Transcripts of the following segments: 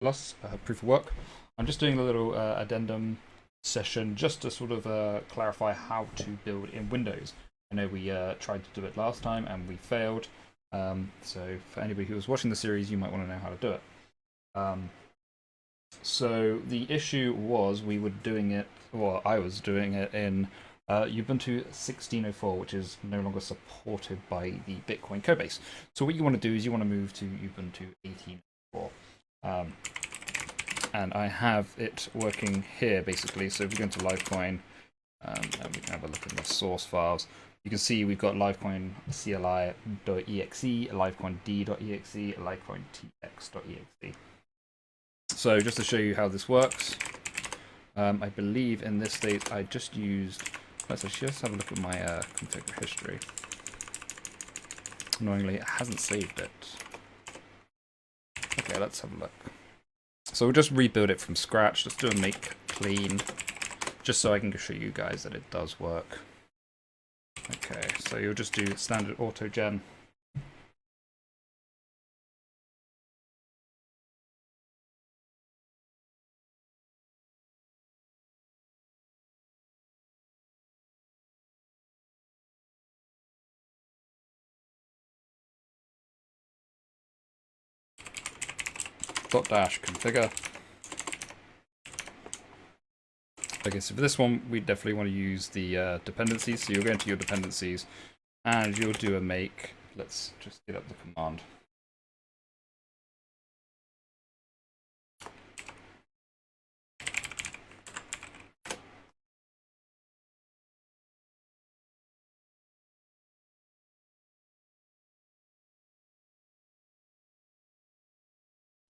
Plus proof of work. I'm just doing a little addendum session just to sort of clarify how to build in Windows. I know we tried to do it last time and we failed. So for anybody who was watching the series, you might want to know how to do it. So the issue was we were doing it, well, I was doing it in Ubuntu 16.04, which is no longer supported by the Bitcoin codebase. So what you want to do is you want to move to Ubuntu 18.04. And I have it working here basically. So if we go into Livecoin, and we can have a look at the source files, you can see we've got Livecoin CLI.exe, Livecoin.d.exe, Livecoin.tx.exe. So just to show you how this works, I believe in this state I just used. Let's just have a look at my configure history. Annoyingly, it hasn't saved it. Okay, let's have a look. So we'll just rebuild it from scratch. Let's do a make clean, just so I can show you guys that it does work. Okay, so you'll just do standard autogen. .-configure. Okay, so for this one, we definitely want to use the dependencies. So you'll go into your dependencies, and you'll do a make. Let's just get up the command.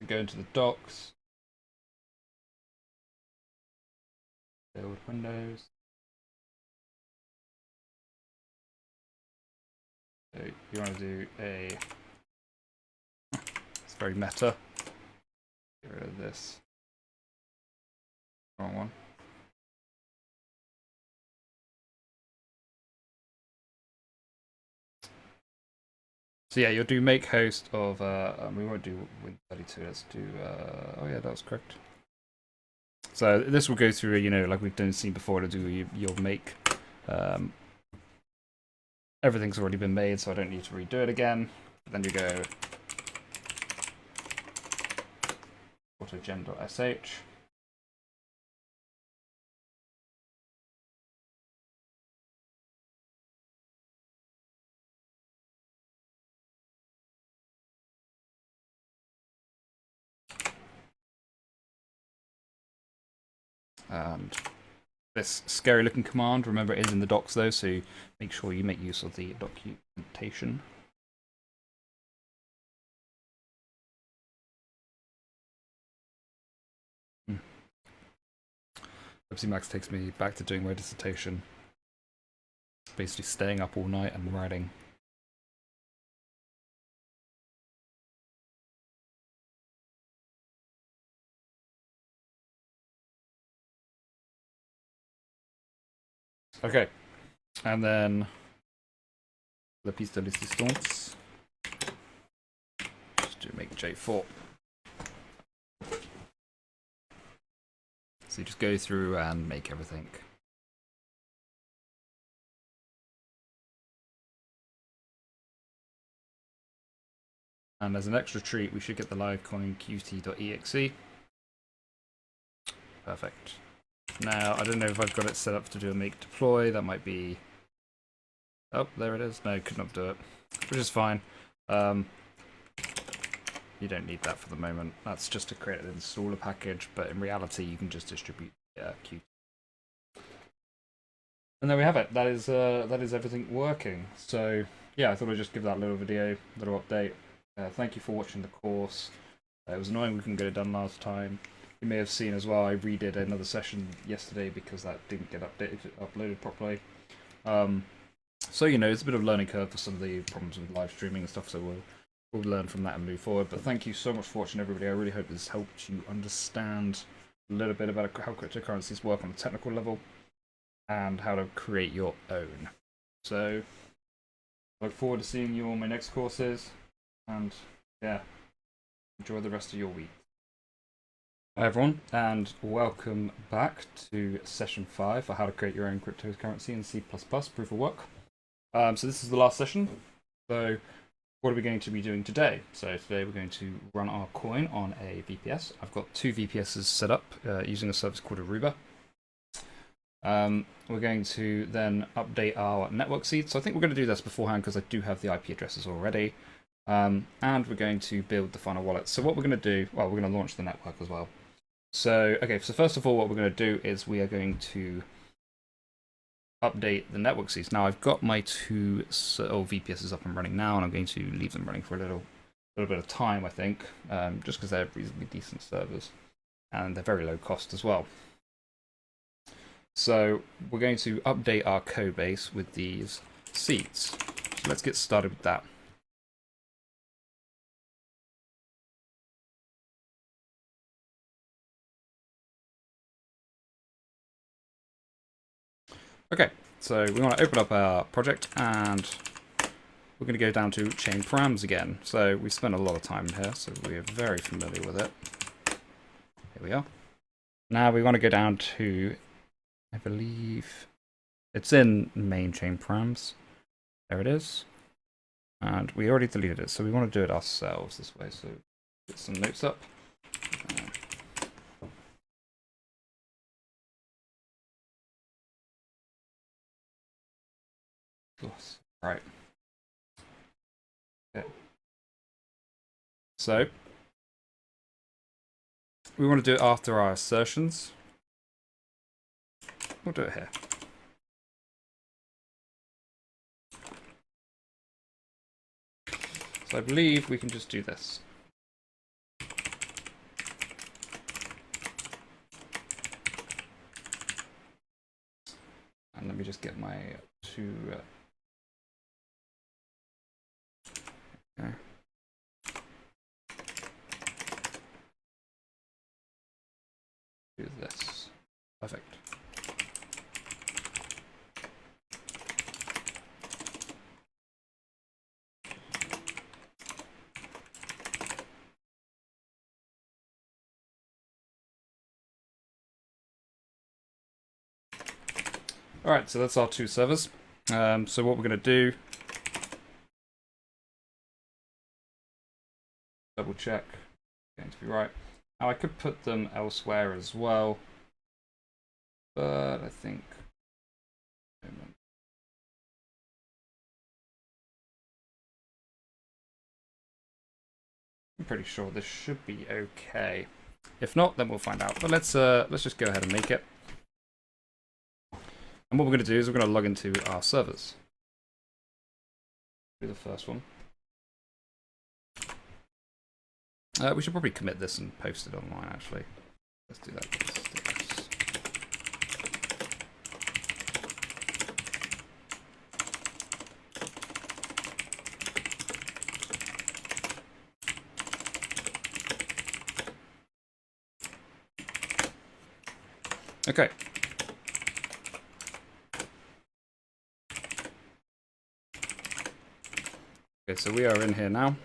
Go into the docs, build Windows. So you want to do a, it's very meta, get rid of this, wrong one. So yeah, you'll do make host of, we won't do Win32, let's do, oh yeah, that was correct. So this will go through, you know, like we've seen before, to do your make. Everything's already been made, so I don't need to redo it again. But then you go autogen.sh. And this scary looking command, remember, it is in the docs though, so make sure you make use of the documentation. Obviously, Max takes me back to doing my dissertation. Basically staying up all night and writing. Okay, and then la piste de résistance. Just do make J4. So you just go through and make everything. And as an extra treat, we should get the Livecoin qt.exe. Perfect. Now, I don't know if I've got it set up to do a make deploy. That might be... Oh, there it is. No, could not do it. Which is fine. You don't need that for the moment. That's just to create an installer package, but in reality, you can just distribute Qt. And there we have it. That is everything working. So yeah, I thought I'd just give that little video, little update. Thank you for watching the course. It was annoying we couldn't get it done last time. You may have seen as well, I redid another session yesterday because that didn't get uploaded properly. So, you know, it's a bit of a learning curve for some of the problems with live streaming and stuff, so we'll we'll learn from that and move forward. But thank you so much for watching, everybody. I really hope this helped you understand a little bit about how cryptocurrencies work on a technical level and how to create your own. So I look forward to seeing you on my next courses, and yeah, enjoy the rest of your week. Hi everyone, and welcome back to session 5 for how to create your own cryptocurrency in C++ proof of work. So this is the last session. So what are we going to be doing today? So today we're going to run our coin on a VPS. I've got 2 VPSs set up using a service called Aruba. We're going to then update our network seed. So I think we're going to do this beforehand because I do have the IP addresses already. And we're going to build the final wallet. So what we're going to do, well, we're going to launch the network as well. So, okay, so first of all, what we're going to do is we are going to update the network seeds. Now, I've got my 2 VPSs up and running now, and I'm going to leave them running for a little bit of time, I think, just because they're reasonably decent servers, and they're very low cost as well. So, we're going to update our code base with these seeds. So let's get started with that. Okay, so we want to open up our project, and we're going to go down to chain params again. So we spent a lot of time here, so we are very familiar with it. Here we are. Now we want to go down to, I believe, it's in main chain params. There it is. And we already deleted it, so we want to do it ourselves this way. So get some notes up. Right. Okay. So we want to do it after our assertions. We'll do it here. So I believe we can just do this. And let me just get my 2. Okay. Do this. Perfect. Alright, so that's our 2 servers. So what we're going to do, double check, going to be right. Now I could put them elsewhere as well, but I think, I'm pretty sure this should be okay. If not, then we'll find out. But let's just go ahead and make it. And what we're going to do is we're going to log into our servers. Do the first one. We should probably commit this and post it online, actually. Let's do that. Okay. Okay, so we are in here now.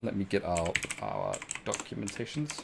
Let me get our documentations.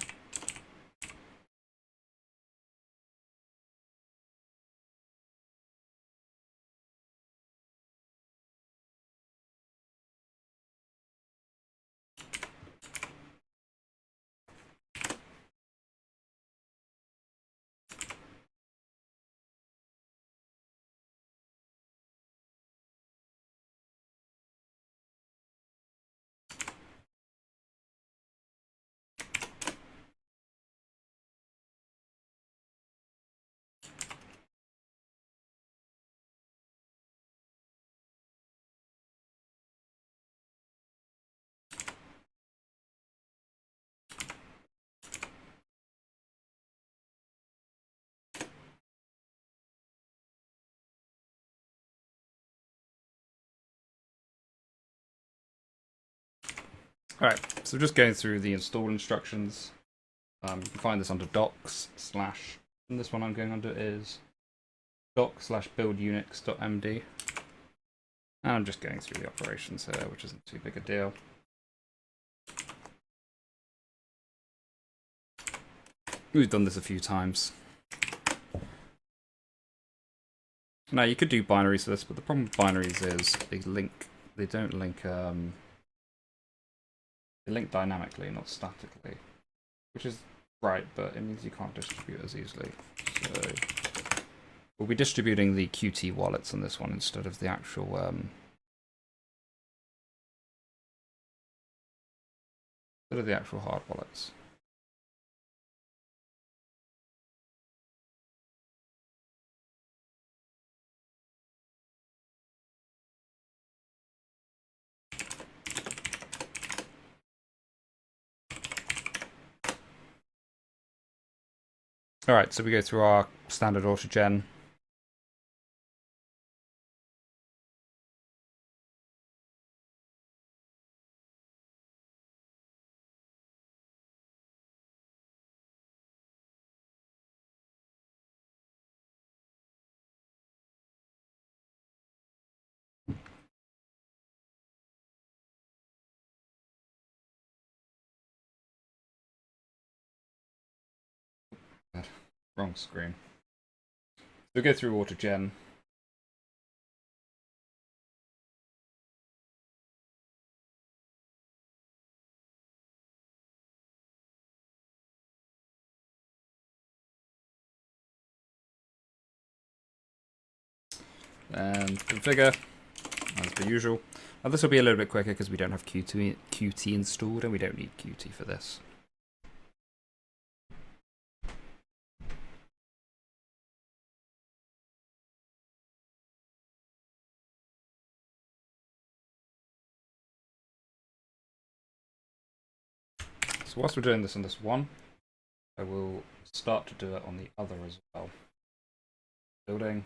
Alright, so just going through the install instructions. You can find this under docs slash, and this one I'm going under is doc/buildunix.md. And I'm just going through the operations here, which isn't too big a deal. We've done this a few times. Now you could do binaries for this, but the problem with binaries is they don't link, they link dynamically, not statically. Which is right, but it means you can't distribute as easily. So we'll be distributing the Qt wallets on this one instead of the actual hard wallets. Alright, so we go through our standard autogen. Wrong screen. So we go through autogen. And configure, as per usual. Now this will be a little bit quicker because we don't have Qt installed and we don't need Qt for this. So whilst we're doing this on this one, I will start to do it on the other as well. Building.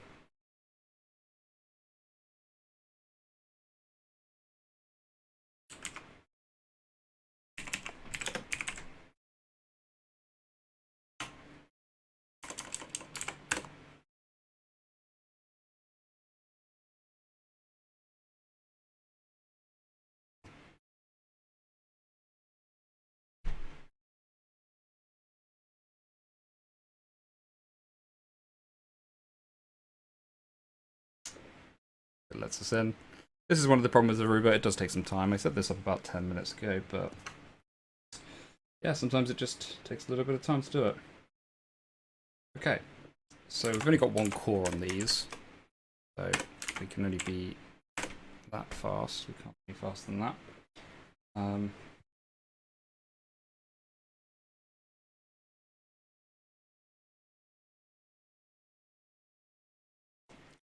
It lets us in. This is one of the problems with Aruba. It does take some time. I set this up about 10 minutes ago, but yeah, sometimes it just takes a little bit of time to do it. Okay, so we've only got one core on these, so we can only be that fast. We can't be faster than that.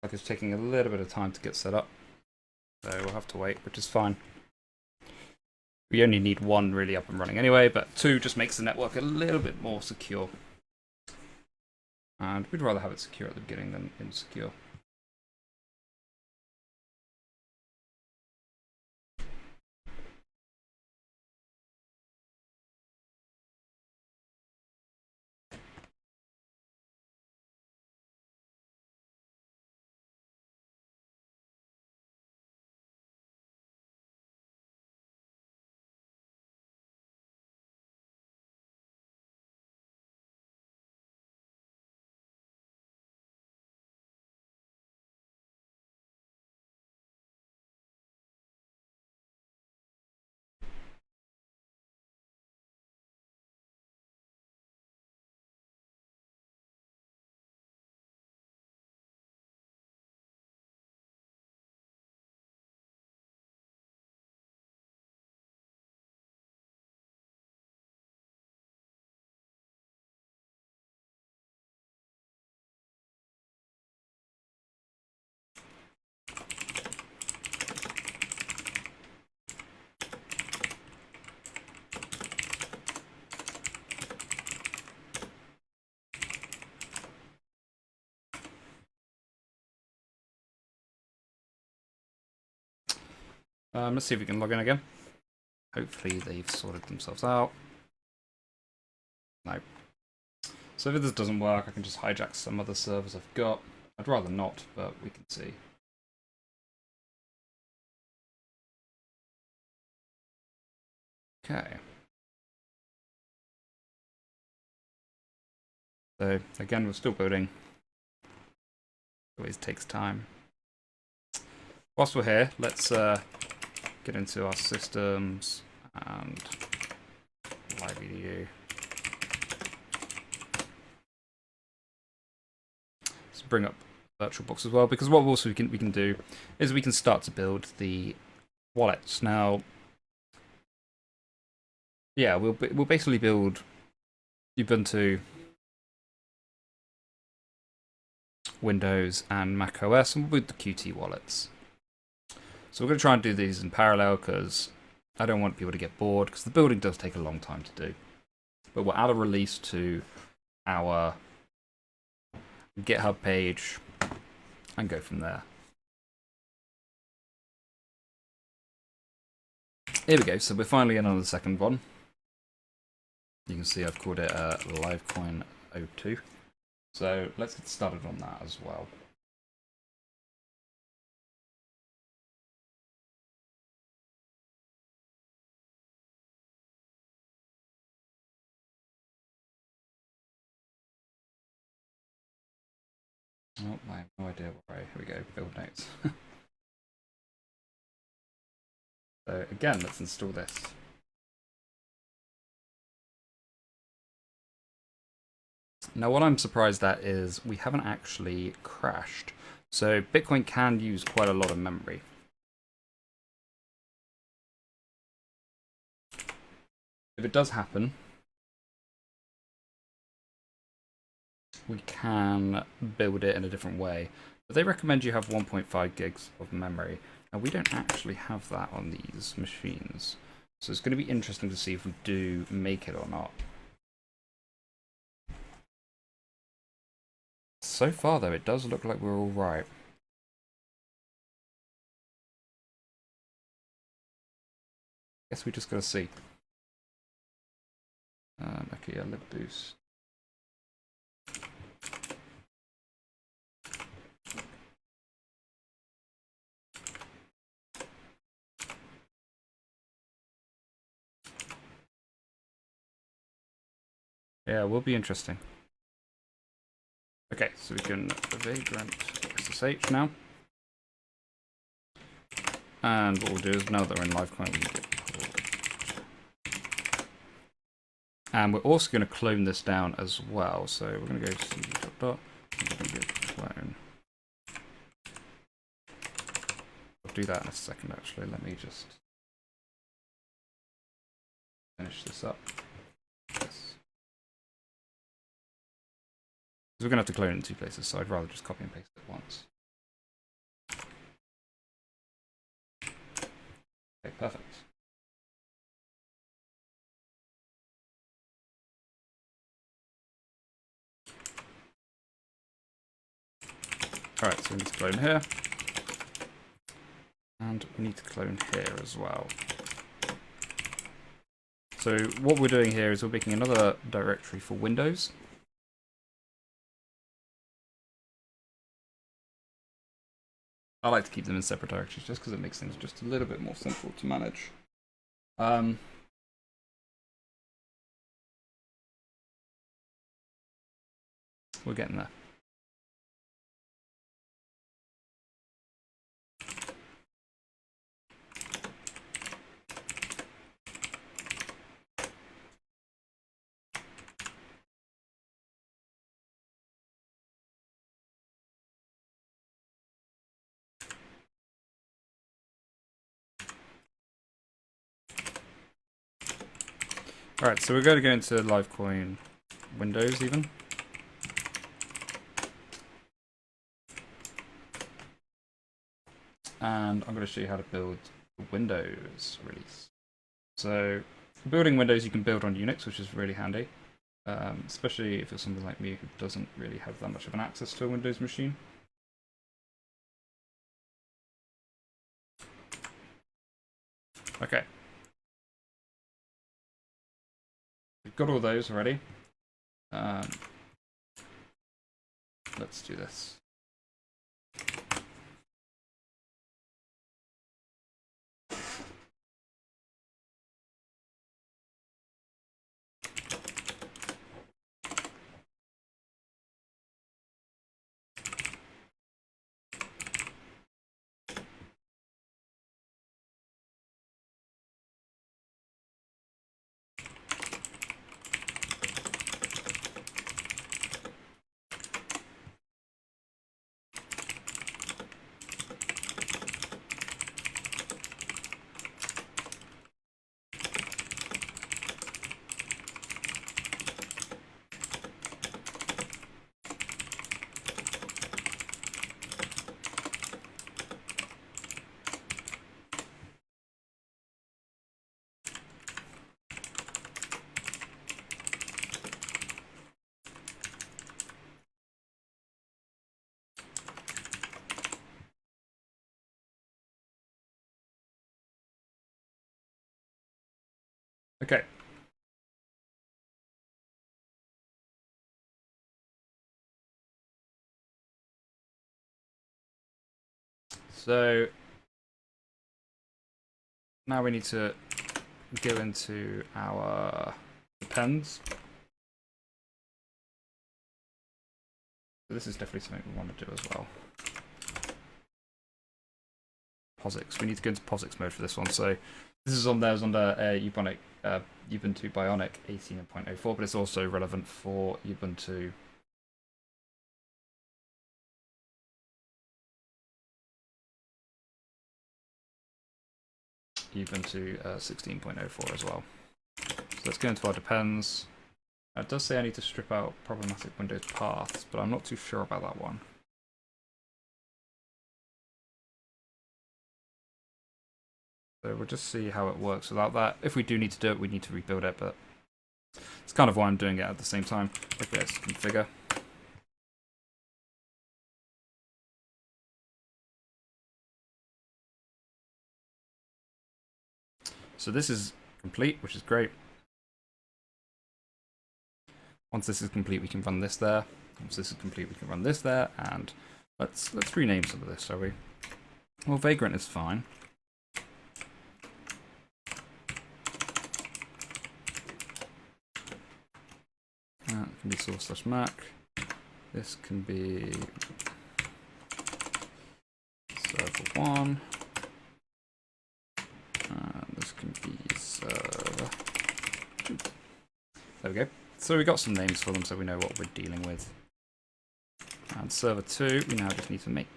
Like it's taking a little bit of time to get set up, so we'll have to wait, which is fine. We only need one really up and running anyway, but two just makes the network a little bit more secure. And we'd rather have it secure at the beginning than insecure. Let's see if we can log in again. Hopefully they've sorted themselves out. No. So if this doesn't work, I can just hijack some other servers I've got. I'd rather not, but we can see. Okay. So again, we're still building. Always takes time. Whilst we're here, let's get into our systems and live EDU. Let's bring up VirtualBox as well, because what also we can do is we can start to build the wallets. Now, yeah, we'll basically build Ubuntu, Windows, and Mac OS, and we'll build the Qt wallets. So we're going to try and do these in parallel because I don't want people to get bored, because the building does take a long time to do. But we'll add a release to our GitHub page and go from there. Here we go, so we're finally in on the second one. You can see I've called it Livecoin 02. So let's get started on that as well. Oh, I have no idea where. Here we go, build notes. So again, let's install this. Now what I'm surprised at is we haven't actually crashed. So Bitcoin can use quite a lot of memory. If it does happen, we can build it in a different way. But they recommend you have 1.5 gigs of memory. And we don't actually have that on these machines. So it's going to be interesting to see if we do make it or not. So far, though, it does look like we're all right. Guess we just gotta see. Okay, yeah, lib boost. Yeah, it will be interesting. Okay, so we can vagrant SSH now. And what we'll do is now that we're in Livecoin, we can get. And we're also going to clone this down as well. So we're going to go cd dot and we're going to go clone. I'll do that in a second actually. Let me just finish this up. Yes. We're going to have to clone it in two places, so I'd rather just copy and paste it once. Okay, perfect. Alright, so we need to clone here. And we need to clone here as well. So what we're doing here is we're making another directory for Windows. I like to keep them in separate directories just because it makes things just a little bit more simple to manage. We're getting there. Alright, so we're going to go into Livecoin Windows even. And I'm going to show you how to build the Windows release. So, for building Windows, you can build on Unix, which is really handy. Especially if you're somebody like me who doesn't really have that much of an access to a Windows machine. Okay. got all those already. Let's do this. Okay. So now we need to go into our depends. So this is definitely something we want to do as well. POSIX. We need to go into POSIX mode for this one. So this is on there's under Ubuntu Bionic 18.04, but it's also relevant for Ubuntu Ubuntu 16.04 as well. So let's go into our depends. It does say I need to strip out problematic Windows paths, but I'm not too sure about that one. So we'll just see how it works without that. If we do need to do it, we need to rebuild it, but it's kind of why I'm doing it at the same time. Okay, let's configure. So this is complete, which is great. Once this is complete, we can run this there. Once this is complete, we can run this there. And let's rename some of this, shall we? Well, Vagrant is fine. That can be source/Mac. This can be server 1. This can be server 2. There we go. So we got some names for them so we know what we're dealing with. And server 2, we now just need to make.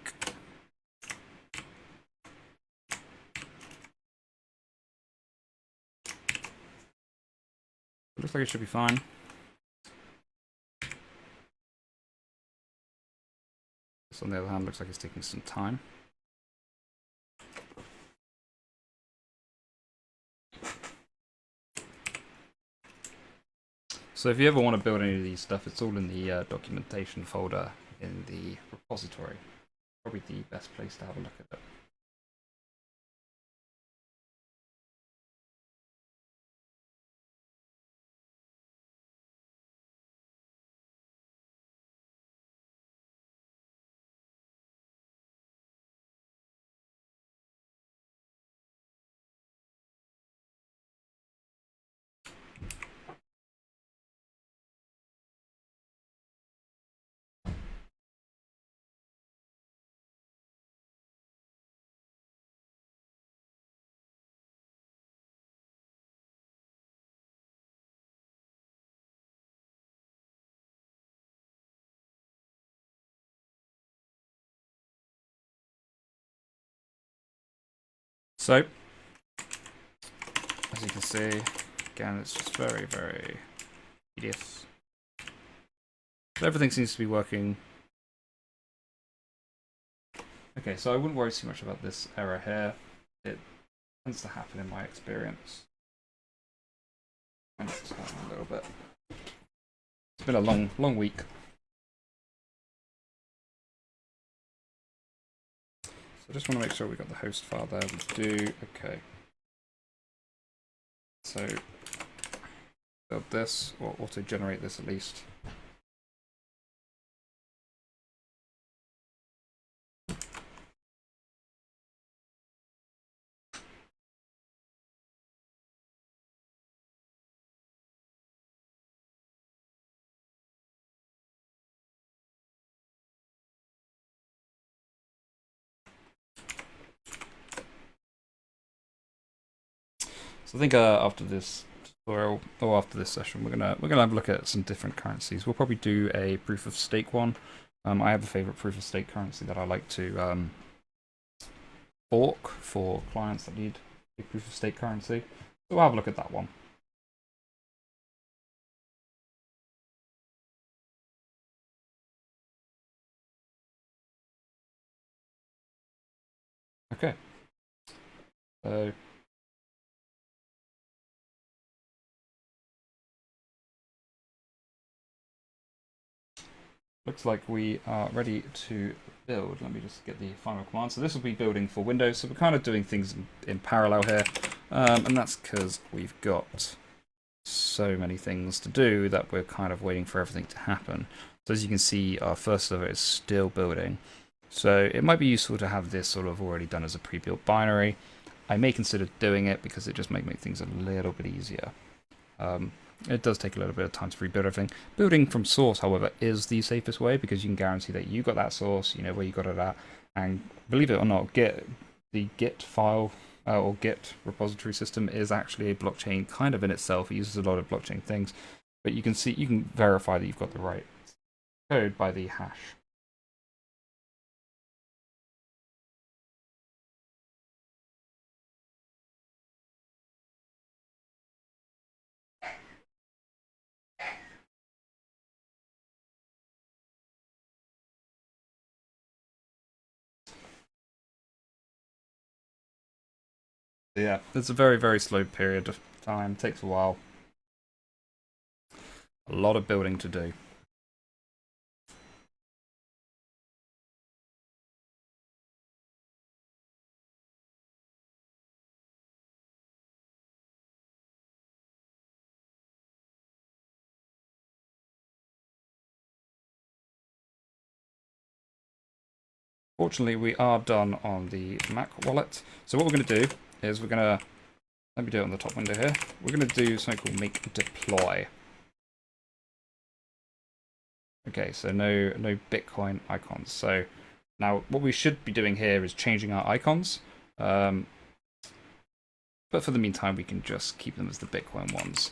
It looks like it should be fine. This, on the other hand, looks like it's taking some time. So if you ever want to build any of these stuff, it's all in the documentation folder in the repository. Probably the best place to have a look at it. So, as you can see, again, it's just very, very tedious. So everything seems to be working. Okay, so I wouldn't worry too much about this error here. It tends to happen in my experience. And it's just a little bit. It's been a long week. So I just want to make sure we got the host file there. We do. Okay. So build this, or auto-generate this at least. So I think after this tutorial, or after this session, we're gonna have a look at some different currencies. We'll probably do a proof of stake one. I have a favorite proof of stake currency that I like to fork for clients that need a proof of stake currency. So we'll have a look at that one. Okay. So looks like we are ready to build. Let me just get the final command. So this will be building for Windows. So we're kind of doing things in parallel here. And that's because we've got so many things to do that we're kind of waiting for everything to happen. So as you can see, our first server is still building. So it might be useful to have this sort of already done as a pre-built binary. I may consider doing it because it just might make things a little bit easier. It does take a little bit of time to rebuild everything. Building from source, however, is the safest way because you can guarantee that you got that source, you know where you got it at, and believe it or not, the Git file or Git repository system is actually a blockchain kind of in itself. It uses a lot of blockchain things, but you can verify that you've got the right code by the hash. Yeah, it's a very, very slow period of time. It takes a while. A lot of building to do. Fortunately, we are done on the Mac wallet. So what we're going to do is let me do it on the top window here. We're going to do something called make deploy. Okay, so no Bitcoin icons. So now what we should be doing here is changing our icons. But for the meantime, we can just keep them as the Bitcoin ones.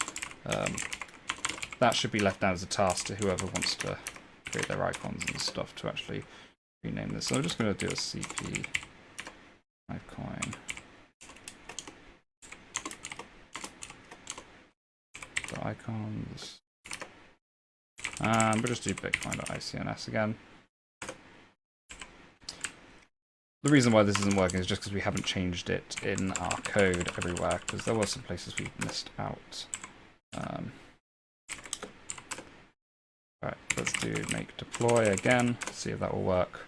That should be left down as a task to whoever wants to create their icons and stuff to actually rename this. So I'm just going to do a CP Litecoin. The icons. And we'll just do bitcoin.icns again. The reason why this isn't working is just because we haven't changed it in our code everywhere, because there were some places we missed out. Alright, let's do make deploy again, see if that will work.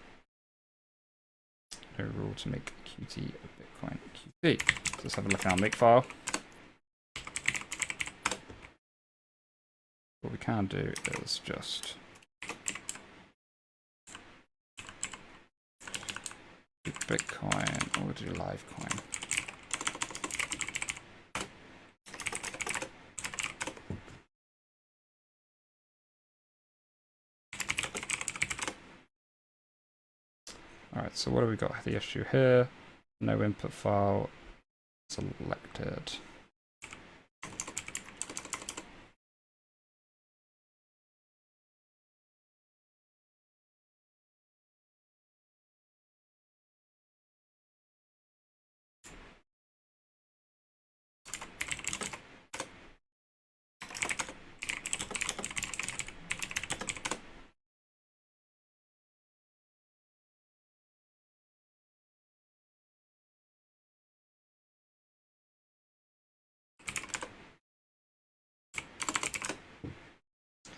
No rule to make Qt Bitcoin Qt. So let's have a look at our makefile. What we can do is just do Bitcoin or do Livecoin. Alright, so what have we got? The issue here, no input file selected.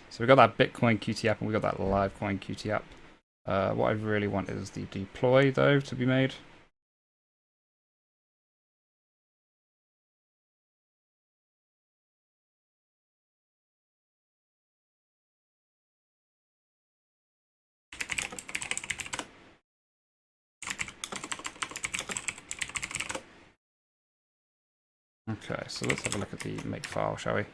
So we got that Bitcoin Qt app and we got that Livecoin Qt app. What I really want is the deploy though to be made. Okay, so let's have a look at the make file, shall we?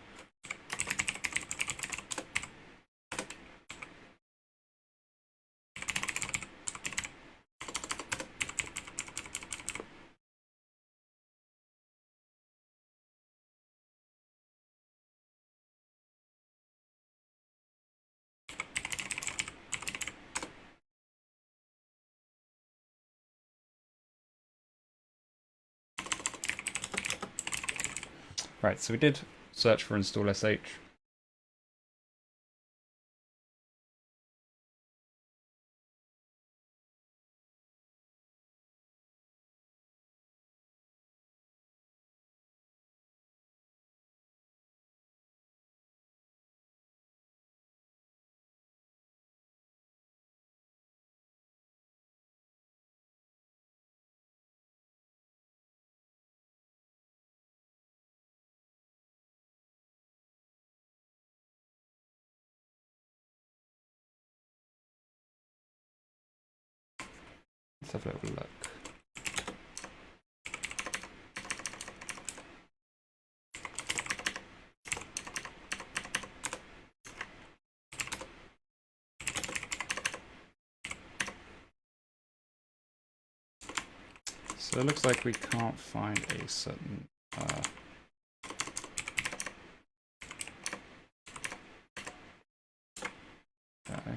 Right, so we did search for install sh. Let's have a little look. So it looks like we can't find a certain okay.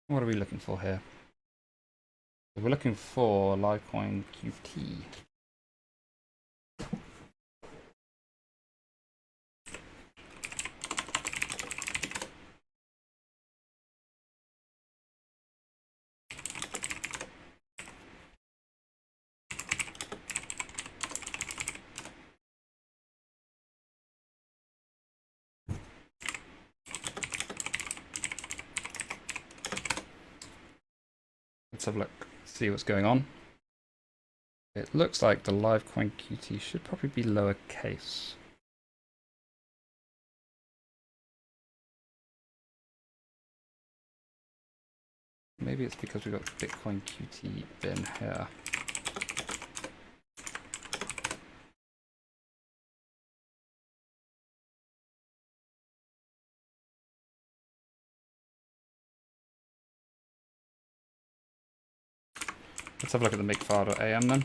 What are we looking for here? We're looking for Livecoin Qt. Let's have a look, see what's going on. It looks like the Livecoin Qt should probably be lowercase. Maybe it's because we've got Bitcoin Qt bin here. Let's have a look at the makefile.am then.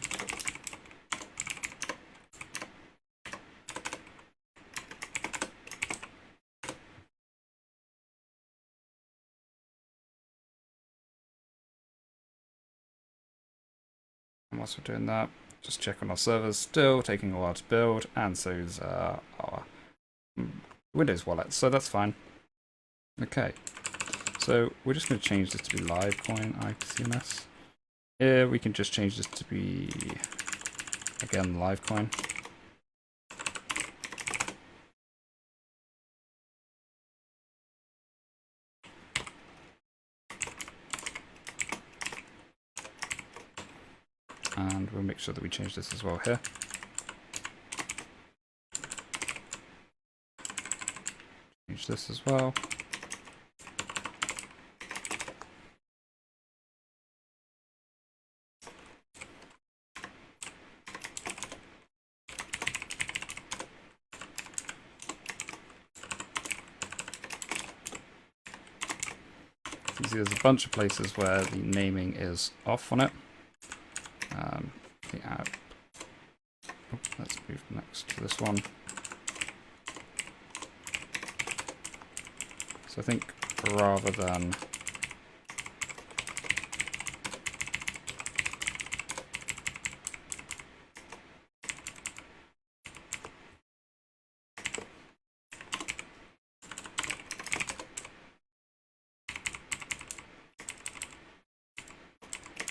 And whilst we're doing that, just check on our servers, still taking a while to build, and so is our Windows wallet, so that's fine. Okay, so we're just going to change this to be Livecoin ICMS. Here we can just change this to be, again, Livecoin. And we'll make sure that we change this as well here. Change this as well. You see there's a bunch of places where the naming is off on it. The app. Oh, let's move next to this one. So I think rather than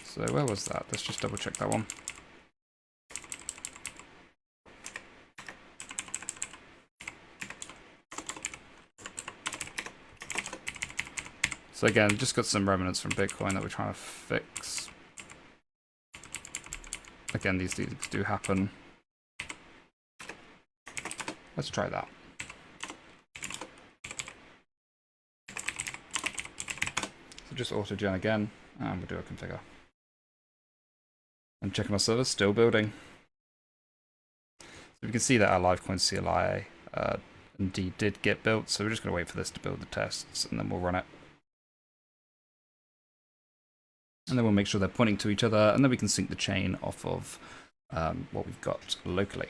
so where was that? Let's just double check that one. So again, just got some remnants from Bitcoin that we're trying to fix. Again, these things do happen. Let's try that. So just autogen again, and we'll do a configure. And checking our servers, still building. So we can see that our Livecoin CLI indeed did get built, so we're just going to wait for this to build the tests, and then we'll run it. And then we'll make sure they're pointing to each other, and then we can sync the chain off of what we've got locally.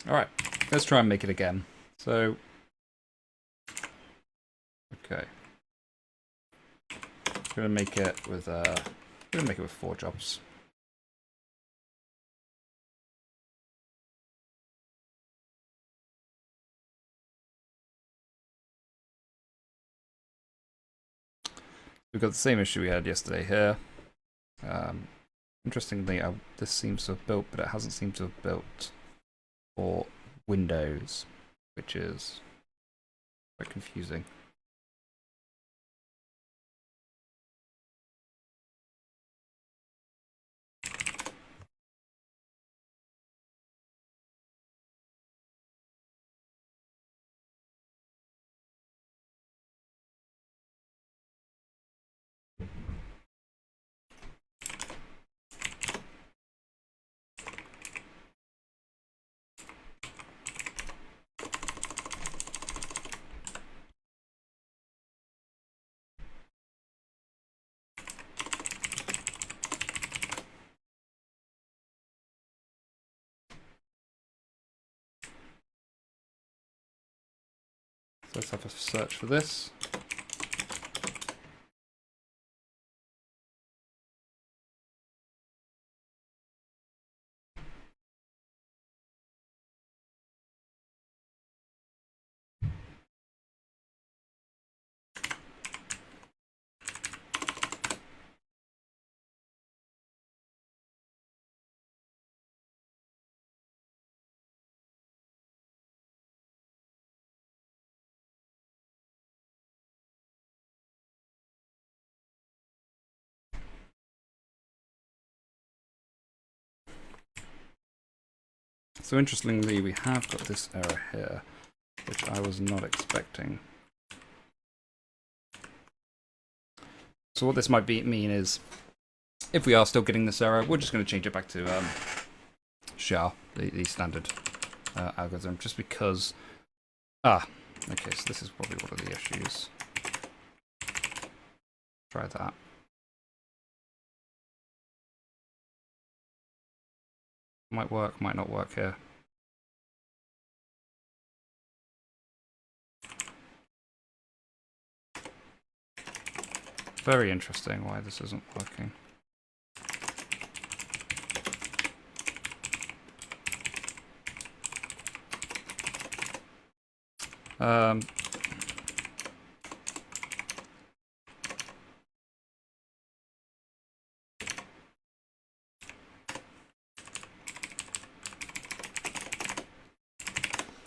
Alright, let's try and make it again. So, okay. We're gonna make it with 4 jobs. We've got the same issue we had yesterday here. Interestingly, this seems to have built, but it hasn't seemed to have built for Windows, which is quite confusing. So let's have a search for this. So interestingly, we have got this error here, which I was not expecting. So what this might mean is, if we are still getting this error, we're just going to change it back to SHA, the standard algorithm, just because... okay, so this is probably one of the issues. Try that. Might work, might not work here. Very interesting why this isn't working.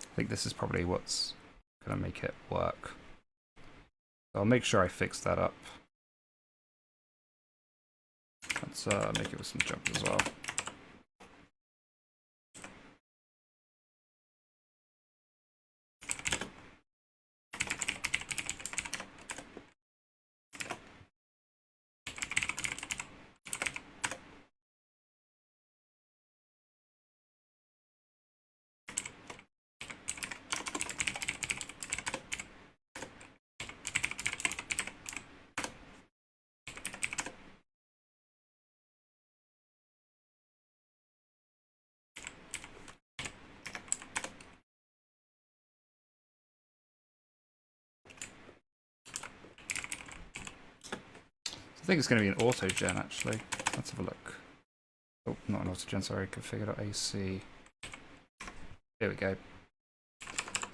I think this is probably what's going to make it work. So I'll make sure I fix that up. Let's make it with some jumps as well. I think it's going to be an auto gen actually. Let's have a look. Oh, not an autogen, sorry, configure.ac. Here we go.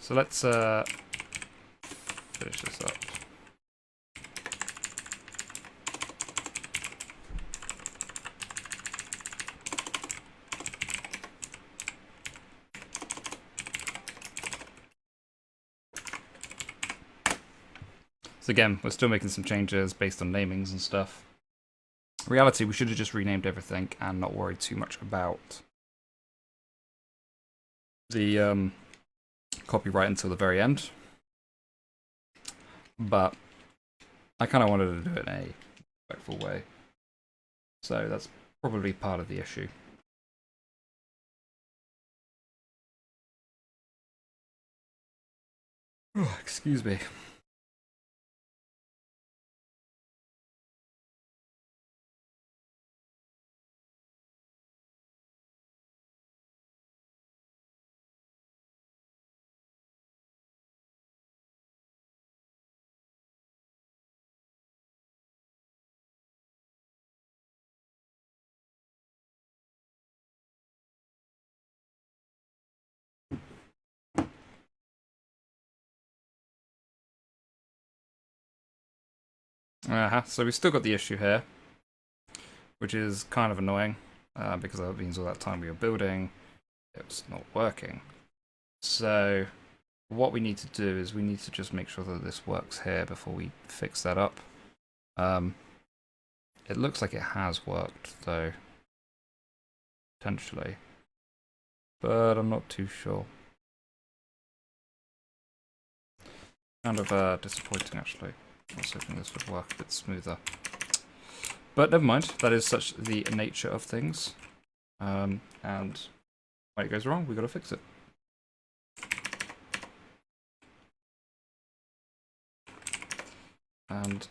So let's finish this up. So again, we're still making some changes based on namings and stuff. In reality, we should have just renamed everything and not worried too much about the copyright until the very end. But I kind of wanted to do it in a respectful way. So that's probably part of the issue. Oh, excuse me. So we've still got the issue here, which is kind of annoying, because that means all that time we were building, it was not working. So what we need to do is we need to just make sure that this works here before we fix that up. It looks like it has worked, though, potentially, but I'm not too sure. Kind of disappointing, actually. I was hoping this would work a bit smoother. But never mind, that is such the nature of things. And when it goes wrong, we've got to fix it. And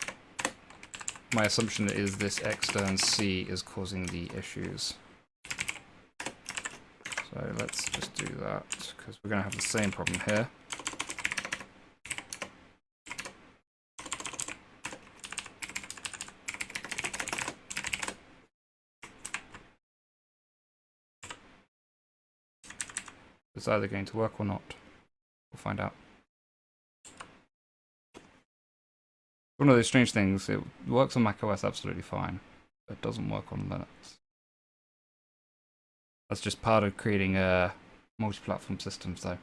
my assumption is this extern C is causing the issues. So let's just do that, because we're going to have the same problem here. It's either going to work or not. We'll find out. One of those strange things, it works on macOS absolutely fine, but it doesn't work on Linux. That's just part of creating multi-platform systems, though.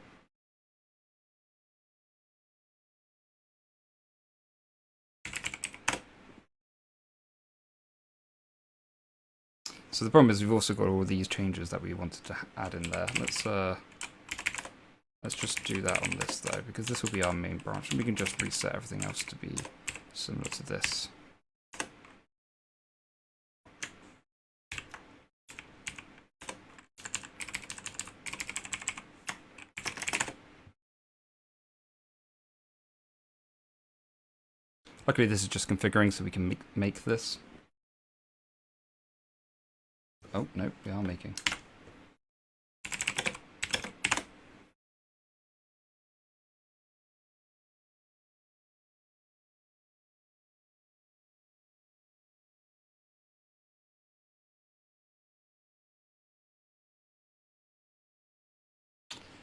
So the problem is we've also got all these changes that we wanted to add in there. Let's just do that on this, though, because this will be our main branch, and we can just reset everything else to be similar to this. Luckily, this is just configuring, so we can make this. Oh, no, we are making.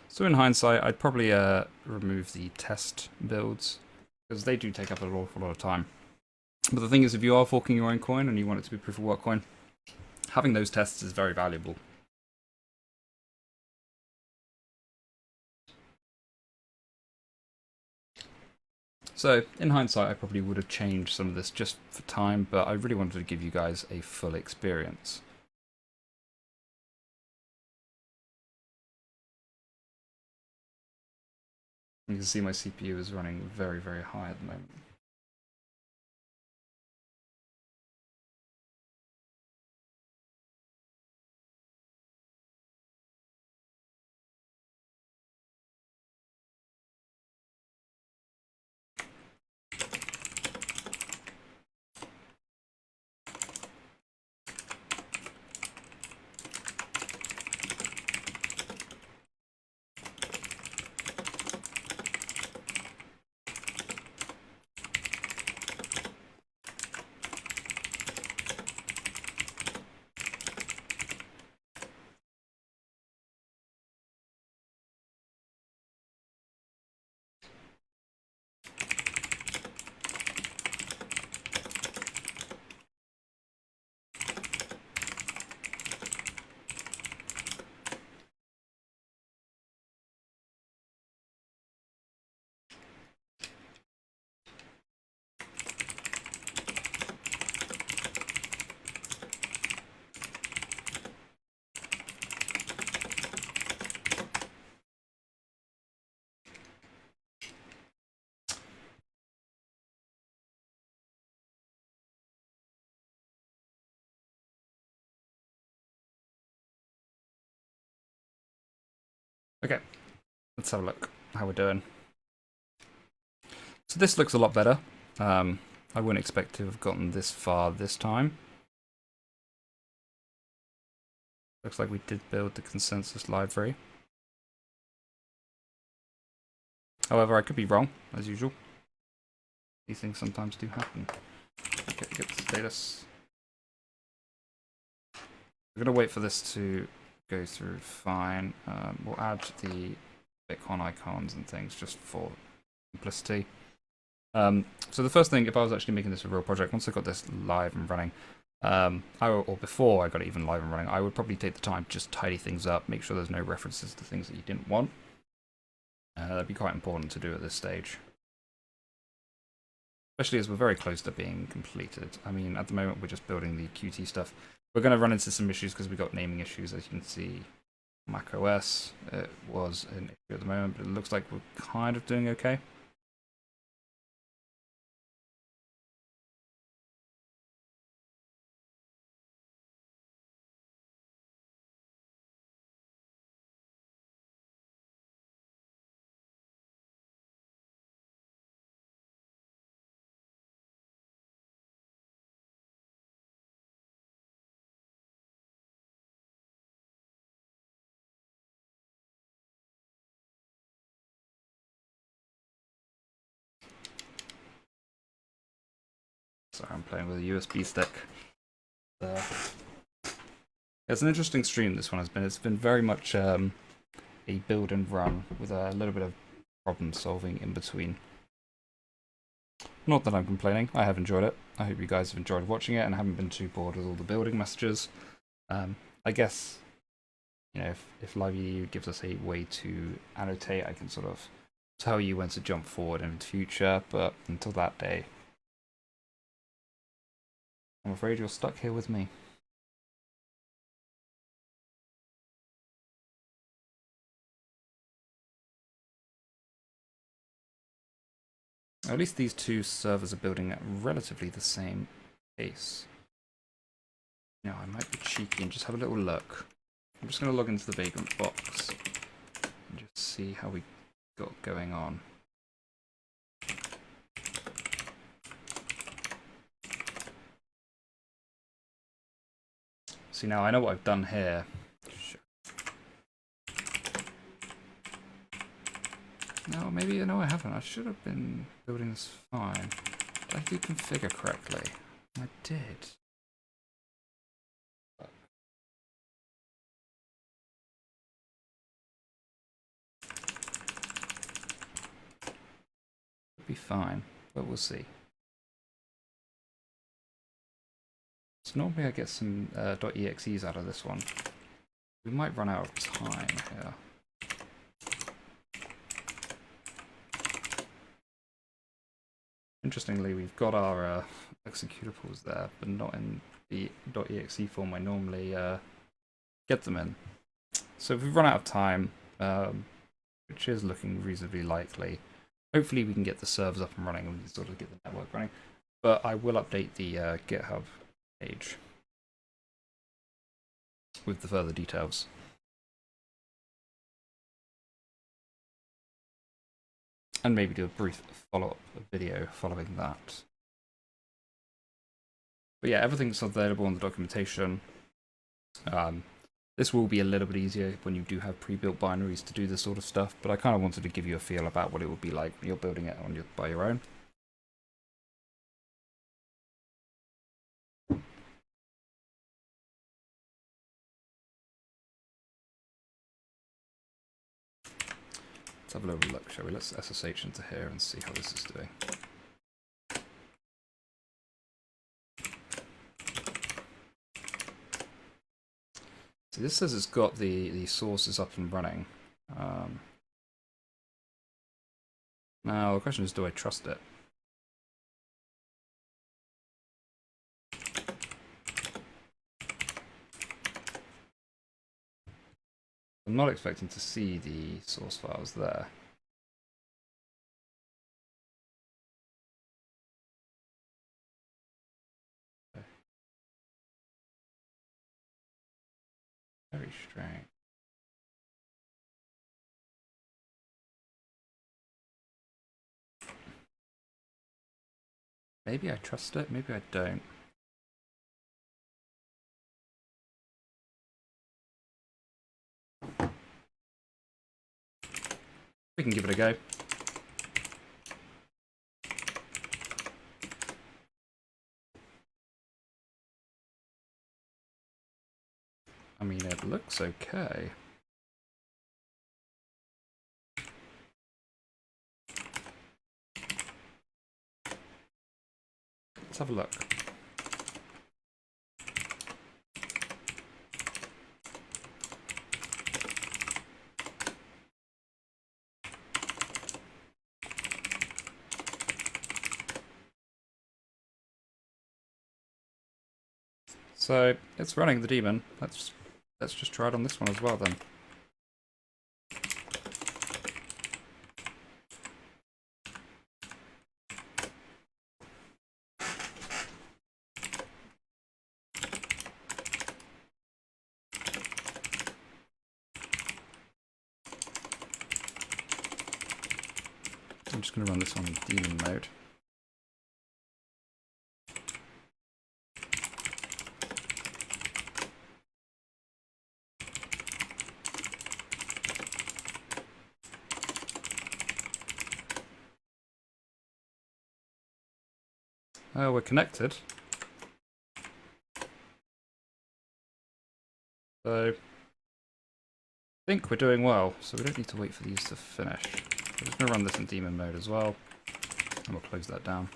So in hindsight, I'd probably remove the test builds, because they do take up an awful lot of time. But the thing is, if you are forking your own coin and you want it to be proof of work coin, having those tests is very valuable. So in hindsight, I probably would have changed some of this just for time, but I really wanted to give you guys a full experience. You can see my CPU is running very, very high at the moment. Okay, let's have a look how we're doing. So this looks a lot better. I wouldn't expect to have gotten this far this time. Looks like we did build the consensus library. However, I could be wrong, as usual. These things sometimes do happen. Okay, get the status. We're going to wait for this to go through fine. We'll add the Bitcoin icons and things just for simplicity. So the first thing, if I was actually making this a real project, once I got this live and running, or before I got it even live and running, I would probably take the time to just tidy things up, make sure there's no references to things that you didn't want. That'd be quite important to do at this stage. Especially as we're very close to being completed. I mean, at the moment we're just building the Qt stuff. We're going to run into some issues because we've got naming issues, as you can see. Mac OS, it was an issue at the moment, but it looks like we're kind of doing okay. Sorry, I'm playing with a USB stick. It's an interesting stream, this one has been. It's been very much a build and run with a little bit of problem solving in between. Not that I'm complaining, I have enjoyed it. I hope you guys have enjoyed watching it and haven't been too bored with all the building messages. I guess, you know, if LiveEDU gives us a way to annotate, I can sort of tell you when to jump forward in the future, but until that day, I'm afraid you're stuck here with me. At least these two servers are building at relatively the same pace. Now, I might be cheeky and just have a little look. I'm just going to log into the Vagrant box and just see how we got going on. See, now I know what I've done here. No, maybe, no, I haven't. I should have been building this fine. Did I do configure correctly? I did. It'll be fine, but we'll see. So normally I get some .exes out of this one. We might run out of time here. Interestingly, we've got our executables there, but not in the .exe form I normally get them in. So if we run out of time, which is looking reasonably likely, hopefully we can get the servers up and running and sort of get the network running. But I will update the GitHub page with the further details. And maybe do a brief follow-up video following that. But yeah, everything's available in the documentation. This will be a little bit easier when you do have pre-built binaries to do this sort of stuff, but I kind of wanted to give you a feel about what it would be like when you're building it on by your own. Let's have a little look, shall we? Let's SSH into here and see how this is doing. So this says it's got the sources up and running. Now the question is, do I trust it? I'm not expecting to see the source files there. Very strange. Maybe I trust it, maybe I don't. We can give it a go. I mean, it looks okay. Let's have a look. So it's running the daemon. Let's just try it on this one as well then. I'm just going to run this on daemon mode. Oh, we're connected. So I think we're doing well, so we don't need to wait for these to finish. I'm just going to run this in daemon mode as well, and we'll close that down.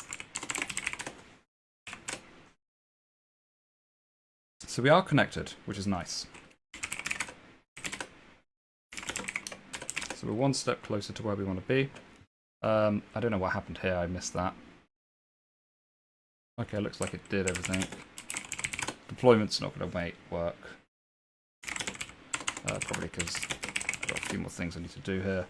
So we are connected, which is nice. So we're one step closer to where we want to be. I don't know what happened here, I missed that. Okay, looks like it did everything. Deployment's not going to work. Probably because I've got a few more things I need to do here.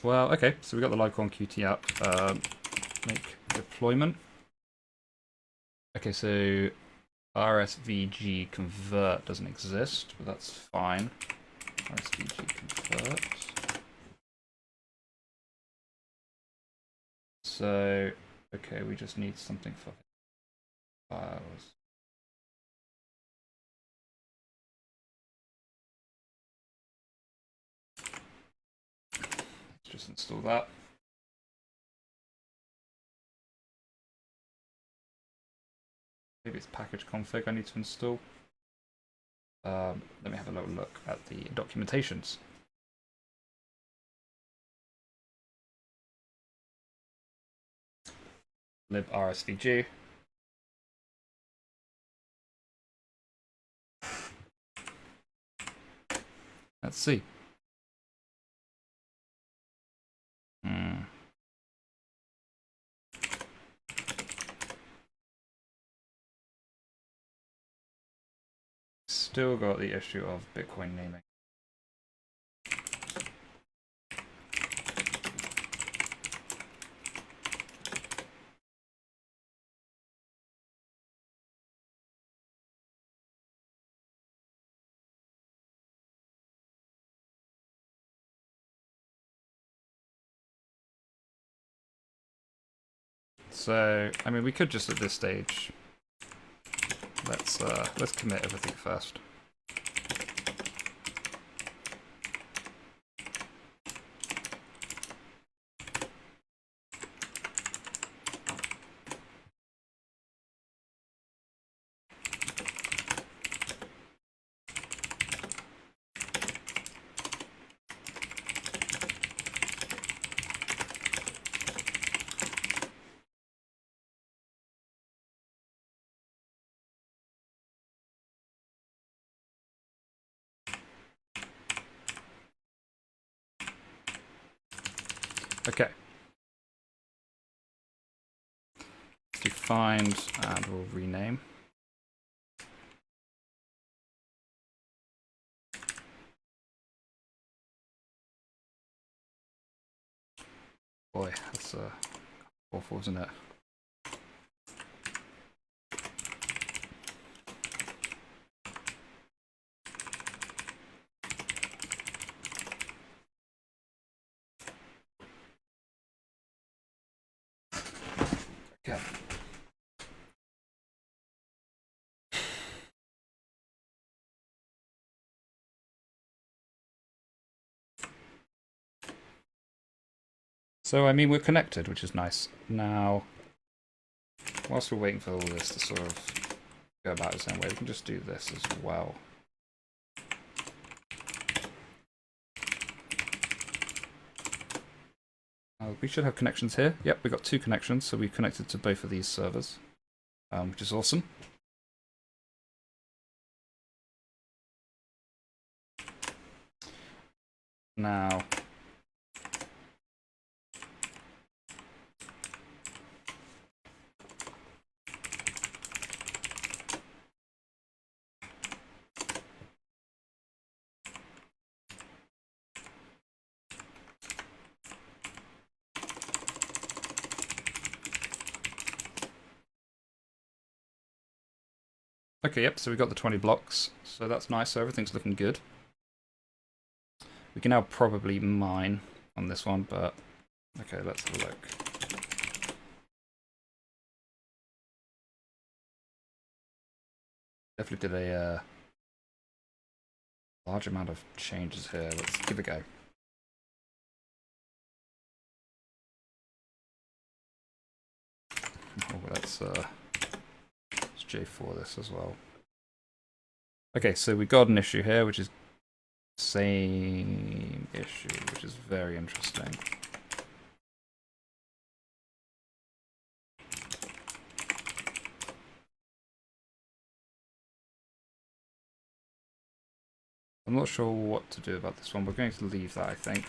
Well, okay, so we got the Livecoin Qt app. Make deployment. Okay, so RSVG convert doesn't exist, but that's fine. RSVG convert. So, okay, we just need something for files. Let's just install that. Maybe it's package config I need to install. Let me have a little look at the documentations. librSVG. Let's see. Still got the issue of Bitcoin naming. So, I mean, we could just at this stage, let's commit everything first. Okay. Let's do find and we'll rename. Boy, that's awful, isn't it? Okay. So, I mean, we're connected, which is nice. Now, whilst we're waiting for all this to sort of go about its own way, we can just do this as well. We should have connections here. Yep, we've got 2 connections, so we connected to both of these servers, which is awesome. Now, okay, yep, so we got the 20 blocks, so that's nice, so everything's looking good. We can now probably mine on this one, but okay, let's have a look. Definitely did a large amount of changes here. Let's give it a go. Oh, let's J4 this as well. Okay, so we got an issue here, which is same issue, which is very interesting. I'm not sure what to do about this one. We're going to leave that, I think.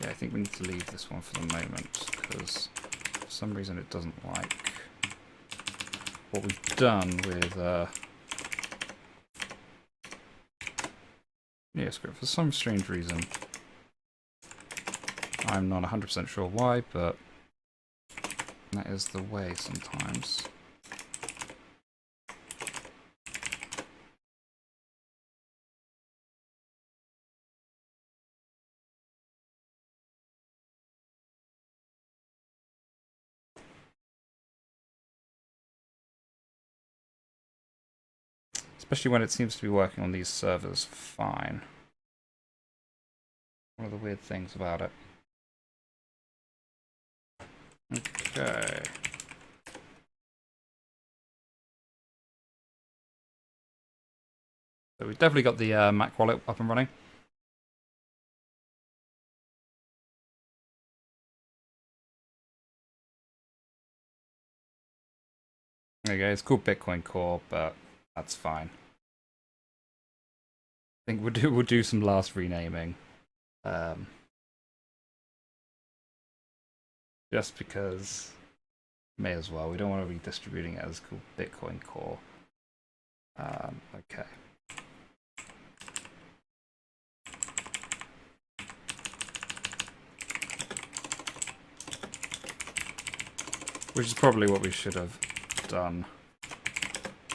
Yeah, I think we need to leave this one for the moment, because for some reason it doesn't like what we've done with NeoScript. For some strange reason. I'm not 100% sure why, but that is the way sometimes. Especially when it seems to be working on these servers fine. One of the weird things about it. Okay. So we've definitely got the Mac wallet up and running. There you go, it's called Bitcoin Core, but that's fine. I think we'll do some last renaming. Just because may as well. We don't want to be distributing it as called Bitcoin Core. Okay. Which is probably what we should have done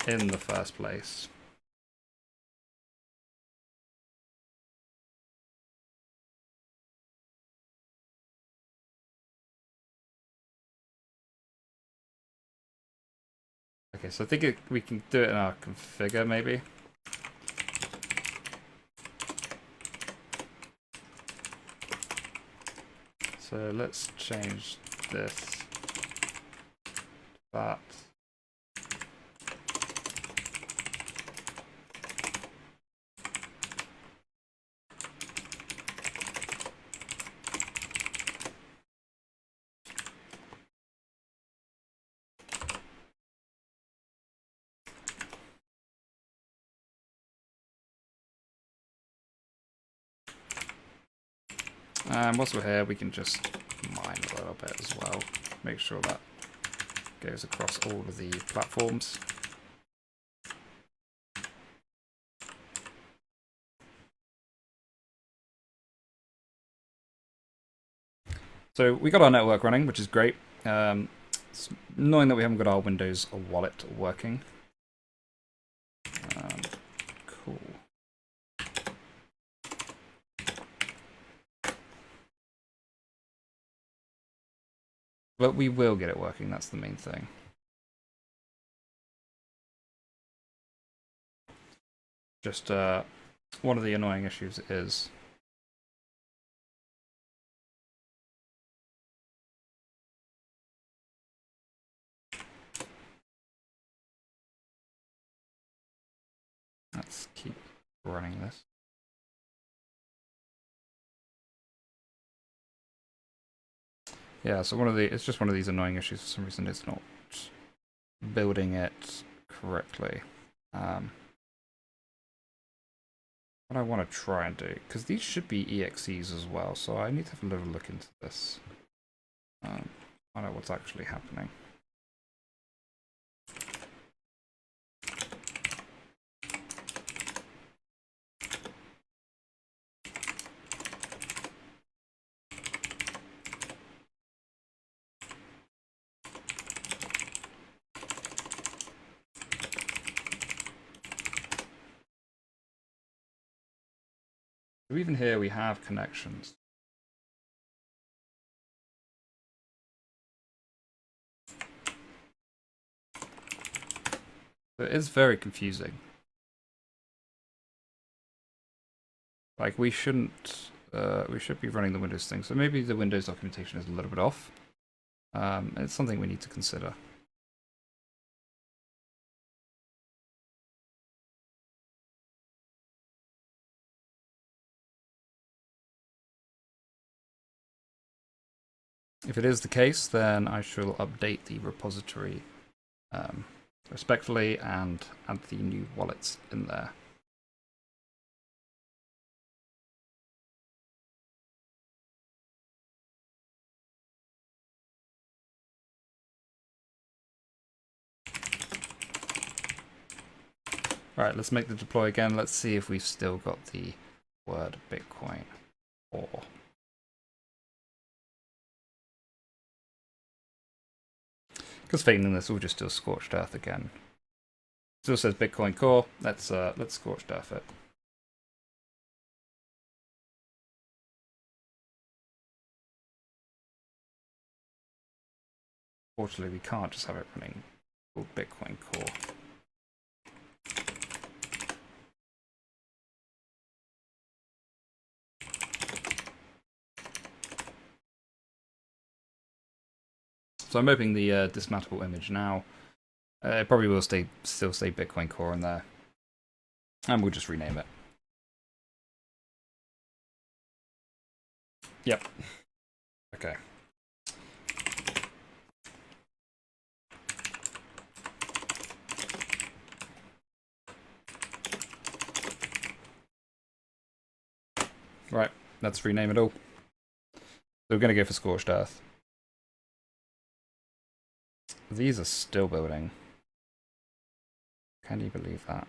in the first place. Okay, so I think we can do it in our configure, maybe. So let's change this to that. And whilst we're here, we can just mine a little bit as well. Make sure that goes across all of the platforms. So we got our network running, which is great. It's annoying that we haven't got our Windows wallet working. Cool. But we will get it working, that's the main thing. Just one of the annoying issues is let's keep running this. Yeah, so it's just one of these annoying issues. For some reason, it's not building it correctly. What I want to try and do, because these should be EXEs as well, so I need to have a little look into this. Find out what's actually happening. So even here we have connections. So it is very confusing. Like we should be running the Windows thing. So maybe the Windows documentation is a little bit off. It's something we need to consider. If it is the case, then I shall update the repository respectfully and add the new wallets in there. Right, let's make the deploy again. Let's see if we've still got the word Bitcoin Core. Because failing this, we'll just do a scorched earth again. Still says Bitcoin Core. Let's scorched earth it. Fortunately, we can't just have it running called Bitcoin Core. So I'm opening the dismantleable image now. It probably will still say Bitcoin Core in there. And we'll just rename it. Yep. Okay. Right, let's rename it all. So we're going to go for Scorched Earth. These are still building. Can you believe that?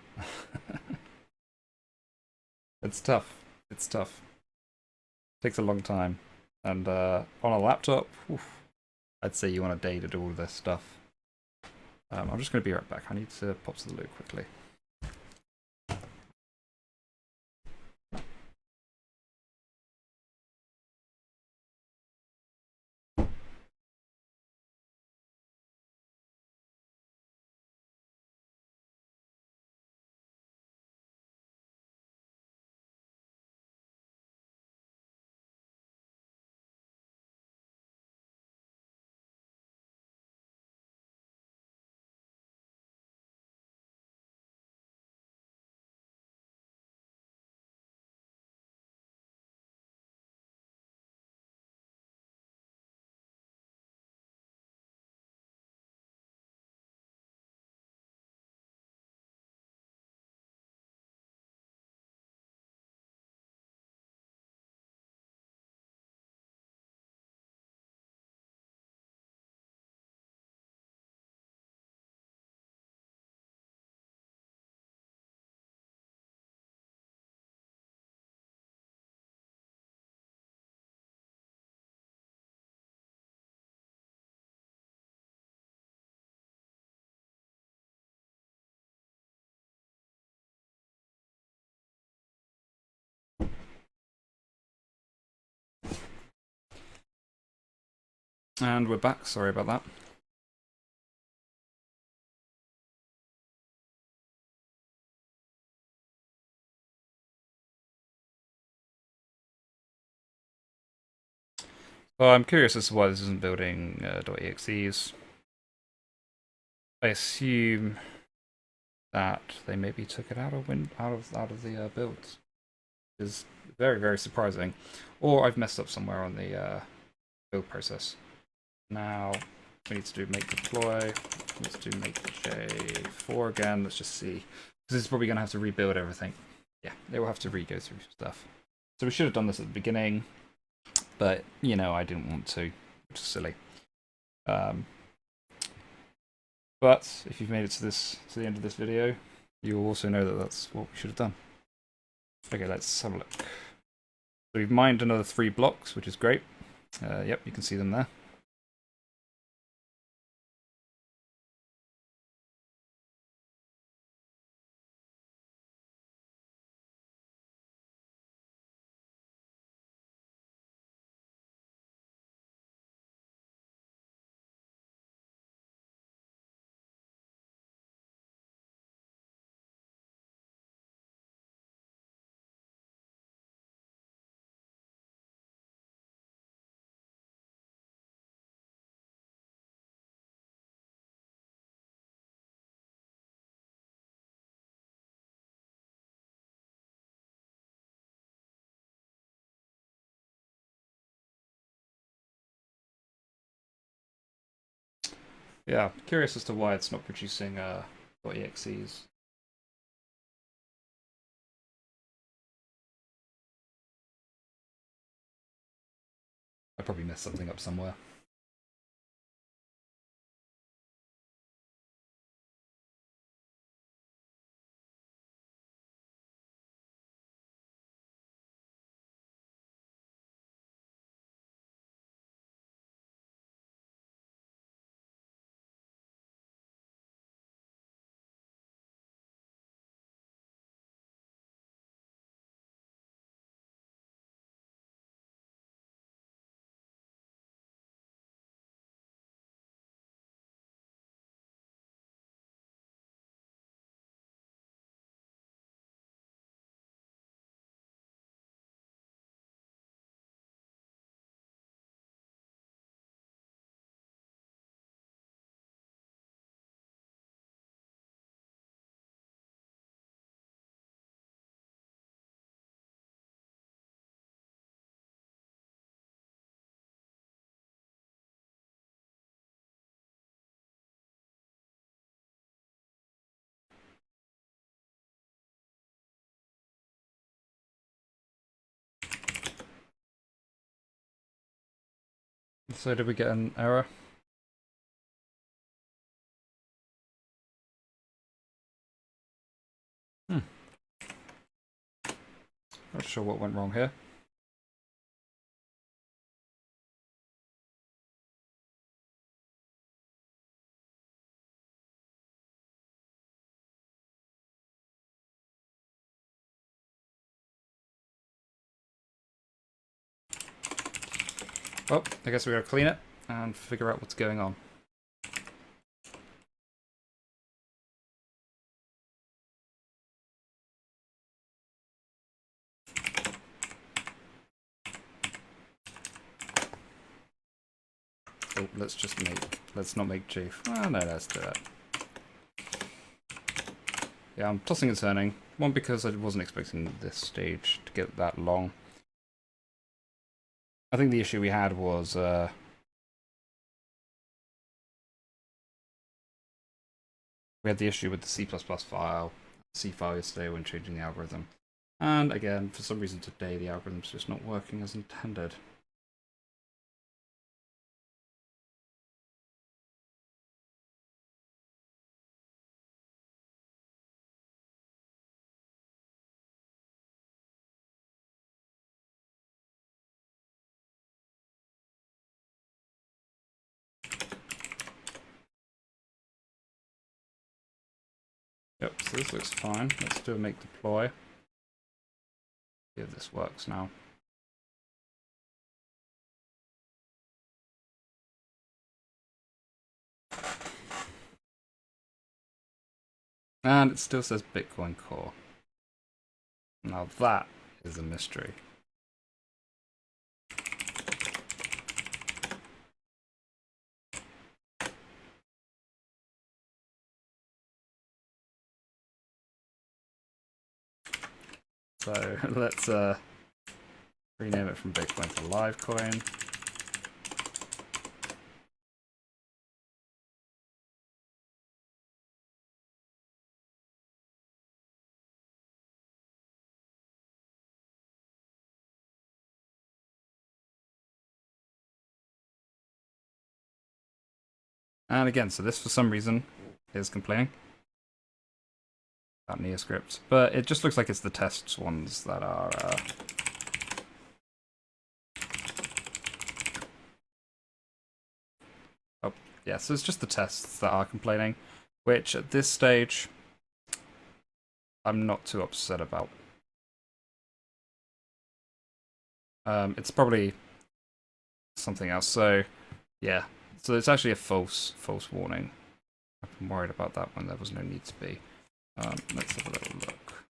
It's tough. It's tough. Takes a long time. And on a laptop, oof, I'd say you want a day to do all this stuff. I'm just going to be right back. I need to pop to the loo quickly. And we're back, sorry about that. Well, I'm curious as to why this isn't building .exes. I assume that they maybe took it out of the builds. Is very, very surprising. Or I've messed up somewhere on the build process. Now we need to do make deploy. Let's do make J4 again. Let's just see. Because it's probably going to have to rebuild everything. Yeah, they will have to re-go through stuff. So we should have done this at the beginning. But, you know, I didn't want to, which is silly. But if you've made it to the end of this video, you'll also know that that's what we should have done. Okay, let's have a look. So we've mined another 3 blocks, which is great. Yep, you can see them there. Yeah, curious as to why it's not producing .exes. I probably messed something up somewhere. So did we get an error? Not sure what went wrong here. Well, I guess we gotta clean it and figure out what's going on. Oh, let's not make chief. Oh no, let's do it. Yeah, I'm tossing and turning. One, because I wasn't expecting this stage to get that long. I think the issue we had was we had the issue with the C++ file, C file yesterday when changing the algorithm. And again, for some reason today the algorithm's just not working as intended. Yep, so this looks fine. Let's do a make deploy. See if this works now. And it still says Bitcoin Core. Now that is a mystery. So let's rename it from Bitcoin to Livecoin. And again, so this for some reason is complaining about NeoScript, but it just looks like it's the tests ones that are oh yeah, so it's just the tests that are complaining, which at this stage I'm not too upset about. It's probably something else. So yeah, so it's actually a false warning. I'm worried about that when there was no need to be. Let's have a little look.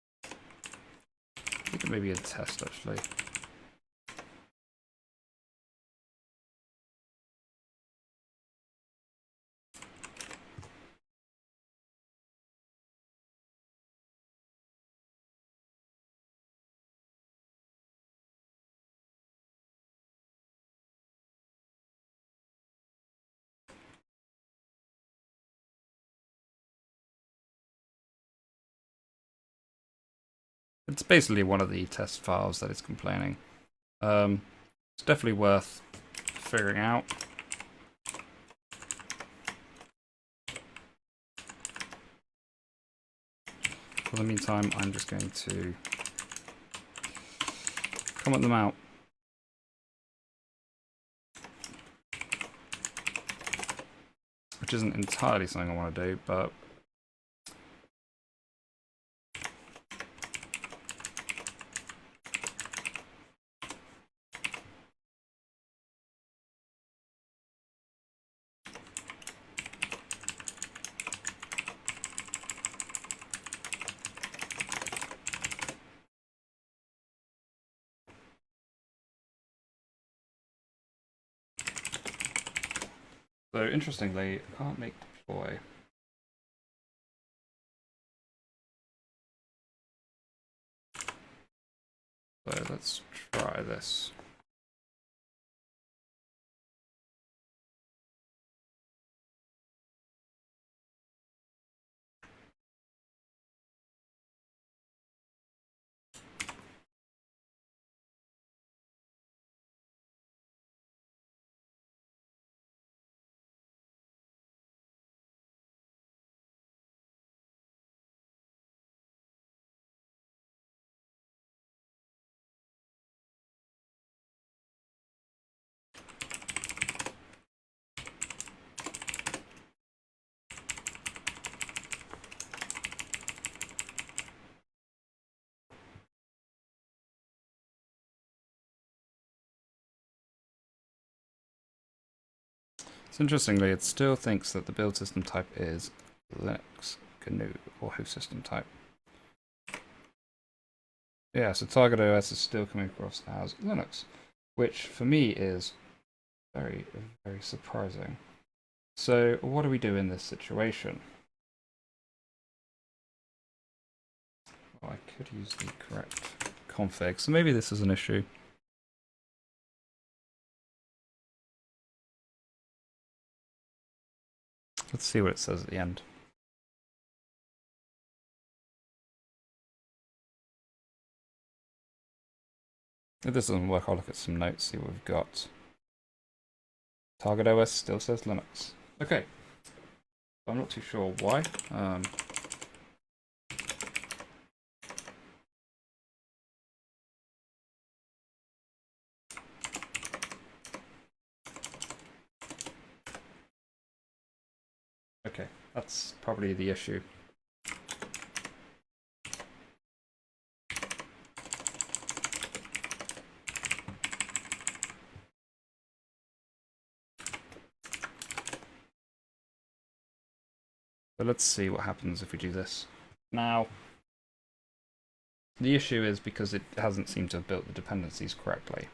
I think it may be a test actually. It's basically one of the test files that is complaining. It's definitely worth figuring out. For the meantime, I'm just going to comment them out. Which isn't entirely something I want to do, but so interestingly, I can't make deploy. So let's try this. So interestingly, it still thinks that the build system type is Linux, GNU, or host system type. Yeah, so Target OS is still coming across as Linux, which for me is very, very surprising. So what do we do in this situation? Well, I could use the correct config, so maybe this is an issue. Let's see what it says at the end. If this doesn't work, I'll look at some notes, see what we've got. Target OS still says Linux. Okay. I'm not too sure why. Okay, that's probably the issue. But let's see what happens if we do this. Now, the issue is because it hasn't seemed to have built the dependencies correctly.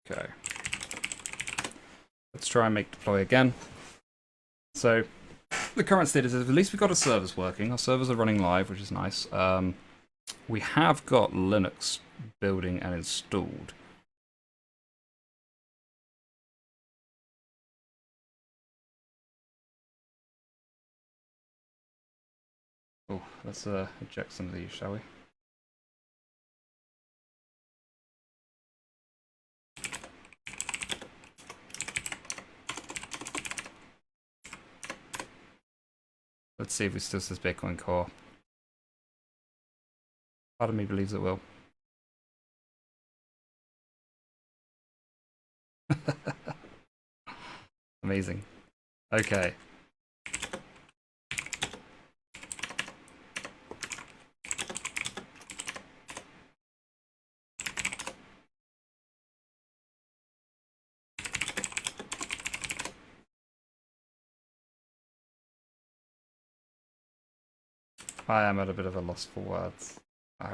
Okay. Let's try and make deploy again. So, the current status is at least we've got our servers working. Our servers are running live, which is nice. We have got Linux building and installed. Oh, let's eject some of these, shall we? Let's see if it still says Bitcoin Core. Part of me believes it will. Amazing. Okay. I am at a bit of a loss for words.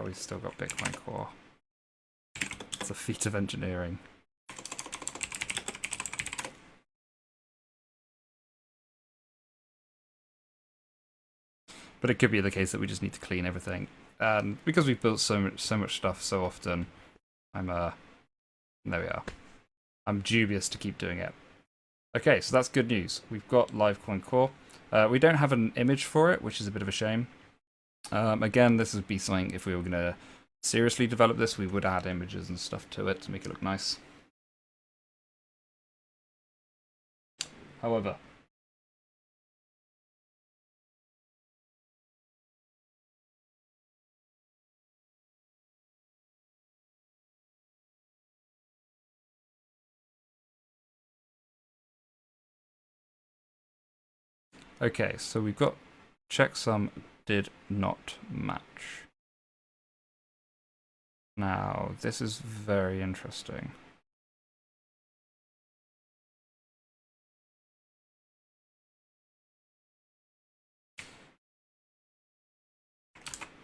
We've still got Bitcoin Core. It's a feat of engineering. But it could be the case that we just need to clean everything. And because we've built so much stuff so often, there we are. I'm dubious to keep doing it. Okay, so that's good news. We've got Livecoin Core. We don't have an image for it, which is a bit of a shame. Again, this would be something, if we were going to seriously develop this, we would add images and stuff to it to make it look nice. However, okay, so we've got checksum did not match. Now, this is very interesting.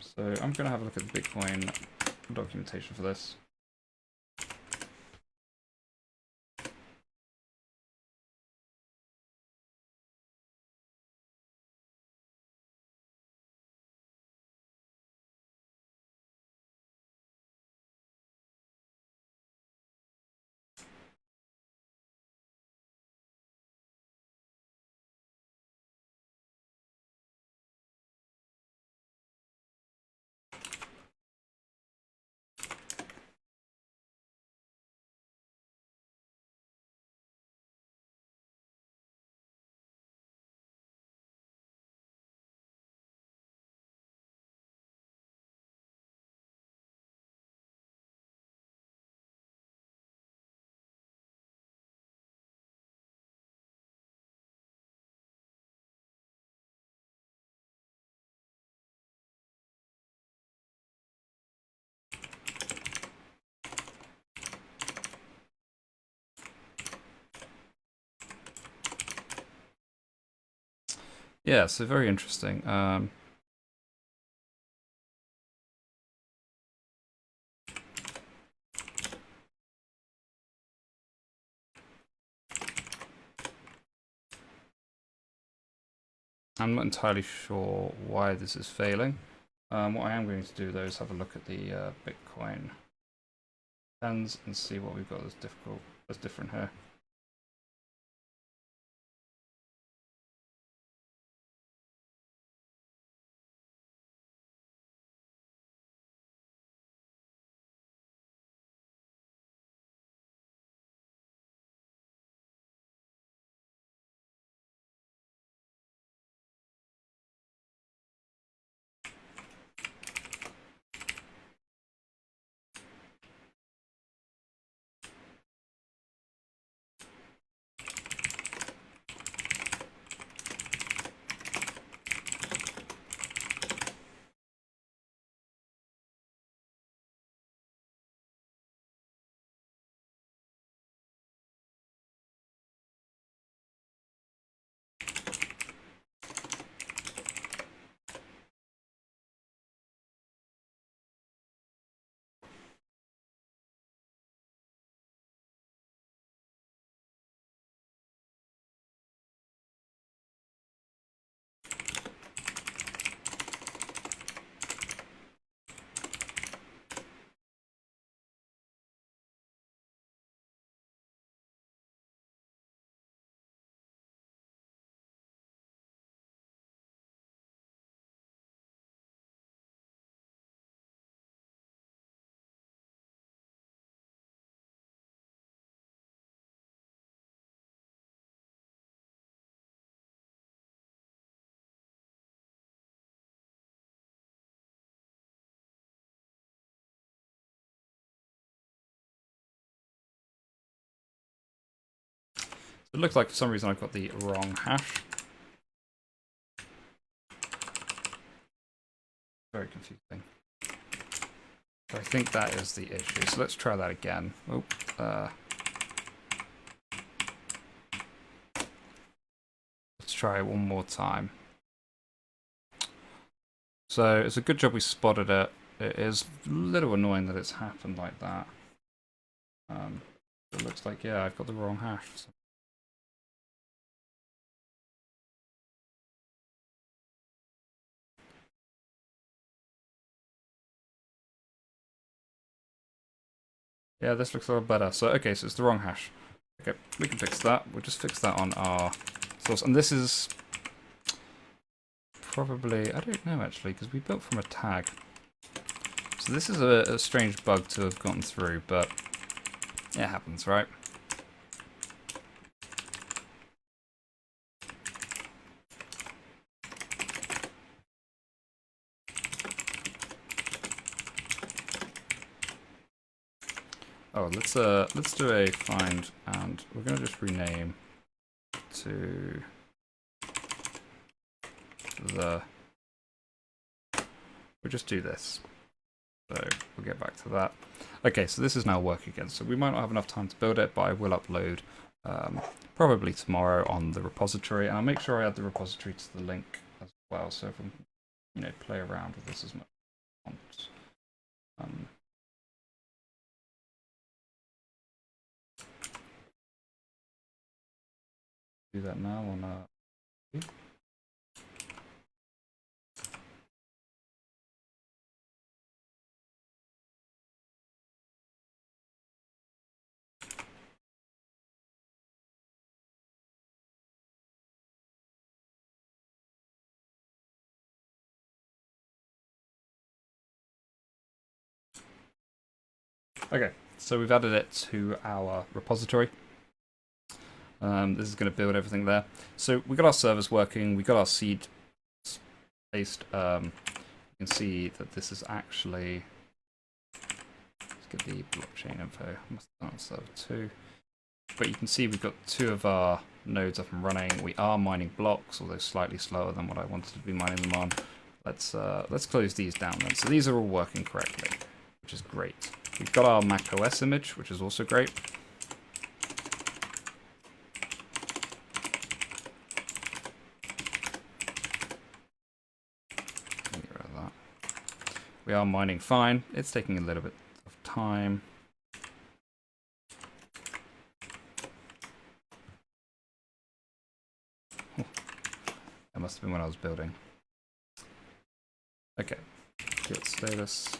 So I'm going to have a look at the Bitcoin documentation for this. Yeah, so very interesting. I'm not entirely sure why this is failing. What I am going to do though is have a look at the Bitcoin pens and see what we've got that's different here. It looks like for some reason I've got the wrong hash. Very confusing. So I think that is the issue. So let's try that again. Oh, let's try it one more time. So it's a good job we spotted it. It is a little annoying that it's happened like that. It looks like, yeah, I've got the wrong hash. So. Yeah, this looks a lot better. So, okay, so it's the wrong hash. Okay, we can fix that. We'll just fix that on our source. And this is probably, I don't know actually, because we built from a tag. So this is a strange bug to have gotten through, but it happens, right? Oh, let's do a find, and we're gonna just rename to the. We'll just do this. So we'll get back to that. Okay, so this is now working again. So we might not have enough time to build it, but I will upload probably tomorrow on the repository, and I'll make sure I add the repository to the link as well, so if I play around with this as much as I want. Do that now on Okay, so we've added it to our repository. This is going to build everything there. So we got our servers working, we got our seed based. You can see that this is actually. Let's get the blockchain info. Must have done on server 2. But you can see we've got 2 of our nodes up and running. We are mining blocks, although slightly slower than what I wanted to be mining them on. Let's close these down then. So these are all working correctly, which is great. We've got our Mac OS image, which is also great. Get rid of that. We are mining fine. It's taking a little bit of time. Oh, that must have been when I was building. Okay, git status.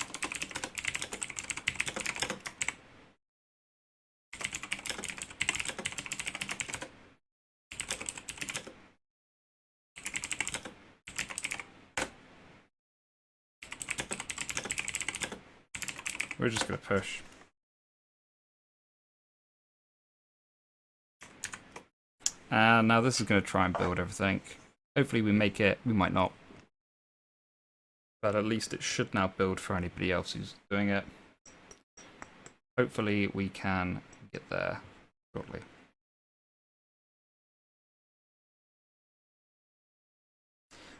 We're just going to push. And now this is going to try and build everything. Hopefully we make it. We might not. But at least it should now build for anybody else who's doing it. Hopefully we can get there shortly.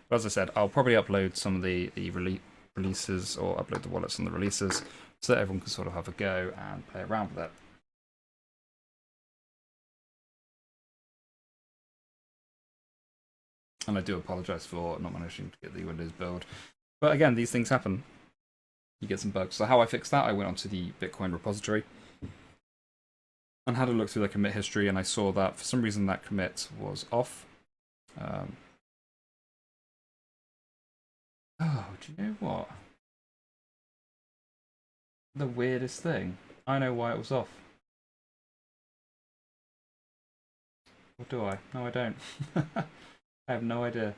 But as I said, I'll probably upload some of the releases, or upload the wallets and the releases, so that everyone can sort of have a go and play around with it. And I do apologize for not managing to get the Windows build. But again, these things happen. You get some bugs. So how I fixed that, I went onto the Bitcoin repository and had a look through the commit history, and I saw that for some reason that commit was off. Oh, do you know what? The weirdest thing. I know why it was off. Or do I? No, I don't. I have no idea.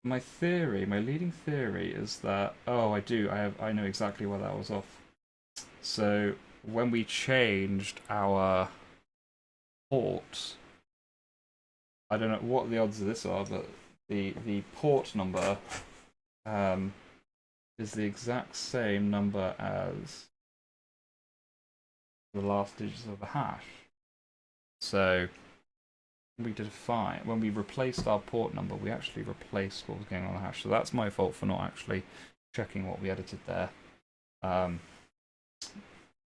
My theory, my leading theory is that, oh, I know exactly why that was off. So when we changed our port, I don't know what the odds of this are, but the port number is the exact same number as the last digits of the hash. So we define when we replaced our port number, we actually replaced what was going on the hash. So that's my fault for not actually checking what we edited there.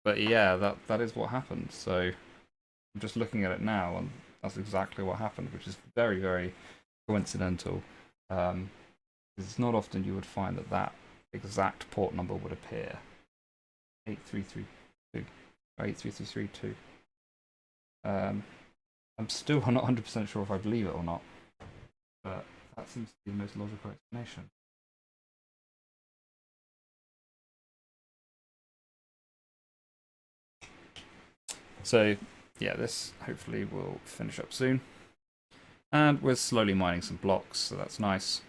But yeah, that is what happened. So I'm just looking at it now, and that's exactly what happened, which is very, very coincidental. It's not often you would find that exact port number would appear. 8332 or 83332. I'm still not 100% sure if I believe it or not, but that seems to be the most logical explanation. So yeah, this hopefully will finish up soon. And we're slowly mining some blocks, so that's nice.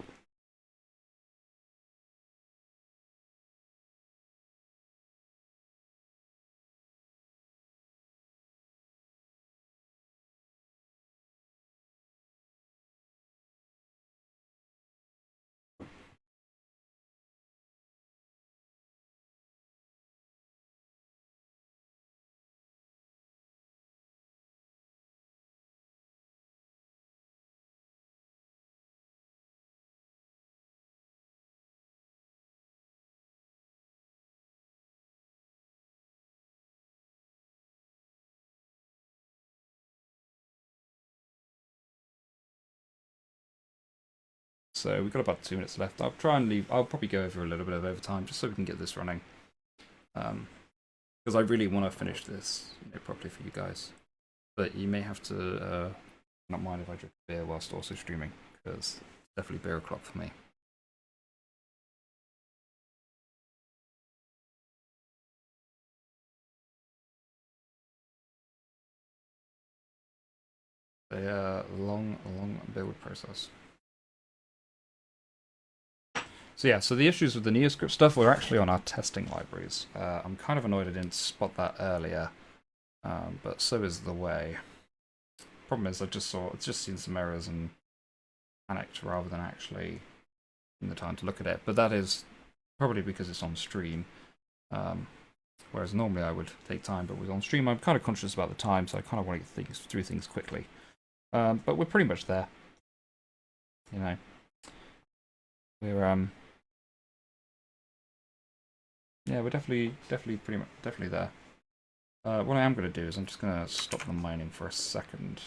So we've got about 2 minutes left. I'll try and leave. I'll probably go over a little bit of overtime just so we can get this running. Because I really want to finish this properly for you guys. But you may have to not mind if I drink beer whilst also streaming, because it's definitely beer o'clock for me. A long build process. So yeah, so the issues with the NeoScript stuff were actually on our testing libraries. I'm kind of annoyed I didn't spot that earlier, but so is the way. Problem is, I've just seen some errors and panicked rather than actually in the time to look at it. But that is probably because it's on stream. Whereas normally I would take time, but with on stream I'm kind of conscious about the time, so I kind of want to get through things quickly. But we're pretty much there. You know, we're yeah, we're definitely there. What I am going to do is I'm just going to stop the mining for a second.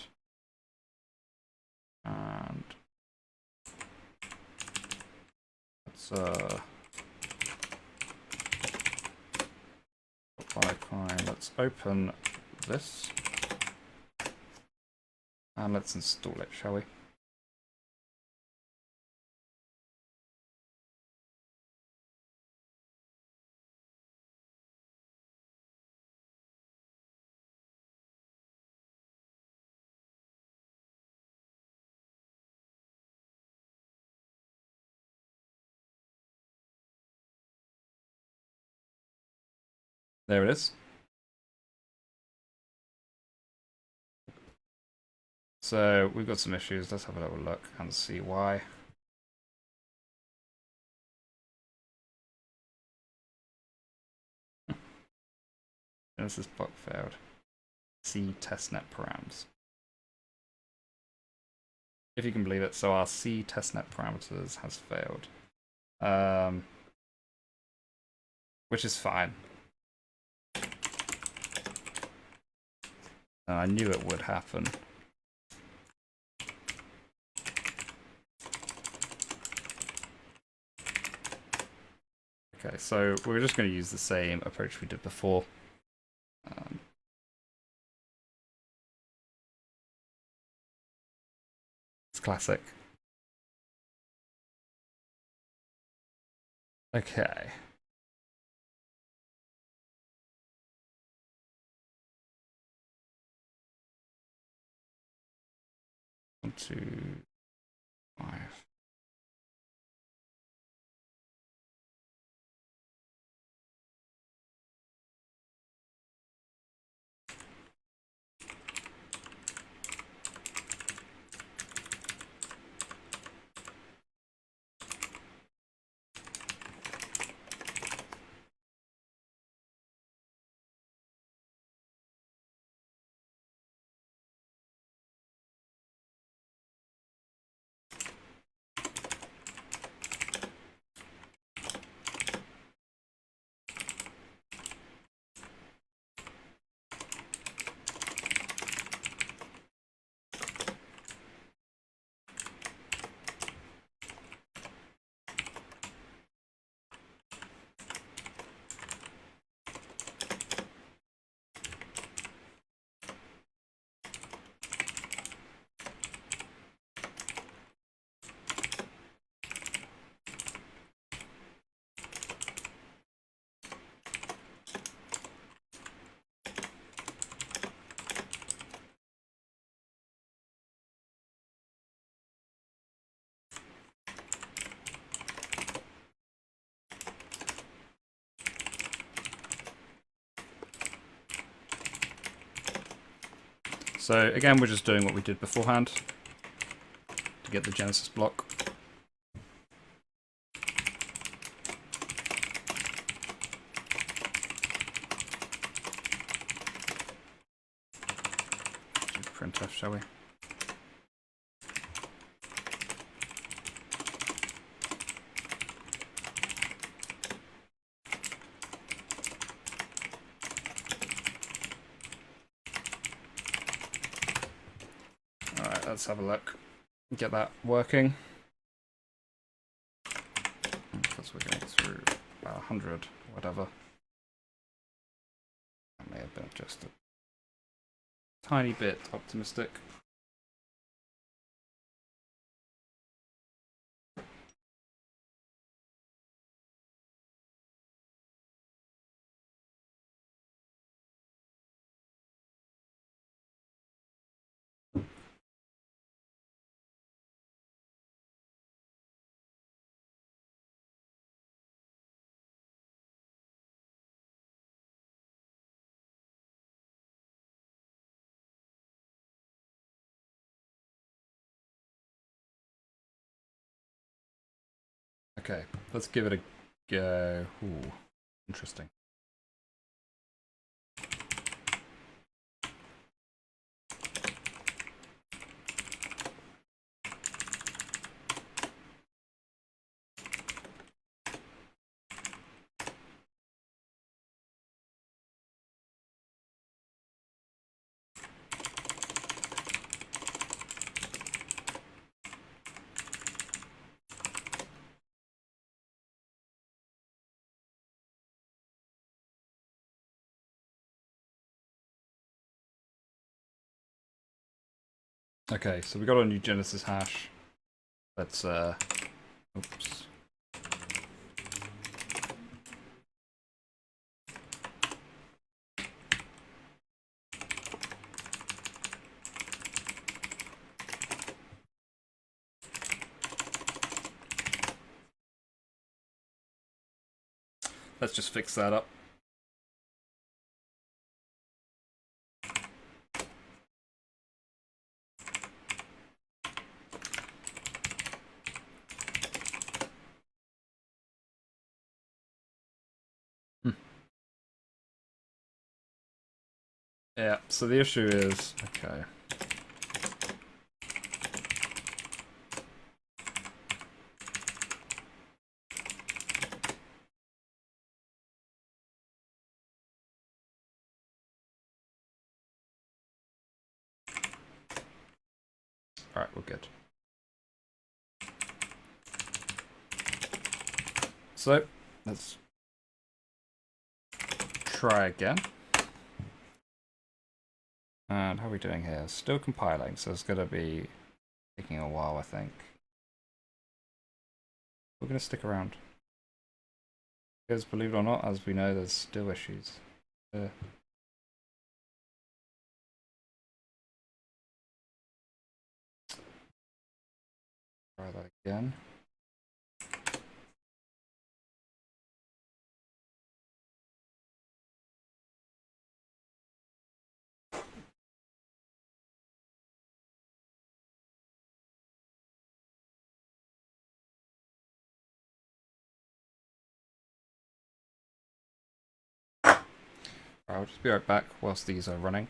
And let's let's open this and let's install it, shall we? There it is. So we've got some issues. Let's have a little look and see why. Genesis block failed. C testnet params. If you can believe it, so our C testnet parameters has failed. Which is fine. I knew it would happen. Okay, so we're just going to use the same approach we did before. It's classic. Okay. One, 2, 5. So again, we're just doing what we did beforehand to get the Genesis block. Printf, shall we? Alright, let's have a look. Get that working. Because we're going through about 100, whatever. That may have been just a tiny bit optimistic. Okay, let's give it a go. Ooh, interesting. Okay, so we got a new Genesis hash. Let's oops. Let's just fix that up. Yeah, so the issue is, okay. Alright, we're good. So, let's try again. And how are we doing here? Still compiling, so it's going to be taking a while, I think. We're going to stick around. Because believe it or not, as we know, there's still issues. Try that again. I'll just be right back whilst these are running.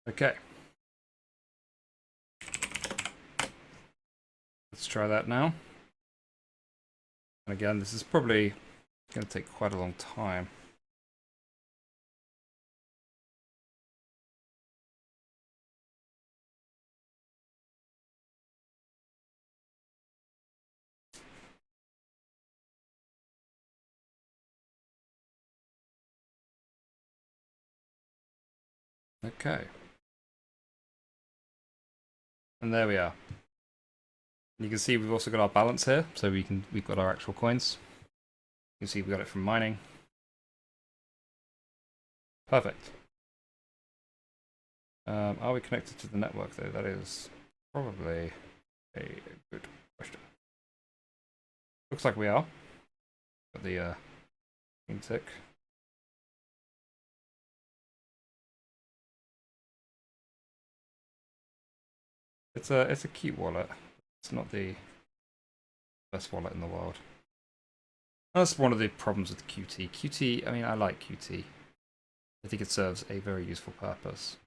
Okay. try that now. And again, this is probably going to take quite a long time. Okay. And there we are. You can see we've also got our balance here, so we've got our actual coins. You can see we got it from mining. Perfect. Are we connected to the network though? That is probably a good question. Looks like we are. Got the green tick. It's a cute wallet. It's not the best wallet in the world. That's one of the problems with Qt. Qt, I mean, I like Qt. I think it serves a very useful purpose.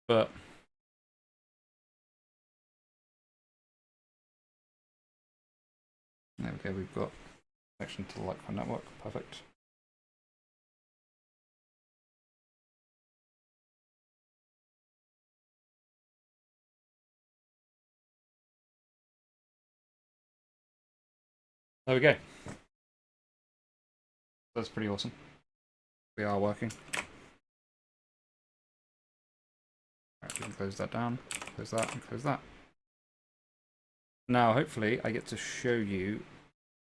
But there we go, we've got connection to the Litecoin network. Perfect. There we go. That's pretty awesome. We are working. Alright, we can close that down, close that, and close that. Now, hopefully, I get to show you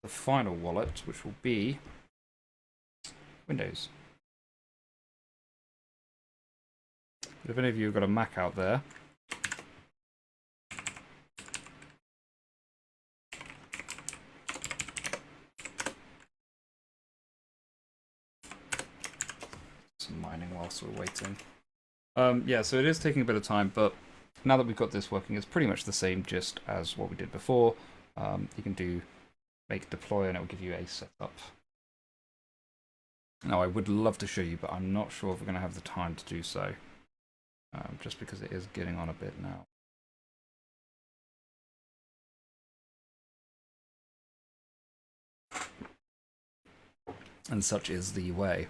the final wallet, which will be Windows. If any of you have got a Mac out there, some mining whilst we're waiting. Yeah, so it is taking a bit of time, but now that we've got this working, it's pretty much the same gist as what we did before. You can make deploy and it will give you a setup. Now, I would love to show you, but I'm not sure if we're going to have the time to do so, just because it is getting on a bit now. And such is the way.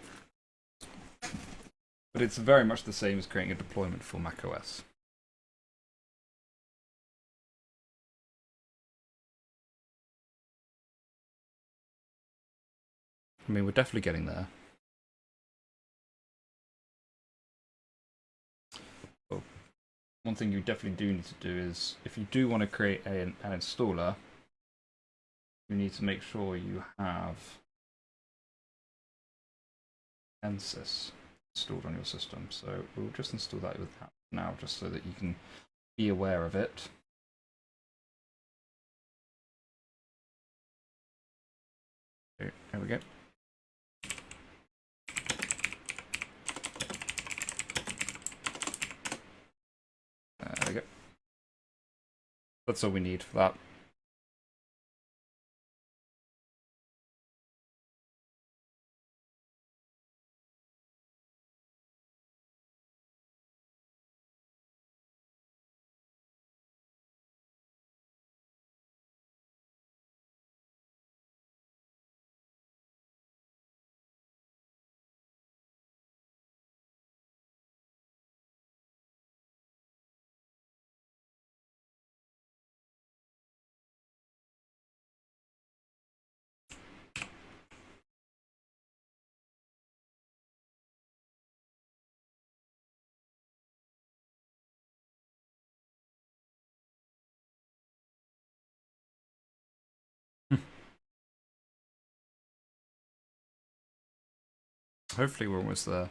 But it's very much the same as creating a deployment for macOS. I mean, we're definitely getting there. But one thing you definitely do need to do is, if you do want to create an installer, you need to make sure you have NSys installed on your system. So we'll just install that with that now, just so that you can be aware of it. There we go. There we go. That's all we need for that. Hopefully we're almost there.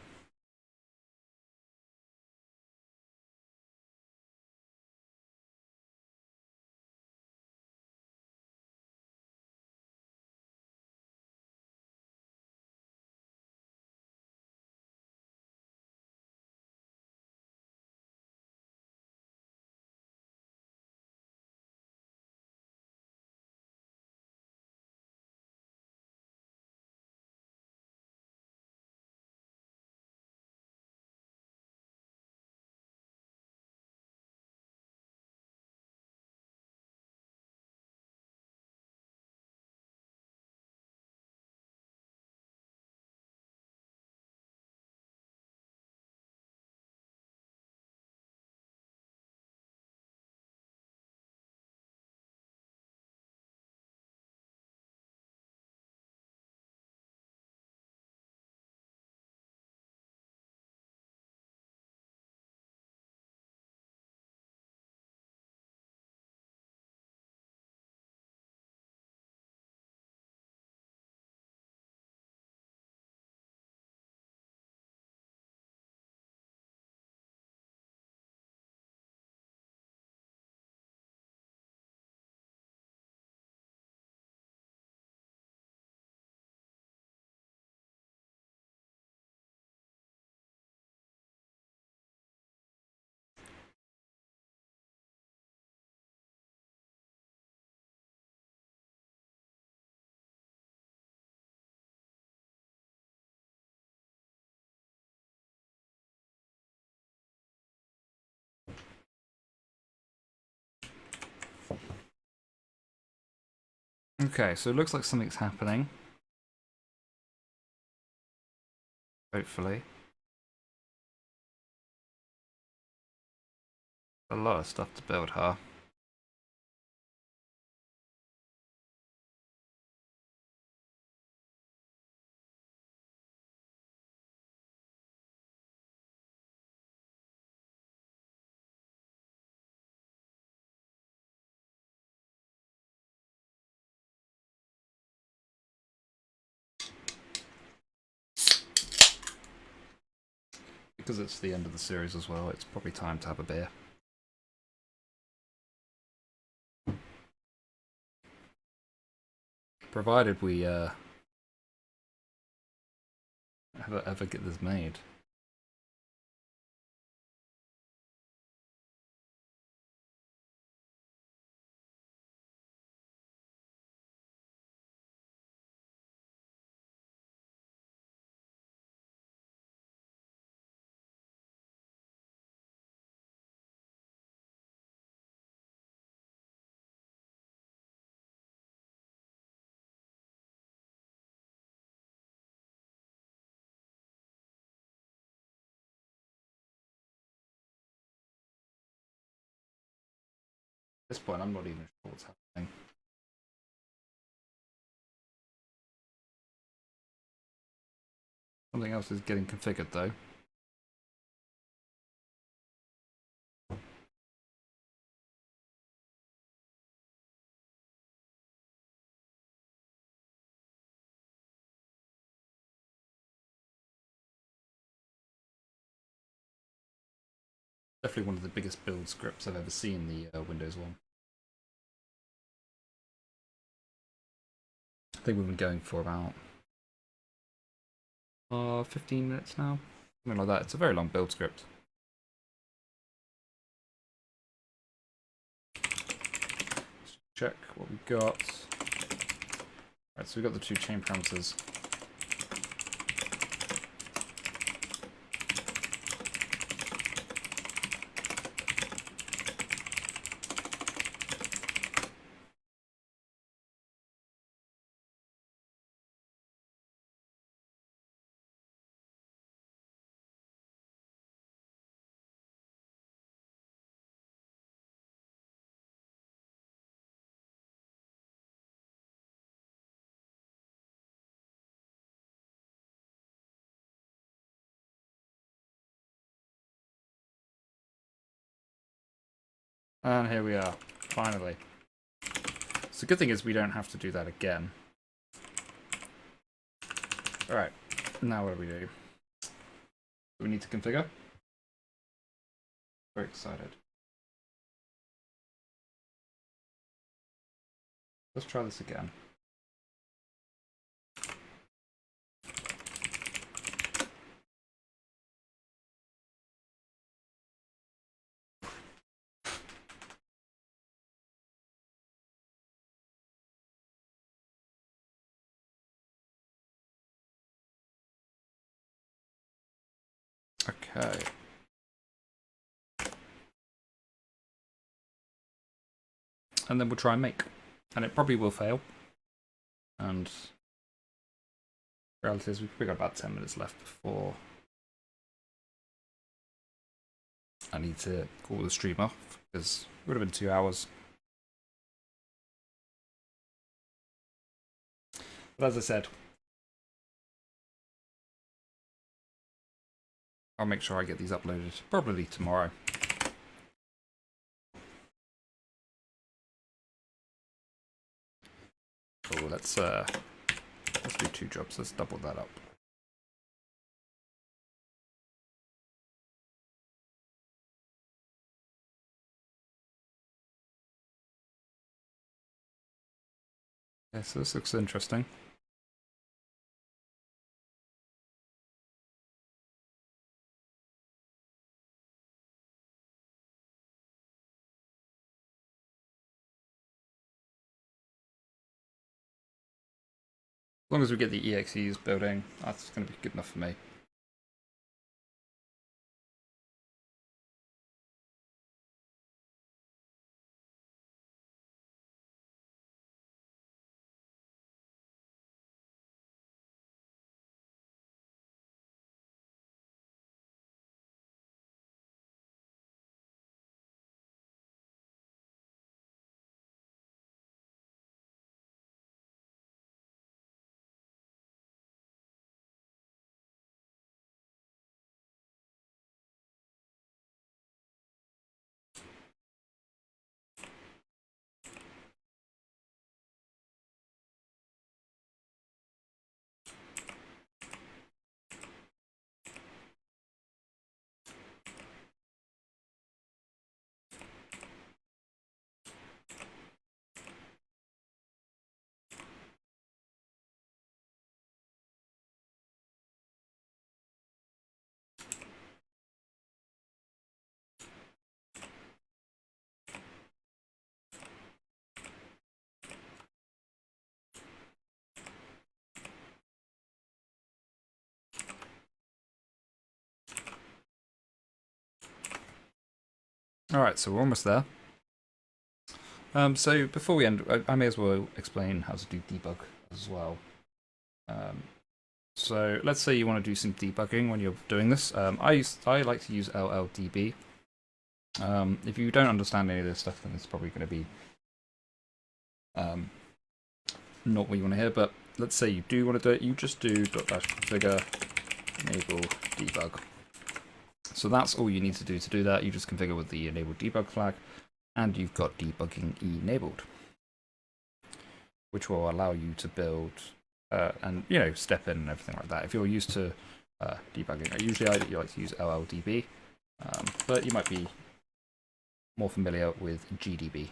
Okay, so it looks like something's happening. Hopefully. A lot of stuff to build, huh? Because it's the end of the series as well, it's probably time to have a beer. Provided we ever get this made. At this point, I'm not even sure what's happening. Something else is getting configured though. Definitely one of the biggest build scripts I've ever seen, the Windows one. I think we've been going for about 15 minutes now. Something like that. It's a very long build script. Let's check what we've got. Right, so we've got the two chain parameters. And here we are, finally. So the good thing is we don't have to do that again. Alright, now what do we do? We need to configure. Very excited. Let's try this again. Okay. And then we'll try and make. And it probably will fail. And reality is we've probably got about 10 minutes left before I need to call the stream off, because it would have been 2 hours. But as I said, I'll make sure I get these uploaded probably tomorrow. Cool, let's do 2 jobs, let's double that up. Yeah, so this looks interesting. As long as we get the EXEs building, that's going to be good enough for me. Alright, so we're almost there. So before we end, I may as well explain how to do debug as well. So let's say you want to do some debugging when you're doing this. I like to use LLDB. If you don't understand any of this stuff, then it's probably going to be not what you want to hear. But let's say you do want to do it, you just do --configure enable debug. So that's all you need to do that. You just configure with the enable debug flag, and you've got debugging enabled, which will allow you to build and step in and everything like that. If you're used to debugging, usually I like to use LLDB, but you might be more familiar with GDB.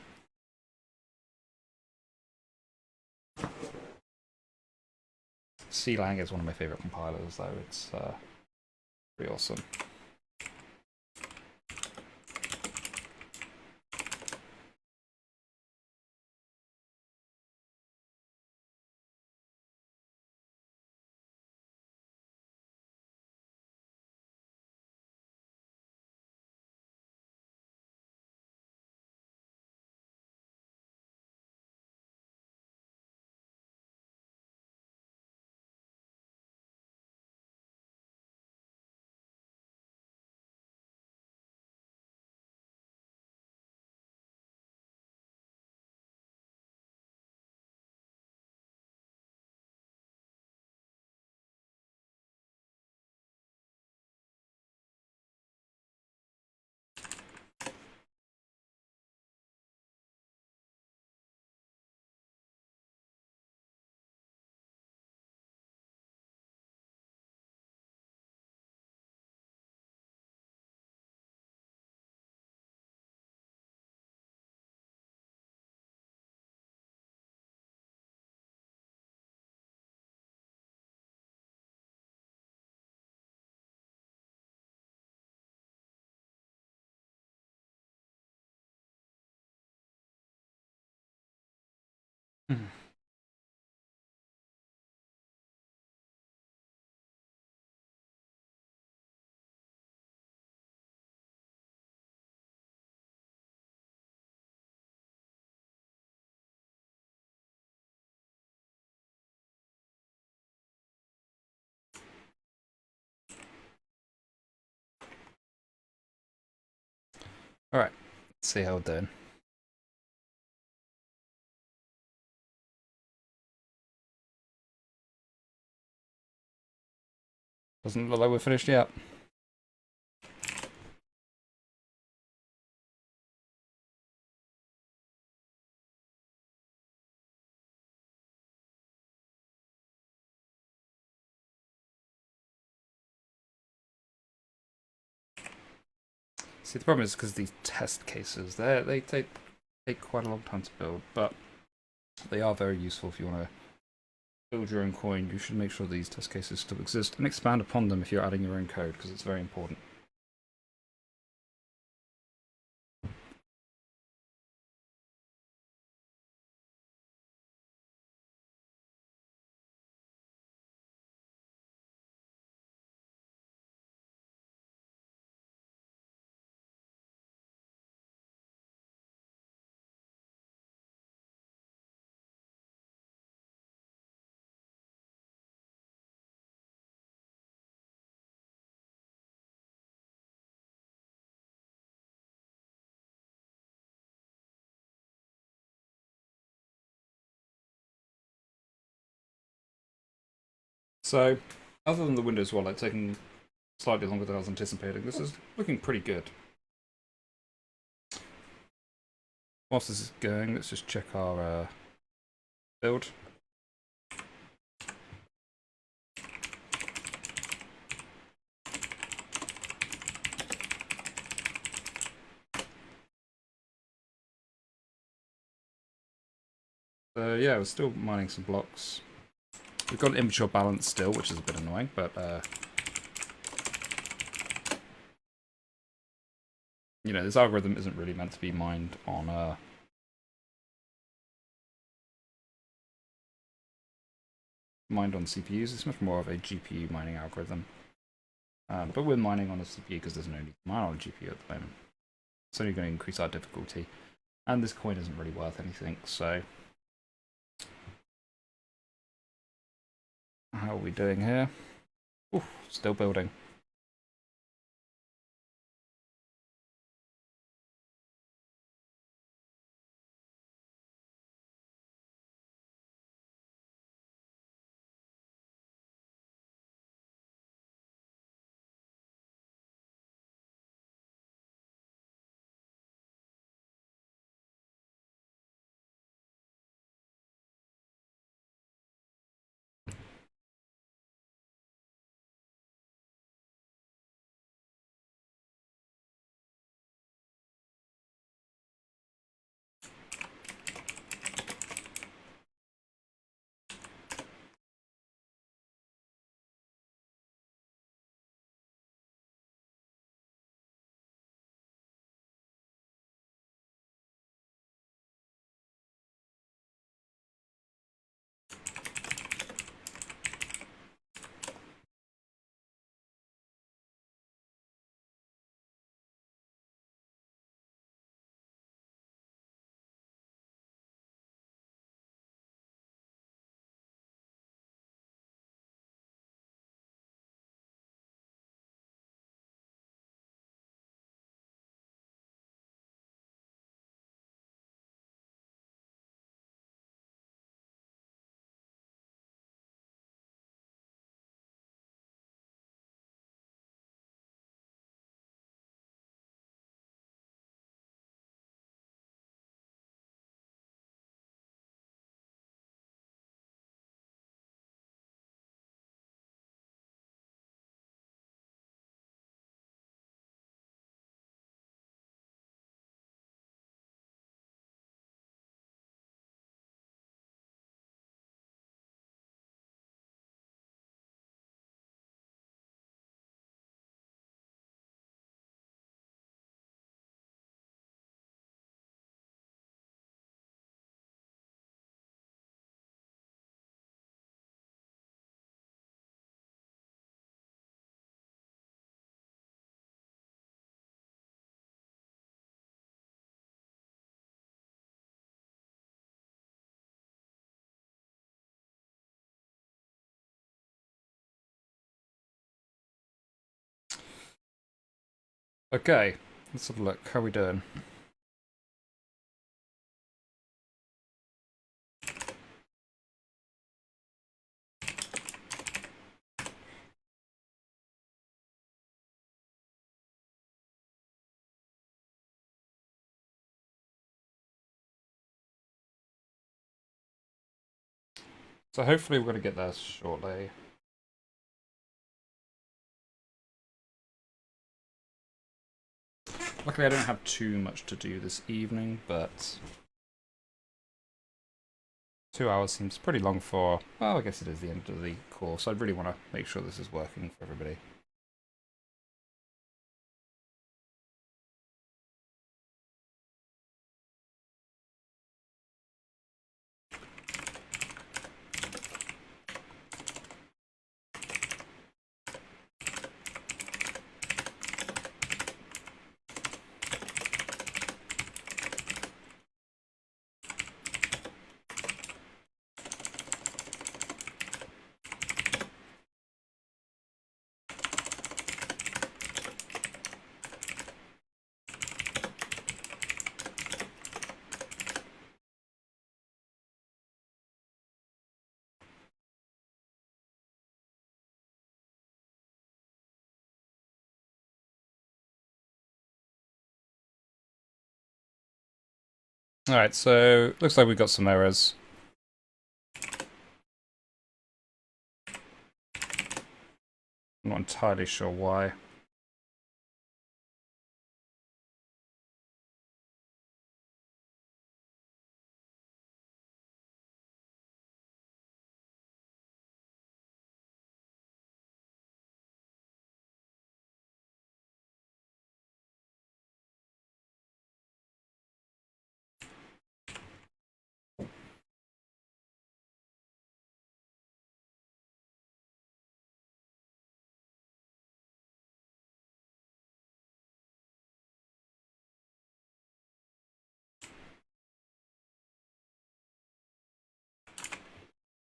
CLang is one of my favorite compilers, though. It's pretty awesome. Alright, let's see how we're doing. Doesn't look like we're finished yet. See, the problem is because these test cases, they take quite a long time to build, but they are very useful if you want to build your own coin. You should make sure these test cases still exist and expand upon them if you're adding your own code, because it's very important. So, other than the Windows wallet taking slightly longer than I was anticipating, this is looking pretty good. Whilst this is going, let's just check our build. So yeah, we're still mining some blocks. We've got an immature balance still, which is a bit annoying, but this algorithm isn't really meant to be mined on CPUs. It's much more of a GPU mining algorithm. But we're mining on a CPU because there's no need to mine on a GPU at the moment. It's only going to increase our difficulty. And this coin isn't really worth anything, so... How are we doing here? Oof, still building. Okay, let's have a look. How are we doing? So hopefully we're going to get there shortly. Luckily I don't have too much to do this evening, but 2 hours seems pretty long for, well, I guess it is the end of the course. I really want to make sure this is working for everybody. Alright, so looks like we've got some errors. I'm not entirely sure why.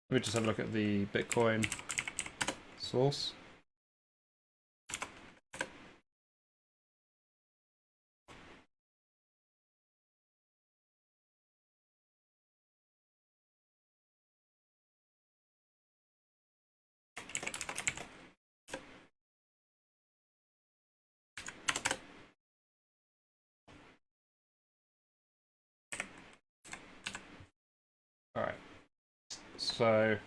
Let me just have a look at the Bitcoin source. All right. So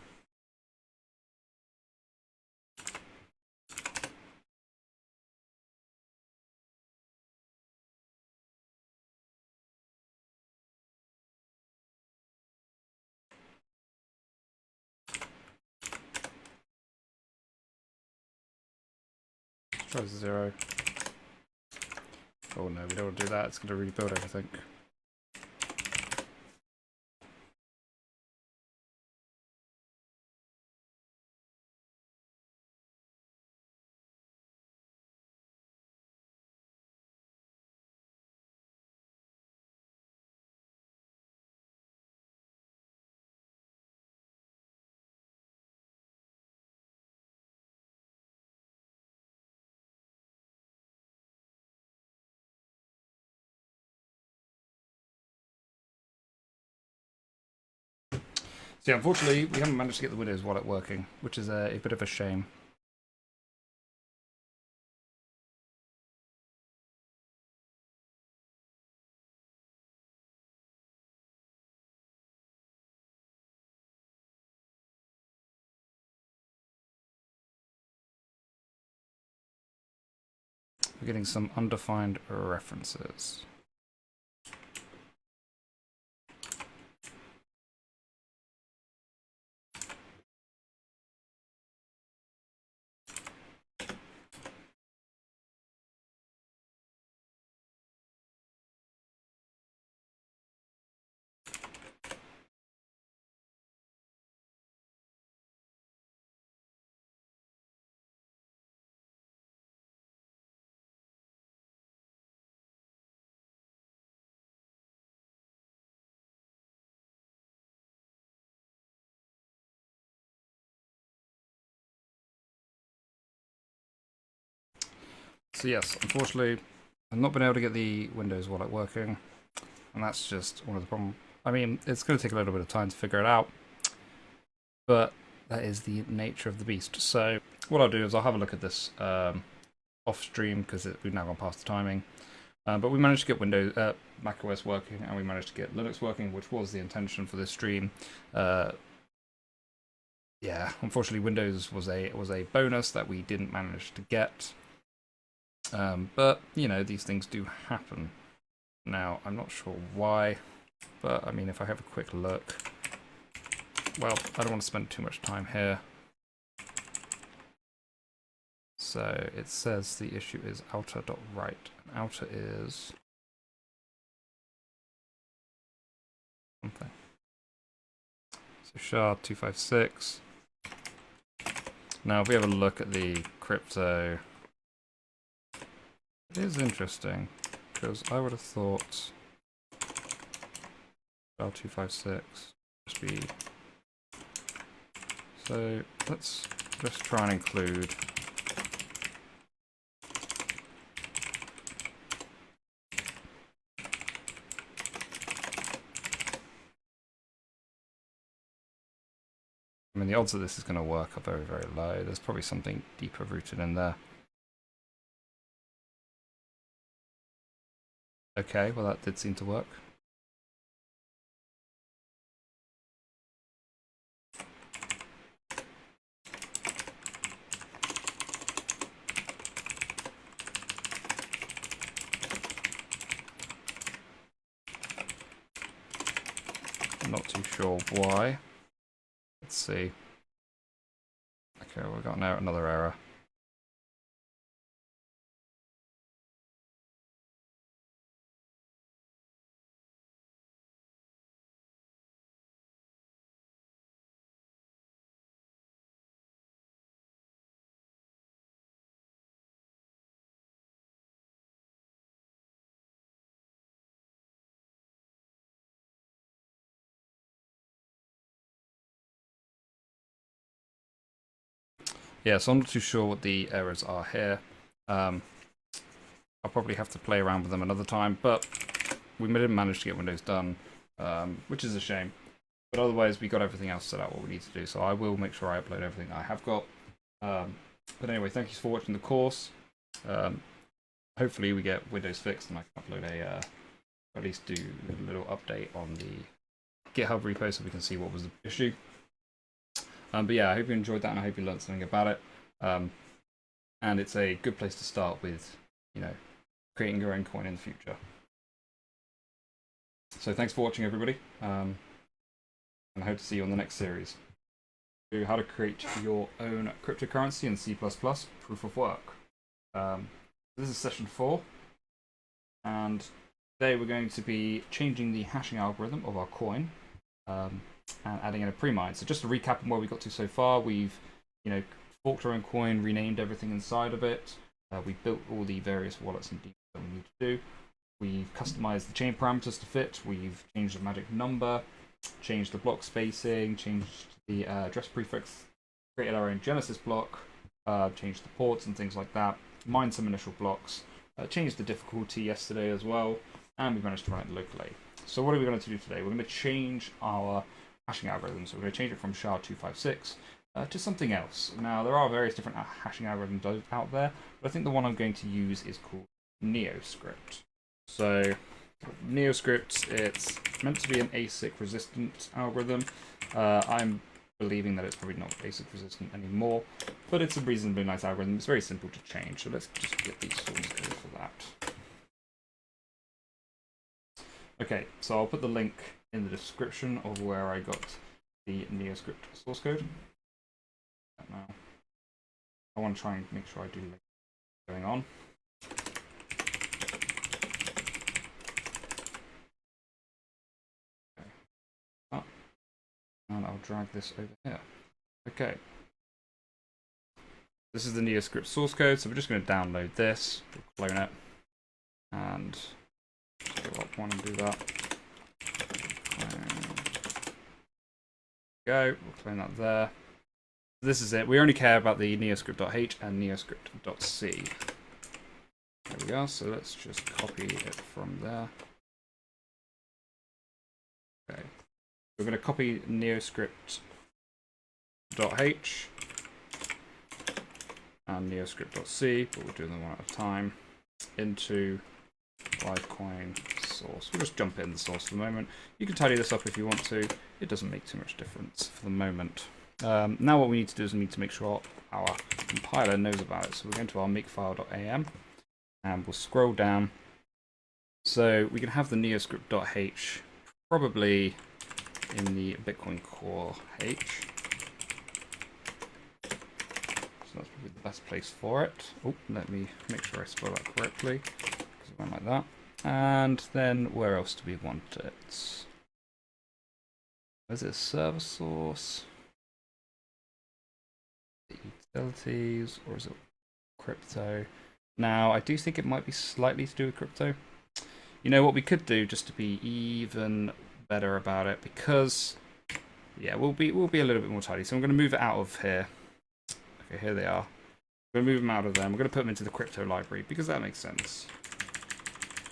let's try 0. Oh no, we don't want to do that. It's going to rebuild everything. So yeah, unfortunately, we haven't managed to get the Windows wallet working, which is a bit of a shame. We're getting some undefined references. So yes, unfortunately, I've not been able to get the Windows wallet working, and that's just one of the problems. I mean, it's going to take a little bit of time to figure it out, but that is the nature of the beast. So what I'll do is I'll have a look at this off stream because we've now gone past the timing. But we managed to get Windows, macOS working, and we managed to get Linux working, which was the intention for this stream. Yeah, unfortunately, Windows was a bonus that we didn't manage to get. But you know, these things do happen. Now, I'm not sure why, but I mean, if I have a quick look, well, I don't want to spend too much time here. So it says the issue is outer.write. And outer is something. So SHA-256. Now, if we have a look at the crypto, it is interesting because I would have thought SHA-256 must be. So let's just try and include. I mean, the odds that this is going to work are very, very low. There's probably something deeper rooted in there. Okay, well that did seem to work. I'm not too sure why. Let's see. Okay, we've got now another error. Yeah, so I'm not too sure what the errors are here. I'll probably have to play around with them another time, but we didn't manage to get Windows done, which is a shame. But otherwise, we got everything else set out what we need to do, so I will make sure I upload everything I have got. But anyway, thank you for watching the course. Hopefully we get Windows fixed and I can upload at least do a little update on the GitHub repo so we can see what was the issue. But yeah, I hope you enjoyed that and I hope you learned something about it. And it's a good place to start with, creating your own coin in the future. So thanks for watching, everybody. And I hope to see you on the next series. How to create your own cryptocurrency in C++, proof of work. This is session 4. And today we're going to be changing the hashing algorithm of our coin. And adding in a pre-mine. So just to recap on where we got to so far, we've forked our own coin, renamed everything inside of it. We've built all the various wallets and deals that we need to do. We've customized the chain parameters to fit. We've changed the magic number, changed the block spacing, changed the address prefix, created our own Genesis block, changed the ports and things like that, mined some initial blocks, changed the difficulty yesterday as well, and we managed to run it locally. So what are we going to do today? We're going to change our hashing algorithm. So we're going to change it from SHA-256 to something else. Now, there are various different hashing algorithms out there, but I think the one I'm going to use is called NeoScript. So NeoScript, it's meant to be an ASIC resistant algorithm. I'm believing that it's probably not ASIC resistant anymore, but it's a reasonably nice algorithm. It's very simple to change, so let's just get the source code for that. Okay, so I'll put the link in the description of where I got the NeoScript source code. Now, I want to try and make sure I do link going on. Okay. And I'll drag this over here. Okay. This is the NeoScript source code, so we're just going to download this, we'll clone it, and go up one and do that. Go, we'll clone that there. This is it. We only care about the neoscript.h and neoscript.c. There we go. So let's just copy it from there. Okay. We're going to copy neoscript.h and neoscript.c, but we'll do them one at a time, into Livecoin source. We'll just jump in the source for the moment. You can tidy this up if you want to. It doesn't make too much difference for the moment. Now what we need to do is we need to make sure our compiler knows about it. So we're going to our makefile.am and we'll scroll down. So we can have the neoscript.h probably in the Bitcoin Core H. So that's probably the best place for it. Oh, let me make sure I spell that correctly, because it went like that. And then where else do we want it? Is it a server source? Utilities, or is it crypto? Now, I do think it might be slightly to do with crypto. You know what we could do just to be even better about it, because yeah, we'll be a little bit more tidy. So I'm going to move it out of here. Okay, here they are. We're going to move them out of there. We're going to put them into the crypto library because that makes sense.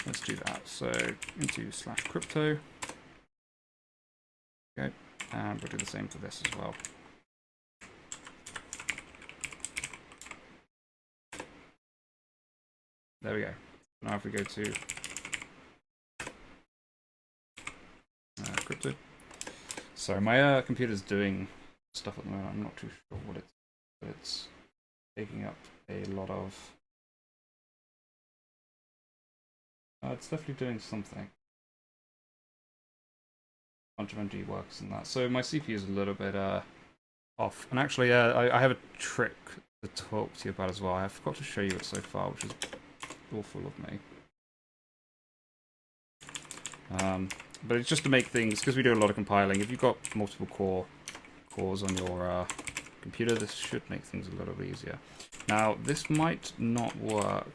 Let's do that. So into /crypto. Okay, and we'll do the same for this as well. There we go. Now if we go to crypto. Sorry, my computer's doing stuff at the moment. I'm not too sure what it's, but it's taking up a lot of. It's definitely doing something. A bunch of MG works and that. So my CPU is a little bit off. And actually, I have a trick to talk to you about as well. I forgot to show you it so far, which is awful of me. But it's just to make things, because we do a lot of compiling. If you've got multiple cores on your computer, this should make things a little easier. Now, this might not work,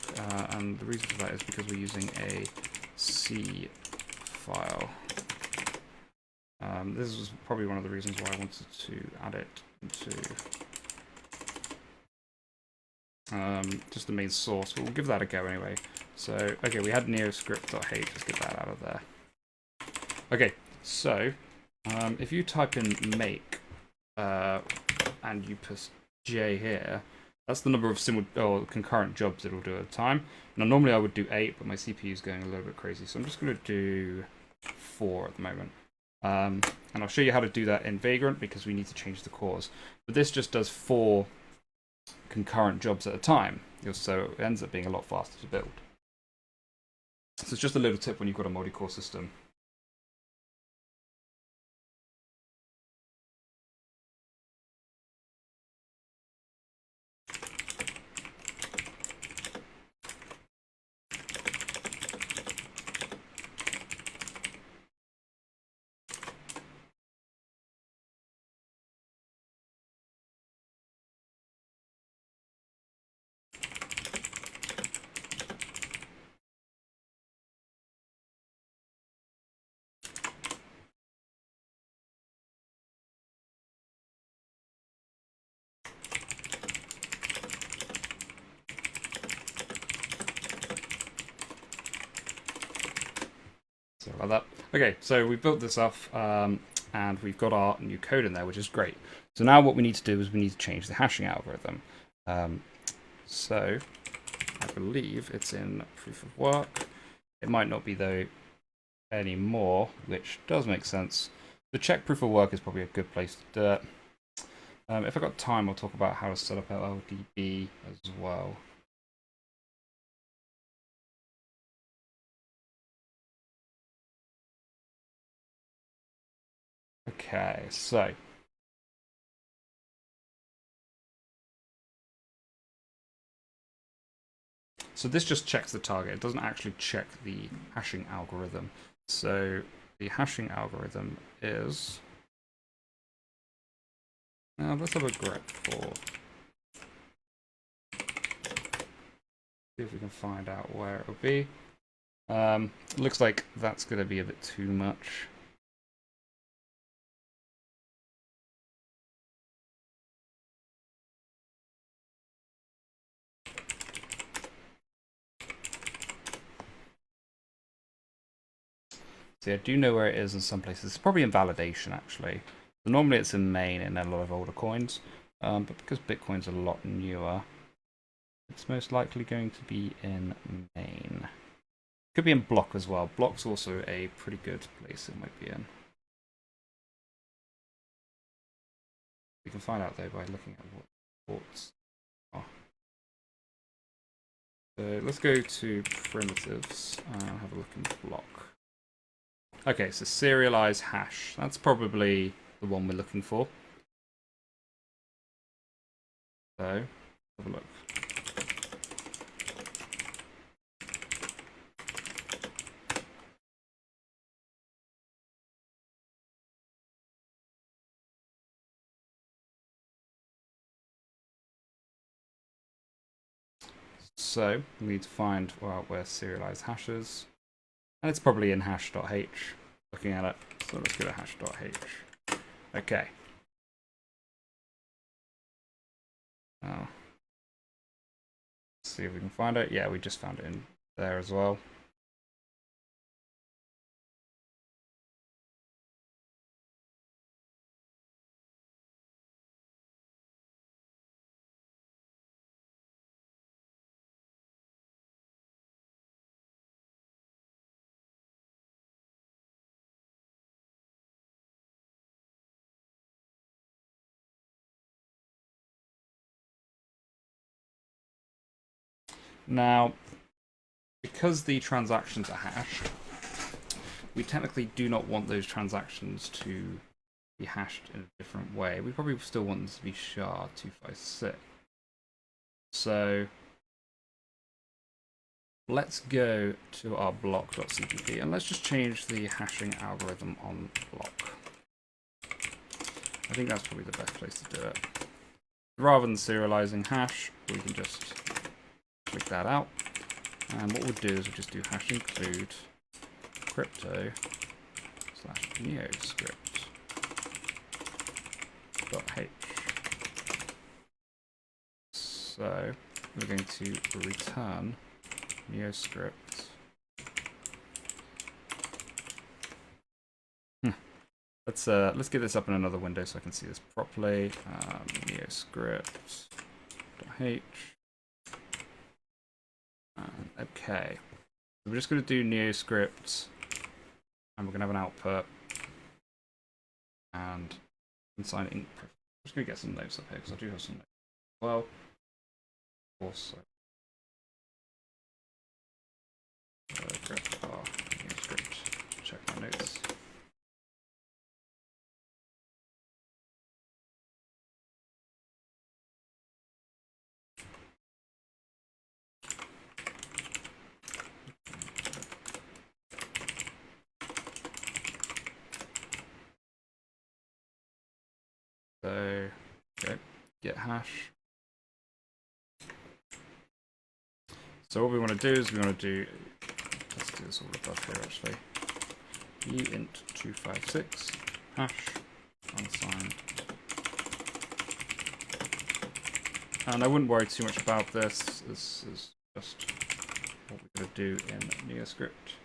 and the reason for that is because we're using a C file. This was probably one of the reasons why I wanted to add it into just the main source, but we'll give that a go anyway. So, okay, we had neoscript.h, let's get that out of there. Okay, so if you type in make and you put J here, that's the number of concurrent jobs it'll do at a time. Now, normally I would do 8, but my CPU is going a little bit crazy, so I'm just going to do 4 at the moment. And I'll show you how to do that in Vagrant because we need to change the cores. But this just does 4 concurrent jobs at a time, so it ends up being a lot faster to build. So it's just a little tip when you've got a multi-core system. Sorry about that. Okay, so we've built this off, and we've got our new code in there, which is great. So now what we need to do is we need to change the hashing algorithm. So I believe it's in proof of work. It might not be though anymore, which does make sense. The check proof of work is probably a good place to do it. If I've got time, I'll talk about how to set up LLDB as well. Okay, so this just checks the target. It doesn't actually check the hashing algorithm. So the hashing algorithm is... Now let's have a grep for... See if we can find out where it will be. Looks like that's going to be a bit too much. See, I do know where it is in some places. It's probably in validation, actually. So normally it's in main in a lot of older coins, but because Bitcoin's a lot newer, it's most likely going to be in main. Could be in block as well. Block's also a pretty good place it might be in. We can find out though by looking at what ports are. So let's go to primitives and have a look in block. Okay, so serialize hash. That's probably the one we're looking for. So, have a look. So, we need to find where serialize hashes. And it's probably in hash.h, looking at it. So let's go to hash.h. Okay. Now, let's see if we can find it. Yeah, we just found it in there as well. Now, because the transactions are hashed, we technically do not want those transactions to be hashed in a different way. We probably still want them to be SHA-256. So let's go to our block.cpp and let's just change the hashing algorithm on block. I think that's probably the best place to do it. Rather than serializing hash, we can just click that out. And what we'll do is we'll just do hash include crypto/neoscript.h. So we're going to return neoscript. Let's get this up in another window so I can see this properly. Neoscript.h. Okay. So we're just going to do neoscript, and we're going to have an output, and unsigned ink. I'm just going to get some notes up here because I do have some notes as well. Also, grep r neoscript. Check my notes. So, okay, get hash. So what we want to do is we want to do, let's do this all above here actually. Int256 hash unsigned. And I wouldn't worry too much about this. This is just what we're going to do in neoscript.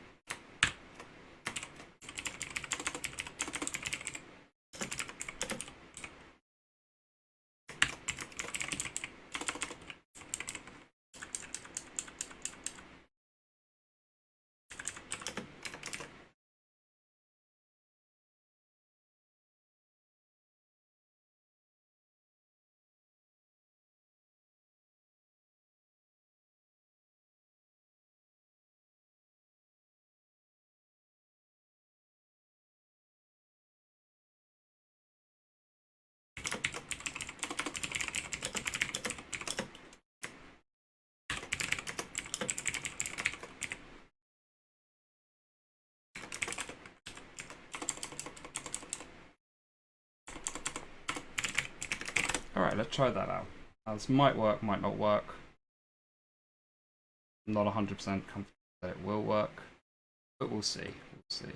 Alright, let's try that out. This might work, might not work. I'm not 100% confident that it will work, but we'll see. We'll see.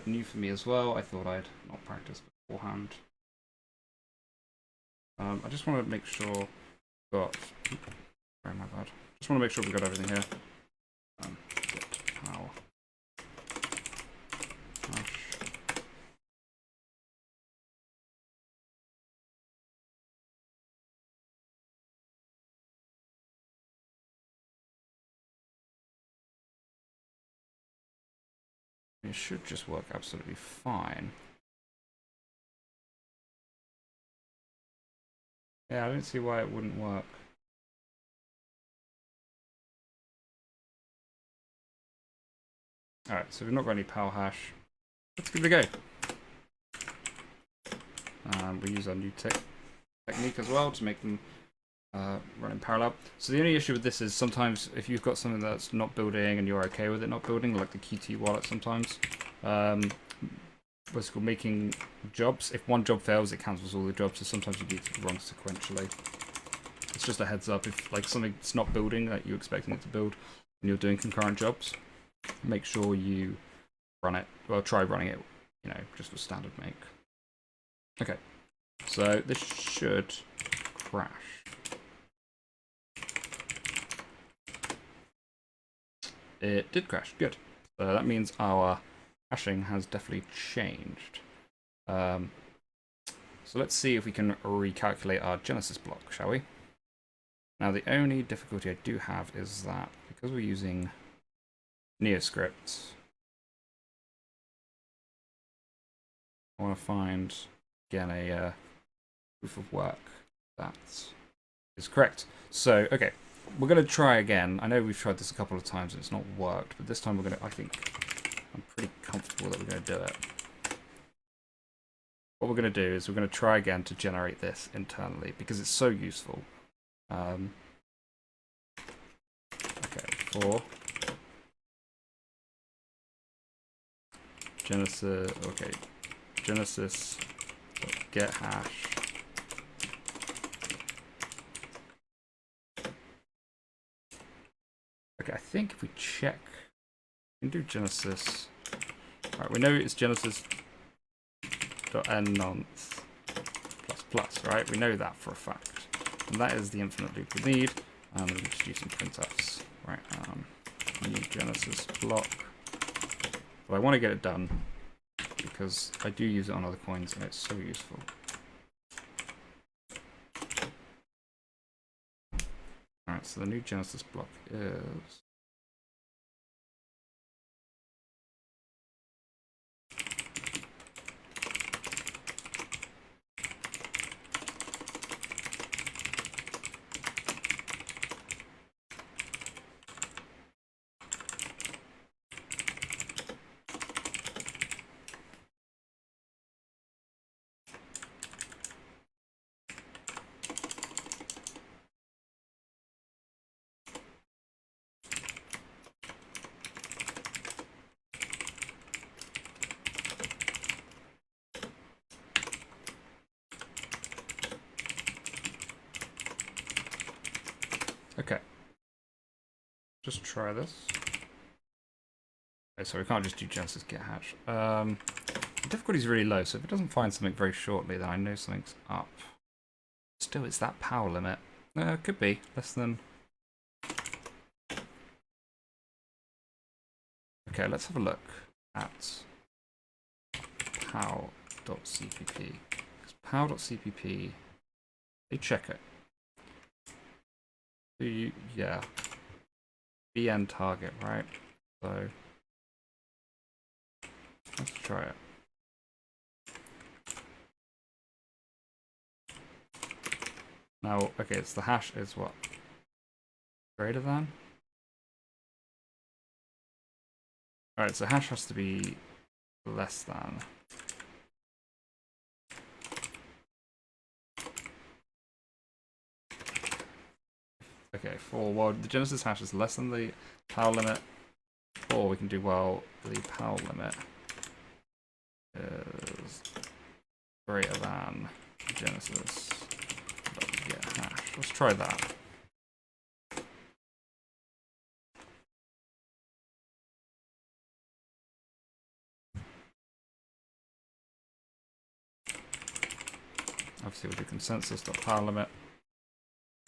New for me as well. I thought I'd not practiced beforehand. I just want to make sure we've got. Sorry, my bad. Just want to make sure we've got everything here. Get power. Hash. It should just work absolutely fine. Yeah, I don't see why it wouldn't work. Alright, so we've not got any PAL hash. Let's give it a go. We use our new technique as well to make them run in parallel. So the only issue with this is sometimes if you've got something that's not building and you're okay with it not building, like the Qt wallet sometimes, what's called making jobs. If one job fails, it cancels all the jobs, so sometimes you need to run sequentially. It's just a heads up. If like something's not building that you're expecting it to build and you're doing concurrent jobs, make sure you run it. Well, try running it, you know, just with standard make. Okay, so this should crash. It did crash, good. So that means our hashing has definitely changed. So let's see if we can recalculate our Genesis block, shall we? Now the only difficulty I do have is that because we're using neoscript, I want to find again a proof of work that is correct. So okay, we're going to try again. I know we've tried this a couple of times and it's not worked, but this time we're going to, I think, I'm pretty comfortable that we're going to do it. What we're going to do is we're going to try again to generate this internally because it's so useful. Okay, for Genesis, okay, Genesis get hash. Okay, I think if we check, we can do Genesis. Alright, we know it's Genesis.n nonce ++, right? We know that for a fact. And that is the infinite loop we need. And we're just using printfs. Right, new Genesis block. But I want to get it done because I do use it on other coins and it's so useful. Alright, so the new Genesis block is okay. Just try this. Okay, so we can't just do Genesis get hash. The difficulty is really low, so if it doesn't find something very shortly, then I know something's up. Still, it's that power limit. Could be less than. Okay, let's have a look at pow.cpp. Because pow.cpp, they check it. Yeah. BN target, right? So let's try it. Now, okay, it's the hash is what? Greater than? Alright, so hash has to be less than. Okay, well, the Genesis hash is less than the power limit, or we can do, well, the power limit is greater than Genesis get hash. Let's try that. Obviously, we'll do consensus.power limit.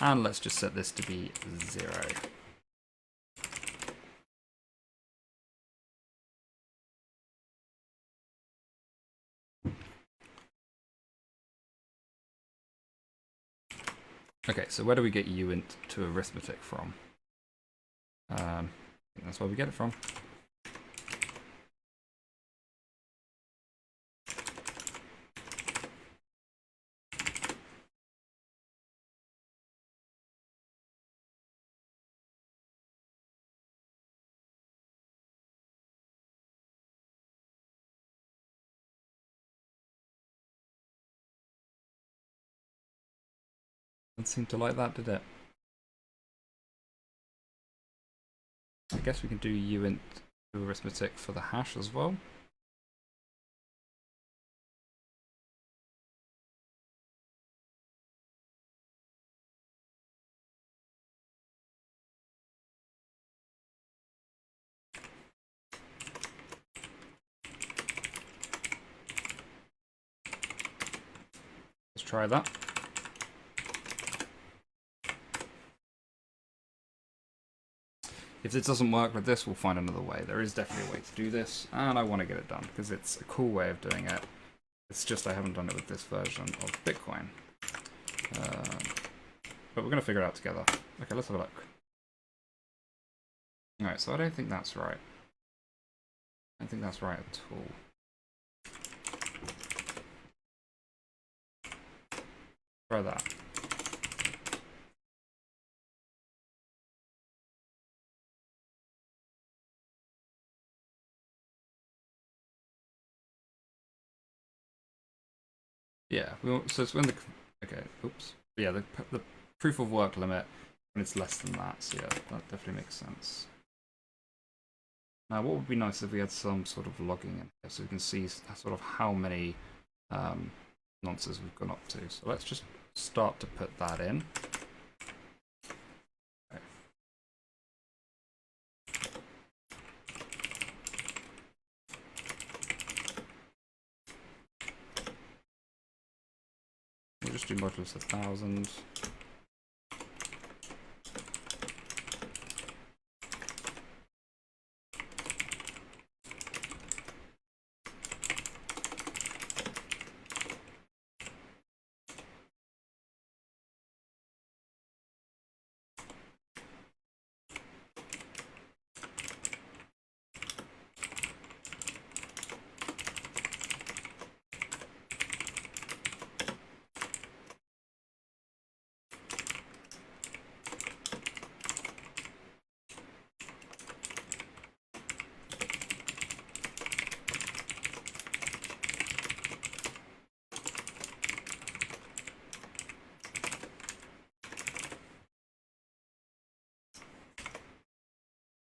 And let's just set this to be 0. Okay, so where do we get uint to arithmetic from? I think that's where we get it from. Didn't seem to like that, did it? I guess we can do uint to arithmetic for the hash as well. Let's try that. If this doesn't work with this, we'll find another way. There is definitely a way to do this, and I want to get it done because it's a cool way of doing it. It's just I haven't done it with this version of Bitcoin. But we're going to figure it out together. Okay, let's have a look. Alright, so I don't think that's right. I don't think that's right at all. Try that. Yeah, so it's when the okay, oops. Yeah, the proof of work limit when it's less than that. So yeah, that definitely makes sense. Now, what would be nice if we had some sort of logging in here, so we can see sort of how many nonces we've gone up to. So let's just start to put that in. Okay. We'll just do modulus 1000.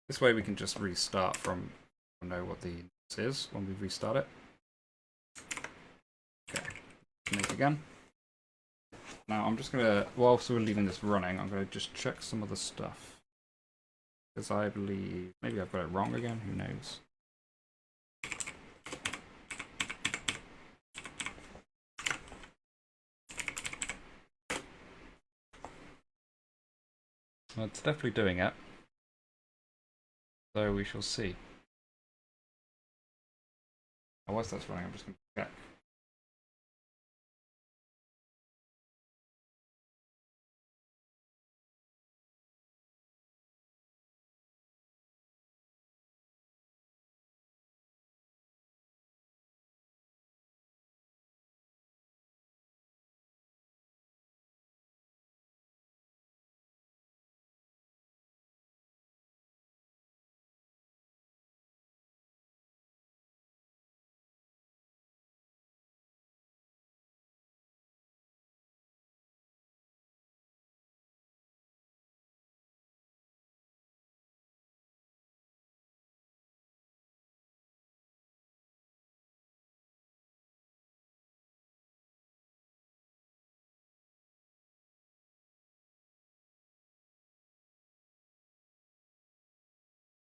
This way we can just restart from, know what the is when we restart it. Okay, make again. Now I'm just gonna, whilst we're leaving this running, I'm gonna just check some of the stuff. Because I believe, maybe I've got it wrong again, who knows. Well, it's definitely doing it. So we shall see. Whilst that's running, I'm just gonna check.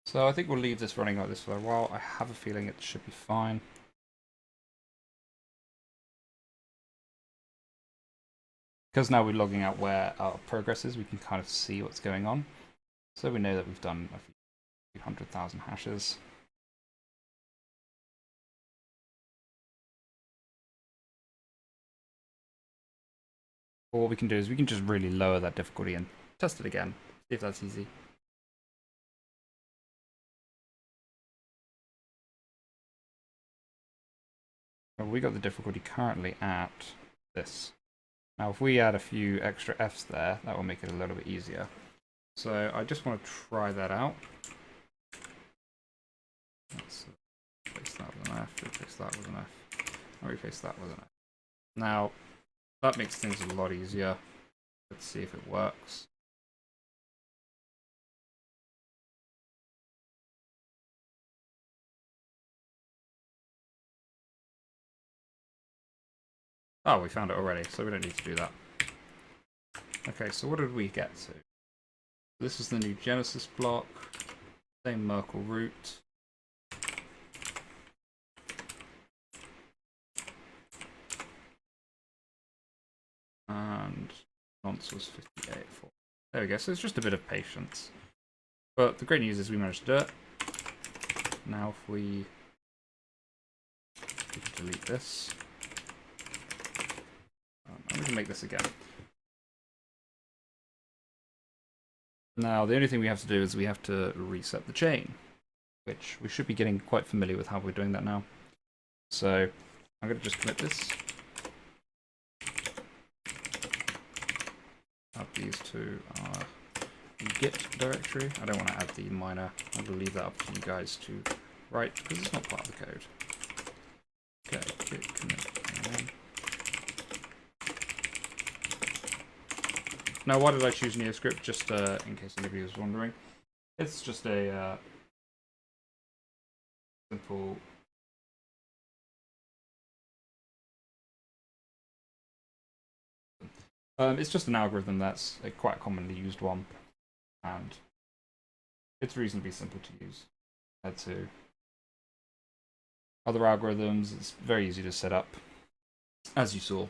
So I think we'll leave this running like this for a while. I have a feeling it should be fine. Because now we're logging out where our progress is, we can kind of see what's going on. So we know that we've done a few 100,000 hashes. Or what we can do is we can just really lower that difficulty and test it again, see if that's easy. Well, we got the difficulty currently at this. Now if we add a few extra Fs there, that will make it a little bit easier. So I just want to try that out. Let's replace that with an F, replace that with an F, and replace that with an F. Now, that makes things a lot easier. Let's see if it works. Oh, we found it already, so we don't need to do that. Okay, so what did we get to? This is the new Genesis block, same Merkle root. And nonce was 58 for. There we go, so it's just a bit of patience. But the great news is we managed to do it. Now if we delete this, and we can make this again. Now the only thing we have to do is we have to reset the chain, which we should be getting quite familiar with how we're doing that now. So I'm going to just commit this. Add these to our Git directory. I don't want to add the minor. I'm going to leave that up to you guys to write because it's not part of the code. Okay, git commit. Now, why did I choose NeoScript? Just in case anybody was wondering, it's just a simple. It's just an algorithm that's a quite commonly used one, and it's reasonably simple to use compared to other algorithms. It's very easy to set up, as you saw.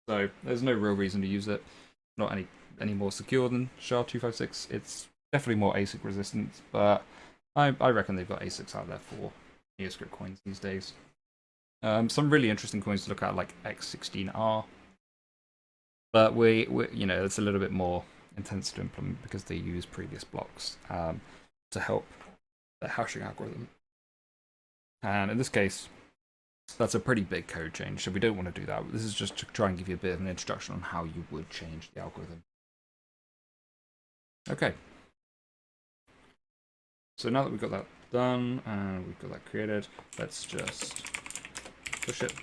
So there's no real reason to use it. Not any more secure than SHA-256. It's definitely more ASIC resistant, but I reckon they've got ASICs out there for NeoScript coins these days. Some really interesting coins to look at, like X16R. But we you know, it's a little bit more intense to implement because they use previous blocks to help the hashing algorithm. And in this case, that's a pretty big code change, so we don't want to do that. This is just to try and give you a bit of an introduction on how you would change the algorithm. Okay. So now that we've got that done and we've got that created, let's just push it.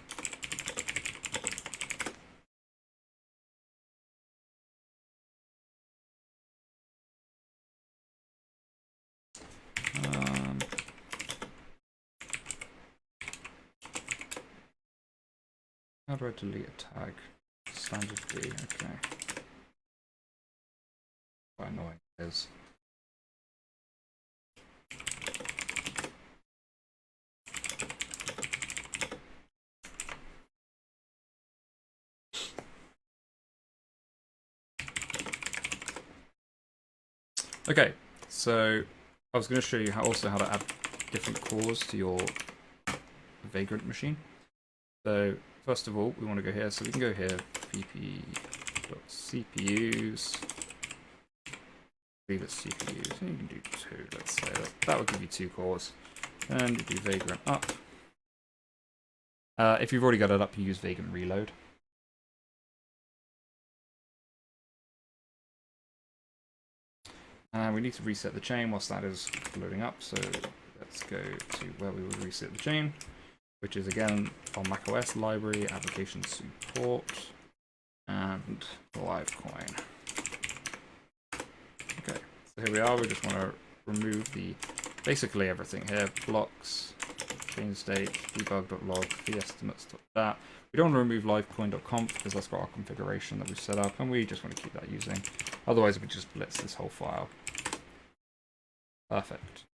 How do I delete a tag? Standard D, okay. Quite annoying it is. Okay, so I was going to show you how to add different cores to your Vagrant machine. So first of all, we want to go here. So we can go here, vp.cpus. Leave it CPUs, and you can do 2. Let's say that will give you 2 cores. And you do Vagrant up. If you've already got it up, you use Vagrant reload. And we need to reset the chain whilst that is loading up. So let's go to where we would reset the chain, which is again on macOS library, application support, and Livecoin. Okay, so here we are. We just want to remove basically everything here: blocks, chain state, debug.log, fee estimates.dat. We don't want to remove livecoin.conf because that's got our configuration that we've set up, and we just want to keep that using. Otherwise, we just blitz this whole file. Perfect.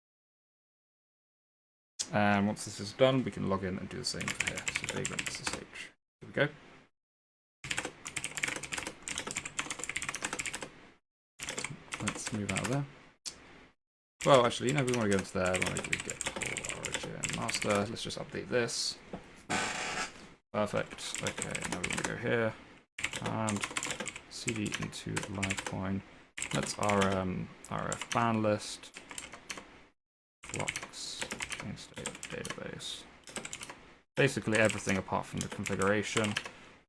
And once this is done, we can log in and do the same for here. So vagrant SSH. Here we go. Let's move out of there. Well, actually, we want to go into there. We want to do get origin master. Let's just update this. Perfect. Okay, now we want to go here and cd into Livecoin. That's our RF ban list. Blocks, chain state, database. Basically everything apart from the configuration.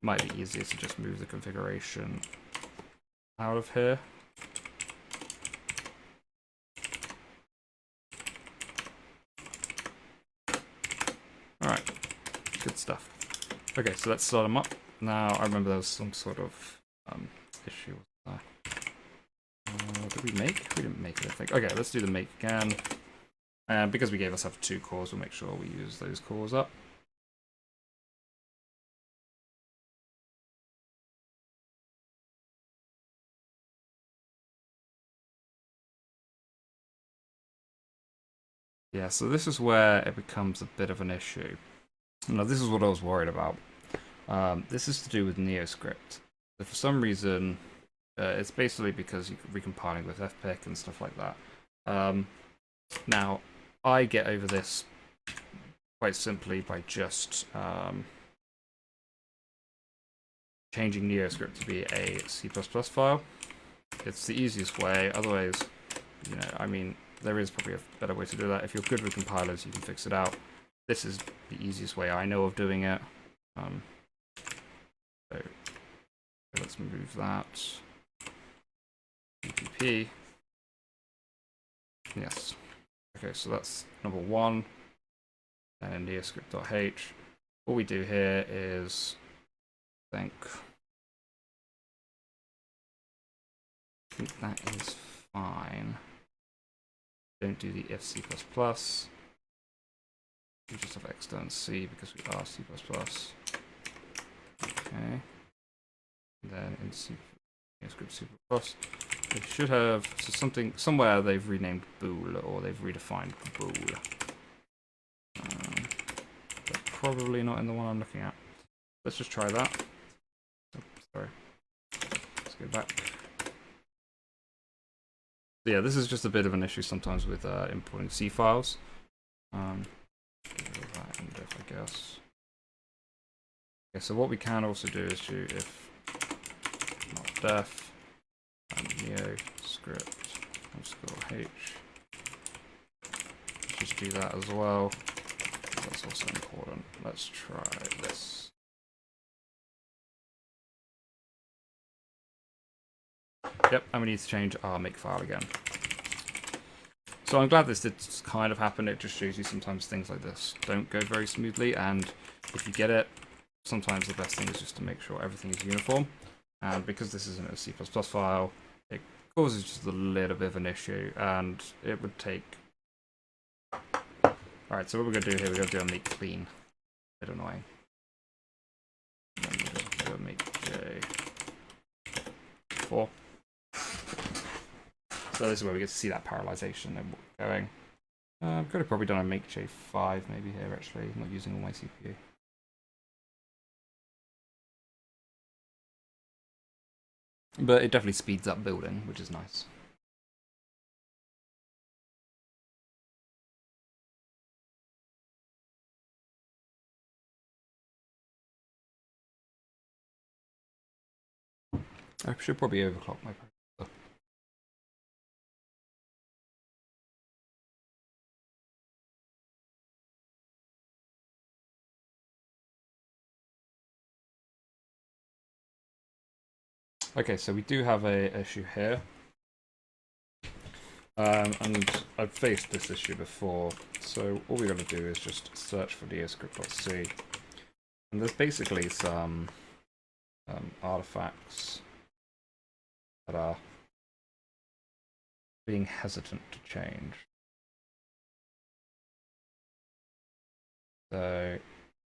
Might be easier to just move the configuration out of here. Alright, good stuff. Okay, so let's start them up. Now, I remember there was some sort of issue with that. Did we make? We didn't make it, I think. Okay, let's do the make again. And because we gave ourselves 2 cores, we'll make sure we use those cores up. Yeah, so this is where it becomes a bit of an issue. Now, this is what I was worried about. This is to do with NeoScript. So for some reason, it's basically because you're recompiling with fpic and stuff like that. Now, I get over this quite simply by just changing NeoScript to be a C++ file. It's the easiest way. Otherwise, I mean, there is probably a better way to do that. If you're good with compilers, you can fix it out. This is the easiest way I know of doing it. So let's move that. PPP. Yes. Okay, so that's number 1. And in neoscript.h. What we do here is I think that is fine. Don't do the if C++. We just have extern C because we are C++. Okay. And then in neoscript C++, they should have somewhere they've renamed bool or they've redefined bool. But probably not in the one I'm looking at. Let's just try that. Oh, sorry. Let's go back. So yeah, this is just a bit of an issue sometimes with importing C files. Get rid of that and if, I guess. Okay, so what we can also do is do if not def and neoscript _h. Just do that as well. That's also important. Let's try this. Yep, and we need to change our makefile again. So I'm glad this did kind of happen. It just shows you sometimes things like this don't go very smoothly, and if you get it, sometimes the best thing is just to make sure everything is uniform. And because this isn't a C++ file, it causes just a little bit of an issue, and it would take... Alright, so what we're going to do here, we're going to do a make clean. A bit annoying. before. So this is where we get to see that parallelization and going. Could have probably done a make J5 maybe here actually, not using all my CPU. But it definitely speeds up building, which is nice. I should probably overclock my processor. Okay, so we do have a issue here. And I've faced this issue before, so all we got to do is just search for neoscript.c. And there's basically some artifacts that are being hesitant to change. So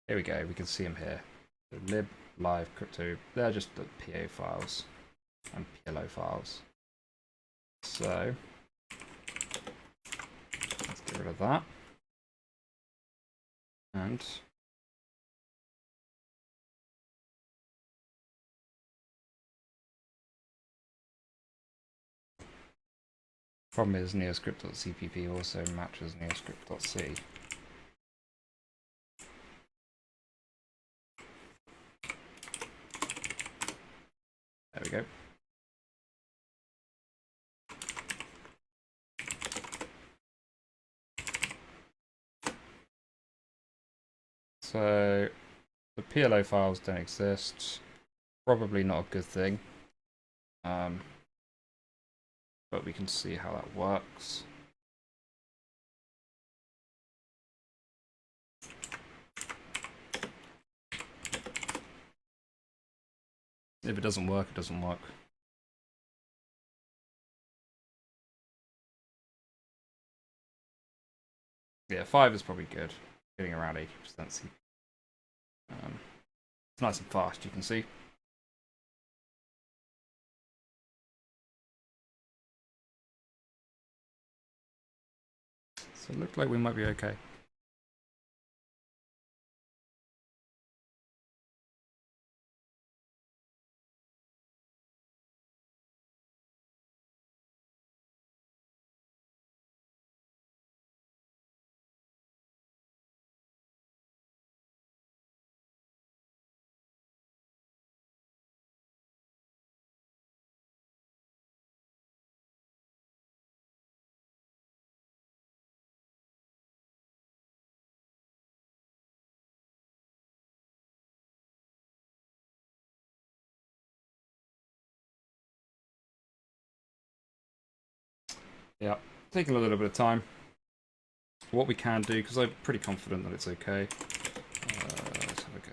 here we go, we can see them here. So lib, live, crypto, they're just the PA files and PLO files. So let's get rid of that. And problem is neoscript.cpp also matches neoscript.c. There we go. So the PLO files don't exist. Probably not a good thing. But we can see how that works. If it doesn't work, it doesn't work. Yeah, 5 is probably good. Getting around 80% CPU. It's nice and fast, you can see. So it looks like we might be okay. Yeah, taking a little bit of time. What we can do, because I'm pretty confident that it's okay. Let's have a go.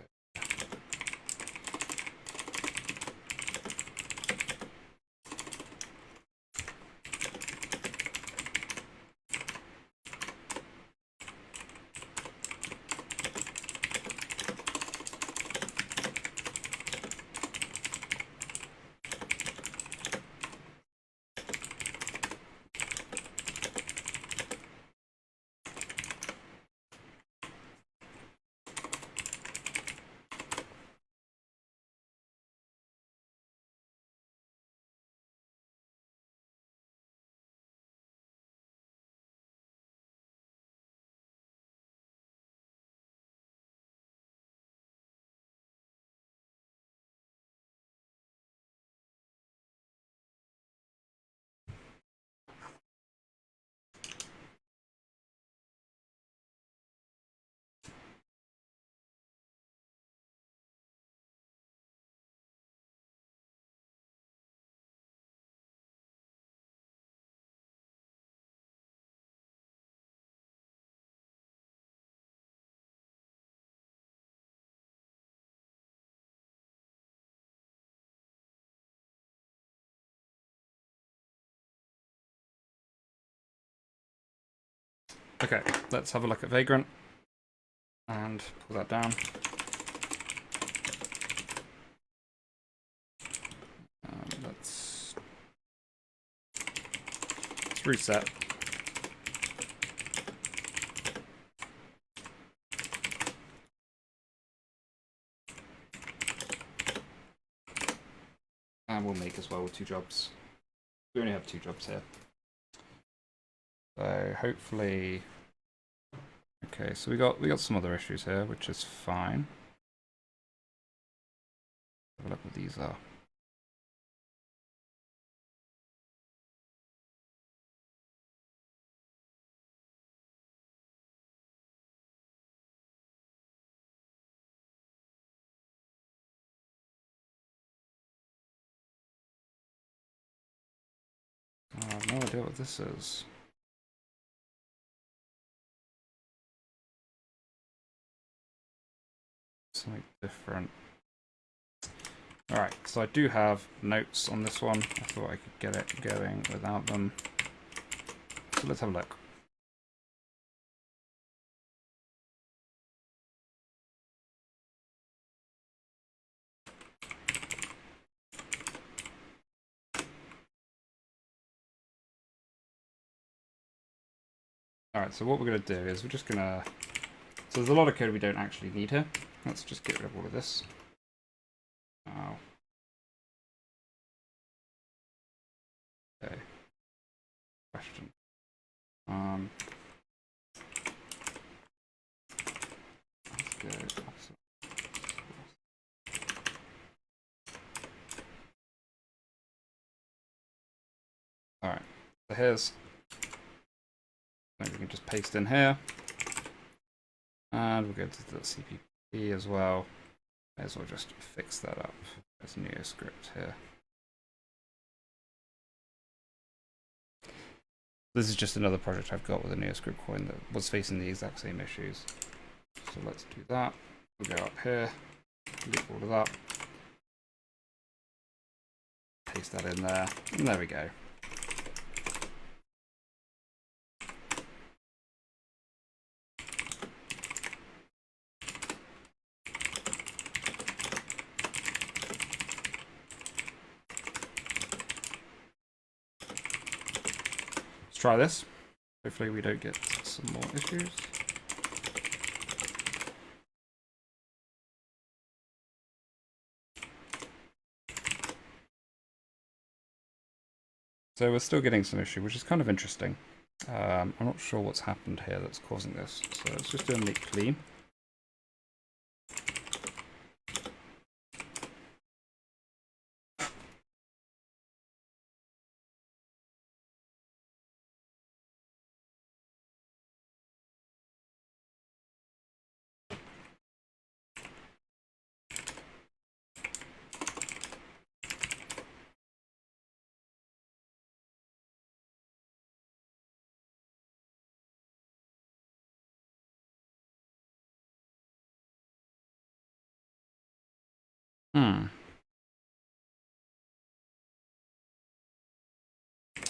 Okay, let's have a look at Vagrant and pull that down. Let's reset. And we'll make as well with 2 jobs. We only have 2 jobs here. So hopefully, okay. So we got some other issues here, which is fine. Have a look what these are. I have no idea what this is. Something different. Alright, so I do have notes on this one. I thought I could get it going without them. So let's have a look. Alright, so what we're going to do is we're just going to... So there's a lot of code we don't actually need here. Let's just get rid of all of this. Oh. Okay. Question. Let's go. Alright, so here's... Maybe we can just paste in here. And we'll go to the CPP as well. May as well just fix that up. There's NeoScript here. This is just another project I've got with a NeoScript coin that was facing the exact same issues. So let's do that. We'll go up here, delete all of that. Paste that in there, and there we go. Try this. Hopefully we don't get some more issues. So we're still getting some issue, which is kind of interesting. I'm not sure what's happened here that's causing this. So let's just do a make clean.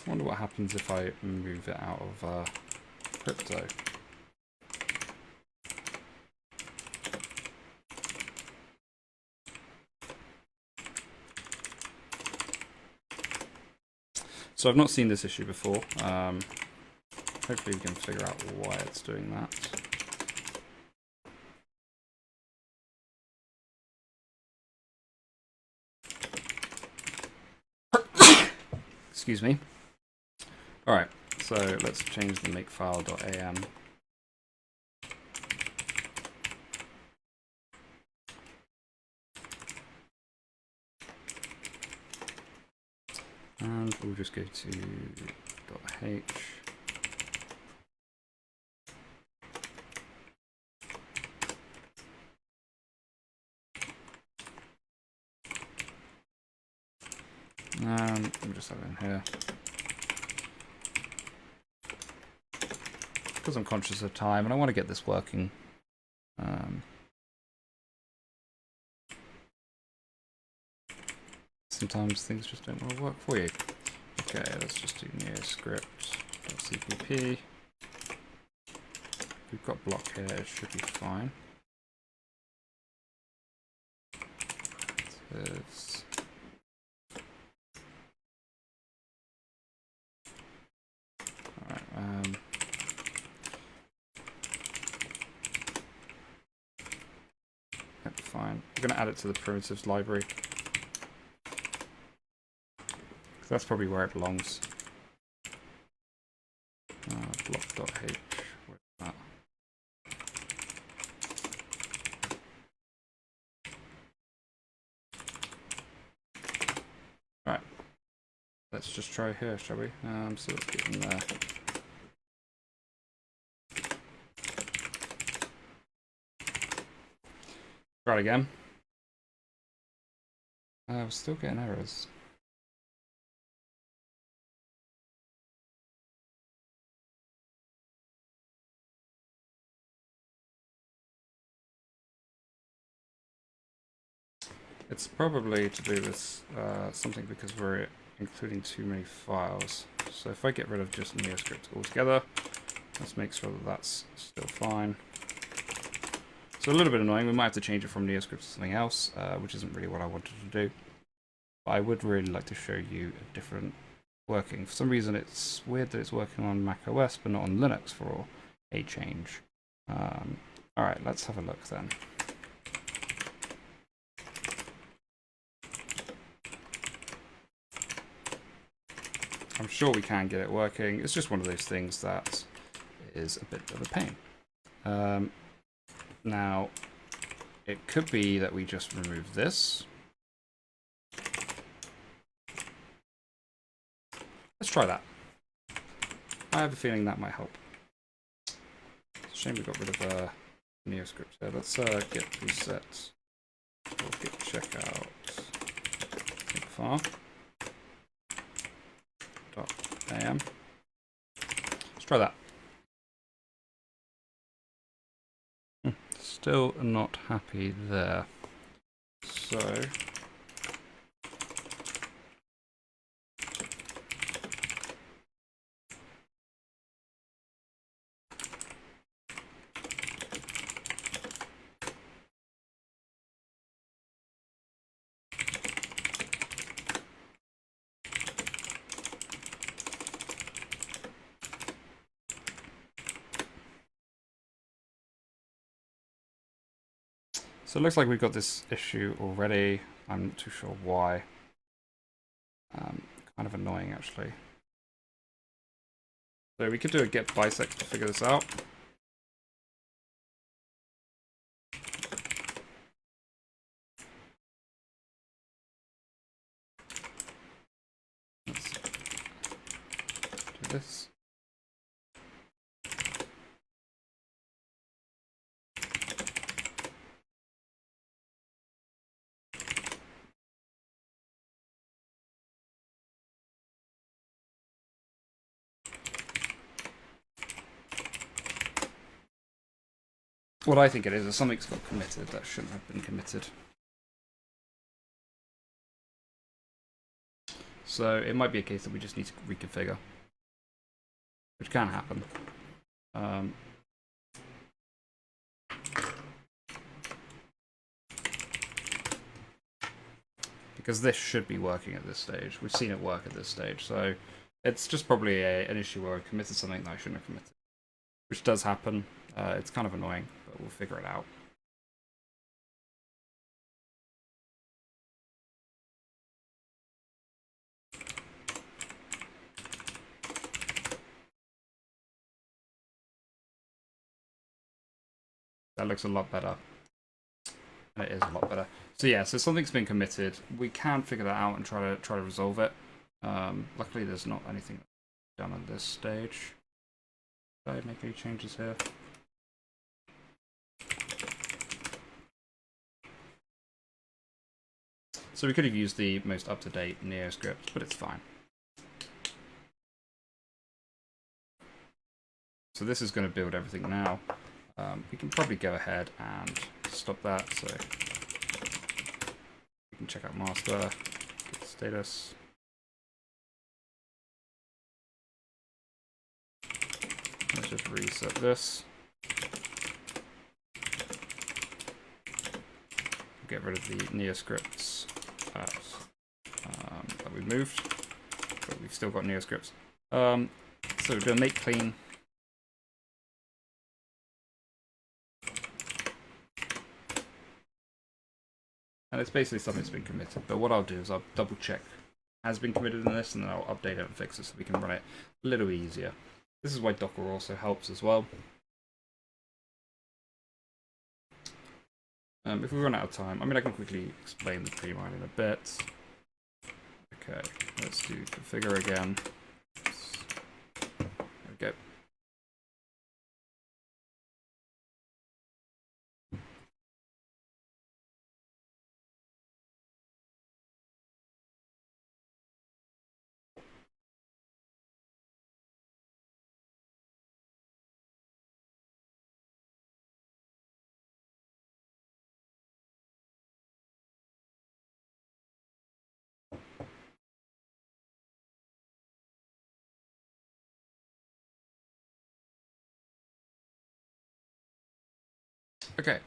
I wonder what happens if I move it out of crypto. So I've not seen this issue before. Hopefully we can figure out why it's doing that. Excuse me. Alright, so let's change the makefile.am. And we'll just go to .h. And we'll just have it in here. Because I'm conscious of time and I want to get this working. Sometimes things just don't want to work for you. Okay, let's just do neoscript.cpp. We've got block here, it should be fine. fine. We're going to add it to the primitives library. That's probably where it belongs. Block.h. Where's that? Right. Let's just try here, shall we? So let's get in there. Try it again. We're still getting errors. It's probably to do with something because we're including too many files. So if I get rid of just NeoScript altogether, let's make sure that that's still fine. So a little bit annoying. We might have to change it from NeoScript to something else, which isn't really what I wanted to do. But I would really like to show you a different working. For some reason, it's weird that it's working on Mac OS, but not on Linux for a change. All right, let's have a look then. I'm sure we can get it working. It's just one of those things that is a bit of a pain. Now, it could be that we just remove this. Let's try that. I have a feeling that might help. It's a shame we got rid of NeoScript there. Let's get reset or git checkout file. .am. Let's try that. Still not happy there. So it looks like we've got this issue already. I'm not too sure why. Kind of annoying, actually. So we could do a get bisect to figure this out. Let's do this. What I think it is something's got committed that shouldn't have been committed. So it might be a case that we just need to reconfigure, which can happen. Because this should be working at this stage. We've seen it work at this stage, so it's just probably an issue where I committed something that I shouldn't have committed, which does happen. It's kind of annoying, but we'll figure it out. That looks a lot better. And it is a lot better. So yeah, so something's been committed. We can figure that out and try to resolve it. Luckily, there's not anything done at this stage. Did I make any changes here? So we could have used the most up-to-date NeoScript, but it's fine. So this is going to build everything now. We can probably go ahead and stop that. So we can check out master, status. Let's just reset this. Get rid of the NeoScripts that we moved, but we've still got NeoScripts. So we're going to make clean. And it's basically something that's been committed. But what I'll do is I'll double check has been committed in this, and then I'll update it and fix it so we can run it a little easier. This is why Docker also helps as well. If we run out of time, I mean, I can quickly explain the pre-mine in a bit. Okay, let's do configure again. There we go. Okay,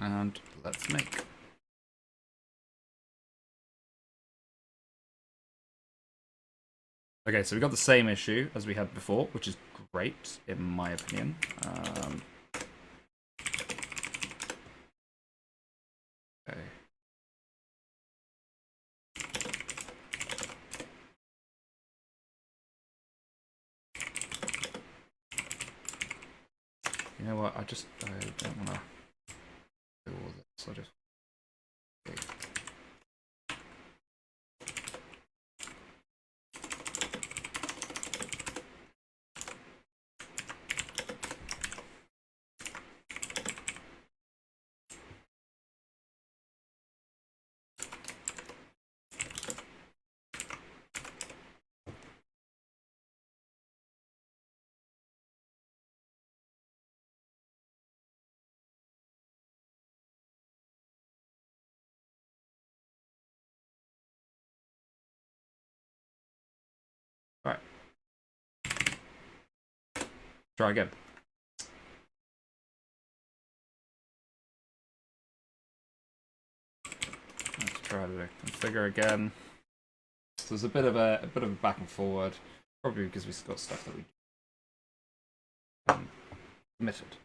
and let's make. Okay, so we got the same issue as we had before, which is great, in my opinion. Okay. You know what, I don't want to do all this, I just... Okay. Alright. Try again. Let's try to configure again. So there's a bit of a back and forward, probably because we've got stuff that we committed.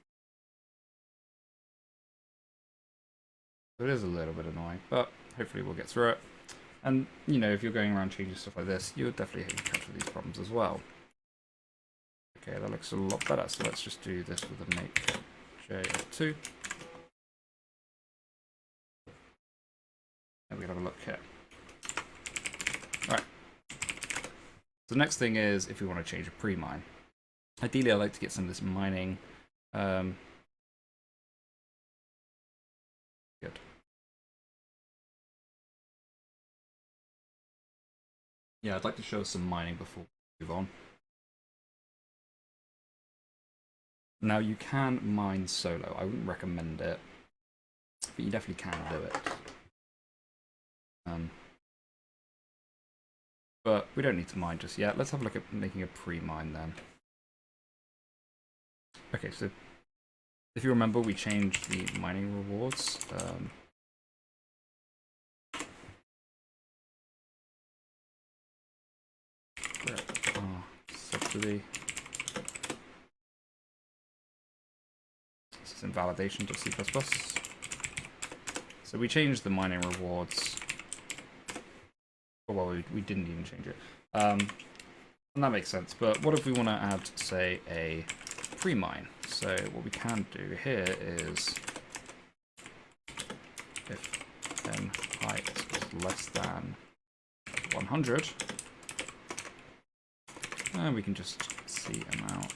So it is a little bit annoying, but hopefully we'll get through it. And, you know, if you're going around changing stuff like this, you'll definitely encounter these problems as well. Okay, that looks a lot better. So let's just do this with a make j of 2. And we can have a look here. Alright. So the next thing is if we want to change a pre-mine. Ideally, I like to get some of this mining. Good. Yeah, I'd like to show some mining before we move on. Now, you can mine solo. I wouldn't recommend it, but you definitely can do it. But we don't need to mine just yet. Let's have a look at making a pre-mine then. Okay, so if you remember, we changed the mining rewards. Subsidy. This is in validation.c++. So we changed the mining rewards. Oh, well, we didn't even change it. And that makes sense. But what if we want to add, say, a pre-mine? So what we can do here is if n height is less than 100, and we can just see amount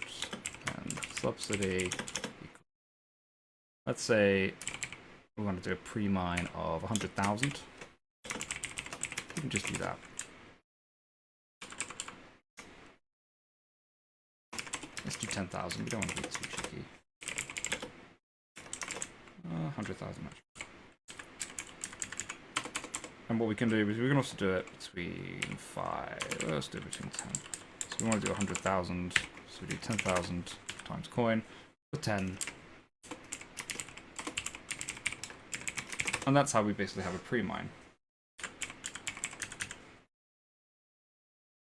and subsidy. Let's say we want to do a pre-mine of 100,000. We can just do that. Let's do 10,000. We don't want to be too cheeky. 100,000 much. And what we can do is we can also do it between 5. Let's do it between 10. So we want to do 100,000. So we do 10,000 times coin for 10. And that's how we basically have a pre-mine.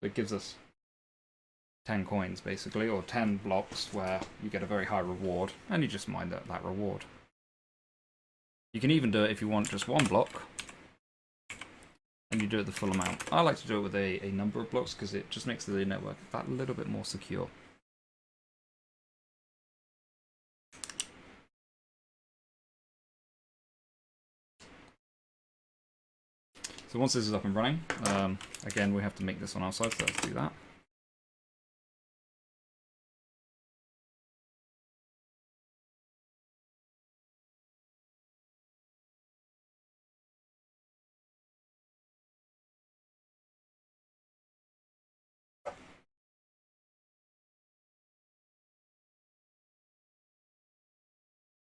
It gives us 10 coins basically, or 10 blocks where you get a very high reward, and you just mine that reward. You can even do it if you want just one block, and you do it the full amount. I like to do it with a number of blocks because it just makes the network that little bit more secure. So once this is up and running, again, we have to make this on our side, so let's do that.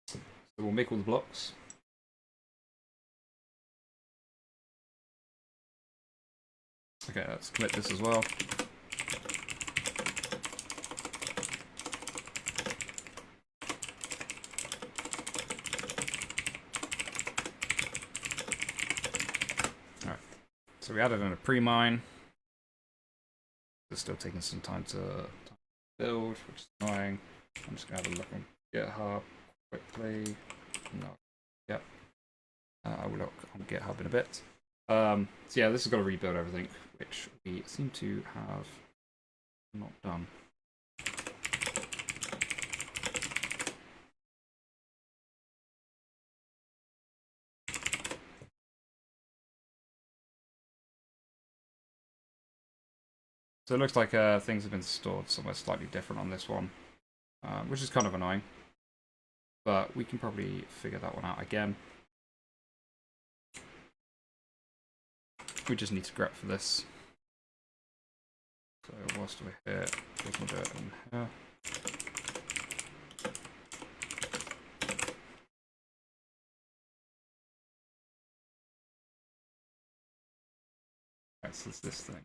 So we'll make all the blocks. Okay, let's commit this as well. Alright, so we added in a pre-mine. It's still taking some time to build, which is annoying. I'm just going to have a look on GitHub quickly. No, yep. I will look on GitHub in a bit. So yeah, this has got to rebuild everything, which we seem to have not done. So it looks like things have been stored somewhere slightly different on this one, which is kind of annoying. But we can probably figure that one out again. We just need to grep for this. So whilst we're here, we can do it in here. Right, so it's this thing.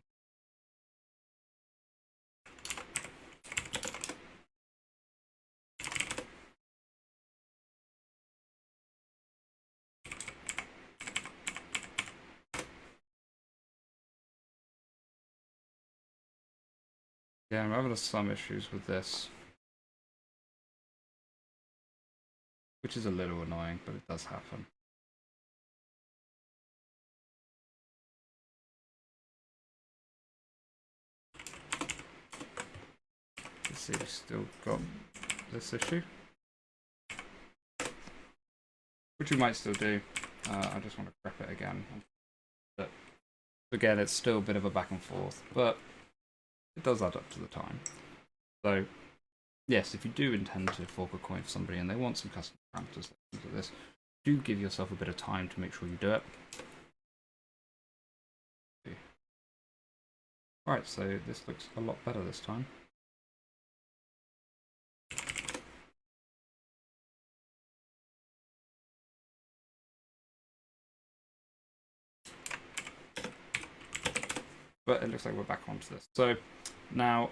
Yeah, I'm having some issues with this, which is a little annoying, but it does happen. Let's see, we've still got this issue, which we might still do. I just want to prep it again. But again, it's still a bit of a back and forth, but it does add up to the time. So yes, if you do intend to fork a coin for somebody and they want some custom parameters like this, do give yourself a bit of time to make sure you do it. Alright, so this looks a lot better this time. But it looks like we're back onto this. So now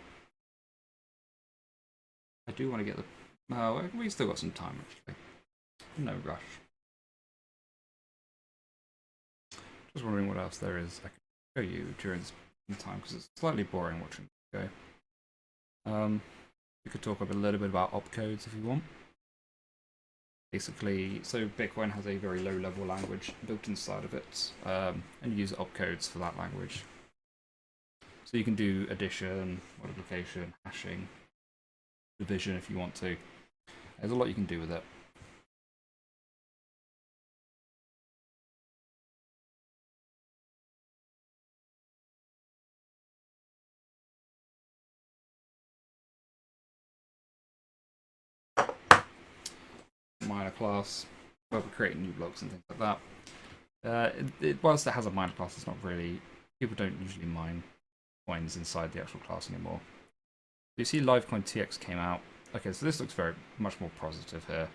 I do want to get the... we still got some time actually. No rush. Just wondering what else there is I can show you during this time, because it's slightly boring watching it go. We could talk a little bit about opcodes if you want. Basically, so Bitcoin has a very low-level language built inside of it, and you use opcodes for that language. So you can do addition, multiplication, hashing, division if you want to. There's a lot you can do with it. Minor class, where we're creating new blocks and things like that. Whilst it has a minor class, it's not really... People don't usually mine coins inside the actual class anymore. You see Livecoin TX came out. Okay, so this looks very much more positive here.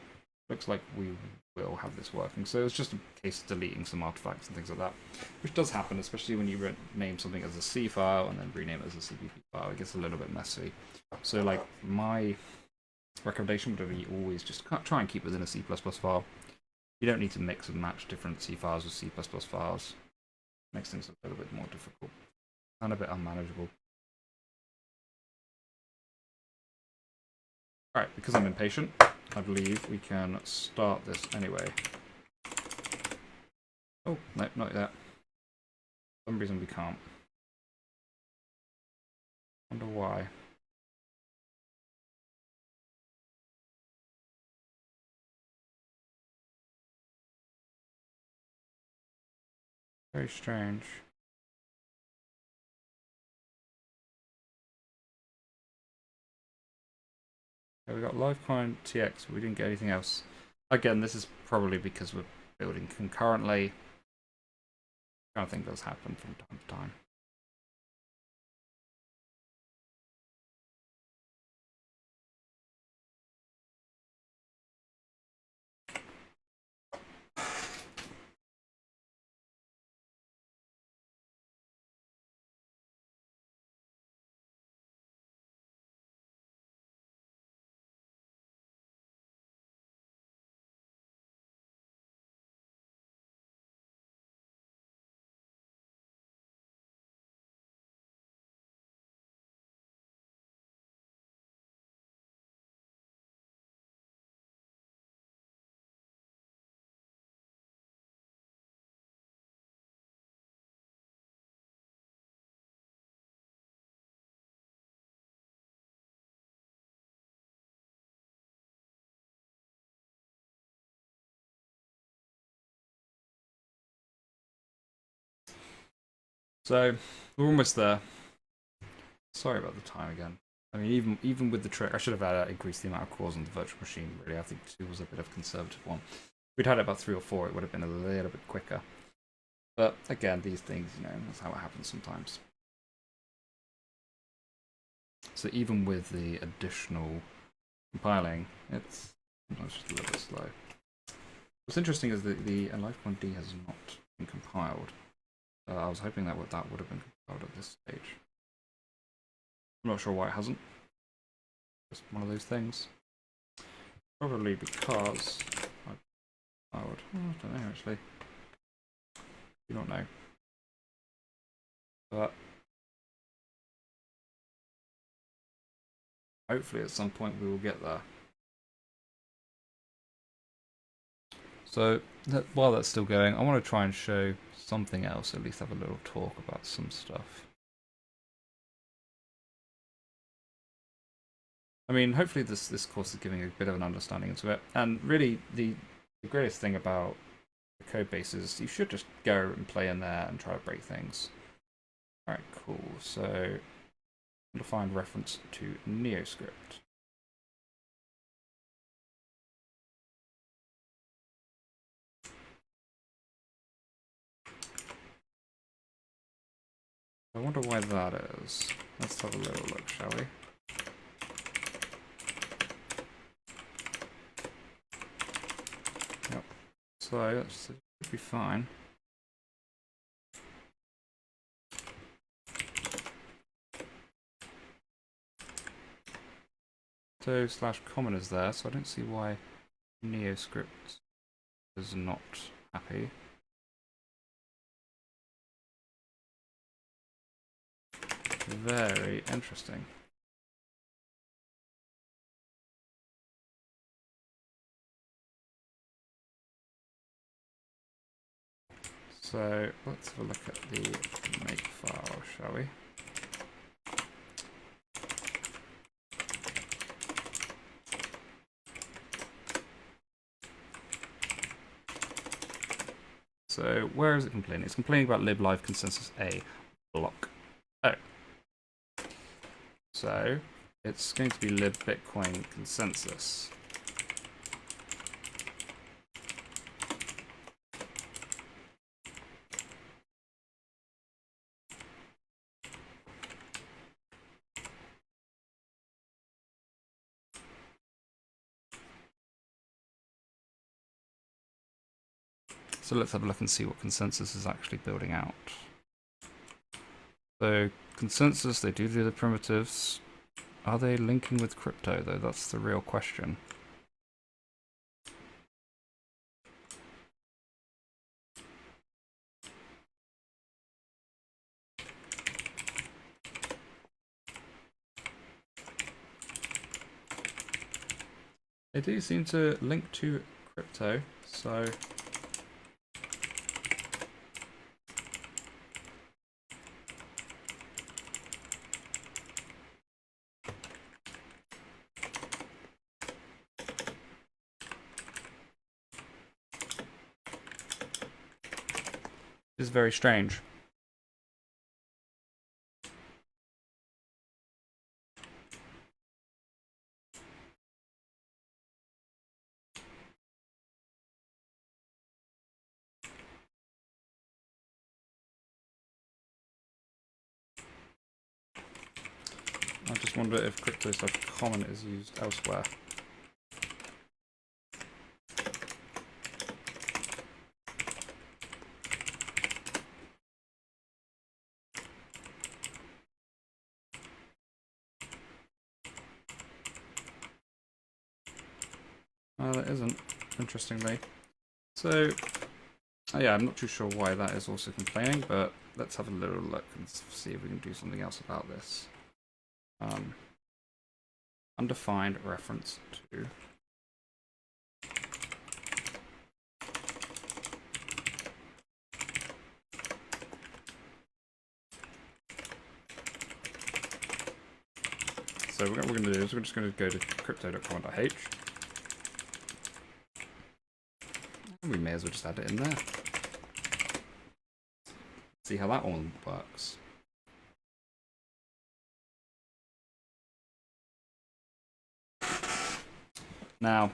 Looks like we will have this working. So it's just a case of deleting some artifacts and things like that, which does happen, especially when you name something as a C file and then rename it as a CPP file. It gets a little bit messy. So like my recommendation would be always just try and keep within a C++ file. You don't need to mix and match different C files with C++ files. Makes things a little bit more difficult and a bit unmanageable. Alright, because I'm impatient, I believe we can start this anyway. Oh, no, not yet. For some reason we can't. Wonder why. Very strange. Okay, we got Livecoin TX, but we didn't get anything else. Again, this is probably because we're building concurrently. I don't think does happen from time to time. So we're almost there. Sorry about the time again. I mean, even with the trick, I should have increased the amount of cores on the virtual machine. Really, I think 2 was a bit of a conservative one. If we'd had it about 3 or 4, it would have been a little bit quicker. But again, these things, that's how it happens sometimes. So even with the additional compiling, it's sometimes just a little bit slow. What's interesting is that the Livecoin D has not been compiled. I was hoping that would have been compiled at this stage. I'm not sure why it hasn't. Just one of those things. Probably because I don't know actually. You don't know. But hopefully at some point we will get there. So while that's still going, I want to try and show something else, at least have a little talk about some stuff. I mean, hopefully this course is giving a bit of an understanding into it. And really, the greatest thing about the code base is you should just go and play in there and try to break things. Alright, cool. So I'm going to find reference to NeoScript. I wonder why that is. Let's have a little look, shall we? Yep. So that should be fine. So /common is there, so I don't see why NeoScript is not happy. Very interesting. So let's have a look at the make file, shall we? So where is it complaining? It's complaining about liblive consensus A block O. So it's going to be libbitcoin consensus. So let's have a look and see what consensus is actually building out. So consensus, they do the primitives. Are they linking with crypto though? That's the real question. They do seem to link to crypto, so It's very strange. I just wonder if crypto/comment is used elsewhere. That isn't, interestingly. So, yeah, I'm not too sure why that is also complaining, but let's have a little look and see if we can do something else about this. Undefined reference to. So what we're going to do is we're just going to go to crypto.comment.h. And we may as well just add it in there. See how that one works. Now,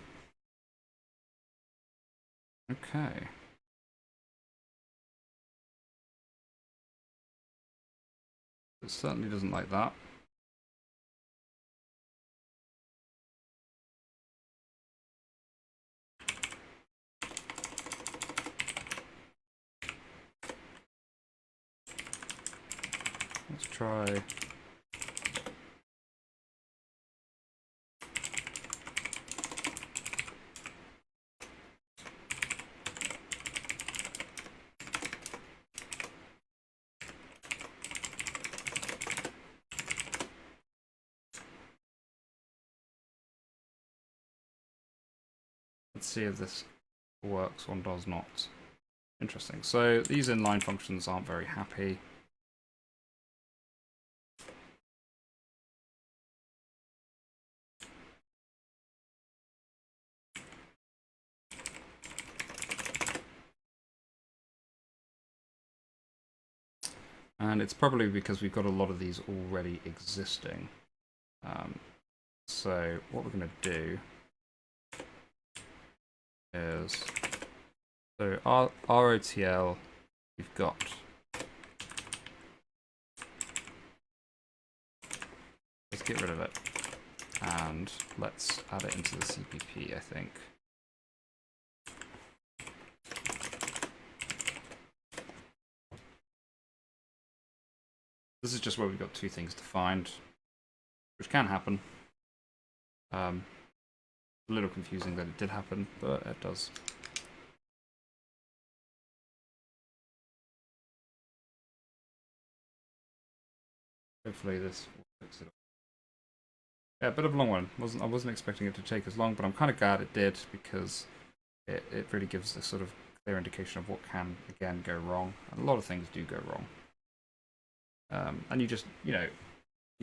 okay. It certainly doesn't like that. Let's try. Let's see if this works or does not. Interesting. So these inline functions aren't very happy. And it's probably because we've got a lot of these already existing. So what we're going to do is, so our ROTL, we've got. Let's get rid of it. And let's add it into the CPP, I think. This is just where we've got two things defined, which can happen. A little confusing that it did happen, but it does. Hopefully this will fix it. Yeah, a bit of a long one. I wasn't expecting it to take as long, but I'm kind of glad it did, because it really gives a sort of clear indication of what can, again, go wrong. And a lot of things do go wrong. And you just, you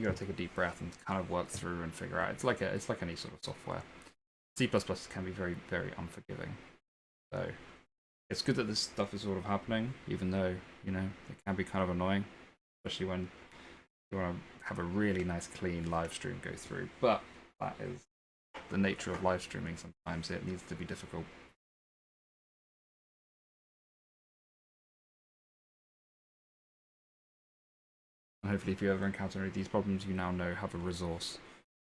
got to take a deep breath and kind of work through and figure out. It's like any sort of software. C++ can be very, very unforgiving. So it's good that this stuff is sort of happening, even though, it can be kind of annoying, especially when you want to have a really nice, clean live stream go through. But that is the nature of live streaming. Sometimes it needs to be difficult. And hopefully, if you ever encounter any of these problems, you now have a resource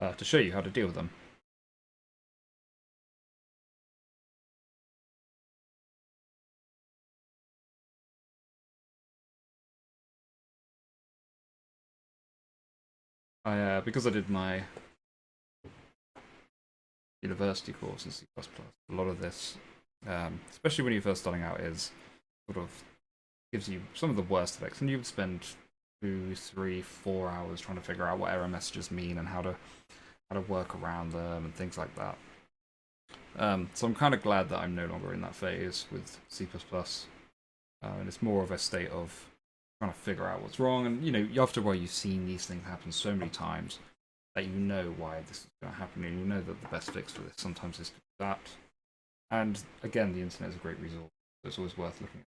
to show you how to deal with them. Because I did my university course in C++, a lot of this, especially when you're first starting out, is sort of gives you some of the worst effects, and you would spend 2, 3, 4 hours trying to figure out what error messages mean and how to work around them and things like that. So I'm kind of glad that I'm no longer in that phase with C++, and it's more of a state of trying to figure out what's wrong. And after a while, you've seen these things happen so many times that you know why this is going to happen, and you know that the best fix for this sometimes is to do that. And again, the internet is a great resource, so it's always worth looking at.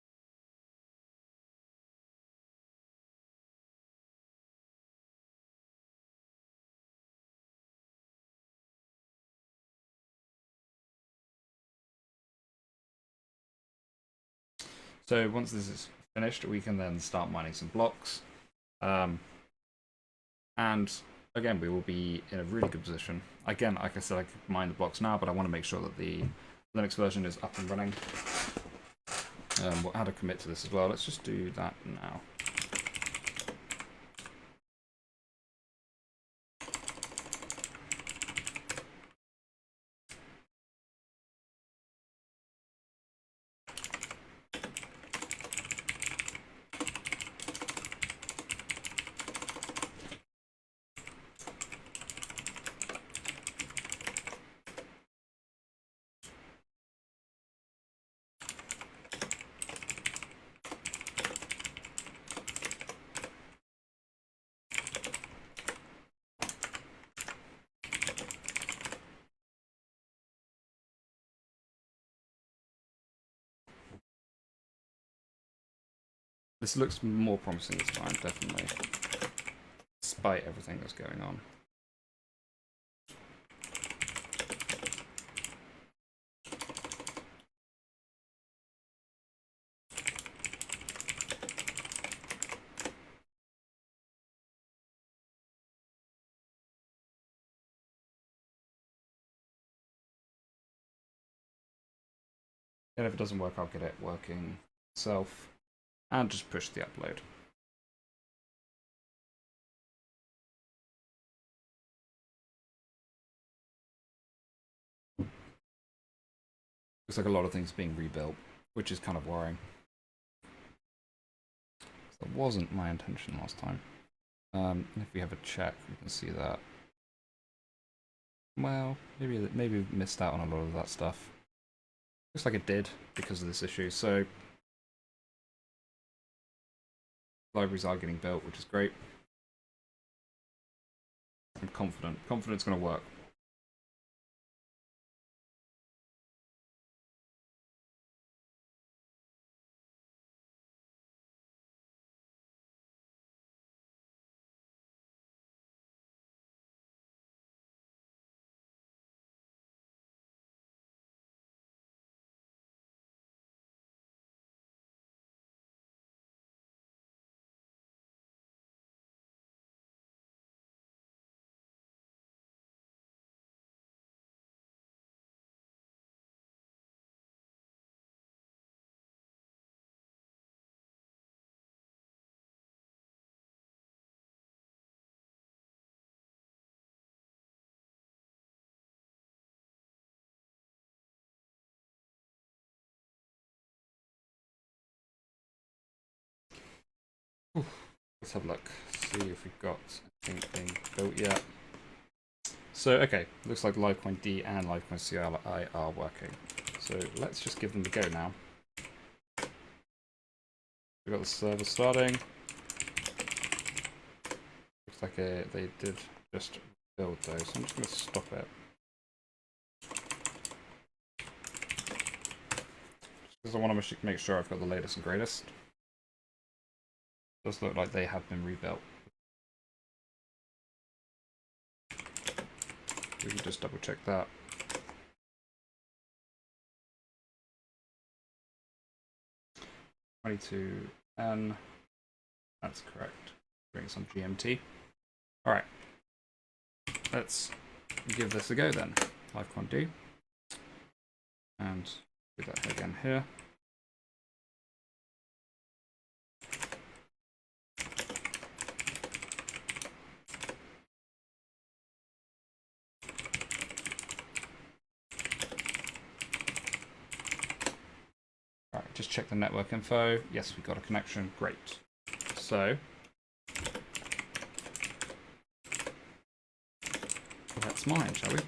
So once this is finished, we can then start mining some blocks. And again, we will be in a really good position. Again, like I said, I could mine the blocks now, but I want to make sure that the Linux version is up and running. We'll add a commit to this as well. Let's just do that now. This looks more promising this time, definitely, despite everything that's going on. And if it doesn't work, I'll get it working itself and just push the upload. Looks like a lot of things being rebuilt, which is kind of worrying. That wasn't my intention last time. If we have a check, we can see that. Well, maybe we missed out on a lot of that stuff. Looks like it did because of this issue. So libraries are getting built, which is great. I'm confident. Confident it's going to work. Let's have a look, see if we've got anything built yet. So, okay, looks like Livecoin D and Livecoin CLI are working. So let's just give them a go now. We've got the server starting. Looks like they did just build though, so I'm just going to stop it. Just because I want to make sure I've got the latest and greatest. Does look like they have been rebuilt. We can just double check that. (22N). That's correct. Doing some GMT. Alright. Let's give this a go then. Livecoin D. And do that again here. Alright, just check the network info. Yes, we got a connection. Great. So let's mine, shall we?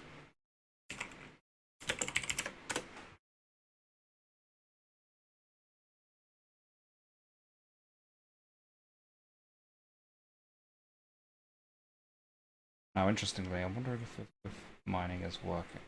Now, interestingly, I'm wondering if mining is working.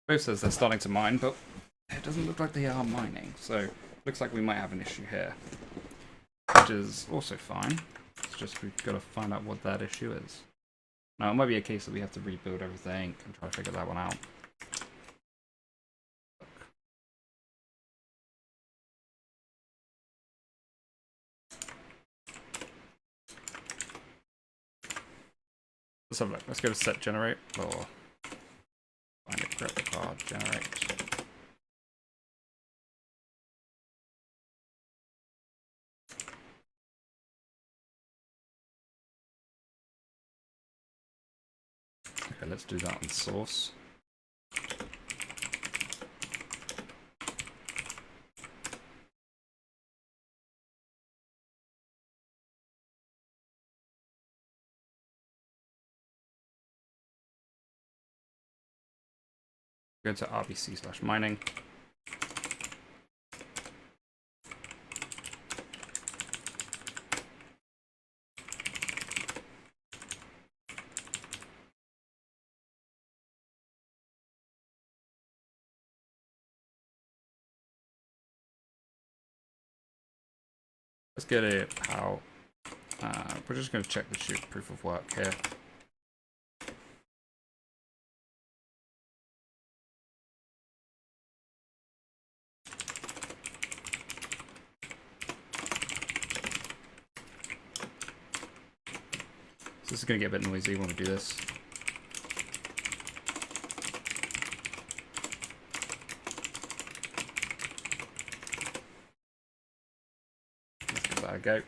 Both says they're starting to mine, but it doesn't look like they are mining. So looks like we might have an issue here, which is also fine. It's just we've got to find out what that issue is. Now, it might be a case that we have to rebuild everything and try to figure that one out. Let's have a look. Let's go to set generate, or find a grip card generate. Okay, let's do that on source. Go to rbc/mining. Let's get a POW. We're just going to check the proof of work here. So this is going to get a bit noisy when we do this. Let's give that a go.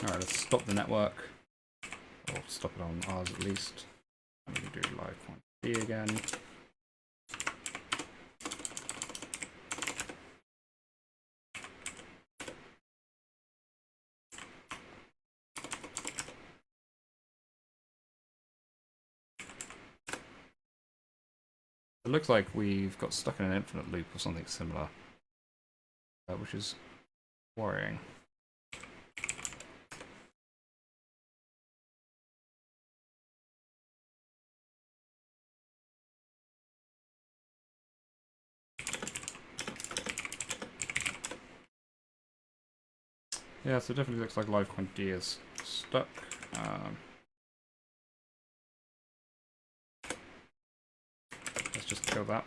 Alright, let's stop the network. Or stop it on ours at least. And we can do live point B again. It looks like we've got stuck in an infinite loop or something similar, which is worrying. Yeah, so it definitely looks like Livecoin D is stuck. Let's just kill that.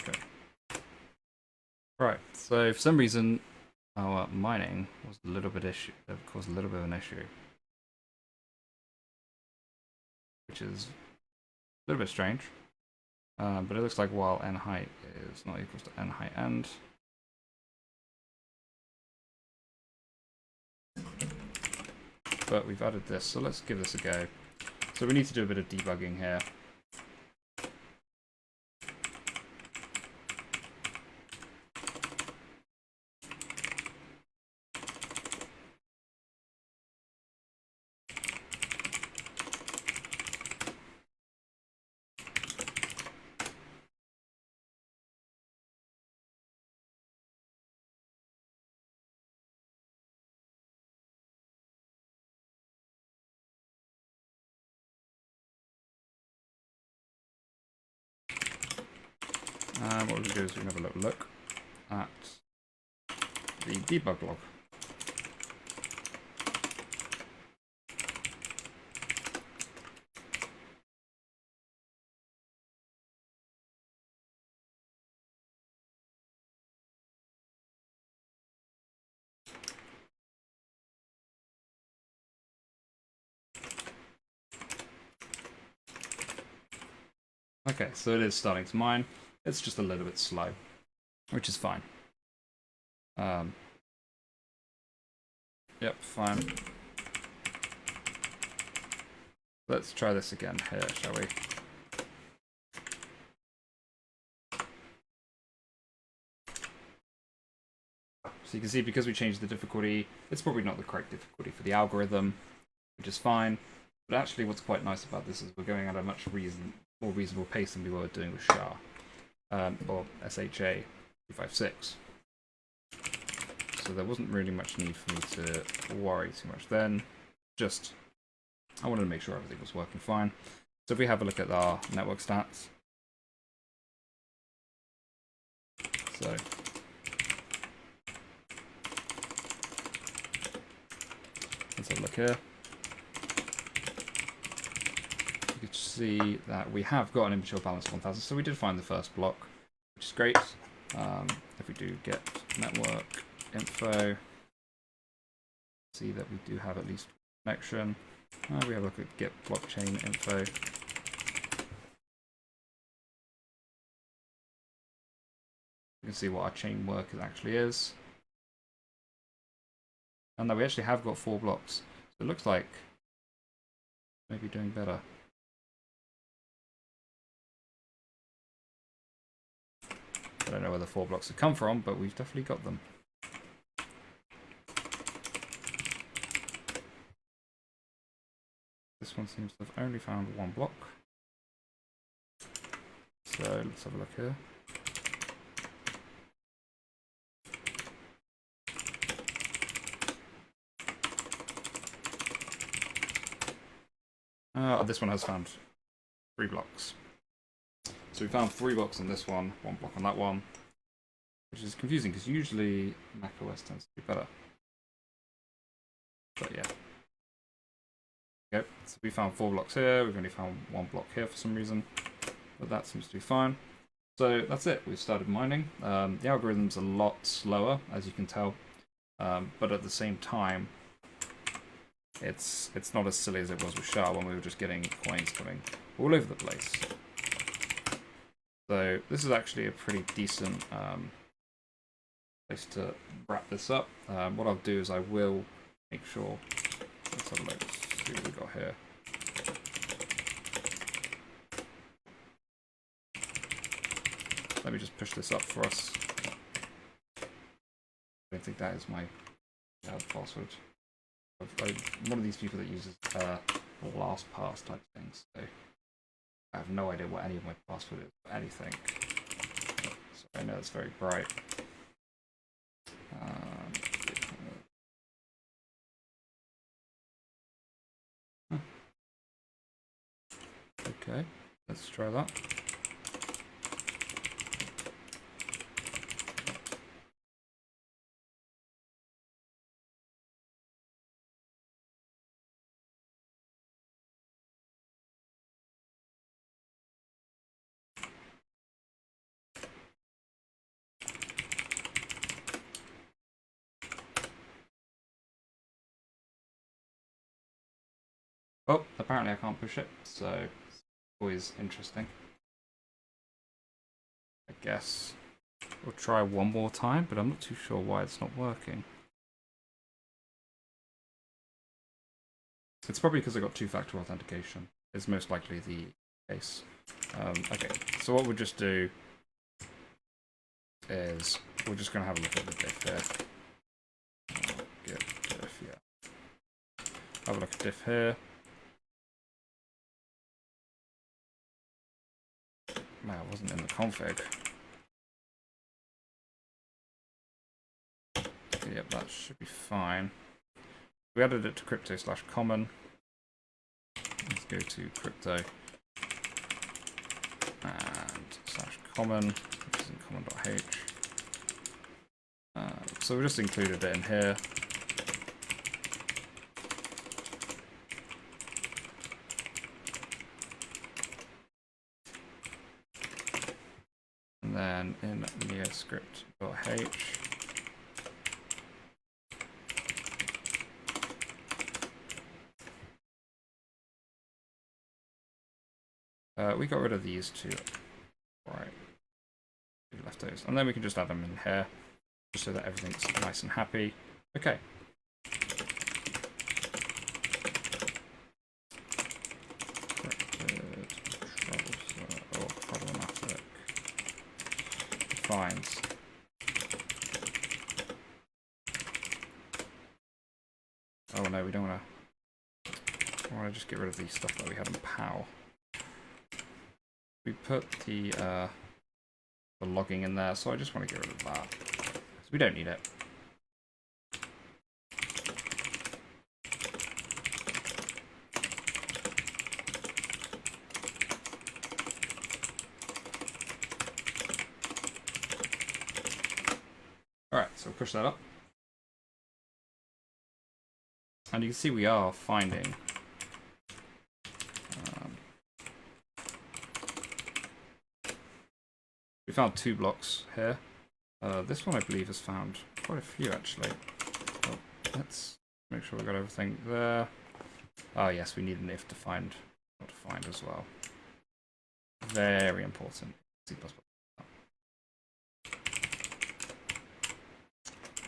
Okay. Right, so for some reason our mining was a little bit caused a little bit of an issue, which is a little bit strange. But it looks like while n height is not equals to n height end. But we've added this, so let's give this a go. So we need to do a bit of debugging here. What we can do is we can have a little look at the debug log. Okay, so it is starting to mine. It's just a little bit slow, which is fine. Yep, fine. Let's try this again here, shall we? So you can see, because we changed the difficulty, it's probably not the correct difficulty for the algorithm, which is fine. But actually what's quite nice about this is we're going at a much more reasonable pace than we were doing with SHA, or SHA 256. So there wasn't really much need for me to worry too much then. Just, I wanted to make sure everything was working fine. So if we have a look at our network stats. So let's have a look here. You can see that we have got an immature balance 1000, so we did find the first block, which is great. If we do get network info, see that we do have at least connection. We have a look at get blockchain info. You can see what our chain work actually is. And that we actually have got 4 blocks. So it looks like maybe doing better. I don't know where the 4 blocks have come from, but we've definitely got them. This one seems to have only found 1 block. So let's have a look here. This one has found 3 blocks. So we found 3 blocks on this one, 1 block on that one, which is confusing because usually macOS tends to be better. But yeah. Okay, so we found 4 blocks here, we've only found 1 block here for some reason, but that seems to be fine. So that's it, we've started mining. The algorithm's a lot slower, as you can tell, but at the same time, it's not as silly as it was with SHA when we were just getting coins coming all over the place. So this is actually a pretty decent place to wrap this up. What I'll do is I will make sure, let's have a look, see what we got here. Let me just push this up for us. I don't think that is my password. I'm one of these people that uses LastPass type things, so I have no idea what any of my password is for anything. So I know it's very bright. Okay, let's try that. Oh, apparently I can't push it, so it's always interesting. I guess we'll try one more time, but I'm not too sure why it's not working. It's probably because I got 2-factor authentication. It's most likely the case. Okay, so what we'll just do is we're just going to have a look at the diff here. Get diff, yeah. Have a look at diff here. Man, it wasn't in the config. Yep, that should be fine. We added it to crypto/common. Let's go to crypto and /common, which is in common.h. So we just included it in here. And then in neoscript.h, we got rid of these 2. Right. We left those. And then we can just add them in here, just so that everything's nice and happy. Okay. finds. Oh no, we don't want to. I want to just get rid of the stuff that we had in POW. We put the logging in there, so I just want to get rid of that because we don't need it. Alright, so we'll push that up. And you can see we are finding we found 2 blocks here. This one I believe has found quite a few actually. Oh, let's make sure we got everything there. Oh yes, we need an if to find what to find as well. Very important. C++.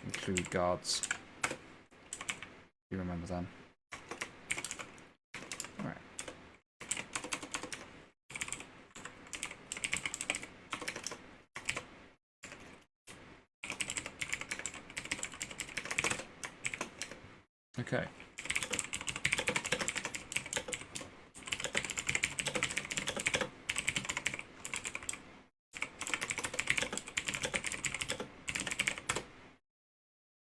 Include guards. You remember them. Alright. Okay.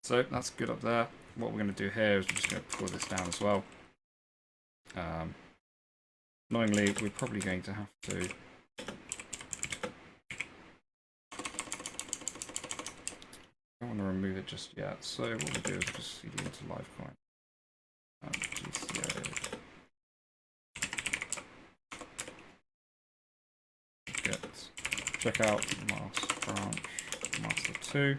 So that's good up there. What we're going to do here is we're just going to pull this down as well. Annoyingly, we're probably going to have to I don't want to remove it just yet. So what we do is just cd into Livecoin. GCO get check out master branch master 2.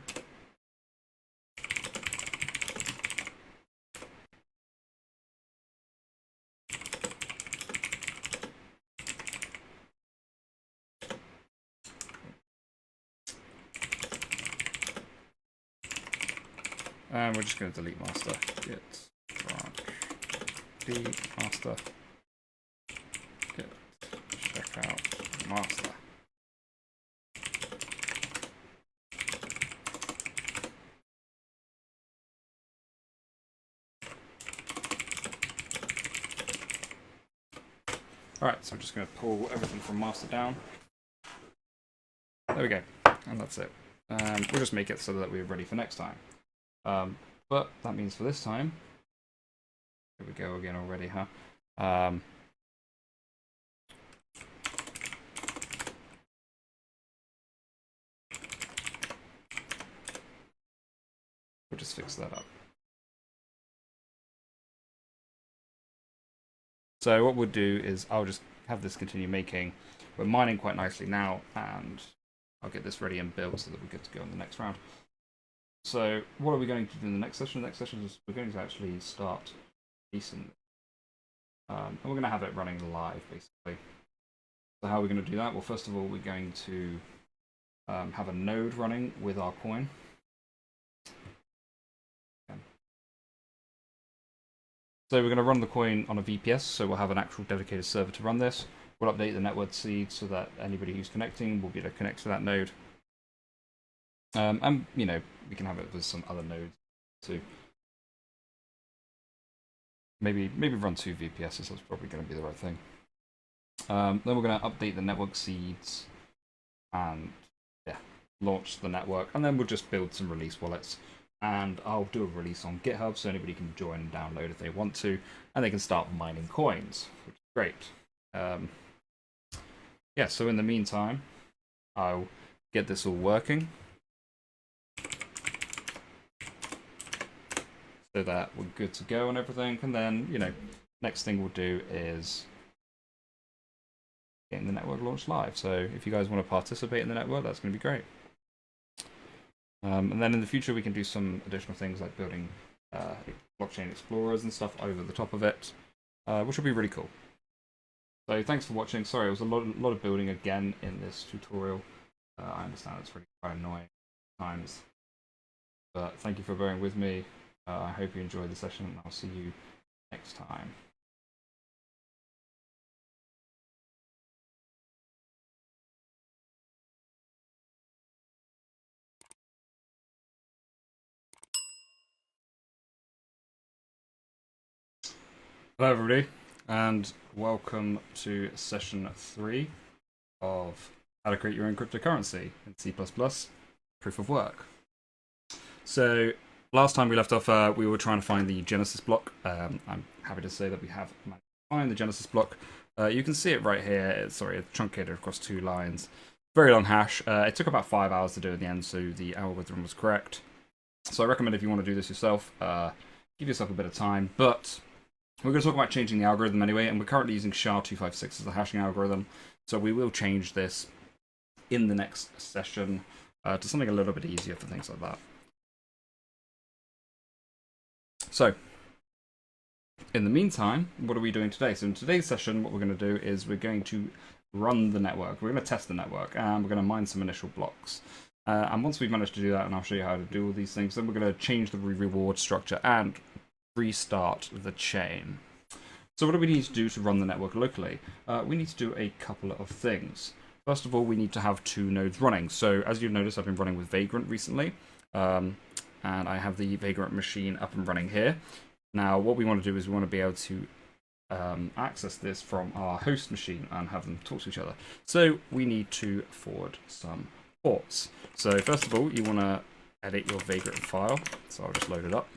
And we're just going to delete master. Git branch delete master. Git check out master. Alright, so I'm just going to pull everything from master down. There we go. And that's it. We'll just make it so that we're ready for next time. But that means for this time, here we go again already, huh? We'll just fix that up. So what we'll do is I'll just have this continue making. We're mining quite nicely now, and I'll get this ready and built so that we're good to go on the next round. So what are we going to do in the next session? The next session is we're going to actually start releasing, and we're going to have it running live basically. So how are we going to do that? Well, first of all, we're going to have a node running with our coin. Okay. So we're going to run the coin on a VPS, so we'll have an actual dedicated server to run this. We'll update the network seed so that anybody who's connecting will be able to connect to that node. And, you know, we can have it with some other nodes too. Maybe run 2 VPSs, that's probably going to be the right thing. Then we're going to update the network seeds and, yeah, launch the network. And then we'll just build some release wallets. And I'll do a release on GitHub so anybody can join and download if they want to. And they can start mining coins, which is great. Yeah, so in the meantime, I'll get this all working. So that we're good to go and everything, and then, you know, next thing we'll do is getting the network launched live. So if you guys want to participate in the network, that's going to be great. And then in the future, we can do some additional things like building blockchain explorers and stuff over the top of it, which will be really cool. So thanks for watching. Sorry, it was a lot of building again in this tutorial. I understand it's really quite annoying at times, but thank you for bearing with me. I hope you enjoyed the session, and I'll see you next time. Hello everybody, and welcome to session 3 of how to create your own cryptocurrency in C++, proof of work. So last time we left off, we were trying to find the Genesis block. I'm happy to say that we have managed to find the Genesis block. You can see it right here. It's truncated across 2 lines. Very long hash. It took about 5 hours to do in the end, so the algorithm was correct. So I recommend if you want to do this yourself, give yourself a bit of time, but we're going to talk about changing the algorithm anyway, and we're currently using SHA-256 as the hashing algorithm, so we will change this in the next session to something a little bit easier for things like that. So, in the meantime, what are we doing today? So in today's session, what we're going to do is we're going to run the network. We're going to test the network, and we're going to mine some initial blocks. And once we've managed to do that, and I'll show you how to do all these things, then we're going to change the reward structure and restart the chain. So what do we need to do to run the network locally? We need to do a couple of things. First of all, we need to have 2 nodes running. So as you've noticed, I've been running with Vagrant recently, and I have the Vagrant machine up and running here. Now what we want to do is we want to be able to access this from our host machine and have them talk to each other. So we need to forward some ports. So first of all, you want to edit your Vagrant file. So I'll just load it up.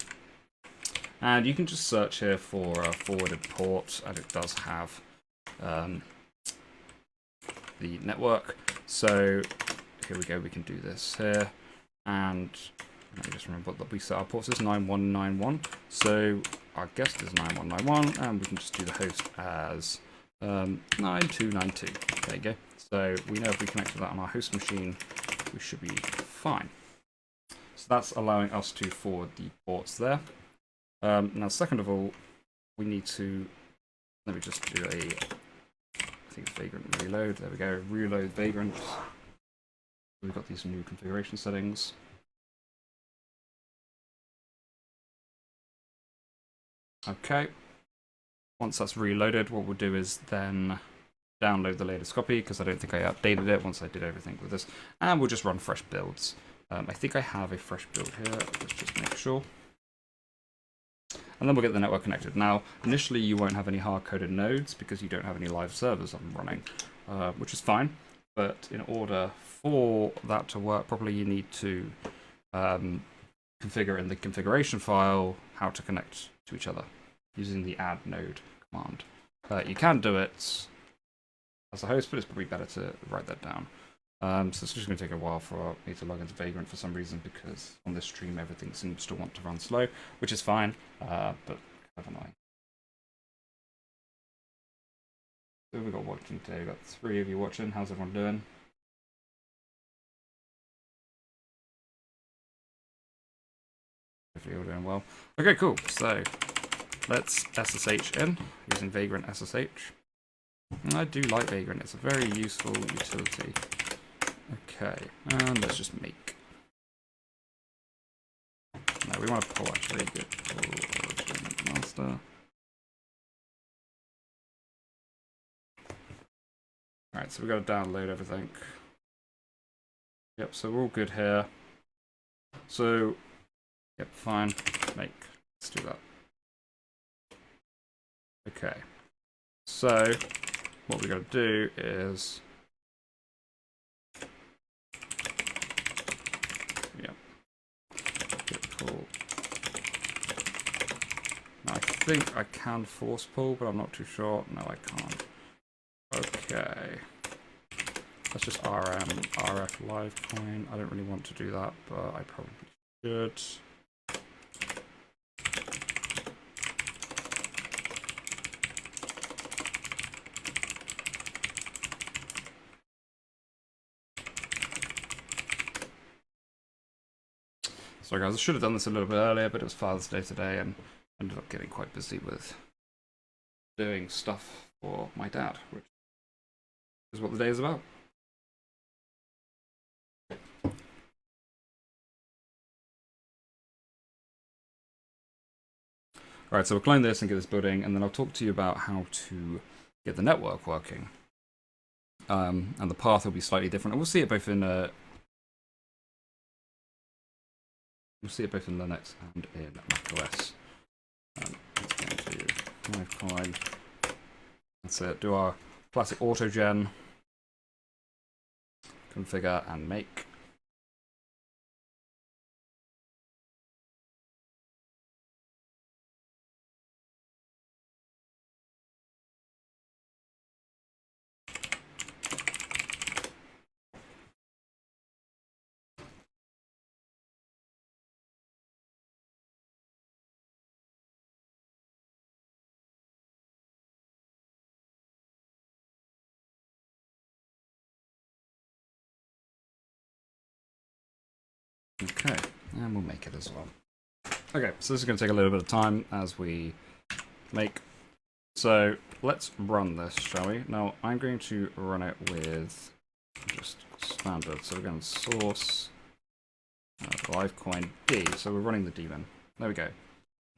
And you can just search here for a forwarded port, and it does have the network. So here we go, we can do this here. And let me just remember that we set our ports as 9191. So our guest is 9191, and we can just do the host as 9292. There you go. So we know if we connect to that on our host machine, we should be fine. So that's allowing us to forward the ports there. Now, second of all, we need to, let me just do a, I think it's Vagrant reload. There we go, reload Vagrant. We've got these new configuration settings. Okay. Once that's reloaded, what we'll do is then download the latest copy, because I don't think I updated it once I did everything with this. And we'll just run fresh builds. I think I have a fresh build here. Let's just make sure. And then we'll get the network connected. Now, initially you won't have any hard-coded nodes because you don't have any live servers up and running, which is fine. But in order for that to work properly, you need to configure in the configuration file how to connect to each other using the add node command. You can do it as a host, but it's probably better to write that down. So it's just going to take a while for me to log into Vagrant for some reason, because on this stream everything seems to want to run slow, which is fine, but kind of annoying. So we've got watching today, we've got 3 of you watching. How's everyone doing? Hopefully you're doing well. Okay, cool. So let's SSH in using Vagrant SSH. And I do like Vagrant, it's a very useful utility. Okay, and let's just make. No, we want to pull actually. Good pull origin master. Alright, so we've got to download everything. Yep, so we're all good here. So, yep, fine. Make. Let's do that. Okay. So, what we got to do is. I think I can force pull, but I'm not too sure. No, I can't. Okay. Let's just RM RF Livecoin. I don't really want to do that, but I probably should. Sorry guys, I should have done this a little bit earlier, but it was Father's Day today and ended up getting quite busy with doing stuff for my dad, which is what the day is about. Alright, so we'll clone this and get this building, and then I'll talk to you about how to get the network working. And the path will be slightly different, and we'll see it both in Linux and in macOS. It's going to Livecoin. That's it. Do our classic autogen. Configure and make. Okay, and we'll make it as well. Okay, so this is going to take a little bit of time as we make. So let's run this, shall we? Now I'm going to run it with just standard. So we're going to source Livecoin D. So we're running the daemon. There we go.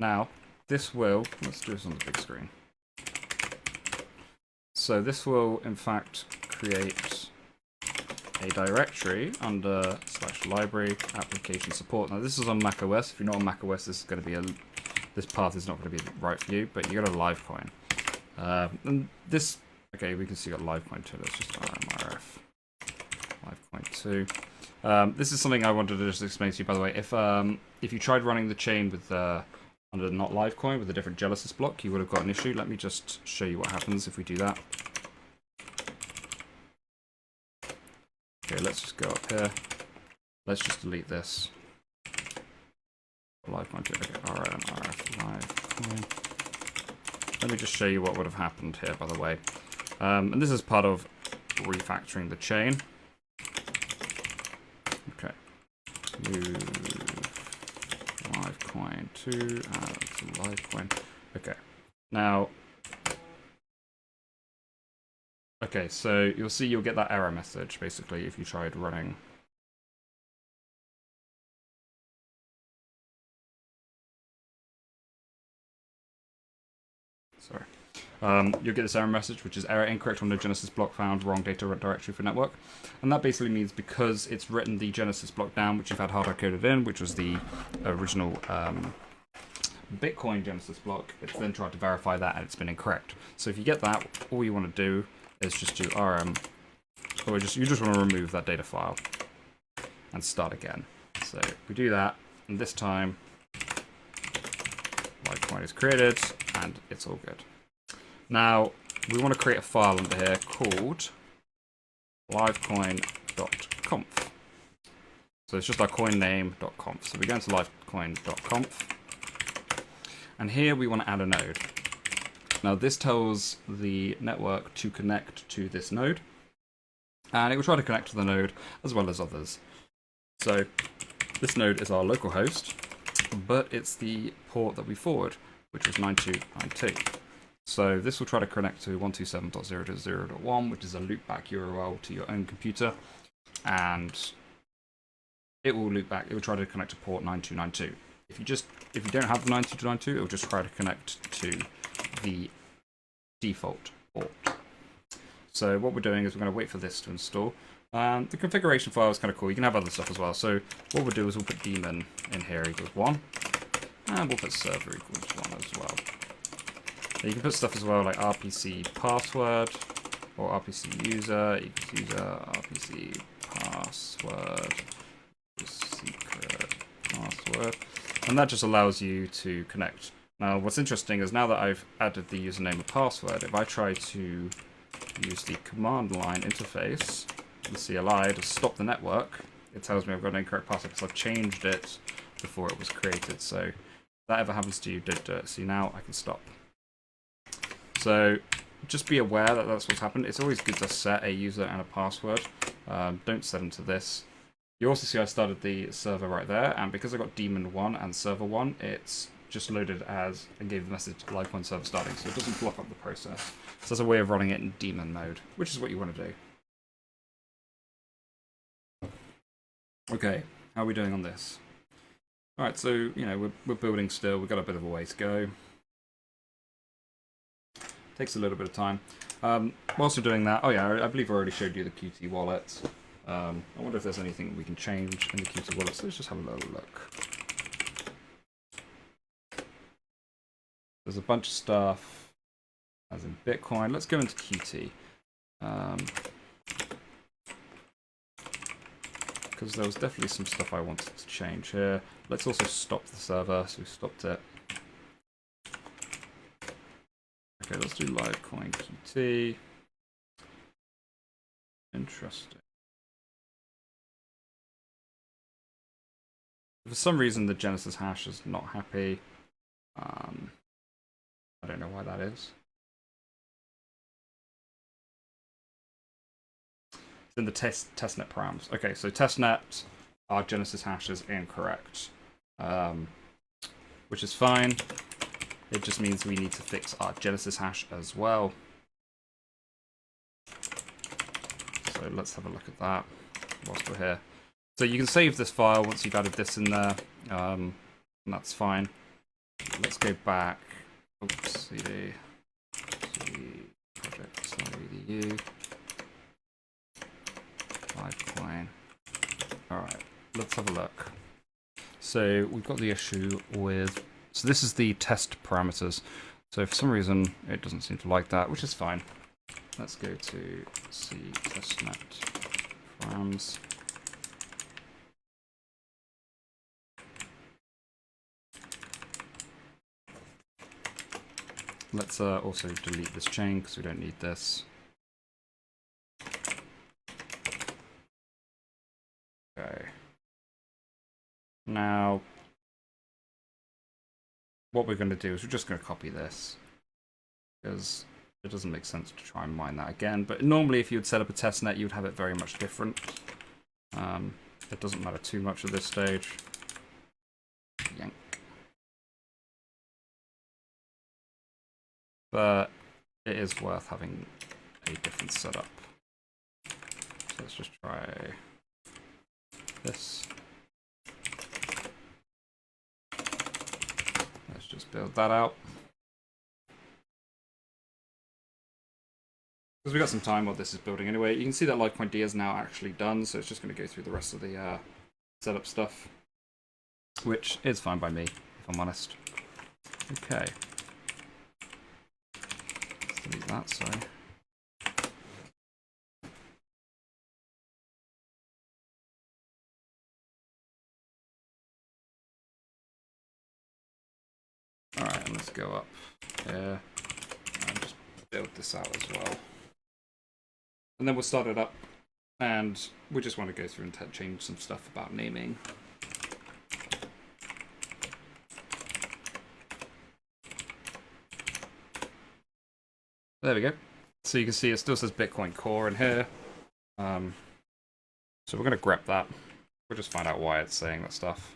Now this will, let's do this on the big screen. So this will in fact create a directory under /library application support. Now this is on macOS. If you're not on macOS, this is going to be this path is not going to be right for you, but you got a Livecoin. And this, okay, we can see got Livecoin 2. Let's just rf Livecoin 2. This is something I wanted to just explain to you, by the way. If you tried running the chain with under not Livecoin with a different Genesis block, you would have got an issue. Let me just show you what happens if we do that. Okay, let's just go up here. Let's just delete this. Livecoin 2. Okay, rf Livecoin. Let me just show you what would have happened here, by the way. And this is part of refactoring the chain. Okay. Move Livecoin 2 to Livecoin. Okay. Now, okay, so you'll see you'll get that error message, basically, if you tried running. Sorry. You'll get this error message, which is error incorrect on the Genesis block found, wrong data directory for network. And that basically means because it's written the Genesis block down, which you've had hard coded in, which was the original Bitcoin Genesis block, it's then tried to verify that and it's been incorrect. So if you get that, all you want to do is just do rm, or you just want to remove that data file and start again. So we do that, and this time Livecoin is created and it's all good. Now we want to create a file under here called livecoin.conf. So it's just our coin name.conf. So we go into livecoin.conf, and here we want to add a node. Now this tells the network to connect to this node, and it will try to connect to the node as well as others. So this node is our local host, but it's the port that we forward, which is 9292. So this will try to connect to 127.0.0.1, which is a loopback URL to your own computer, and it will loop back. It will try to connect to port 9292. If you don't have the 9292, it will just try to connect to the default port. So what we're doing is we're going to wait for this to install. The configuration file is kind of cool. You can have other stuff as well. So what we'll do is we'll put daemon in here equals 1, and we'll put server equals 1 as well. You can put stuff as well like RPC password or RPC user equals user RPC password secret password, and that just allows you to connect. Now what's interesting is now that I've added the username and password, if I try to use the command line interface, the CLI, to stop the network, it tells me I've got an incorrect password because I've changed it before it was created. So if that ever happens to you, don't do it. See, now I can stop. So just be aware that that's what's happened. It's always good to set a user and a password. Don't set them to this. You also see I started the server right there, and because I got daemon 1 and server 1, it's just loaded as and gave the message Livecoin server starting, so it doesn't block up the process. So that's a way of running it in daemon mode, which is what you want to do. Okay, how are we doing on this? Alright, so, you know, we're building still. We've got a bit of a way to go. Takes a little bit of time. Whilst we're doing that, oh yeah, I believe I already showed you the Qt wallet. I wonder if there's anything we can change in the Qt wallet, so let's just have a little look. There's a bunch of stuff. as in Bitcoin. Let's go into Qt. Because there was definitely some stuff I wanted to change here. Let's also stop the server, so we stopped it. Okay, let's do Livecoin Qt. Interesting. For some reason, the Genesis hash is not happy. I don't know why that is. It's in the testnet params. Okay, so testnet, our Genesis hash is incorrect, which is fine. It just means we need to fix our Genesis hash as well. So let's have a look at that whilst we're here. So you can save this file once you've added this in there, and that's fine. Let's go back. Oops, cd project/edu Livecoin. All right, let's have a look. So we've got the issue with. So this is the test parameters. So for some reason it doesn't seem to like that, which is fine. Let's go to C testnet params. Let's also delete this chain because we don't need this. Okay. Now, what we're going to do is we're just going to copy this because it doesn't make sense to try and mine that again. But normally, if you would set up a testnet, you would have it very much different. It doesn't matter too much at this stage. Yank. But it is worth having a different setup. So let's just try this. Let's just build that out. Because we've got some time while this is building anyway. You can see that Livecoin D is now actually done, so it's just going to go through the rest of the setup stuff. Which is fine by me, if I'm honest. Okay. Delete that, sorry. Alright, and let's go up here and just build this out as well. And then we'll start it up, and we just want to go through and change some stuff about naming. There we go. So you can see it still says Bitcoin Core in here. So we're going to grep that. We'll just find out why it's saying that stuff.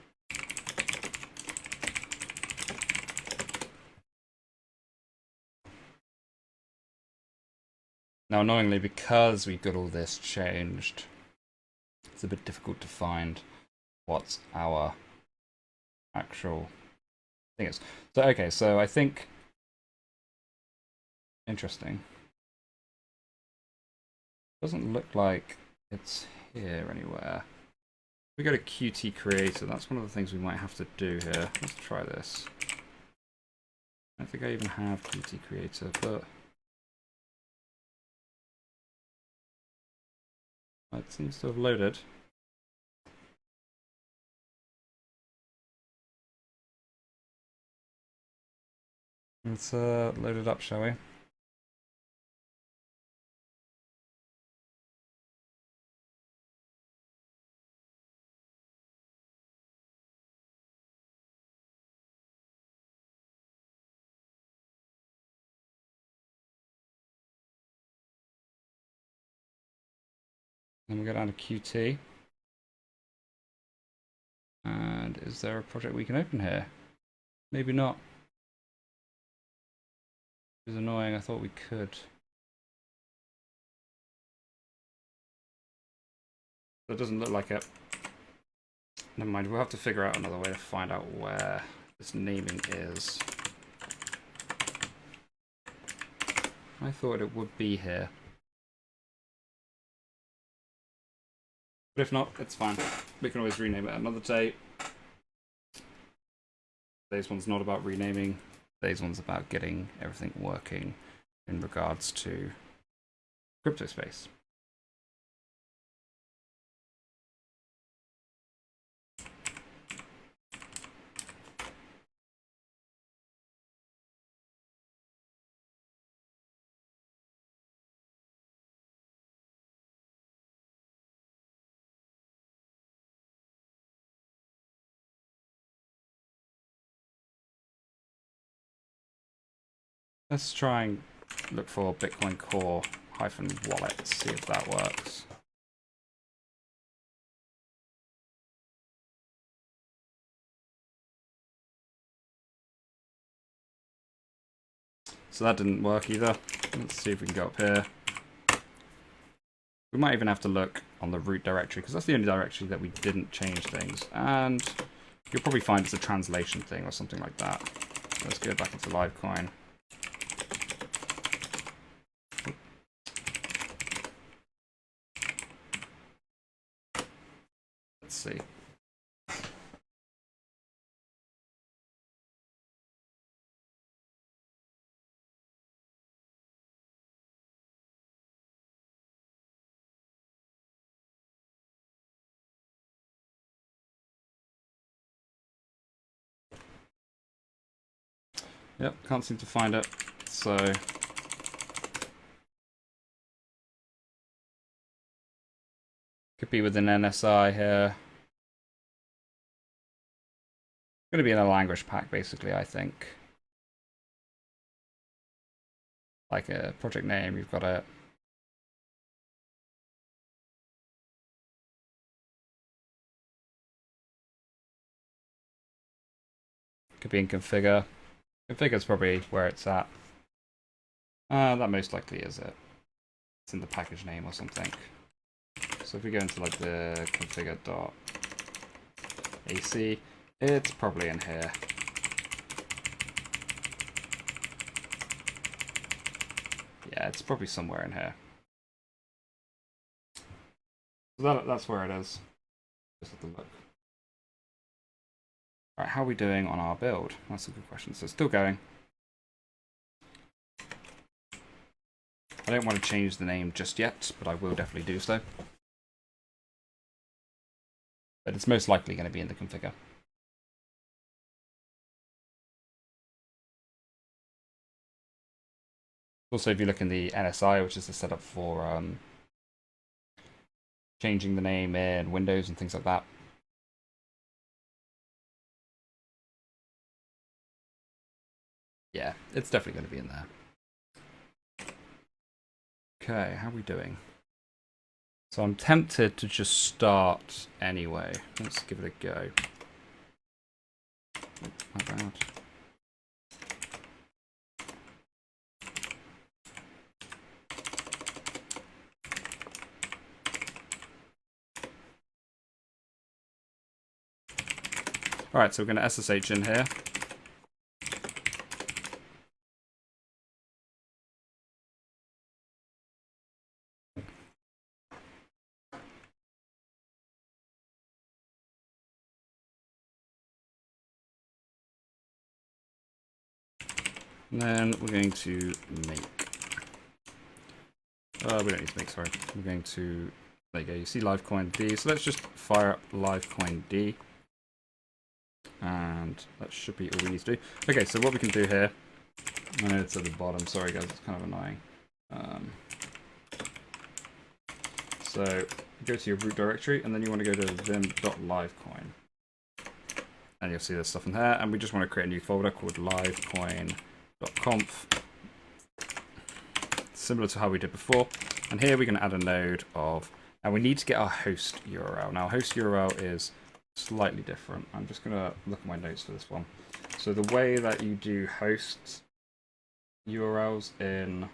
Now, annoyingly, because we've got all this changed, it's a bit difficult to find what our actual thing is. So, okay, so I think... Interesting. Doesn't look like it's here anywhere. If we go to Qt Creator, that's one of the things we might have to do here. Let's try this. I don't think I even have Qt Creator, but... It seems to have loaded. Let's load it up, shall we? Then we go down to Qt. And is there a project we can open here? Maybe not. It was annoying, I thought we could. It doesn't look like it. Never mind, we'll have to figure out another way to find out where this naming is. I thought it would be here. But if not, it's fine. We can always rename it another day. Today's one's not about renaming. Today's one's about getting everything working in regards to crypto space. Let's try and look for Bitcoin Core -wallet, see if that works. So that didn't work either. Let's see if we can go up here. We might even have to look on the root directory, because that's the only directory that we didn't change things. And you'll probably find it's a translation thing or something like that. Let's go back into Livecoin. Let's see. Yep, can't seem to find it. So could be within NSI here. Going to be in a language pack, basically, I think. Like a project name, you've got it. Could be in configure. Configure is probably where it's at. That most likely is it. It's in the package name or something. So if we go into like the configure.ac, it's probably in here. Yeah, it's probably somewhere in here. So that's where it is. Just have to look. Alright, how are we doing on our build? That's a good question. So it's still going. I don't want to change the name just yet, but I will definitely do so. But it's most likely going to be in the configure. Also, if you look in the NSI, which is the setup for changing the name in Windows and things like that. Yeah, it's definitely going to be in there. Okay, how are we doing? So I'm tempted to just start anyway. Let's give it a go. Oh, my bad. Alright, so we're going to SSH in here. And then we're going to make. We don't need to make, sorry. We're going to. There you go, you see Livecoin D. So let's just fire up Livecoin D. And that should be all we need to do. Okay, so what we can do here. I know it's at the bottom, sorry guys, it's kind of annoying. So go to your root directory, and then you want to go to vim.livecoin. And you'll see this stuff in there. And we just want to create a new folder called livecoin.conf. Similar to how we did before. And here we're going to add a node of, and we need to get our host URL. Now, host URL is slightly different. I'm just going to look at my notes for this one. So the way that you do host URLs in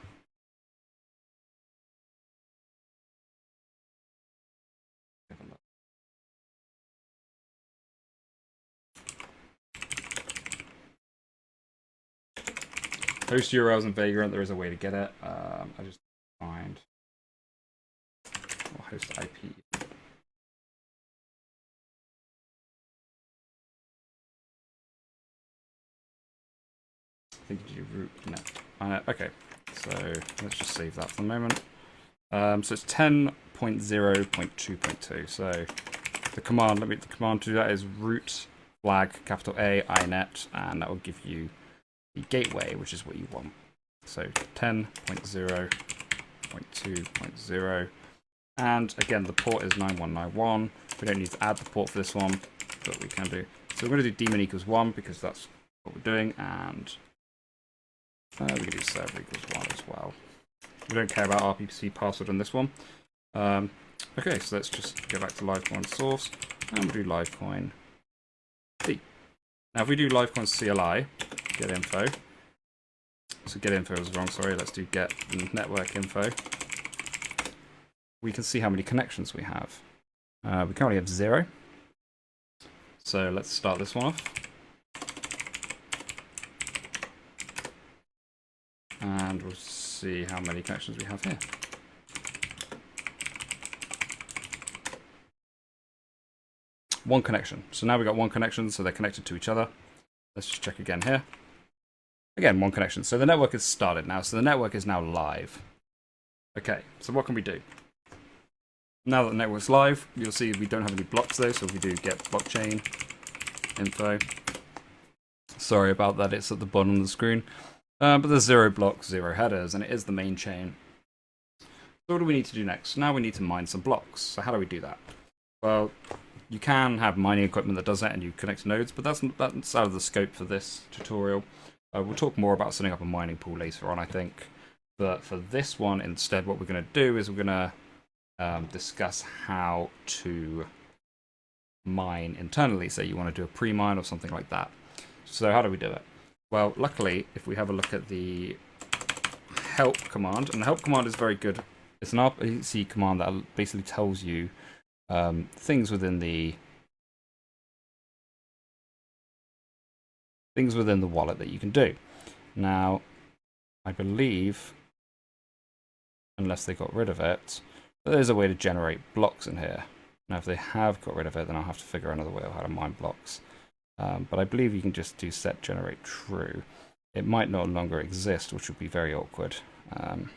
host URLs in Vagrant, there is a way to get it. I just find host IP. I think you do root net. Okay, So let's just save that for the moment. So it's 10.0.2.2. So the command, the command to do that is root flag capital A inet, and that will give you the gateway, which is what you want. So 10.0.2.0, and again the port is 9191. We don't need to add the port for this one, but we can do. So we're going to do daemon equals 1 because that's what we're doing, and we can do server equals 1 as well. We don't care about RPC password on this one. Okay, so let's just go back to Livecoin source, and we'll do Livecoin D. Now if we do Livecoin CLI, get info. So get info was wrong, sorry, let's do get network info. We can see how many connections we have. We currently have 0. So let's start this one off. And we'll see how many connections we have here. One connection. So now we've got one connection, so they're connected to each other. Let's just check again here. Again, one connection. So the network has started now. So the network is now live. Okay, so what can we do? Now that the network's live, you'll see we don't have any blocks though, so if we do get blockchain info. Sorry about that, it's at the bottom of the screen. But there's 0 blocks, 0 headers, and it is the main chain. So what do we need to do next? Now we need to mine some blocks. So how do we do that? Well, you can have mining equipment that does that and you connect to nodes, but that's out of the scope for this tutorial. We'll talk more about setting up a mining pool later on, I think. But for this one, instead, what we're going to do is we're going to discuss how to mine internally. Say you want to do a pre-mine or something like that. So how do we do it? Well, luckily, if we have a look at the help command, and the help command is very good. It's an RPC command that basically tells you things within the wallet that you can do. Now, I believe, unless they got rid of it, there's a way to generate blocks in here. Now, if they have got rid of it, then I'll have to figure out another way of how to mine blocks. But I believe you can just do set generate true. It might no longer exist, which would be very awkward. In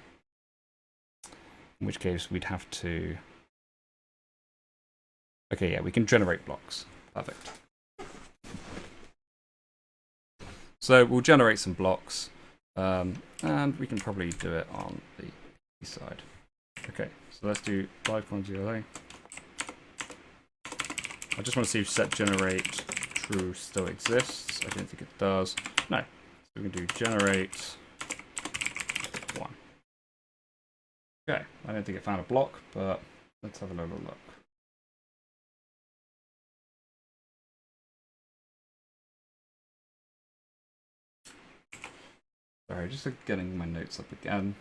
which case, we'd have to... Okay, yeah, we can generate blocks. Perfect. So we'll generate some blocks, and we can probably do it on the side. Okay, so let's do Livecoin GLA. I just want to see if set generate true still exists. I don't think it does. No. So we can do generate 1. Okay, I don't think it found a block, but let's have a little look. Sorry, just getting my notes up again.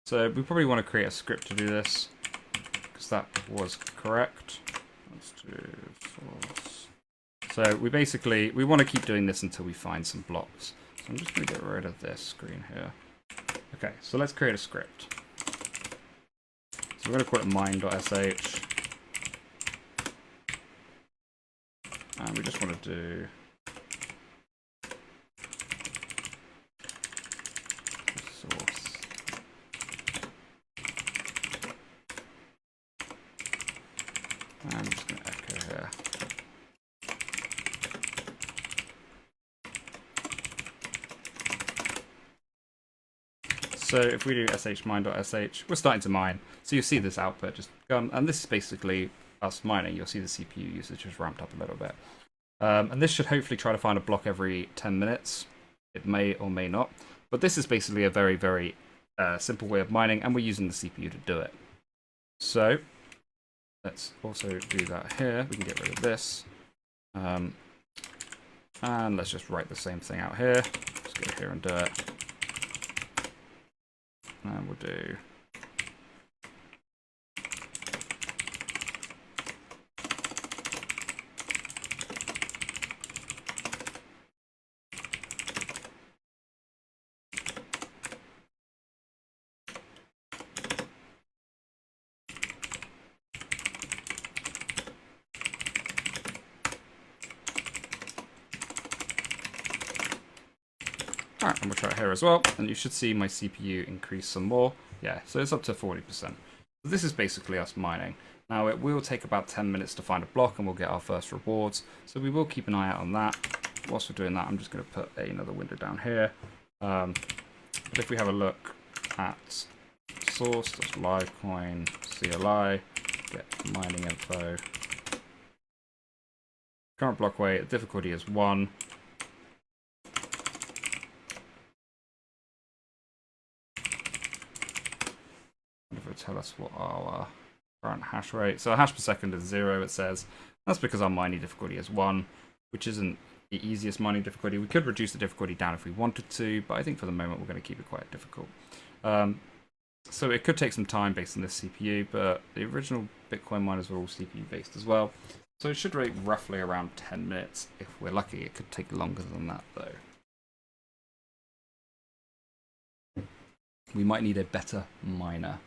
So we probably want to create a script to do this, because that was correct. Let's do source. So we want to keep doing this until we find some blocks. So I'm just going to get rid of this screen here. Okay, so let's create a script. So we're going to call it mine.sh. And we just want to do source. I'm just going to echo here. So if we do mine.sh, we're starting to mine. So you see this output just gone, and this is basically us mining. You'll see the CPU usage has ramped up a little bit. And this should hopefully try to find a block every 10 minutes. It may or may not. But this is basically a very, very simple way of mining, and we're using the CPU to do it. So let's also do that here. We can get rid of this. And let's just write the same thing out here. Just go here and do it. And we'll do Alright, and we'll try it here as well, and you should see my CPU increase some more. Yeah, so it's up to 40%. So this is basically us mining. Now it will take about 10 minutes to find a block and we'll get our first rewards, so we will keep an eye out on that. Whilst we're doing that, I'm just going to put another window down here. But if we have a look at source, that's Livecoin, CLI, get mining info. Current block weight, difficulty is 1. If it will tell us what our current hash rate. So hash per second is 0, it says. That's because our mining difficulty is 1, which isn't the easiest mining difficulty. We could reduce the difficulty down if we wanted to, but I think for the moment we're going to keep it quite difficult. So it could take some time based on this CPU, but the original Bitcoin miners were all CPU based as well. So it should rate roughly around 10 minutes. If we're lucky, it could take longer than that though. We might need a better miner.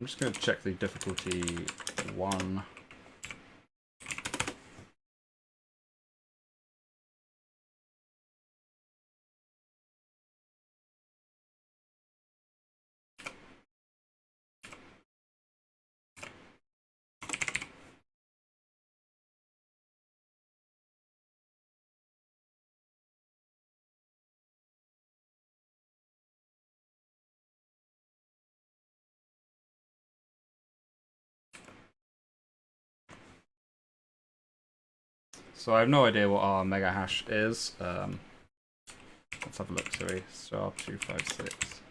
I'm just going to check the difficulty 1. So I have no idea what our mega hash is. Let's have a look. Sorry, star 256.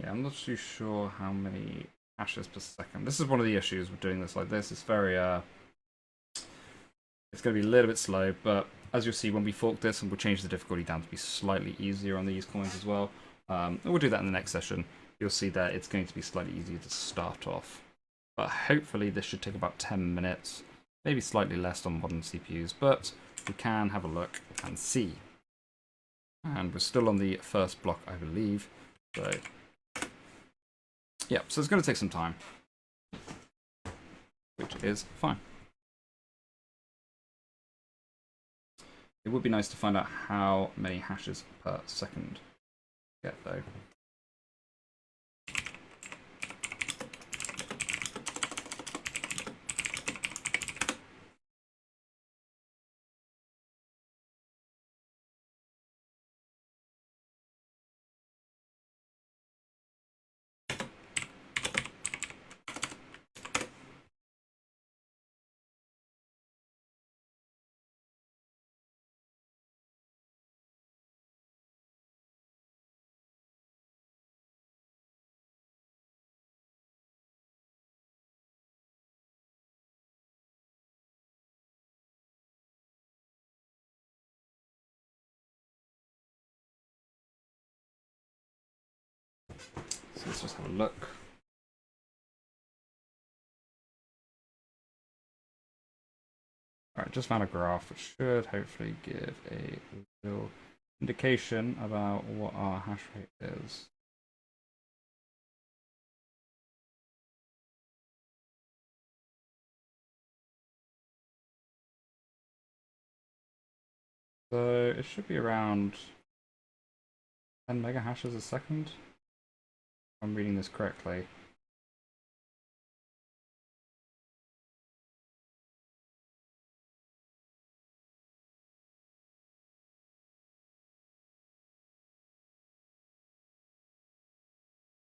Yeah, I'm not too sure how many hashes per second. This is one of the issues with doing this like this. It's very it's going to be a little bit slow, but as you'll see when we fork this, and we'll change the difficulty down to be slightly easier on these coins as well. And we'll do that in the next session. You'll see that it's going to be slightly easier to start off. But hopefully this should take about 10 minutes, maybe slightly less on modern CPUs, but we can have a look and see. And we're still on the first block, I believe. So yeah, so it's going to take some time, which is fine. It would be nice to find out how many hashes per second we get though. So let's just have a look. Alright, just found a graph which should hopefully give a little indication about what our hash rate is. So it should be around 10 mega hashes a second, if I'm reading this correctly.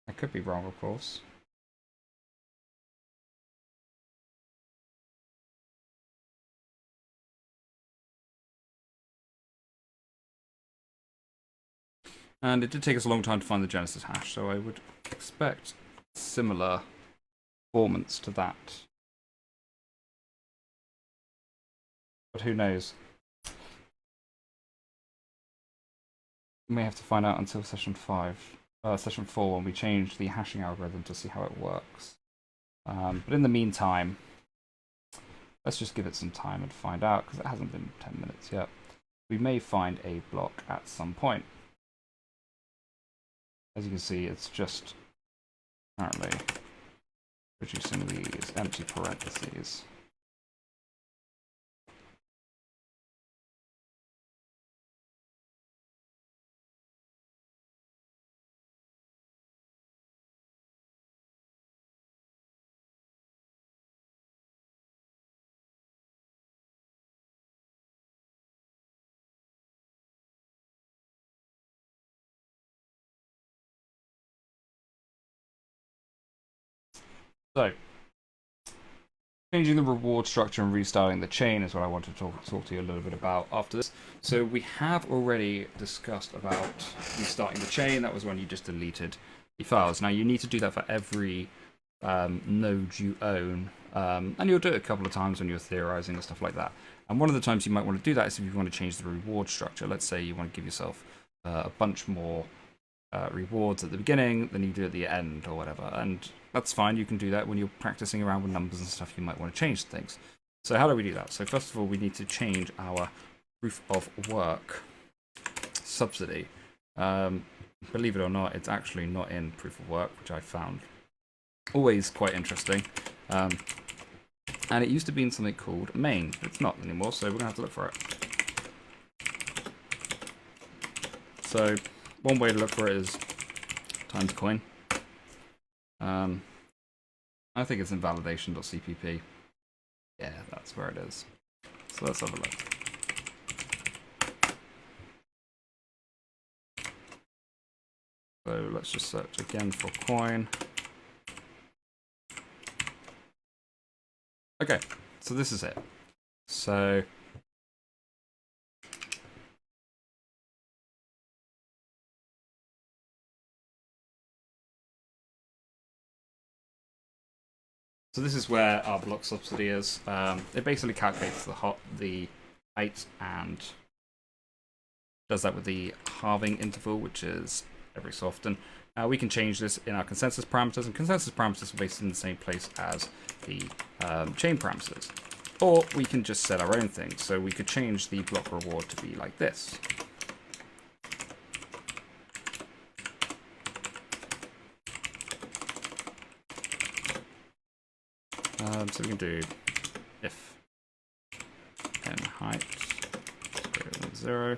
I could be wrong, of course. And it did take us a long time to find the Genesis hash, so I would expect similar performance to that. But who knows? We may have to find out until session 4 when we change the hashing algorithm to see how it works. But in the meantime, let's just give it some time and find out, because it hasn't been 10 minutes yet. We may find a block at some point. As you can see, it's just currently producing these empty parentheses. So, changing the reward structure and restarting the chain is what I want to talk to you a little bit about after this. So we have already discussed about restarting the chain. That was when you just deleted the files. Now you need to do that for every node you own, and you'll do it a couple of times when you're theorizing and stuff like that. And one of the times you might want to do that is if you want to change the reward structure. Let's say you want to give yourself a bunch more rewards at the beginning than you do at the end or whatever, and that's fine. You can do that when you're practicing around with numbers and stuff. You might want to change things. So how do we do that? So first of all, we need to change our proof of work subsidy. Believe it or not, it's actually not in proof of work, which I found always quite interesting. And it used to be in something called main. It's not anymore, so we're gonna have to look for it. So one way to look for it is times coin. I think it's in validation.cpp. Yeah, that's where it is. So let's have a look. So let's just search again for coin. Okay, so this is it. So this is where our block subsidy is. It basically calculates the height and does that with the halving interval, which is every so often. We can change this in our consensus parameters, and consensus parameters are based in the same place as the chain parameters. Or we can just set our own thing. So we could change the block reward to be like this. So we can do if n height is greater than 0.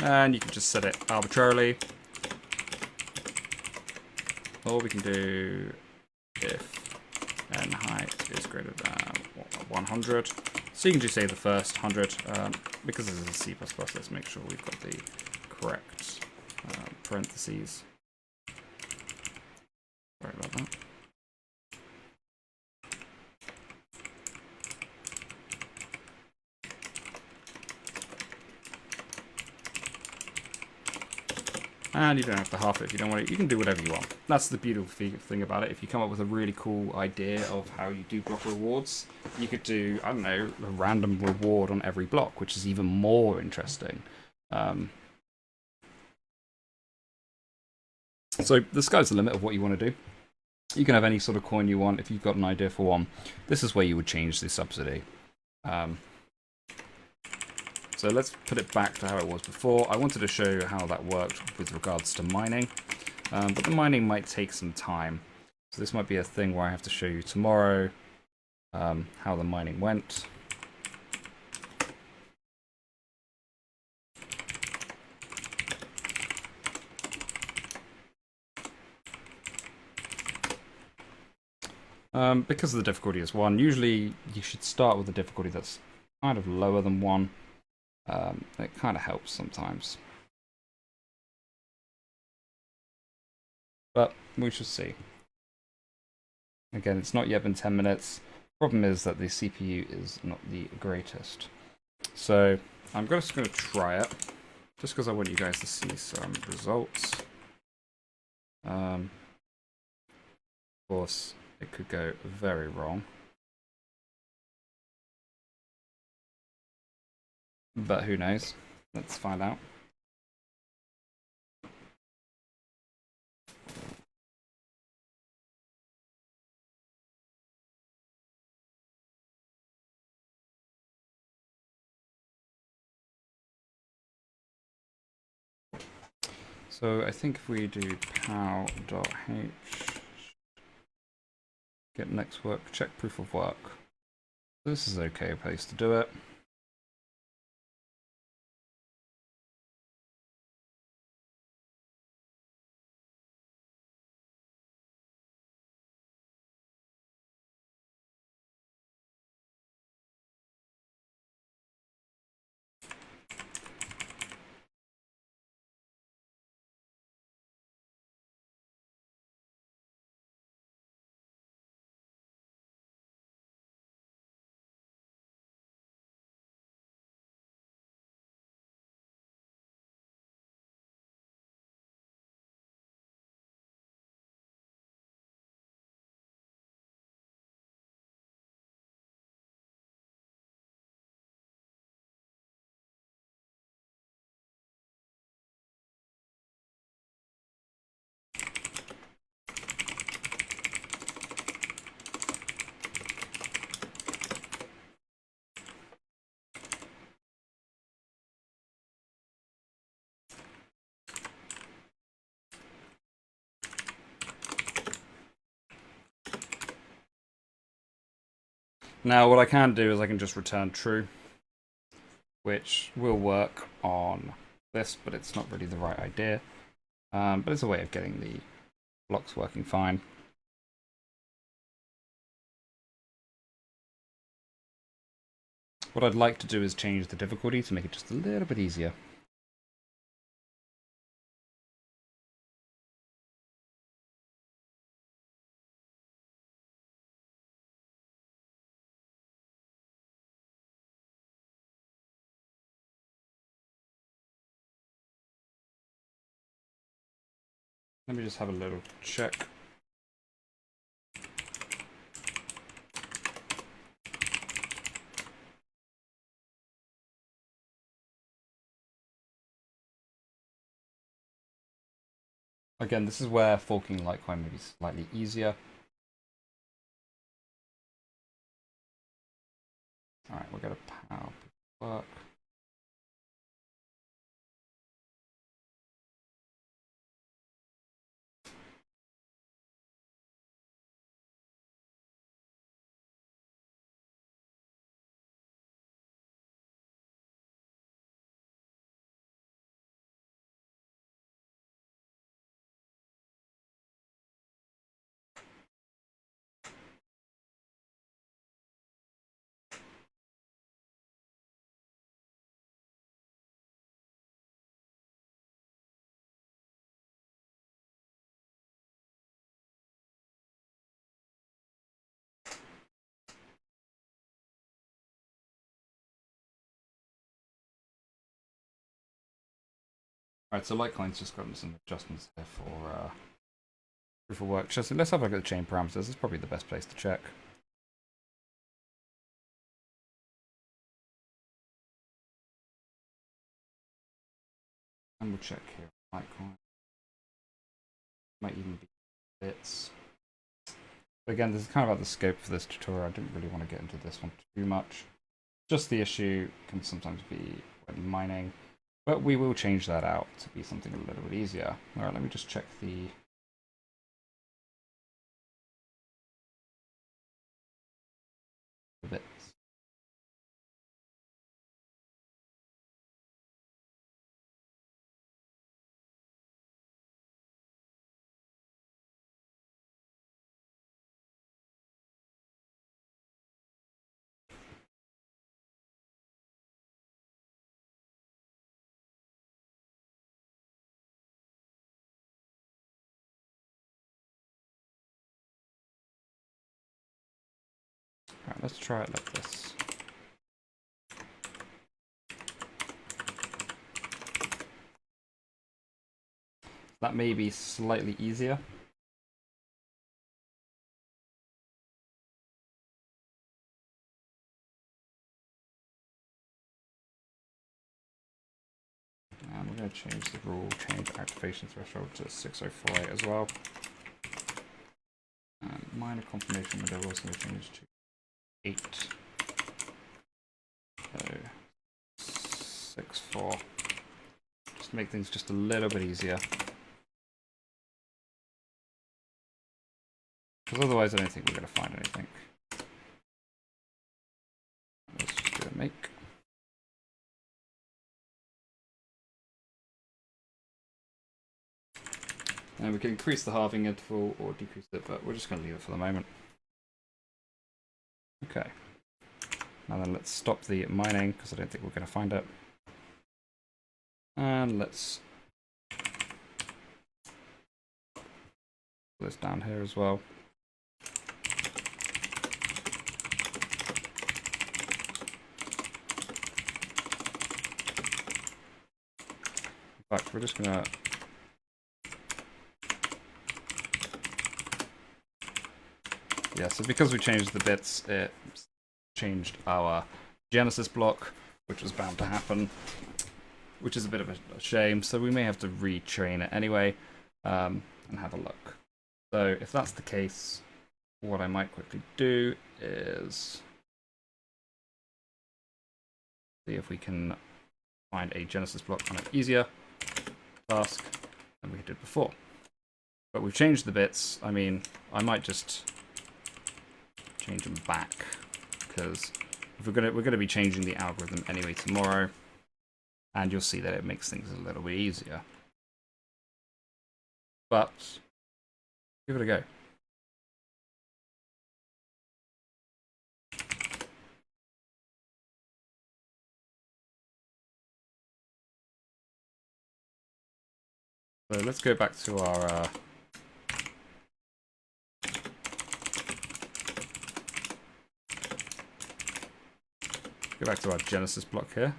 And you can just set it arbitrarily. Or we can do if n height is greater than 100. So you can just say the first 100. Because this is a C++, let's make sure we've got the correct parentheses. Sorry about that. And you don't have to half it if you don't want it. You can do whatever you want. That's the beautiful thing about it. If you come up with a really cool idea of how you do block rewards, you could do, I don't know, a random reward on every block, which is even more interesting. So the sky's the limit of what you want to do. You can have any sort of coin you want if you've got an idea for one. This is where you would change the subsidy. So let's put it back to how it was before. I wanted to show you how that worked with regards to mining, but the mining might take some time. So this might be a thing where I have to show you tomorrow how the mining went. Because the difficulty is 1, usually you should start with a difficulty that's kind of lower than 1. It kind of helps sometimes. but we shall see. Again, it's not yet been 10 minutes. Problem is that the CPU is not the greatest. So I'm just going to try it, just because I want you guys to see some results. Of course, it could go very wrong. But who knows? Let's find out. So I think if we do pow.h, get next work, check proof of work. This is an okay place to do it. Now what I can do is I can just return true, which will work on this, but it's not really the right idea. But it's a way of getting the blocks working fine. What I'd like to do is change the difficulty to make it just a little bit easier. Let me just have a little check. Again, this is where forking Litecoin may be slightly easier. Alright, we'll go to power work. Alright, so Litecoin's just gotten some adjustments there for proof of work. Just let's have a look at the chain parameters. This is probably the best place to check. And we'll check here. Litecoin might even be bits. But again, this is kind of about the scope for this tutorial. I didn't really want to get into this one too much. Just the issue can sometimes be when mining. But we will change that out to be something a little bit easier. Alright, let me just check the bits. Alright, let's try it like this. That may be slightly easier. And we're going to change the rule, change activation threshold to 604 as well. And minor confirmation window was going to change to 8. So 6.4. Just to make things just a little bit easier. Because otherwise I don't think we're going to find anything. Let's just do a make. And we can increase the halving interval or decrease it, but we're just going to leave it for the moment. Okay. Now then, let's stop the mining, because I don't think we're going to find it. And let's put this down here as well. In fact, we're just going to yeah, so because we changed the bits, it changed our Genesis block, which was bound to happen, which is a bit of a shame, so we may have to retrain it anyway, and have a look. So if that's the case, what I might quickly do is see if we can find a Genesis block on an easier task than we did before. But we've changed the bits. I mean, I might just change them back, because if we're gonna be changing the algorithm anyway tomorrow, and you'll see that it makes things a little bit easier. But give it a go. So let's go back to our Genesis block here.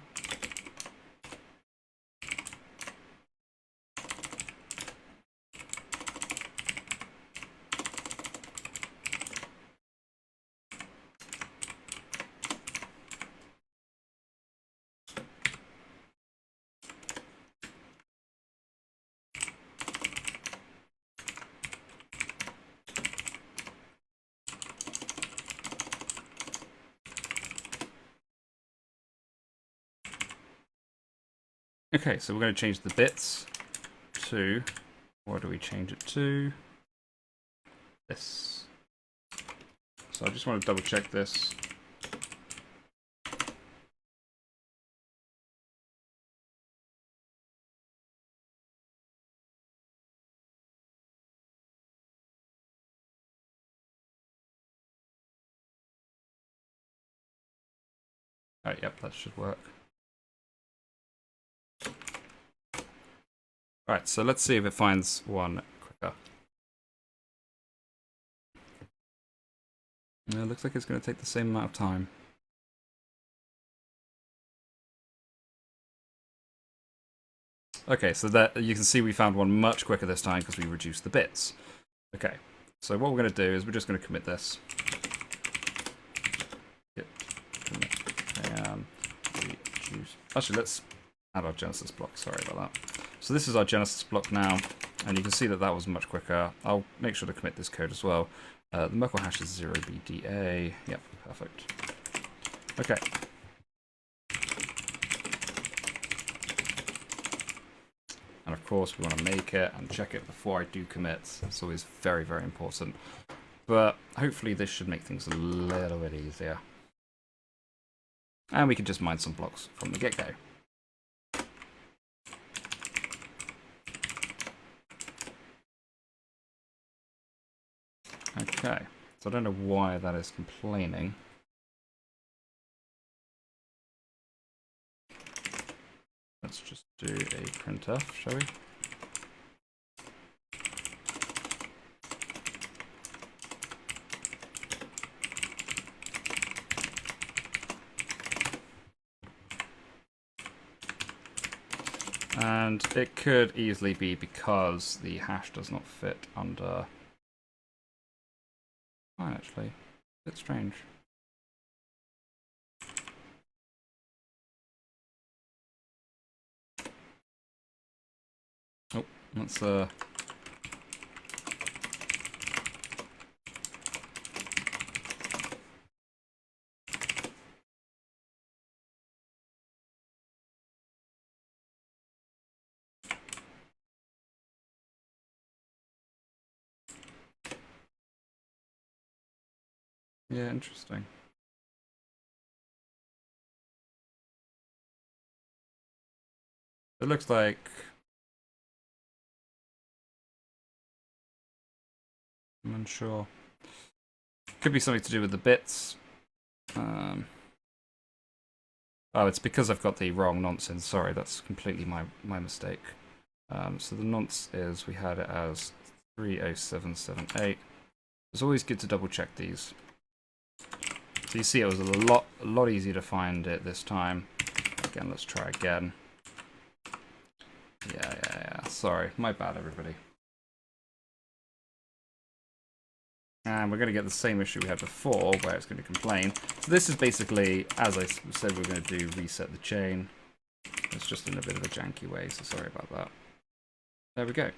Okay, so we're going to change the bits to, what do we change it to? This. So I just want to double check this. Oh, yep, that should work. Alright, so let's see if it finds one quicker. It looks like it's going to take the same amount of time. Okay, so that you can see we found one much quicker this time because we reduced the bits. Okay, so what we're going to do is we're just going to commit this. Actually, let's add our Genesis block. Sorry about that. So this is our Genesis block now, and you can see that that was much quicker. I'll make sure to commit this code as well. The Merkle hash is 0BDA. Yep, perfect. Okay. And of course, we want to make it and check it before I do commit. It's always very, very important. But hopefully this should make things a little bit easier. And we can just mine some blocks from the get-go. Okay, so I don't know why that is complaining. Let's just do a printf, shall we? And it could easily be because the hash does not fit under... Fine, actually. A bit strange. Oh, let's yeah, interesting. It looks like... I'm unsure. Could be something to do with the bits. Oh, it's because I've got the wrong nonce. Sorry, that's completely my mistake. So the nonce is, we had it as 30778. It's always good to double check these. So you see it was a lot easier to find it this time. Again, let's try again. Yeah. Sorry, my bad, everybody. And we're going to get the same issue we had before, where it's going to complain. So this is basically, as I said, we're going to do reset the chain. It's just in a bit of a janky way, so sorry about that. There we go.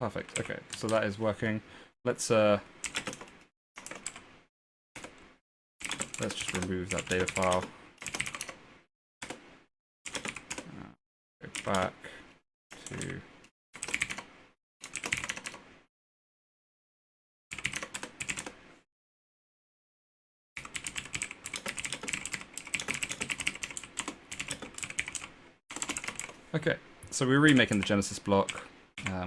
Perfect. Okay, so that is working. Let's just remove that data file. Go back to okay, so we're remaking the Genesis block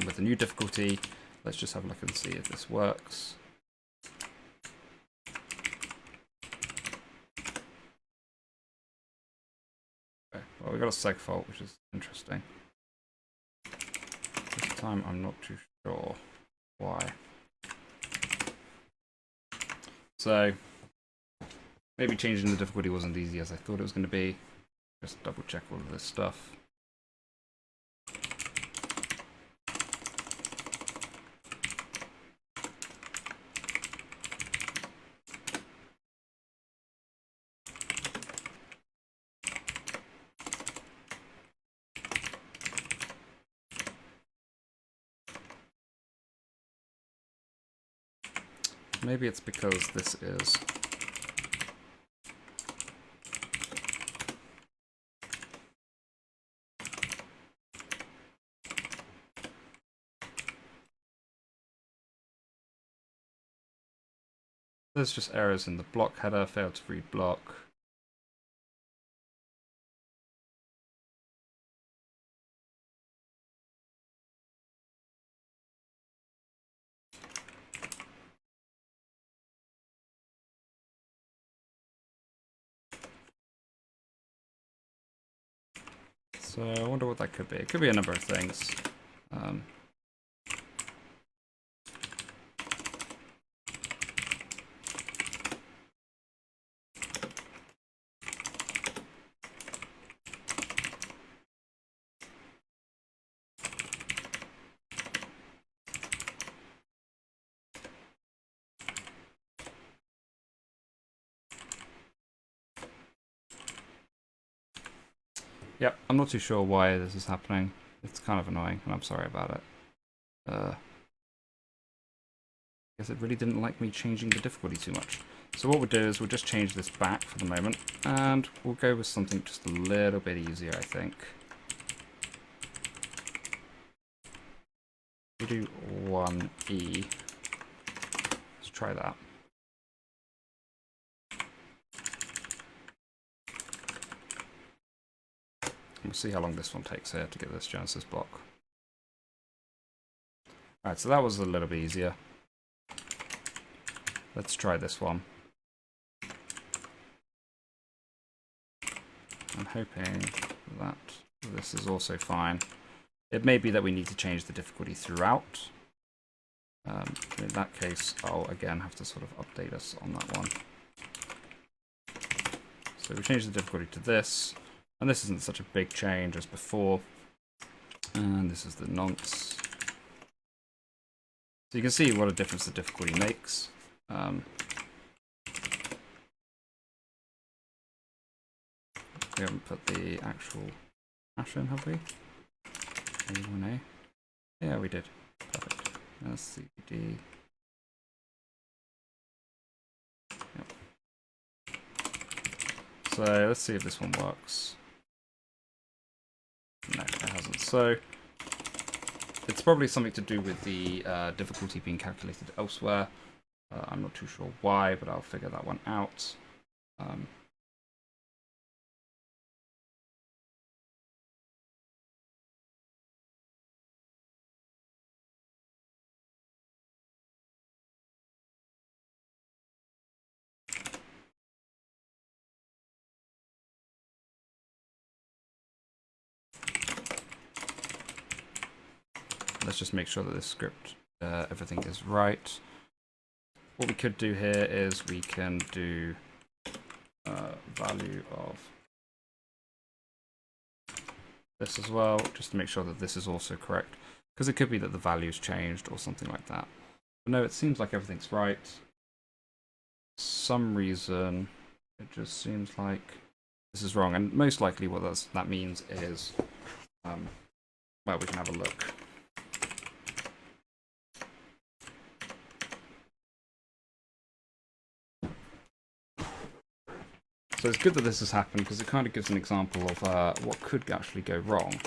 with a new difficulty. Let's just have a look and see if this works. Okay, well, we got a seg fault, which is interesting. This time I'm not too sure why. So maybe changing the difficulty wasn't as easy as I thought it was going to be. Just double check all of this stuff. Maybe it's because this is... There's just errors in the block header, failed to read block. So I wonder what that could be. It could be a number of things. Yep, I'm not too sure why this is happening. It's kind of annoying, and I'm sorry about it. Guess it really didn't like me changing the difficulty too much. So what we'll do is we'll just change this back for the moment, and we'll go with something just a little bit easier, I think. We'll do 1E. Let's try that. We'll see how long this one takes here to get this Genesis block. Alright, so that was a little bit easier. Let's try this one. I'm hoping that this is also fine. It may be that we need to change the difficulty throughout. In that case, I'll again have to sort of update us on that one. So we changed the difficulty to this, and this isn't such a big change as before. And this is the nonce. So you can see what a difference the difficulty makes. We haven't put the actual hash in, have we? A1A. Yeah, we did. Perfect. That's CPD. Yep. So let's see if this one works. No, it hasn't. So it's probably something to do with the difficulty being calculated elsewhere. I'm not too sure why, but I'll figure that one out. Let's just make sure that this script, everything is right. What we could do here is we can do value of this as well, just to make sure that this is also correct, because it could be that the value's changed or something like that. But no, it seems like everything's right. For some reason, it just seems like this is wrong, and most likely what that means is, well, we can have a look. So it's good that this has happened because it kind of gives an example of what could actually go wrong.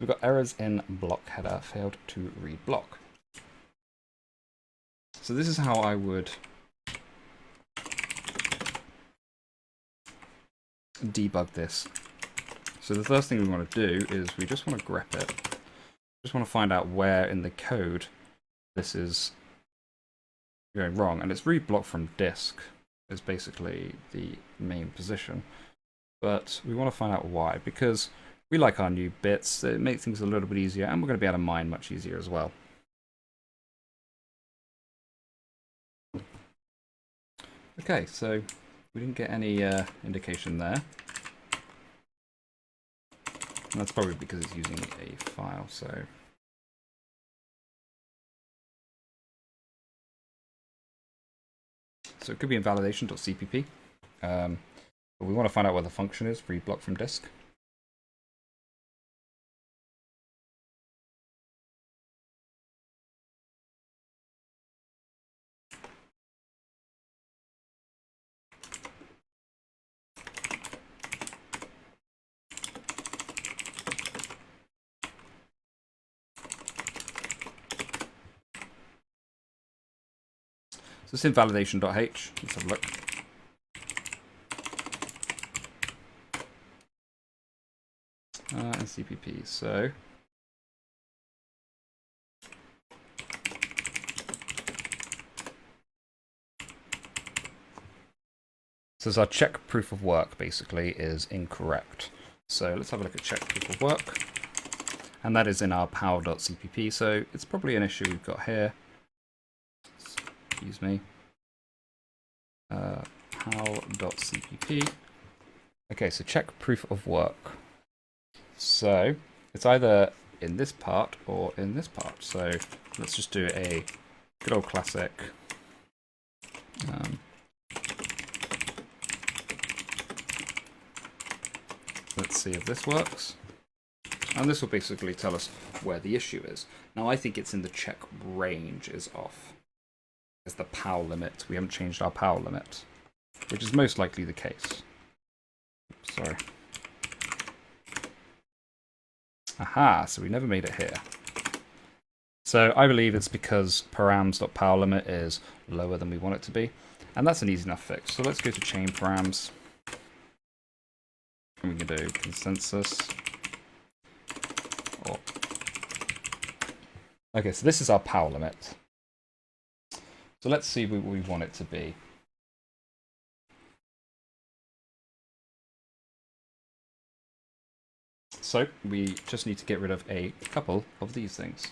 We've got errors in block header, failed to read block. So this is how I would debug this. So the first thing we want to do is we just want to grep it. Just want to find out where in the code this is going wrong, and it's read block from disk is basically the main position, but we want to find out why, because we like our new bits. It makes things a little bit easier, and we're going to be able to mine much easier as well. Okay, so we didn't get any indication there, and that's probably because it's using a file. So it could be invalidation.cpp, but we want to find out where the function is, read block from disk. So it's invalidation.h. Let's have a look. And CPP. So our check proof of work basically is incorrect. So let's have a look at check proof of work. And that is in our power.cpp. So it's probably an issue we've got here. Excuse me. Power.cpp. Okay, so check proof of work. So it's either in this part or in this part. So let's just do a good old classic. Let's see if this works. And this will basically tell us where the issue is. Now I think it's in the check range is off. It's the power limit. We haven't changed our power limit, which is most likely the case. Oops, sorry. Aha, so we never made it here. So I believe it's because params.powerLimit is lower than we want it to be. And that's an easy enough fix. So let's go to chain params. And we can do consensus. Oh. Okay, so this is our power limit. So let's see what we want it to be. So we just need to get rid of a couple of these things.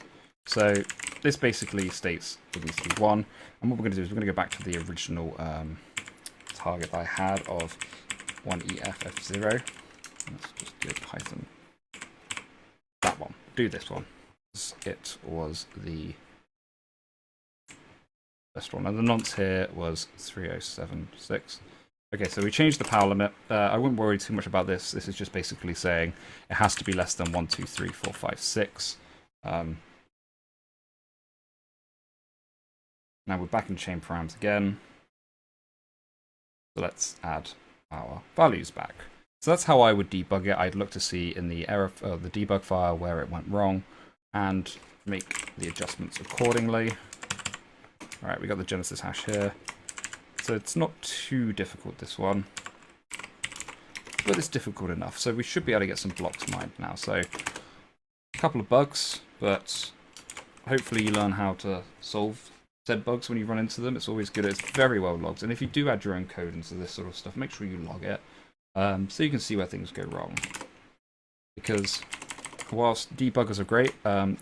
So this basically states it needs to be 1. And what we're going to do is we're going to go back to the original target I had of 1EFF0. Let's just do Python. That one. Do this one. It was the best one. And the nonce here was 3076. Okay, so we changed the power limit. I wouldn't worry too much about this. This is just basically saying it has to be less than 1, 2, 3, 4, 5, 6. Now we're back in chain params again. So let's add our values back. So that's how I would debug it. I'd look to see in the error, the debug file where it went wrong, and make the adjustments accordingly. All right, we got the Genesis hash here. So it's not too difficult, this one. But it's difficult enough. So we should be able to get some blocks mined now. So a couple of bugs, but hopefully you learn how to solve said bugs when you run into them. It's always good. It's very well logged. And if you do add your own code into this sort of stuff, make sure you log it. So you can see where things go wrong. Because whilst debuggers are great,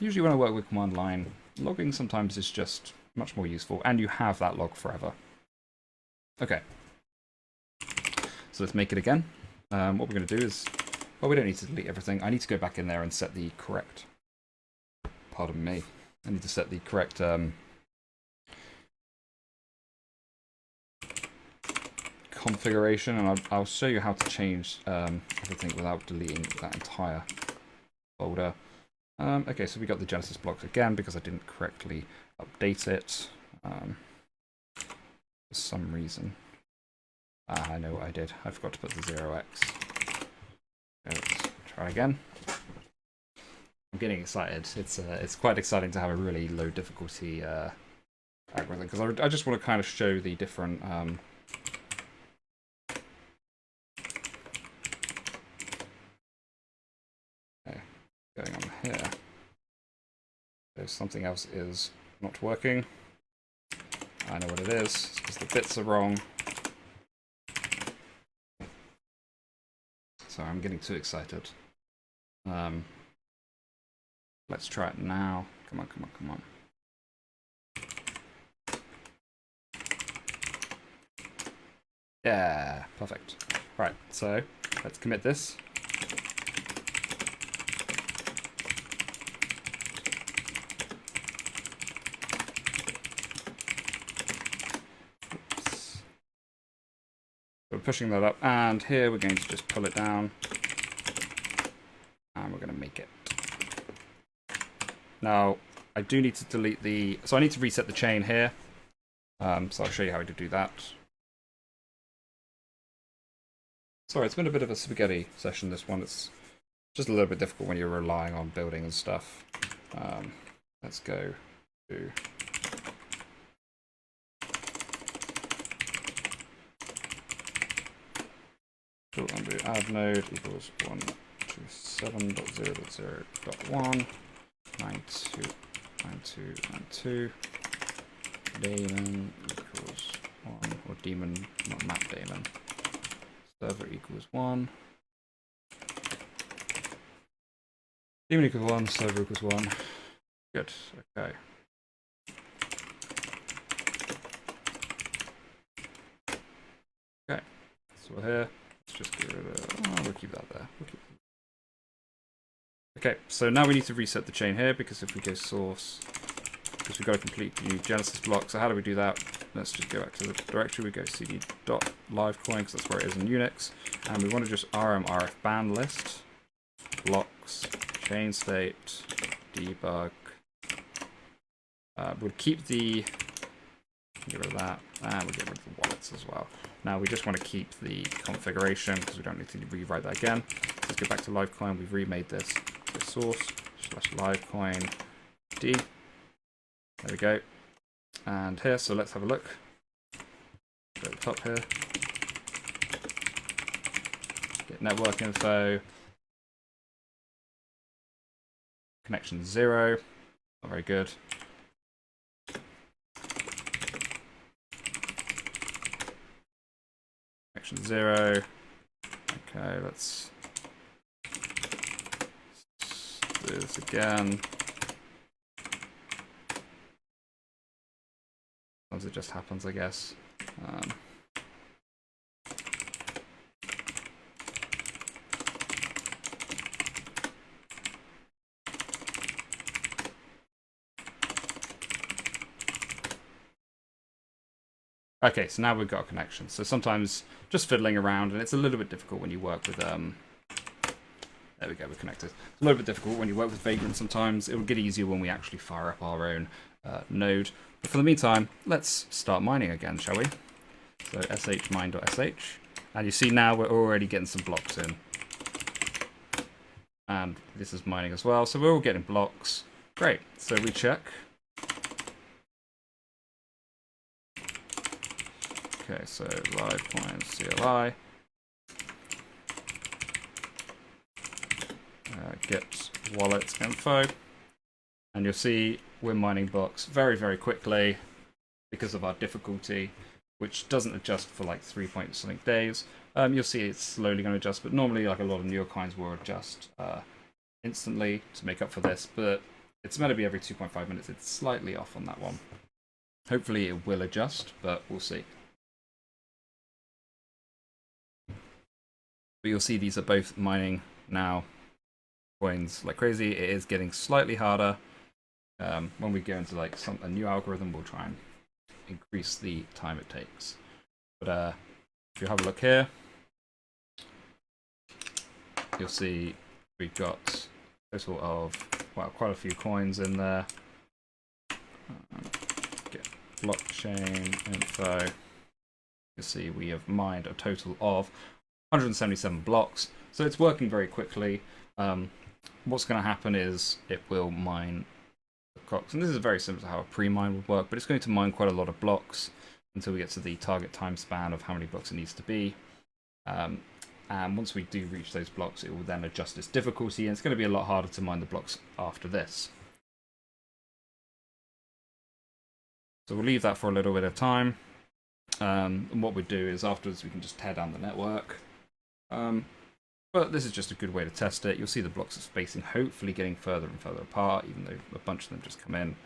usually when I work with command line, logging sometimes is just much more useful. And you have that log forever. Okay, so let's make it again. What we're going to do is, well, we don't need to delete everything. I need to go back in there and set the correct, pardon me, I need to set the correct configuration, and I'll show you how to change everything without deleting that entire folder. Okay, so we got the Genesis blocks again because I didn't correctly update it. For some reason. I know what I did. I forgot to put the 0x. Let's try again. I'm getting excited. It's quite exciting to have a really low difficulty algorithm, because I just want to kind of show the different going on here. There's something else is not working. I know what it is. It's because the bits are wrong. So I'm getting too excited. Let's try it now. Come on, come on, come on. Yeah, perfect. Right, so let's commit this. We're pushing that up, and here we're going to just pull it down, and we're going to make it. Now, I do need to delete the, so I need to reset the chain here, so I'll show you how to do that. Sorry, it's been a bit of a spaghetti session, this one. It's just a little bit difficult when you're relying on building and stuff. Let's go to... undo add node equals 127.0.0.1 92.92.92 daemon equals 1, or daemon, not map daemon, server equals 1, daemon equals 1, server equals 1. Good, okay. Okay, so we're here. Just get rid of, oh, we'll keep that there. Okay, so now we need to reset the chain here, because if we go source, because we've got a complete new Genesis block. So how do we do that? Let's just go back to the directory. We go cd.livecoin, because that's where it is in Unix, and we want to just rmrf ban list blocks chain state debug. We'll keep the, get rid of that, and we'll get rid of the wallets as well. Now we just want to keep the configuration because we don't need to rewrite that again. Let's go back to Livecoin. We've remade this to source / Livecoin D. There we go. And here, so let's have a look. Go to the top here. Get network info. Connection 0. Not very good. Connection 0. Okay, let's do this again. Sometimes it just happens, I guess. Okay, so now we've got a connection. So sometimes just fiddling around, and it's a little bit difficult when you work with... there we go, we're connected. It's a little bit difficult when you work with Vagrant sometimes. It will get easier when we actually fire up our own node. But for the meantime, let's start mining again, shall we? So shmine.sh. And you see now we're already getting some blocks in. And this is mining as well, so we're all getting blocks. Great, so we check. Okay, so live.cli, get wallet info, and you'll see we're mining blocks very, very quickly because of our difficulty, which doesn't adjust for like 3 point something days. You'll see it's slowly going to adjust, but normally like a lot of newer coins will adjust instantly to make up for this, but it's meant to be every 2.5 minutes. It's slightly off on that one. Hopefully it will adjust, but we'll see. But you'll see these are both mining now coins like crazy. It is getting slightly harder. When we go into like a new algorithm, we'll try and increase the time it takes. But if you have a look here, you'll see we've got a total of quite a few coins in there. Get blockchain info. You'll see we have mined a total of 177 blocks, so it's working very quickly. What's going to happen is it will mine the blocks, and this is very similar to how a pre-mine would work, but it's going to mine quite a lot of blocks until we get to the target time span of how many blocks it needs to be. And once we do reach those blocks, it will then adjust its difficulty, and it's going to be a lot harder to mine the blocks after this. So we'll leave that for a little bit of time. And what we do is afterwards we can just tear down the network. But this is just a good way to test it. You'll see the blocks of spacing hopefully getting further and further apart, even though a bunch of them just come in.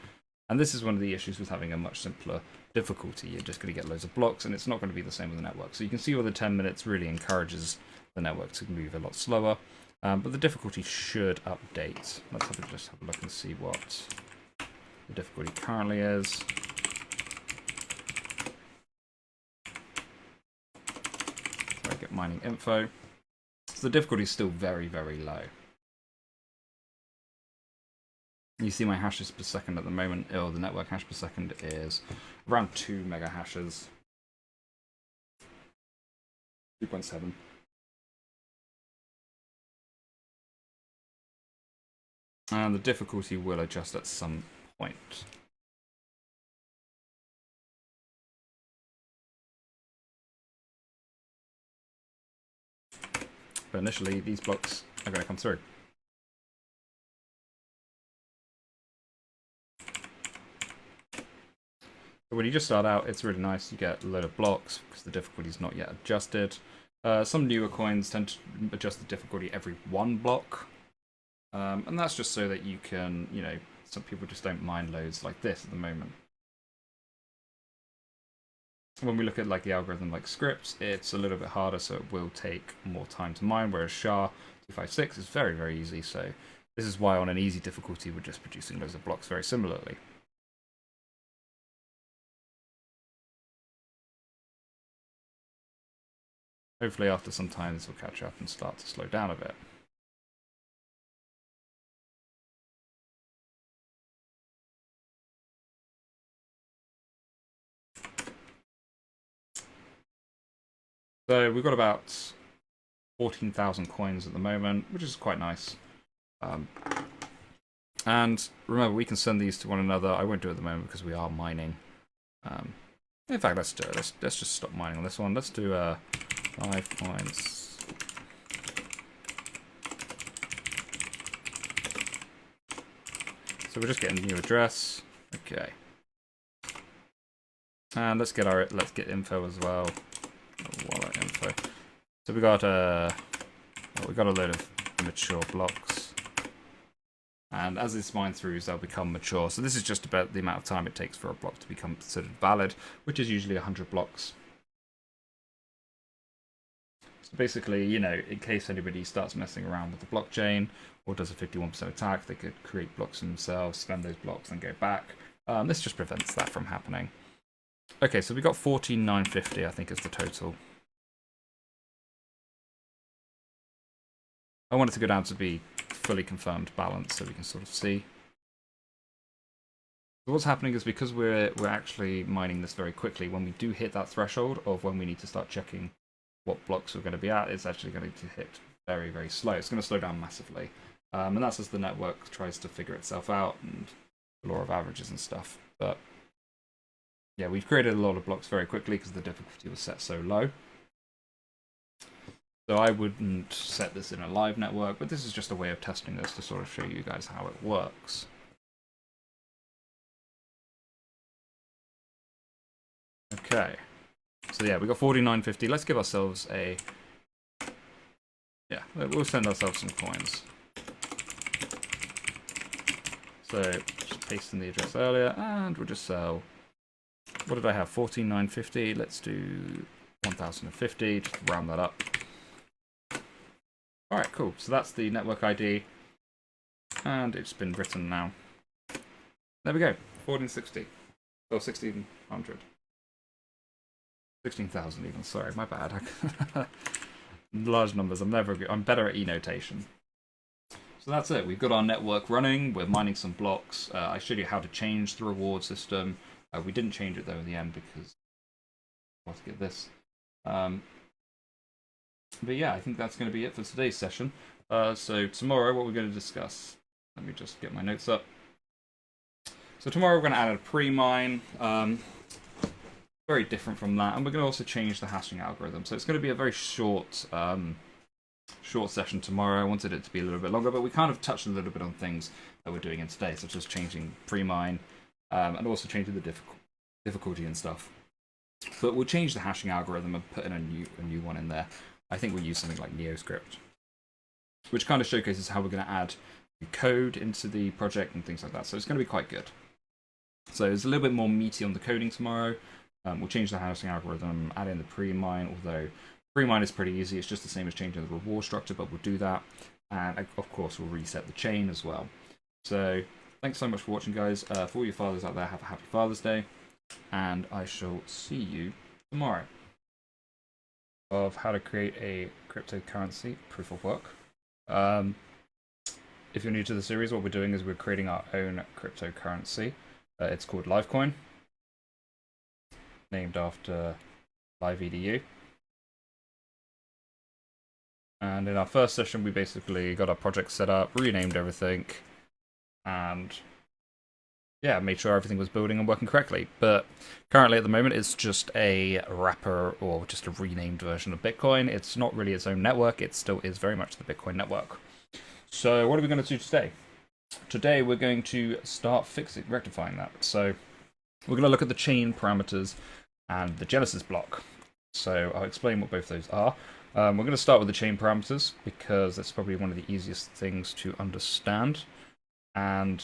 And this is one of the issues with having a much simpler difficulty. You're just going to get loads of blocks, and it's not going to be the same with the network. So you can see where the 10 minutes really encourages the network to move a lot slower. But the difficulty should update. Let's just have a look and see what the difficulty currently is. So I get mining info. So the difficulty is still very, very low. You see my hashes per second at the moment. The network hash per second is around 2 mega hashes. 2.7. And the difficulty will adjust at some point. But initially, these blocks are going to come through. But when you just start out, it's really nice. You get a load of blocks because the difficulty is not yet adjusted. Some newer coins tend to adjust the difficulty every 1 block. And that's just so that you can, some people just don't mine loads like this at the moment. When we look at like the algorithm like Scripts, it's a little bit harder, so it will take more time to mine, whereas SHA-256 is very, very easy. So this is why on an easy difficulty, we're just producing loads of blocks very similarly. Hopefully after some time this will catch up and start to slow down a bit. So we've got about 14,000 coins at the moment, which is quite nice. And remember, we can send these to one another. I won't do it at the moment because we are mining. In fact, let's do it. Let's just stop mining on this one. Let's do 5 coins. So we're just getting a new address. Okay. And let's get info as well. Wallet info. So we got a load of immature blocks. And as this mine throughs, they'll become mature. So this is just about the amount of time it takes for a block to become considered valid, which is usually 100 blocks. So basically, you know, in case anybody starts messing around with the blockchain or does a 51% attack, they could create blocks themselves, spend those blocks, and go back. This just prevents that from happening. Okay, so we got 14,950, I think is the total. I want it to go down to be fully confirmed balance so we can sort of see. So what's happening is because we're actually mining this very quickly, when we do hit that threshold of when we need to start checking what blocks we're going to be at, it's actually going to hit very, very slow. It's going to slow down massively. And that's as the network tries to figure itself out and the law of averages and stuff. But yeah, we've created a lot of blocks very quickly because the difficulty was set so low. So I wouldn't set this in a live network, but this is just a way of testing this to sort of show you guys how it works. Okay, so yeah, we got 49.50. Let's give ourselves a... Yeah, we'll send ourselves some coins. So just paste in the address earlier, and we'll just sell... What did I have? 14,950. Let's do 1,050, just round that up. Alright, cool. So that's the network ID. And it's been written now. There we go. 1460. Or 1600. 16,000 even. Sorry, my bad. Large numbers. I'm better at e-notation. So that's it. We've got our network running. We're mining some blocks. I showed you how to change the reward system. We didn't change it though in the end because I want to get this. But yeah, I think that's going to be it for today's session. So tomorrow, what we're going to discuss. Let me just get my notes up. So tomorrow we're going to add a pre-mine. Very different from that, and we're going to also change the hashing algorithm. So it's going to be a very short session tomorrow. I wanted it to be a little bit longer, but we kind of touched a little bit on things that we're doing in today, such as changing pre-mine and also changing the difficulty and stuff. But we'll change the hashing algorithm and put in a new one in there. I think we'll use something like NeoScript, which kind of showcases how we're going to add code into the project and things like that. So it's going to be quite good. So it's a little bit more meaty on the coding tomorrow. We'll change the hashing algorithm, add in the pre-mine, although pre-mine is pretty easy. It's just the same as changing the reward structure, but we'll do that. And of course, we'll reset the chain as well. So thanks so much for watching, guys. For all your fathers out there, have a happy Father's Day. And I shall see you tomorrow. Of how to create a cryptocurrency proof of work. If you're new to the series, what we're doing is we're creating our own cryptocurrency. It's called Livecoin, named after LiveEDU. And in our first session, we basically got our project set up, renamed everything, and yeah, made sure everything was building and working correctly. But currently at the moment, it's just a wrapper or just a renamed version of Bitcoin. It's not really its own network. It still is very much the Bitcoin network. So what are we going to do today? Today, we're going to start rectifying that. So we're going to look at the chain parameters and the Genesis block. So I'll explain what both those are. We're going to start with the chain parameters because that's probably one of the easiest things to understand. And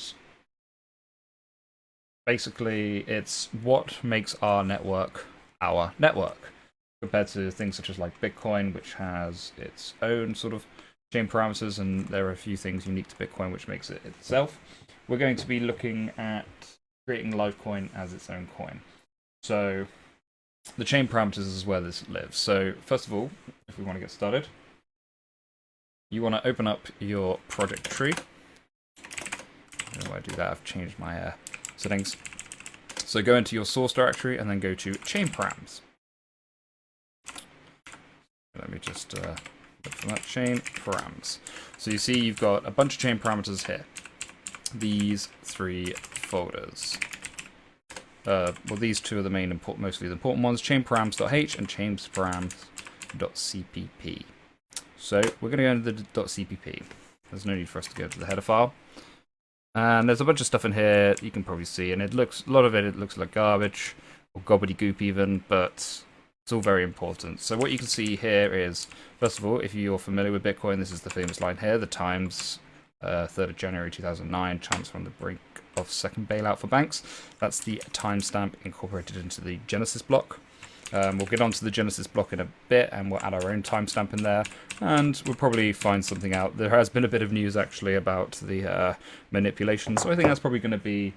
basically, it's what makes our network compared to things such as like Bitcoin, which has its own sort of chain parameters, and there are a few things unique to Bitcoin which makes it itself. We're going to be looking at creating Livecoin as its own coin. So the chain parameters is where this lives. So first of all, if we want to get started, you want to open up your project tree. How do I do that? I've changed my settings. So go into your source directory and then go to chain params. Let me just look for that chain params. So you see you've got a bunch of chain parameters here. These three folders. Well, these two are the main mostly the important ones: chainparams.h and chainparams.cpp. So we're going to go into the .cpp. There's no need for us to go to the header file. And there's a bunch of stuff in here you can probably see, and a lot of it looks like garbage or gobbledygook even, but it's all very important. So what you can see here is, first of all, if you're familiar with Bitcoin, this is the famous line here: the times 3rd of January 2009, chance on the brink of second bailout for banks. That's the timestamp incorporated into the Genesis block. We'll get onto the Genesis block in a bit, and we'll add our own timestamp in there, and we'll probably find something out. There has been a bit of news, actually, about the manipulation, so I think that's probably going to be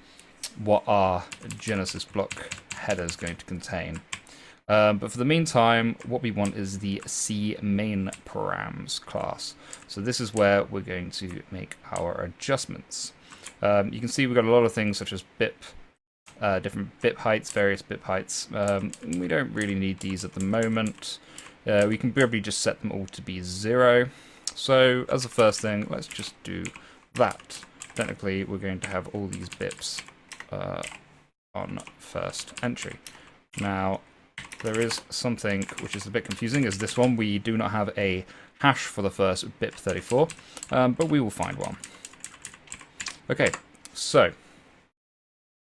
what our Genesis block header is going to contain. But for the meantime, what we want is the C main params class. So this is where we're going to make our adjustments. You can see we've got a lot of things such as BIP, different BIP heights, various BIP heights. We don't really need these at the moment. We can probably just set them all to be 0. So as the first thing, let's just do that. Technically, we're going to have all these BIPs on first entry. Now, there is something which is a bit confusing, is this one. We do not have a hash for the first BIP 34, but we will find one. Okay, so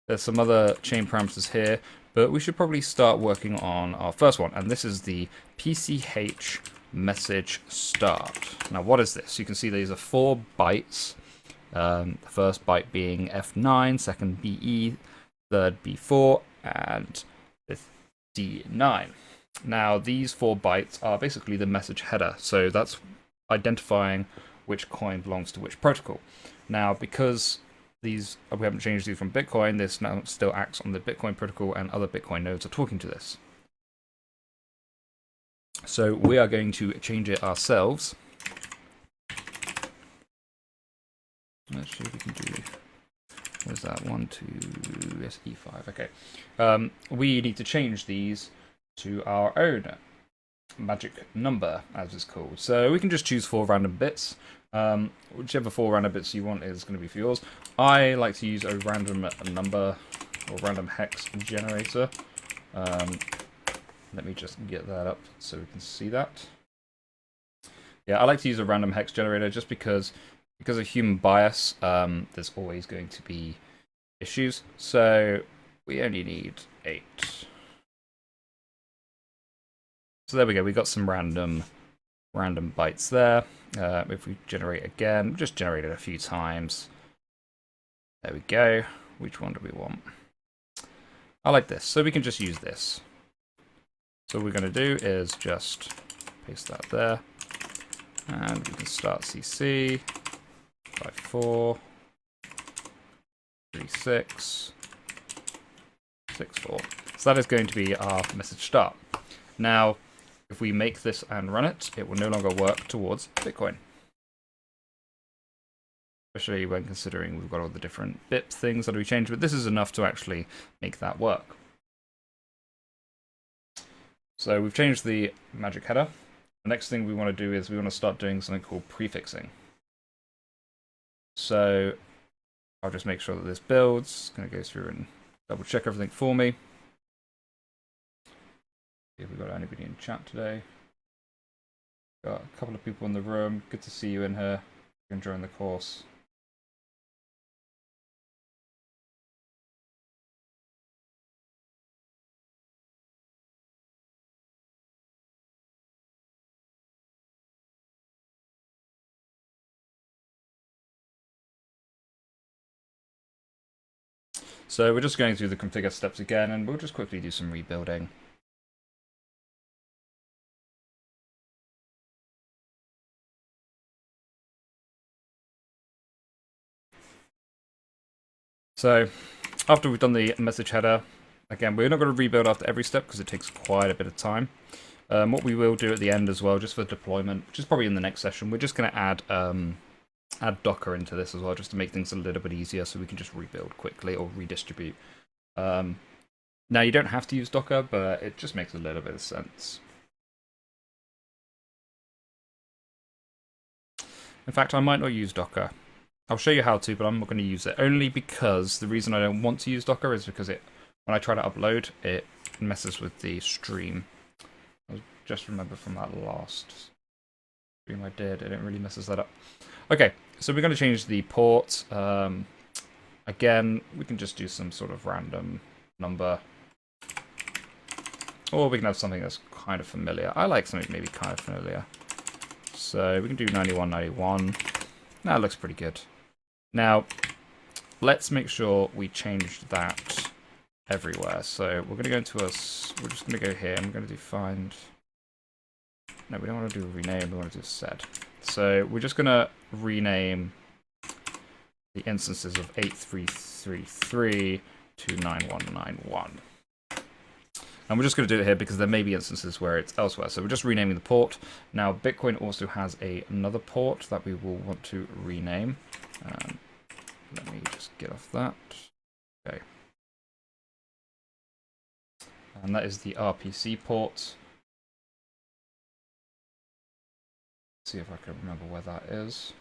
there's some other chain parameters here, but we should probably start working on our first one, and this is the PCH message start. Now, what is this? You can see these are 4 bytes. The first byte being F9, second BE, third B4, and fifth D9. Now, these 4 bytes are basically the message header, so that's identifying which coin belongs to which protocol. Now, because we haven't changed these from Bitcoin, this now still acts on the Bitcoin protocol, and other Bitcoin nodes are talking to this. So we are going to change it ourselves. Let's see if we can do. Where's that? 1, 2, yes, E5. Okay. We need to change these to our own magic number, as it's called. So we can just choose 4 random bits. Whichever 4 random bits you want is going to be for yours. I like to use a random number or random hex generator. Let me just get that up so we can see that. Yeah, I like to use a random hex generator just because of human bias, there's always going to be issues. So we only need 8. So there we go. We got some random bytes there. If we generate again, just generate it a few times. There we go. Which one do we want? I like this. So we can just use this. So what we're going to do is just paste that there. And we can start CC. 5-4, 3-6, 6-4. So that is going to be our message start. Now, if we make this and run it, it will no longer work towards Bitcoin. Especially when considering we've got all the different BIP things that we changed, but this is enough to actually make that work. So we've changed the magic header. The next thing we want to do is we want to start doing something called prefixing. So I'll just make sure that this builds. It's going to go through and double check everything for me. See if we've got anybody in chat today. Got a couple of people in the room. Good to see you in here. Enjoying the course. So we're just going through the configure steps again, and we'll just quickly do some rebuilding. So after we've done the message header, again, we're not going to rebuild after every step because it takes quite a bit of time. What we will do at the end as well, just for deployment, which is probably in the next session, we're just going to add Docker into this as well, just to make things a little bit easier so we can just rebuild quickly or redistribute. Now, you don't have to use Docker, but it just makes a little bit of sense. In fact, I might not use Docker. I'll show you how to, but I'm not going to use it. Only because the reason I don't want to use Docker is because when I try to upload, it messes with the stream. I just remember from that last stream I did, it really messes that up. Okay, so we're going to change the port. Again, we can just do some sort of random number. Or we can have something that's kind of familiar. I like something maybe kind of familiar. So we can do 9191. That looks pretty good. Now, let's make sure we changed that everywhere. So we're going to go into we're just going to go here and we're going to do find. No, we don't want to do rename, we want to do set. So we're just going to rename the instances of 8333 to 9191. And we're just going to do it here because there may be instances where it's elsewhere. So we're just renaming the port. Now, Bitcoin also has another port that we will want to rename. Let me just get off that. Okay. And that is the RPC port. See if I can remember where that is.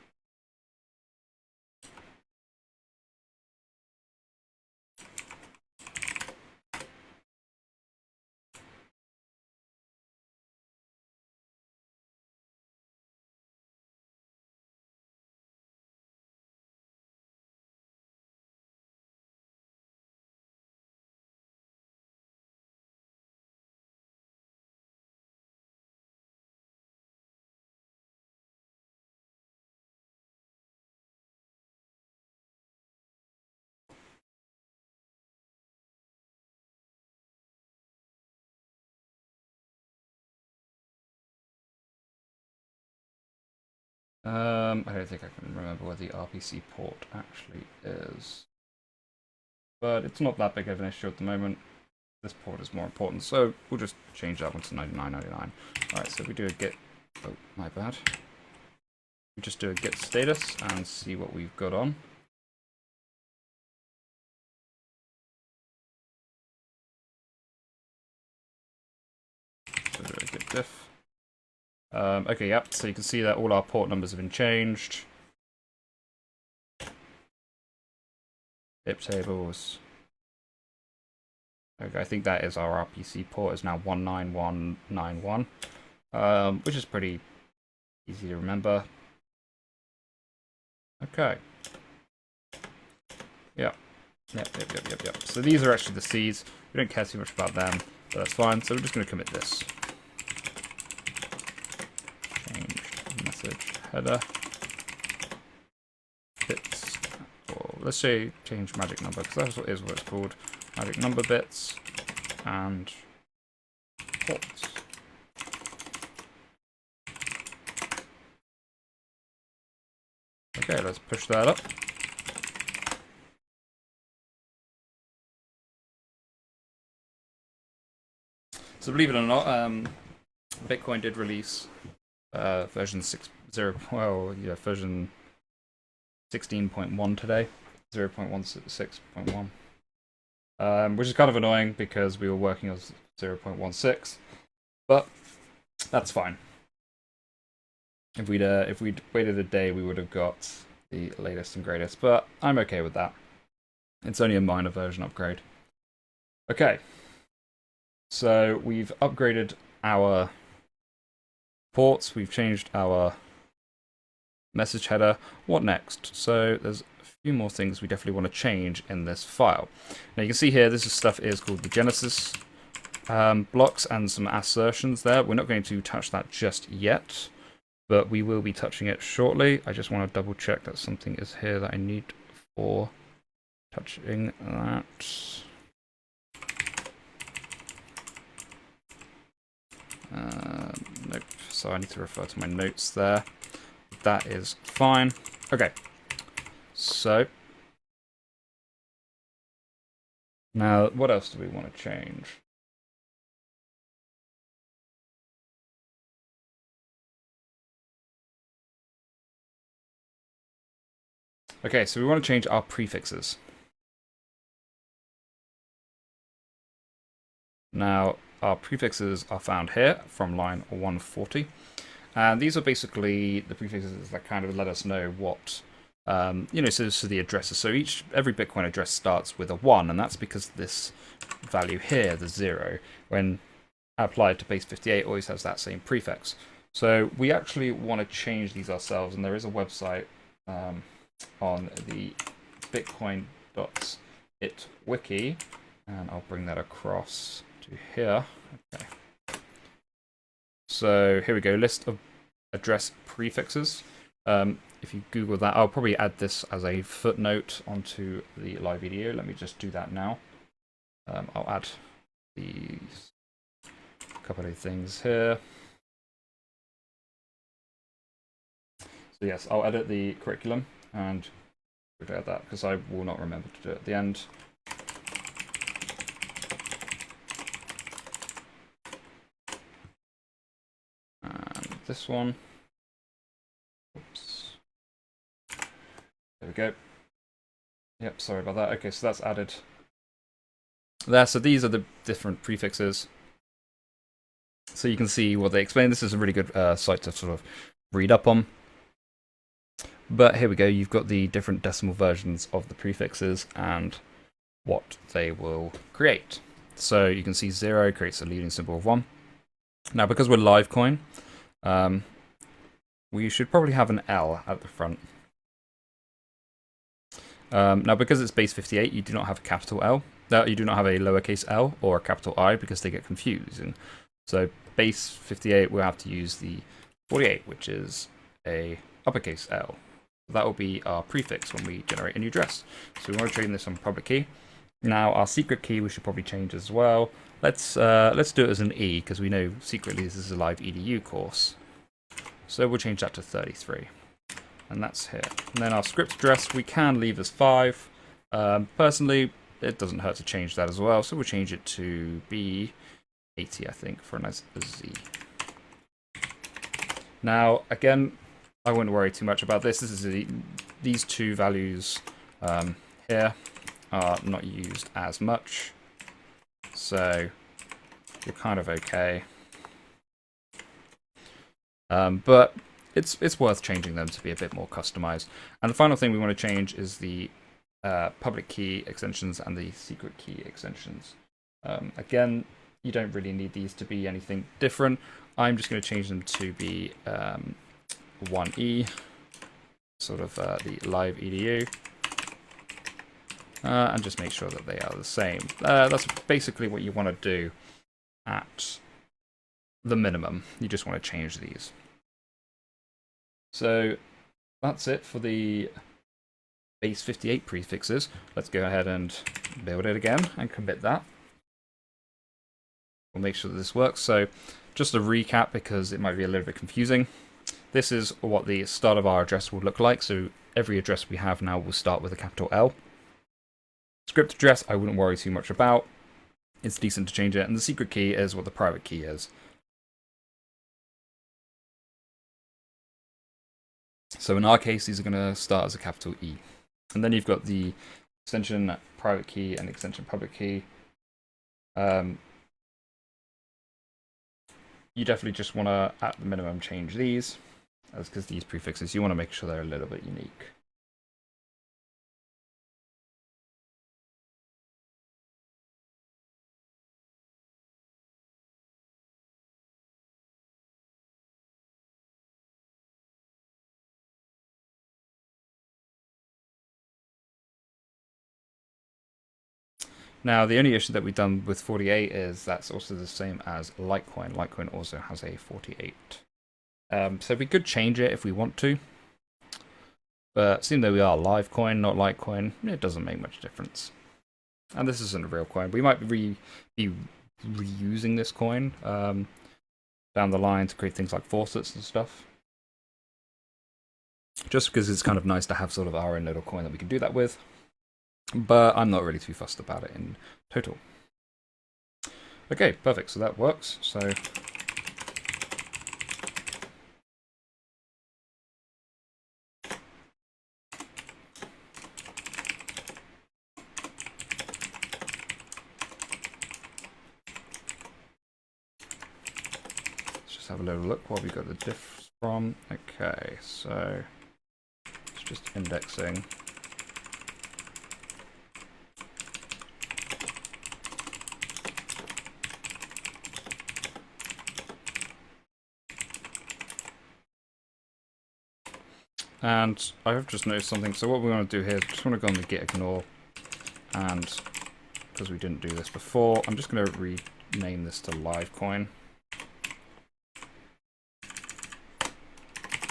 I don't think I can remember where the RPC port actually is. But it's not that big of an issue at the moment. This port is more important, so we'll just change that one to 9999. Alright, so we do a git... Oh, my bad. We just do a git status and see what we've got on. So do a git diff. Okay, yep, so you can see that all our port numbers have been changed. Pip tables. Okay, I think that is our RPC port, is now 19191, which is pretty easy to remember. Okay. Yep. So these are actually the C's. We don't care too much about them, but that's fine. So we're just going to commit this. Message header bits, or let's say change magic number, because that's what it's called, magic number bits and ports. Okay, let's push that up. So believe it or not, Bitcoin did release version 16.1 today, 0.16.1, which is kind of annoying because we were working on 0.16, but that's fine. If we'd waited a day, we would have got the latest and greatest, but I'm okay with that. It's only a minor version upgrade. Okay, so we've upgraded our ports, we've changed our message header. What next? So there's a few more things we definitely want to change in this file. Now you can see here, this stuff is called the Genesis blocks and some assertions there. We're not going to touch that just yet, but we will be touching it shortly. I just want to double check that something is here that I need for touching that. Nope, so I need to refer to my notes there. That is fine. Okay, so now what else do we want to change? Okay, so we want to change our prefixes. Now, our prefixes are found here from line 140. And these are basically the prefixes that kind of let us know what, so the addresses. So every Bitcoin address starts with a 1, and that's because this value here, the 0, when applied to base 58, always has that same prefix. So we actually want to change these ourselves, and there is a website on the bitcoin.it wiki, and I'll bring that across to here. Okay. So here we go, list of address prefixes. If you Google that, I'll probably add this as a footnote onto the live video. Let me just do that now. I'll add these couple of things here. So yes, I'll edit the curriculum and we'll add that because I will not remember to do it at the end. And this one. Oops. There we go. Yep, sorry about that. Okay, so that's added there. So these are the different prefixes. So you can see what they explain. This is a really good site to sort of read up on. But here we go. You've got the different decimal versions of the prefixes and what they will create. So you can see 0 creates a leading symbol of 1. Now, because we're Livecoin, we should probably have an L at the front. Now, because it's base 58, you do not have a capital L. You do not have a lowercase l or a capital I because they get confusing. So base 58, we'll have to use the 48, which is a uppercase L. That will be our prefix when we generate a new address. So we want to change this on public key. Now our secret key we should probably change as well. Let's do it as an E because we know secretly this is a live edu course. So we'll change that to 33. And that's here. And then our script address we can leave as 5. Personally, it doesn't hurt to change that as well. So we'll change it to be 80, I think, for a nice Z. Now, again, I wouldn't worry too much about this. These two values here are not used as much. So you're kind of okay. But it's worth changing them to be a bit more customized. And the final thing we want to change is the public key extensions and the secret key extensions. Again, you don't really need these to be anything different. I'm just going to change them to be 1E, sort of the live edu, and just make sure that they are the same. That's basically what you want to do at the minimum. You just want to change these. So that's it for the base 58 prefixes. Let's go ahead and build it again and commit that. We'll make sure that this works. So just a recap because it might be a little bit confusing. This is what the start of our address will look like. So every address we have now will start with a capital L. Script address I wouldn't worry too much about. It's decent to change it. And the secret key is what the private key is. So in our case, these are going to start as a capital E. And then you've got the extension private key and extension public key. You definitely just want to, at the minimum, change these. That's because these prefixes, you want to make sure they're a little bit unique. Now, the only issue that we've done with 48 is that's also the same as Litecoin. Litecoin also has a 48. So we could change it if we want to. But seeing though we are Livecoin, not Litecoin, it doesn't make much difference. And this isn't a real coin. We might be reusing this coin down the line to create things like faucets and stuff. Just because it's kind of nice to have sort of our own little coin that we can do that with. But I'm not really too fussed about it in total. Okay, perfect. So that works. So let's just have a little look what we got the diff from. Okay, so it's just indexing. And I've just noticed something. So what we want to do here is just want to go on the git ignore. And because we didn't do this before, I'm just going to rename this to Livecoin.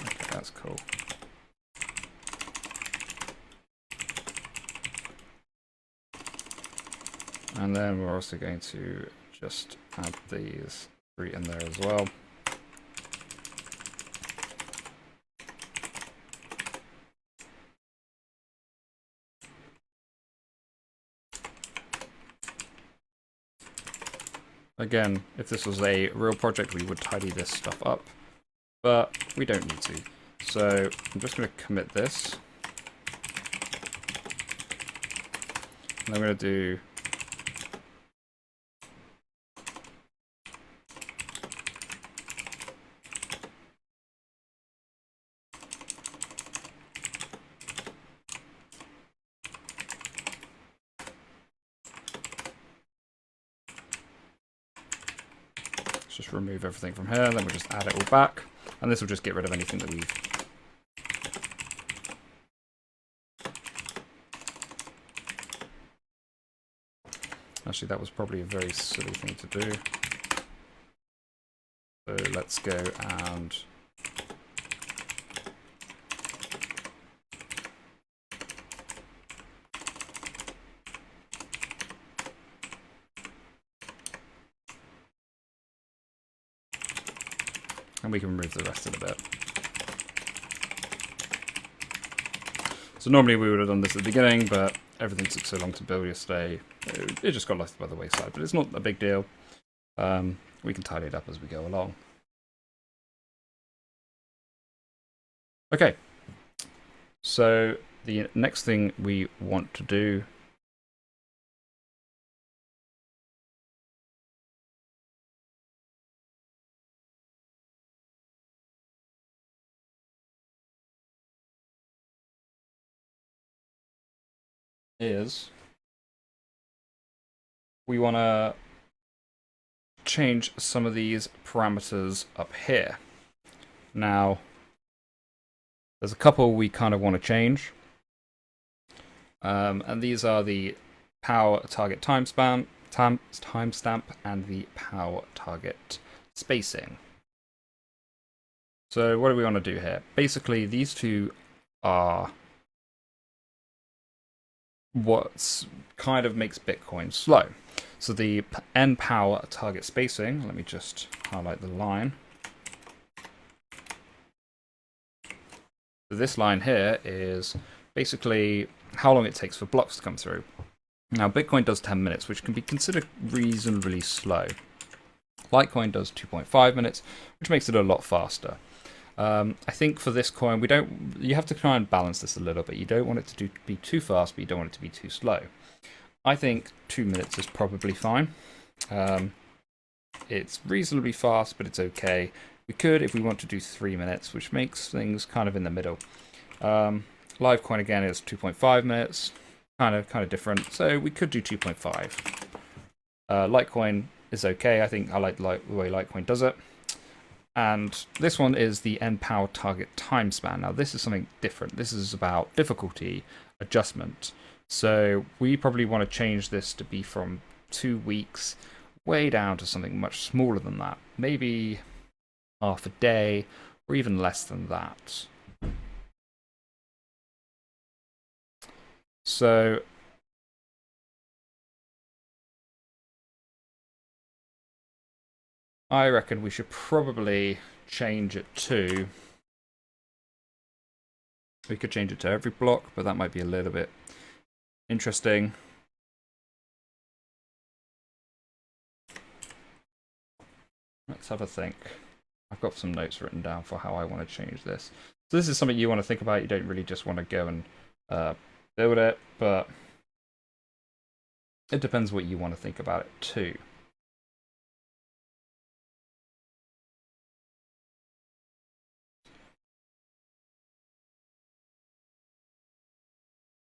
Okay, that's cool. And then we're also going to just add these 3 in there as well. Again, if this was a real project, we would tidy this stuff up, but we don't need to. So I'm just going to commit this. And I'm going to do just remove everything from here, then we'll just add it all back, and this will just get rid of anything that we've actually, that was probably a very silly thing to do. So let's go and we can remove the rest of the bit. So normally we would have done this at the beginning, but everything took so long to build yesterday, it just got left by the wayside. But it's not a big deal. We can tidy it up as we go along. Okay, so the next thing we want to do is we want to change some of these parameters up here. Now, there's a couple we kind of want to change. And these are the power target timestamp and the power target spacing. So what do we want to do here? Basically, these two are what kind of makes Bitcoin slow. So the N power target spacing, let me just highlight the line. So this line here is basically how long it takes for blocks to come through. Now Bitcoin does 10 minutes, which can be considered reasonably slow. Litecoin does 2.5 minutes, which makes it a lot faster. I think for this coin, you have to try and balance this a little bit. You don't want it to be too fast, but you don't want it to be too slow. I think 2 minutes is probably fine. It's reasonably fast, but it's okay. We could, if we want to do 3 minutes, which makes things kind of in the middle. Livecoin again is 2.5 minutes, kind of different. So we could do 2.5. Litecoin is okay. I think I like the way Litecoin does it. And this one is the N power target time span. Now this is something different. This is about difficulty adjustment. So we probably want to change this to be from 2 weeks way down to something much smaller than that. Maybe half a day or even less than that. So I reckon we should probably change it to... We could change it to every block, but that might be a little bit interesting. Let's have a think. I've got some notes written down for how I want to change this. So this is something you want to think about. You don't really just want to go and build it, but it depends what you want to think about it too.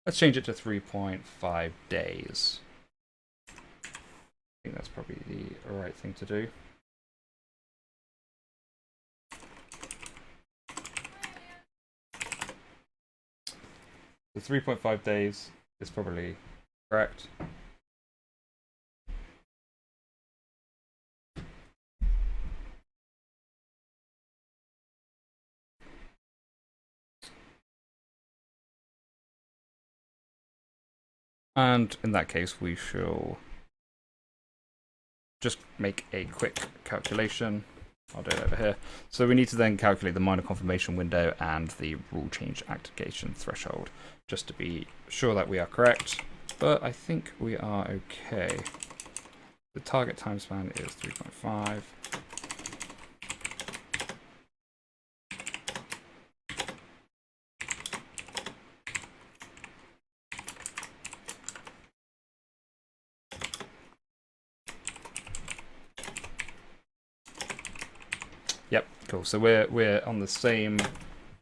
Let's change it to 3.5 days. I think that's probably the right thing to do. The 3.5 days is probably correct. And in that case, we shall just make a quick calculation. I'll do it over here. So we need to then calculate the minor confirmation window and the rule change activation threshold, just to be sure that we are correct. But I think we are okay. The target time span is 3.5. Yep, cool. So we're on the same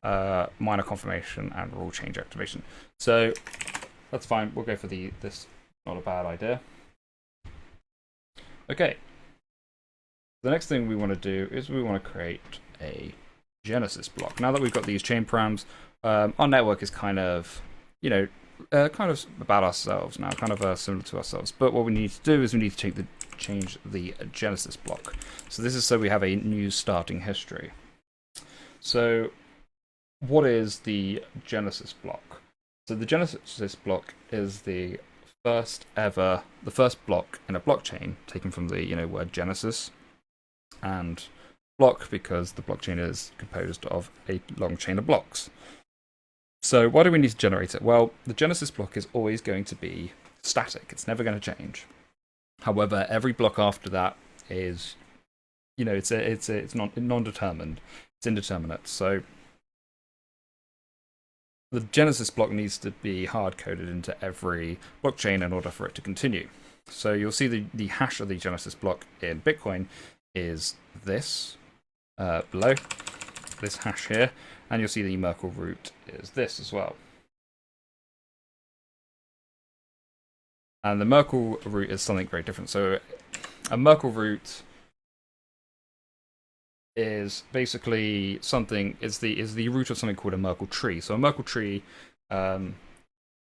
minor confirmation and rule change activation. So that's fine. We'll go for this. Not a bad idea. Okay. The next thing we want to do is we want to create a Genesis block. Now that we've got these chain params, our network is kind of, kind of about ourselves now, kind of similar to ourselves. But what we need to do is we need to change the Genesis block. So this is so we have a new starting history. So what is the Genesis block? So the Genesis block is the first block in a blockchain taken from the word Genesis, and block because the blockchain is composed of a long chain of blocks. So why do we need to generate it? Well, the Genesis block is always going to be static. It's never going to change. However, every block after that is, it's non-determined. It's indeterminate. So the Genesis block needs to be hard-coded into every blockchain in order for it to continue. So you'll see the hash of the Genesis block in Bitcoin is this below, this hash here, and you'll see the Merkle root is this as well. And the Merkle root is something very different. So a Merkle root is basically is the root of something called a Merkle tree. So a Merkle tree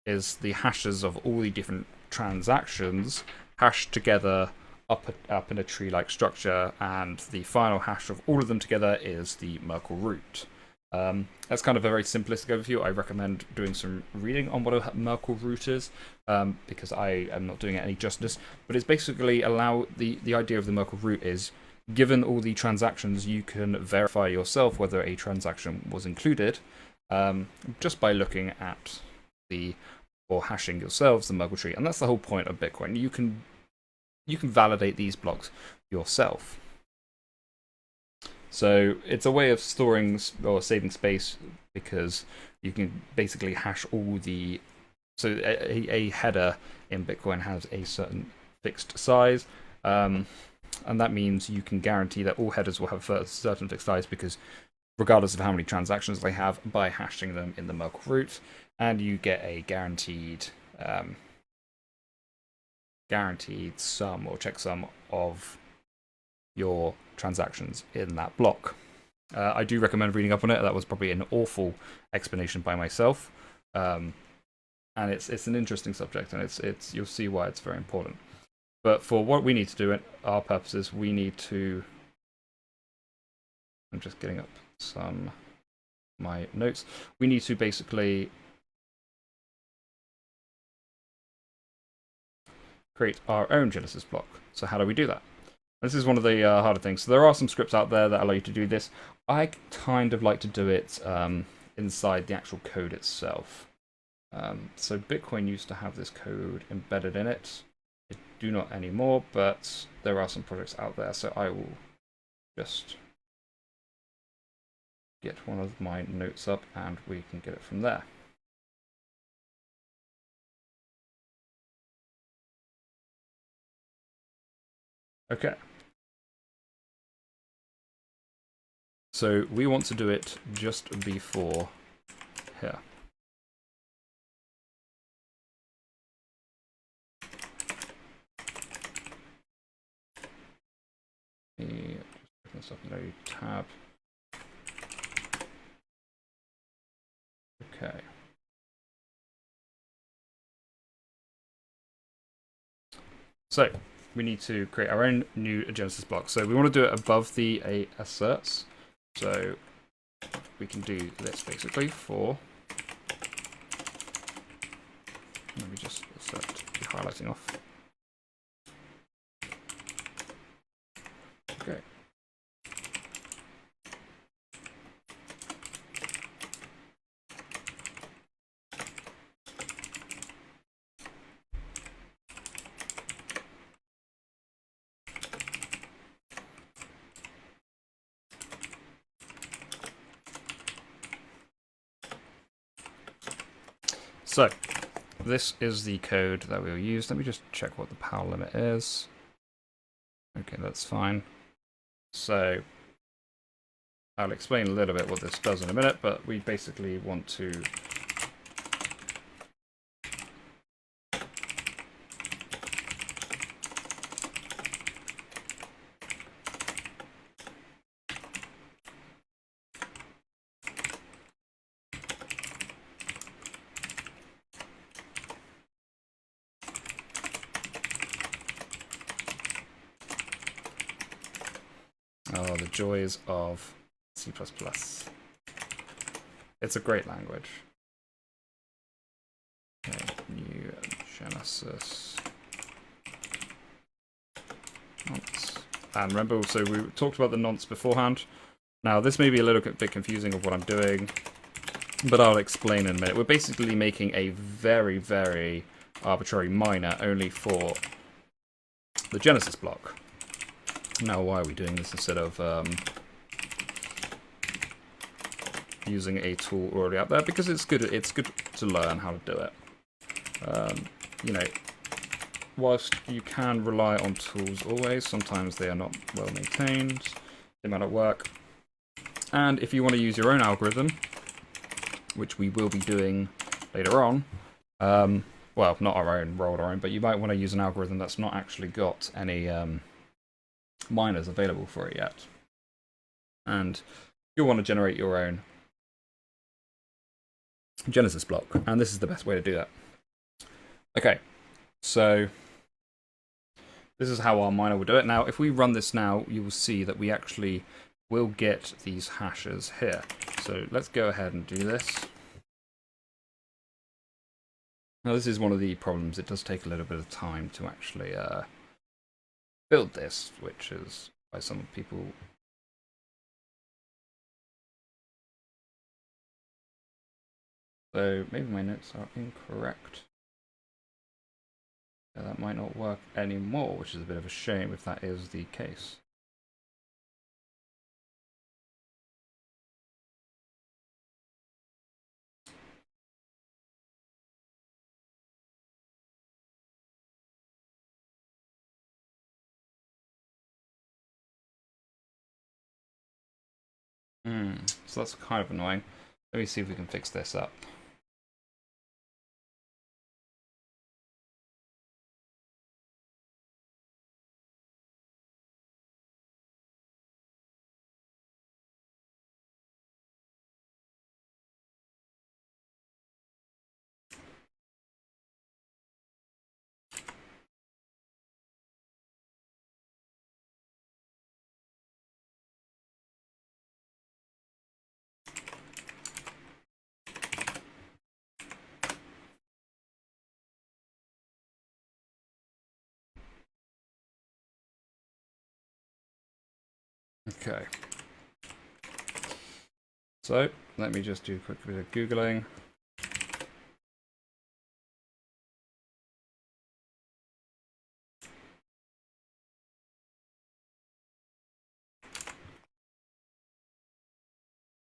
is the hashes of all the different transactions hashed together up in a tree-like structure, and the final hash of all of them together is the Merkle root. That's kind of a very simplistic overview. I recommend doing some reading on what a Merkle root is, because I am not doing it any justice. But it's basically the idea of the Merkle root is, given all the transactions, you can verify yourself whether a transaction was included just by looking at or hashing yourselves the Merkle tree. And that's the whole point of Bitcoin. You can validate these blocks yourself. So it's a way of storing or saving space, because you can basically hash all the... So a header in Bitcoin has a certain fixed size, and that means you can guarantee that all headers will have a certain fixed size, because regardless of how many transactions they have, by hashing them in the Merkle root, and you get a guaranteed sum or checksum of your transactions in that block. I do recommend reading up on it. That was probably an awful explanation by myself, and it's an interesting subject, and it's you'll see why it's very important. But for what we need to do at our purposes, we need to... I'm just getting up my notes. We need to basically create our own Genesis block. So how do we do that? This is one of the harder things. So there are some scripts out there that allow you to do this. I kind of like to do it inside the actual code itself. So Bitcoin used to have this code embedded in it. It do not anymore, but there are some projects out there. So I will just get one of my notes up and we can get it from there. Okay. So we want to do it just before here. Let me just open this up in a tab. Okay. So we need to create our own new Genesis block. So we want to do it above the asserts. So we can do this basically for... Let me just assert the highlighting off. So this is the code that we'll use. Let me just check what the power limit is. Okay, that's fine. So I'll explain a little bit what this does in a minute, but we basically want to oh, the joys of C++. It's a great language. Okay, new Genesis. Nonce. And remember also, we talked about the nonce beforehand. Now, this may be a little bit confusing of what I'm doing, but I'll explain in a minute. We're basically making a very, very arbitrary minor only for the Genesis block. Now, why are we doing this instead of using a tool already out there? Because it's good to learn how to do it. You know, whilst you can rely on tools always, sometimes they are not well maintained, they might not work. And if you want to use your own algorithm, which we will be doing later on, well, not our own, rolled our own, but you might want to use an algorithm that's not actually got any minors available for it yet. And you'll want to generate your own Genesis block, and this is the best way to do that. Okay, so this is how our miner will do it. Now, if we run this now, you will see that we actually will get these hashes here. So let's go ahead and do this. Now, this is one of the problems. It does take a little bit of time to actually build this, which is why some people... So maybe my notes are incorrect. Yeah, that might not work anymore, which is a bit of a shame if that is the case. So that's kind of annoying. Let me see if we can fix this up. Okay. So let me just do a quick bit of Googling.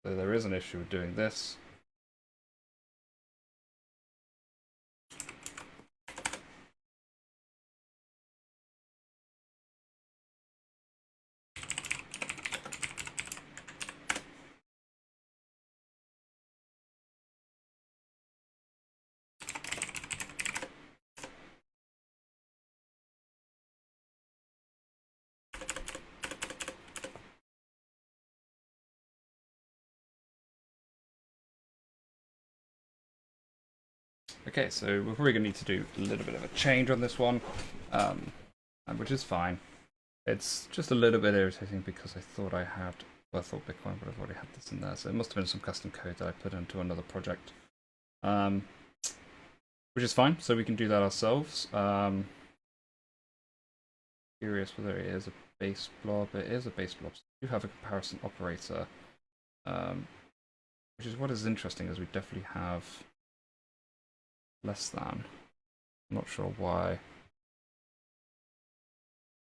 So there is an issue with doing this. Okay, so we're probably going to need to do a little bit of a change on this one, which is fine. It's just a little bit irritating because I thought I had, well, I thought Bitcoin would have already had this in there, so it must have been some custom code that I put into another project, which is fine, so we can do that ourselves. Curious whether it is a base blob. It is a base blob. So we do have a comparison operator, which is what is interesting, is we definitely have less than. I'm not sure why.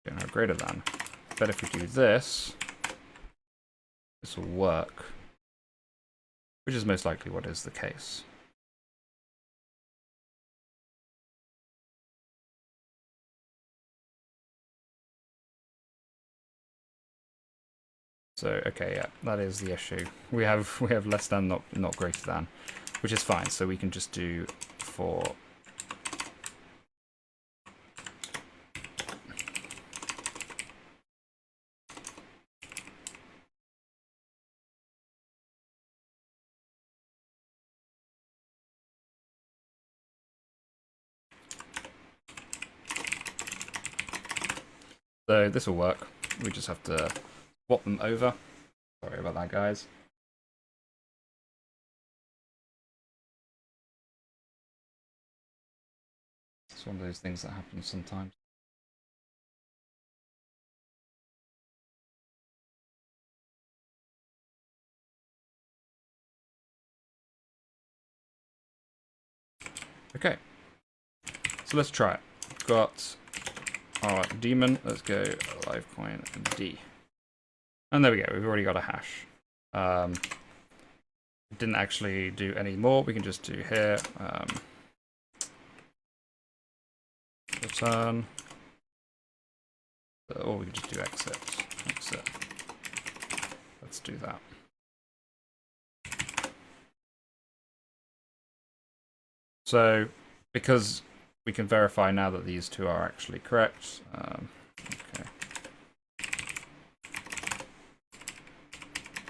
Okay, now greater than. But if we do this, this will work, which is most likely what is the case. So okay, yeah, that is the issue. We have less than, not greater than, which is fine. So we can just do for. So this will work. We just have to swap them over. Sorry about that, guys. It's one of those things that happens sometimes. Okay, so let's try it. We've got our daemon. Let's go livecoin D. And there we go, we've already got a hash. Didn't actually do any more, we can just do here, return, or we can just do exit. Let's do that. So, because we can verify now that these two are actually correct, okay.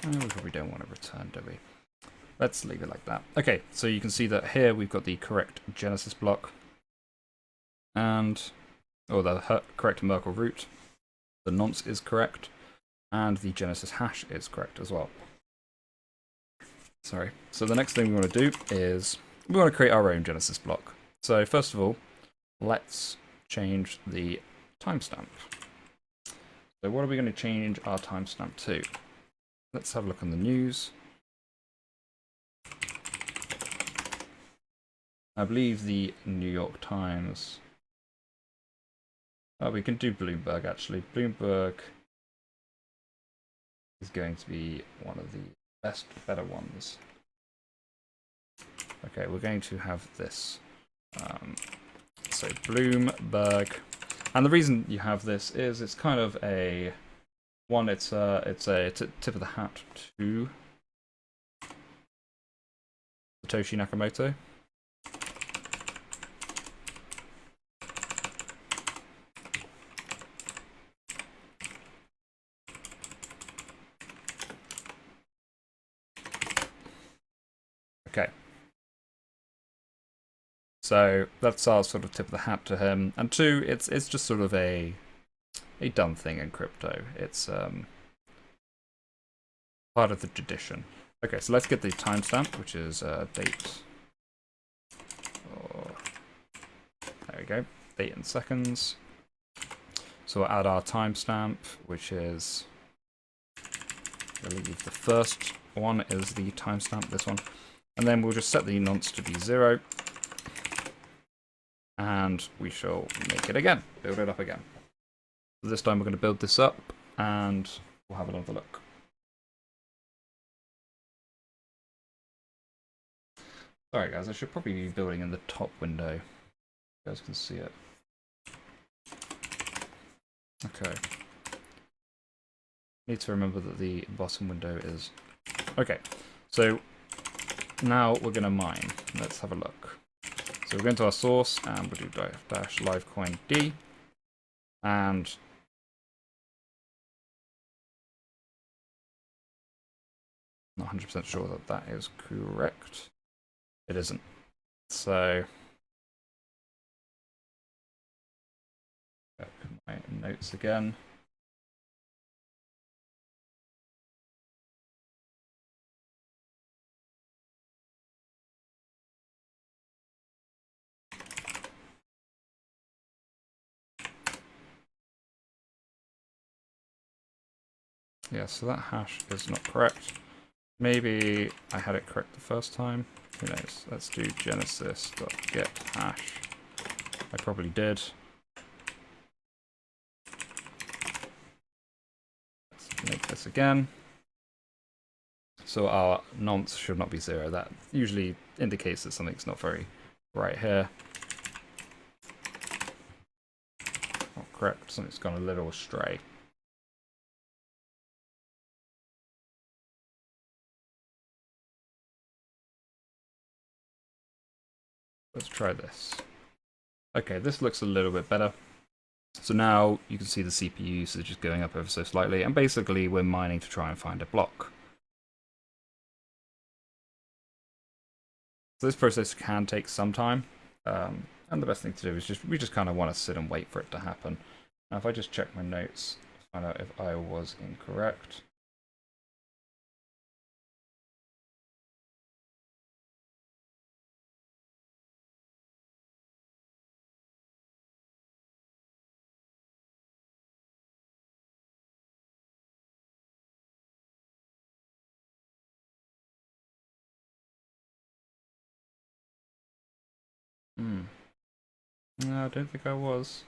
We probably don't want to return, do we? Let's leave it like that. Okay, so you can see that here we've got the correct Genesis block, and the correct Merkle root. The nonce is correct, and the Genesis hash is correct as well. Sorry. So the next thing we want to do is we want to create our own Genesis block. So first of all, let's change the timestamp. So what are we going to change our timestamp to? Let's have a look on the news. I believe the New York Times. Oh, we can do Bloomberg actually. Bloomberg is going to be one of the better ones. Okay, we're going to have this. So Bloomberg, and the reason you have this is it's kind of a one. It's a tip of the hat to Satoshi Nakamoto. Okay. So that's our sort of tip of the hat to him. And two, it's just sort of a done thing in crypto. It's part of the tradition. Okay, so let's get the timestamp, which is date. There we go, date in seconds. So we'll add our timestamp, which is, I believe the first one is the timestamp, this one. And then we'll just set the nonce to be 0. And we shall make it again, build it up again. This time we're going to build this up and we'll have another look. Sorry guys, I should probably be building in the top window. You guys can see it. Okay. Need to remember that the bottom window is... Okay, so now we're going to mine. Let's have a look. So we're going to our source and we'll do dash livecoin D. And not 100% sure that that is correct. It isn't. So back to my notes again. Yeah, so that hash is not correct. Maybe I had it correct the first time. Who knows? Let's do genesis.get hash. I probably did. Let's make this again. So our nonce should not be 0. That usually indicates that something's not very right here. Not correct. Something's gone a little astray. Let's try this. Okay, this looks a little bit better. So now you can see the CPU usage is going up ever so slightly, and basically we're mining to try and find a block. So this process can take some time, and the best thing to do is we just kind of want to sit and wait for it to happen. Now if I just check my notes, find out if I was incorrect. No, I don't think I was.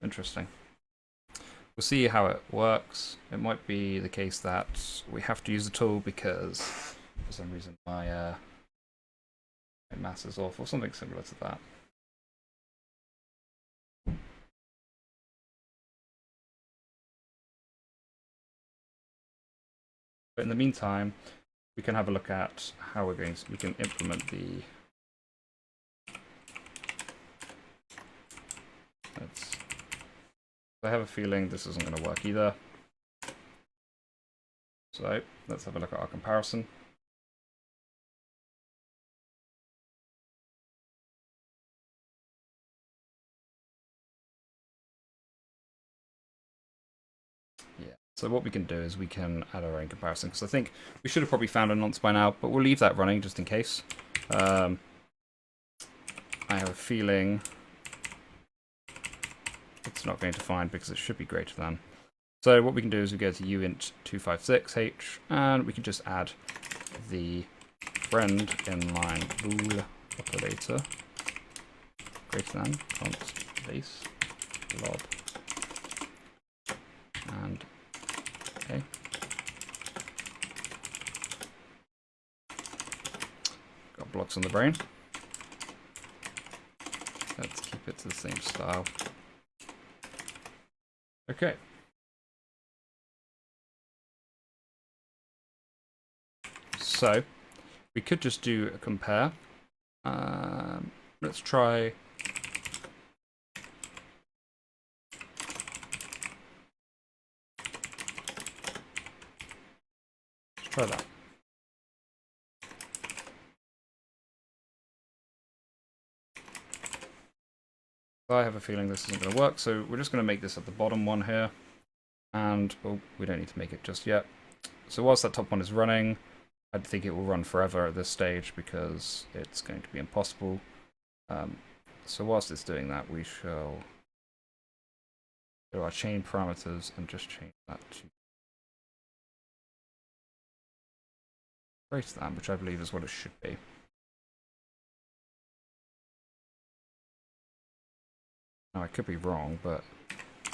Interesting. We'll see how it works. It might be the case that we have to use the tool because for some reason my mass is off or something similar to that. But in the meantime, we can have a look at how we can implement the I have a feeling this isn't going to work either. So let's have a look at our comparison. Yeah. So what we can do is we can add our own comparison, because I think we should have probably found a nonce by now, but we'll leave that running just in case. I have a feeling it's not going to find because it should be greater than. So what we can do is we go to uint256h and we can just add the friend inline bool operator greater than const base lob and okay. Got blocks on the brain. Let's keep it to the same style. Okay. So we could just do a compare. Let's try. Let's try that. I have a feeling this isn't going to work, so we're just going to make this at the bottom one here. And oh, we don't need to make it just yet. So whilst that top one is running, I think it will run forever at this stage because it's going to be impossible. So whilst it's doing that, we shall go to our chain parameters and just change that to greater than, which I believe is what it should be. Now I could be wrong, but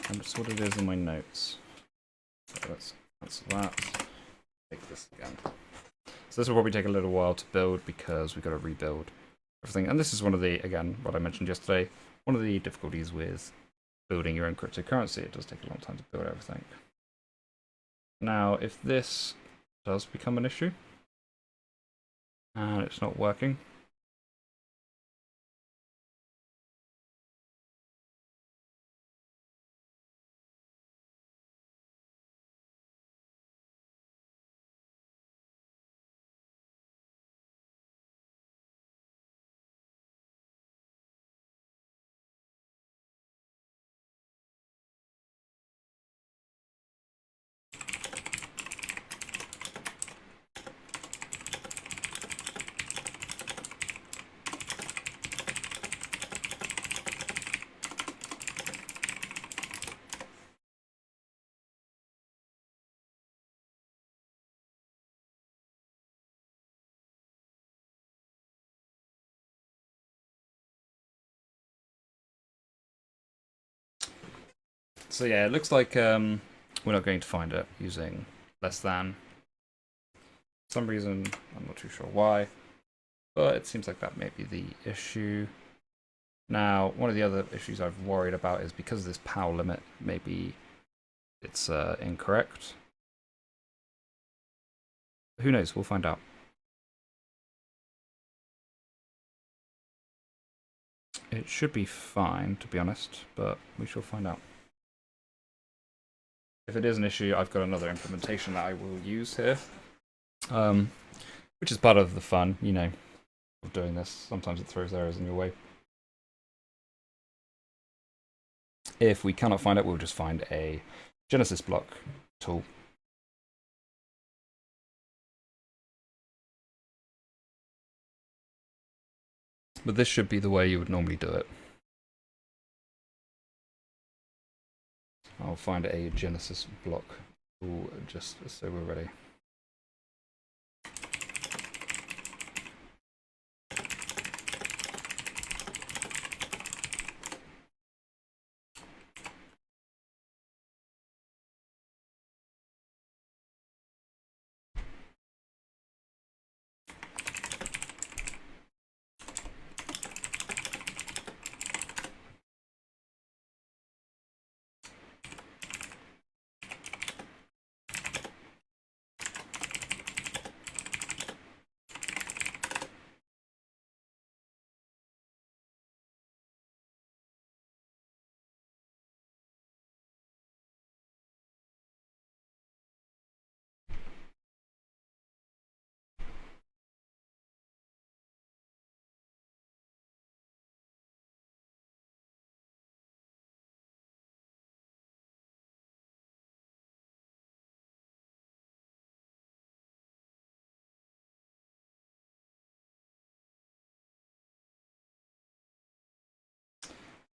that's what it is in my notes. So let's cancel that. Take this again. So this will probably take a little while to build because we've got to rebuild everything. And this is one of the, again, what I mentioned yesterday, one of the difficulties with building your own cryptocurrency. It does take a long time to build everything. Now, if this does become an issue and it's not working, so yeah, it looks like we're not going to find it using less than. For some reason, I'm not too sure why, but it seems like that may be the issue. Now, one of the other issues I've worried about is because of this power limit, maybe it's incorrect. Who knows? We'll find out. It should be fine, to be honest, but we shall find out. If it is an issue, I've got another implementation that I will use here, which is part of the fun, you know, of doing this. Sometimes it throws errors in your way. If we cannot find it, we'll just find a Genesis block tool. But this should be the way you would normally do it. I'll find a Genesis block tool just so we're ready.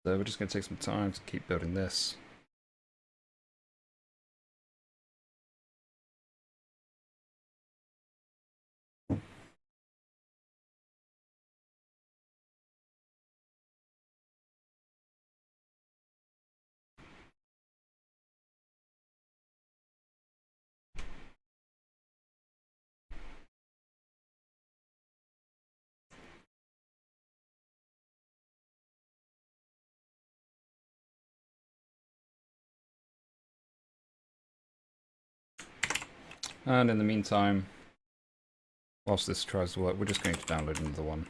So we're just going to take some time to keep building this. And in the meantime, whilst this tries to work, we're just going to download another one.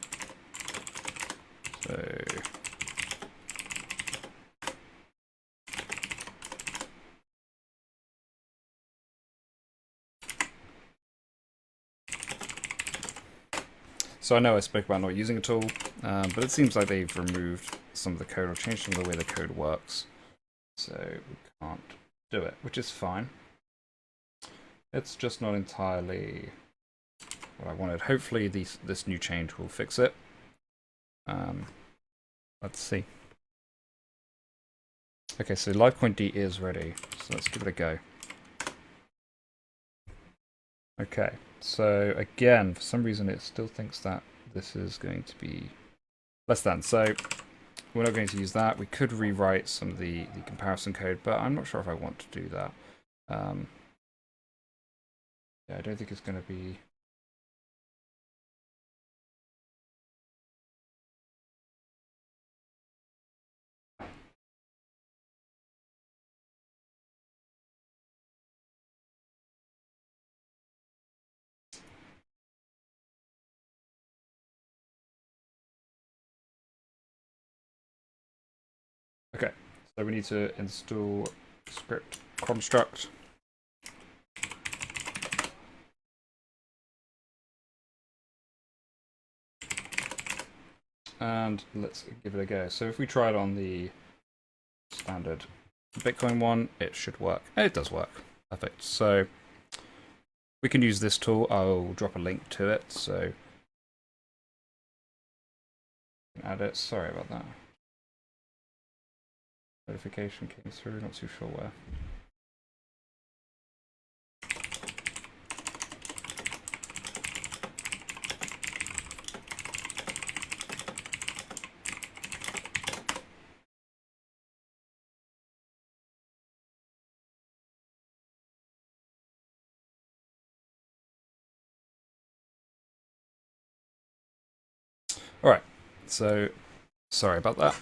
So I know I spoke about not using a tool, but it seems like they've removed some of the code or changed some of the way the code works. So we can't do it, which is fine. It's just not entirely what I wanted. Hopefully this new change will fix it. Let's see. Okay, so Livecoin D is ready, so let's give it a go. Okay, so again, for some reason it still thinks that this is going to be less than, so we're not going to use that. We could rewrite some of the comparison code, but I'm not sure if I want to do that. Yeah, I don't think it's going to be... Okay, so we need to install script construct. And let's give it a go. So if we try it on the standard Bitcoin one, it should work. And it does work. Perfect. So we can use this tool. I'll drop a link to it. So add it. Sorry about that. Notification came through. Not too sure where. All right, so Sorry about that.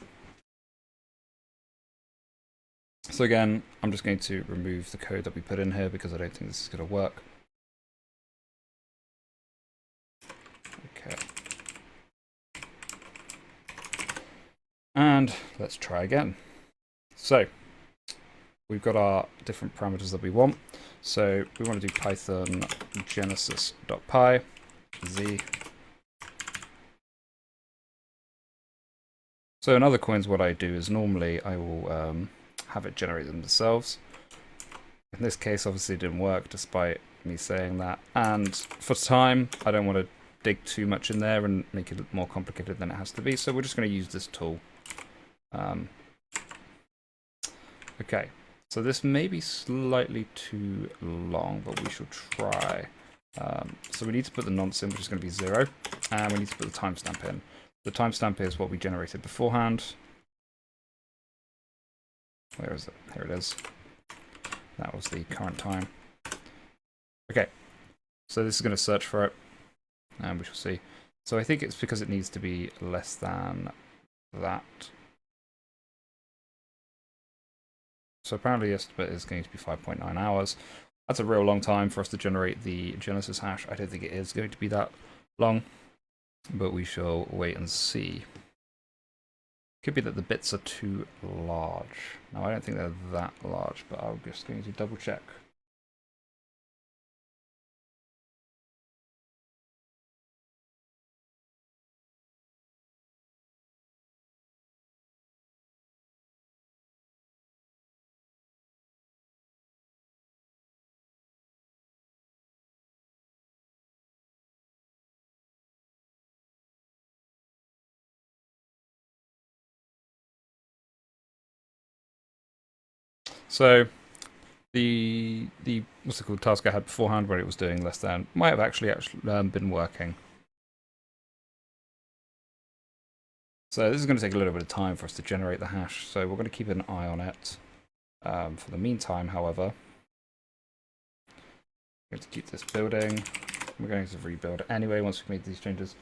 So again, I'm just going to remove the code that we put in here because I don't think this is going to work. Okay. And let's try again. So we've got our different parameters that we want. So we want to do Python genesis.py z. So in other coins, what I do is normally I will have it generate them themselves. In this case, obviously it didn't work despite me saying that. And for time, I don't want to dig too much in there and make it more complicated than it has to be. So we're just going to use this tool. Okay, so this may be slightly too long, but we shall try. So we need to put the nonce in, which is going to be 0, and we need to put the timestamp in. The timestamp is what we generated beforehand. Where is it? Here it is. That was the current time. Okay, so this is going to search for it, and we shall see. So I think it's because it needs to be less than that. So apparently the estimate is going to be 5.9 hours. That's a real long time for us to generate the Genesis hash. I don't think it is going to be that long, but we shall wait and see. Could be that the bits are too large. Now I don't think they're that large, but I'm just going to double check. So the what's it called task I had beforehand where it was doing less than might have actually been working. So this is going to take a little bit of time for us to generate the hash, so we're going to keep an eye on it. For the meantime, however, we're going to keep this building. We're going to rebuild it anyway once we've made these changes.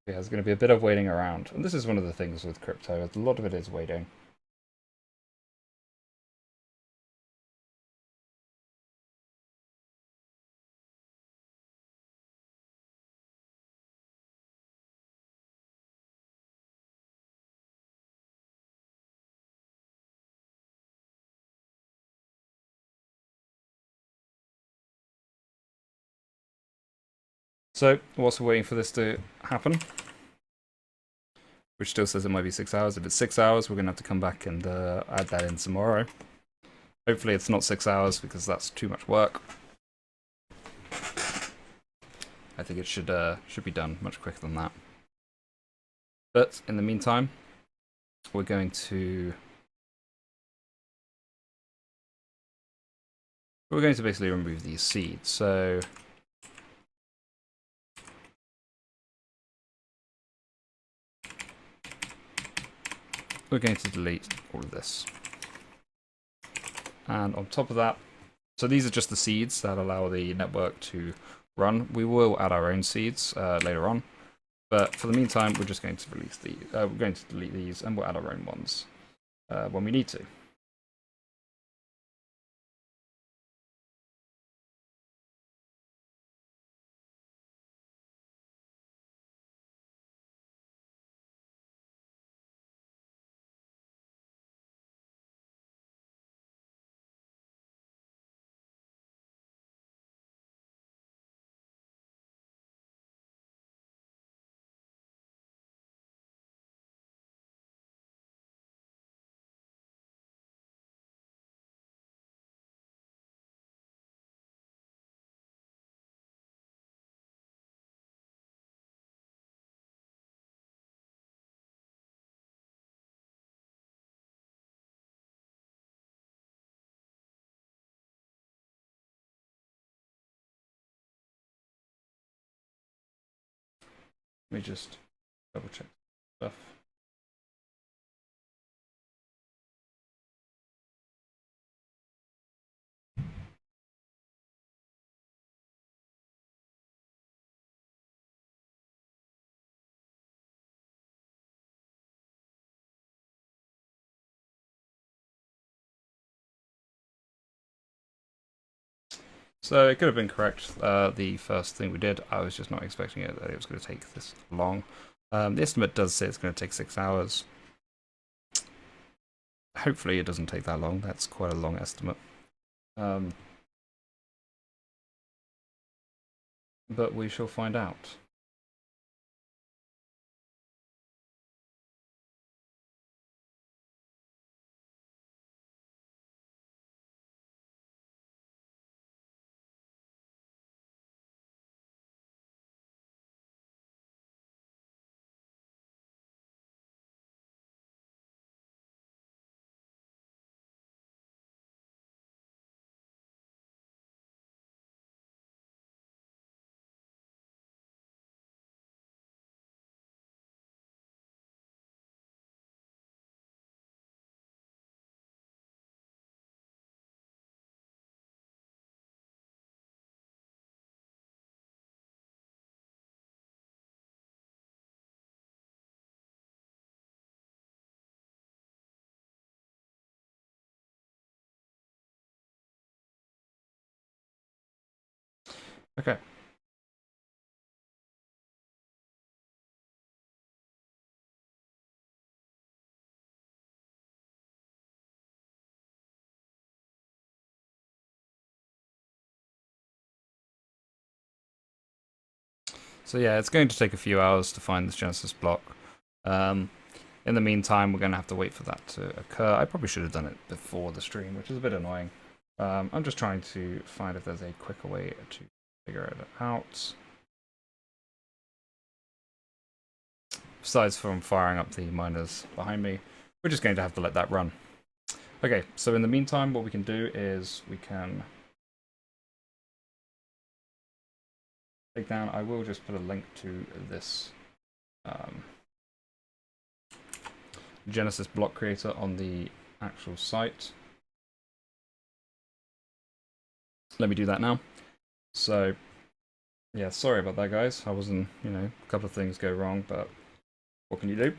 Yeah, there's going to be a bit of waiting around. And this is one of the things with crypto. A lot of it is waiting. So, whilst we're waiting for this to happen, which still says it might be 6 hours. If it's 6 hours, we're going to have to come back and add that in tomorrow. Hopefully it's not 6 hours because that's too much work. I think it should be done much quicker than that. But in the meantime, we're going to basically remove these seeds. So we're going to delete all of this. And on top of that, so these are just the seeds that allow the network to run. We will add our own seeds later on, but for the meantime, we're just going to release the. We're going to delete these, and we'll add our own ones when we need to. Let me just double check stuff. So it could have been correct, the first thing we did. I was just not expecting it, that it was going to take this long. The estimate does say it's going to take 6 hours. Hopefully it doesn't take that long. That's quite a long estimate. But we shall find out. Okay. So yeah, it's going to take a few hours to find this Genesis block. In the meantime, we're going to have to wait for that to occur. I probably should have done it before the stream, which is a bit annoying. I'm just trying to find if there's a quicker way to figure it out. Besides from firing up the miners behind me, we're just going to have to let that run. Okay, so in the meantime, what we can do is we can take down, I will just put a link to this Genesis block creator on the actual site. Let me do that now. So, yeah, sorry about that, guys. I wasn't, a couple of things go wrong, but what can you do?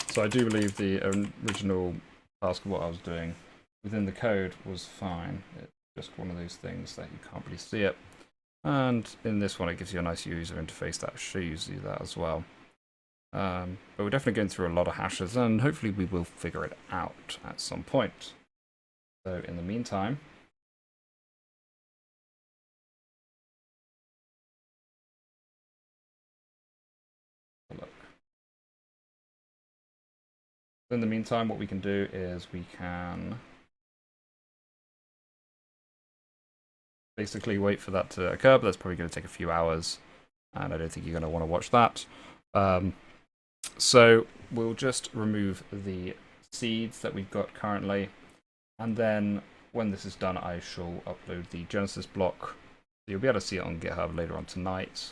So I do believe the original task of what I was doing within the code was fine. It's just one of those things that you can't really see it. And in this one, it gives you a nice user interface that shows you that as well. But we're definitely going through a lot of hashes, and hopefully we will figure it out at some point. So in the meantime, look. In the meantime, what we can do is we can basically wait for that to occur, but that's probably going to take a few hours, and I don't think you're going to want to watch that. So we'll just remove the seeds that we've got currently, and then when this is done, I shall upload the Genesis block. You'll be able to see it on GitHub later on tonight.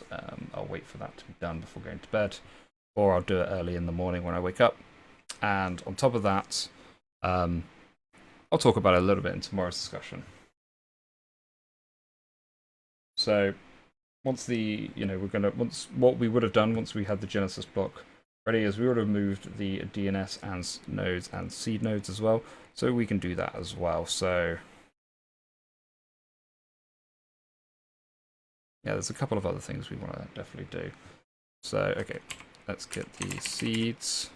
I'll wait for that to be done before going to bed, or I'll do it early in the morning when I wake up. And on top of that, I'll talk about it a little bit in tomorrow's discussion. So once what we would have done once we had the Genesis block ready is we would have moved the DNS and nodes and seed nodes as well, so we can do that as well. So yeah, there's a couple of other things we want to definitely do. So okay, let's get the seeds.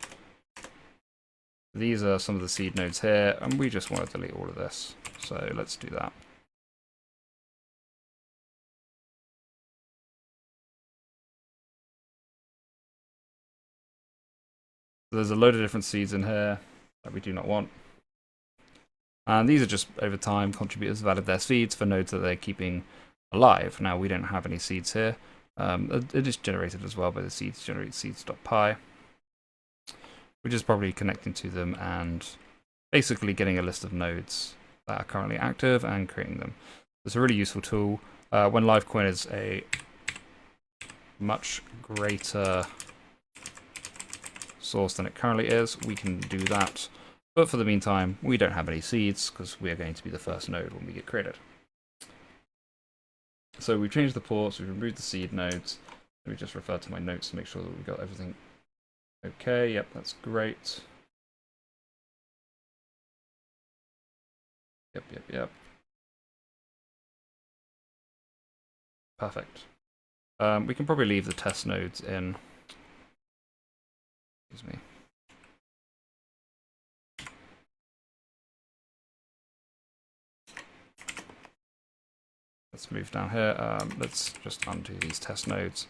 These are some of the seed nodes here, and we just want to delete all of this, so let's do that. There's a load of different seeds in here that we do not want. And these are just, over time, contributors have added their seeds for nodes that they're keeping alive. Now, we don't have any seeds here. It is generated as well by the seeds, generate seeds.py, which is probably connecting to them and basically getting a list of nodes that are currently active and creating them. It's a really useful tool. When Livecoin is a much greater source than it currently is, we can do that. But for the meantime, we don't have any seeds because we are going to be the first node when we get created. So we've changed the ports, we've removed the seed nodes. Let me just refer to my notes to make sure that we've got everything Okay, yep, that's great. Yep. Perfect. We can probably leave the test nodes in. Excuse me. Let's move down here. Let's just undo these test nodes.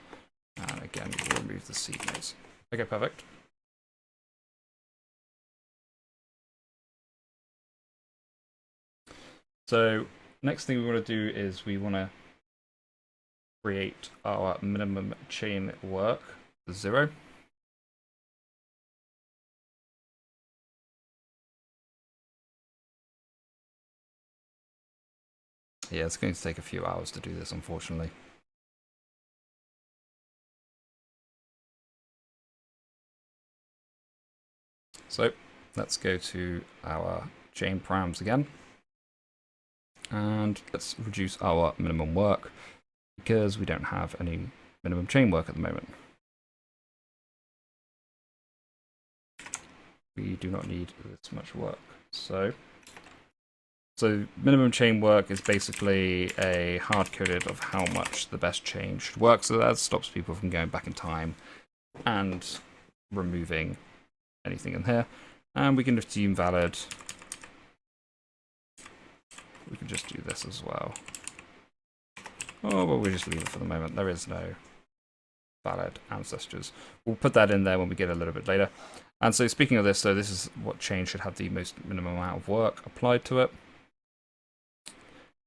And again, we'll remove the seed nodes. Okay, perfect. So next thing we want to do is we want to create our minimum chain work to 0. Yeah, it's going to take a few hours to do this, unfortunately. So let's go to our chain params again. And let's reduce our minimum work because we don't have any minimum chain work at the moment. We do not need this much work. So minimum chain work is basically a hard-coded of how much the best chain should work, so that stops people from going back in time and removing anything in here. And we can assume valid. We can just do this as well. Oh, well, we'll just leave it for the moment. There is no valid ancestors. We'll put that in there when we get a little bit later. And so speaking of this, so this is what chain should have the most minimum amount of work applied to it.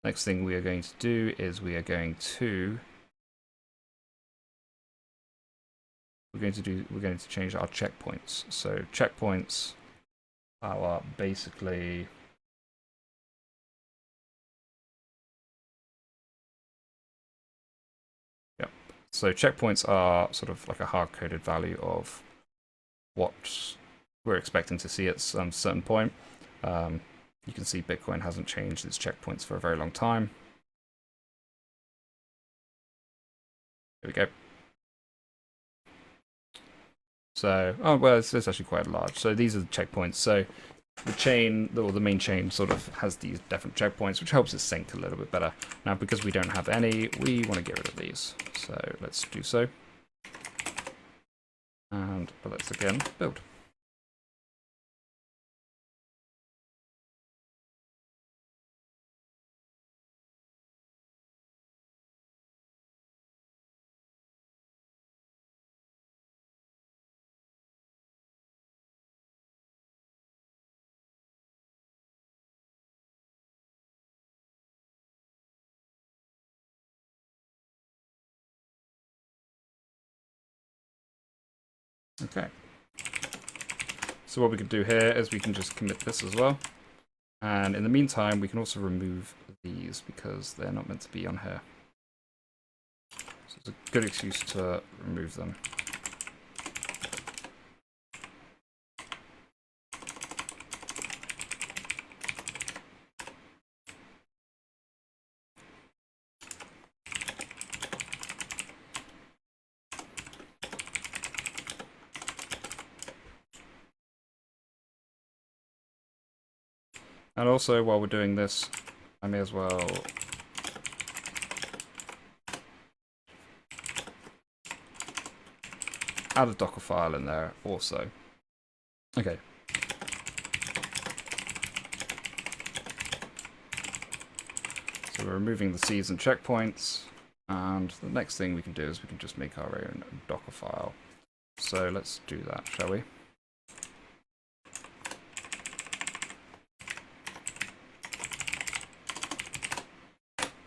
Next thing we are going to do is we're going to change our checkpoints. So checkpoints are basically so checkpoints are sort of like a hard-coded value of what we're expecting to see at some certain point. You can see Bitcoin hasn't changed its checkpoints for a very long time. There we go. So, oh well, it's actually quite large. So these are the checkpoints. So the chain, or the main chain, sort of has these different checkpoints, which helps it sync a little bit better. Now, because we don't have any, we want to get rid of these. So let's do so. And let's again build. Okay. So what we can do here is we can just commit this as well. And in the meantime, we can also remove these because they're not meant to be on here. So it's a good excuse to remove them. And also, while we're doing this, I may as well add a Docker file in there also. Okay. So we're removing the seeds and checkpoints. And the next thing we can do is we can just make our own Docker file. So let's do that, shall we?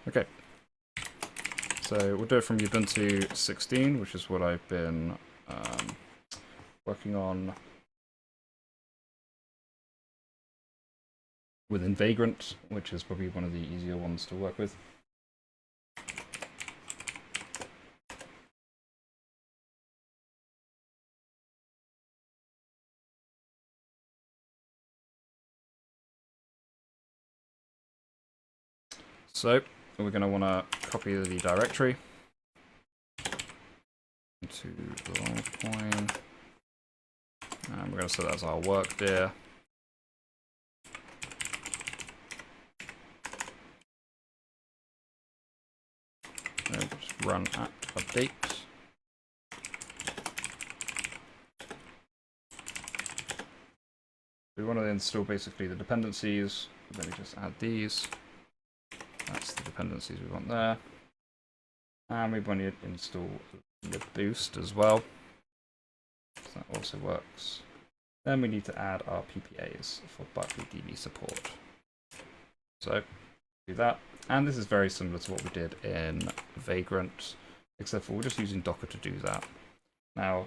Okay, so we'll do it from Ubuntu 16, which is what I've been working on within Vagrant, which is probably one of the easier ones to work with. So we're going to want to copy the directory into Lifecoin. And we're going to set that as our work dir. And just run apt update. We want to install basically the dependencies. Let me just add these. That's the dependencies we want there. And we want to install libboost as well. So that also works. Then we need to add our PPAs for Berkeley DB support. So do that. And this is very similar to what we did in Vagrant, except for we're just using Docker to do that. Now,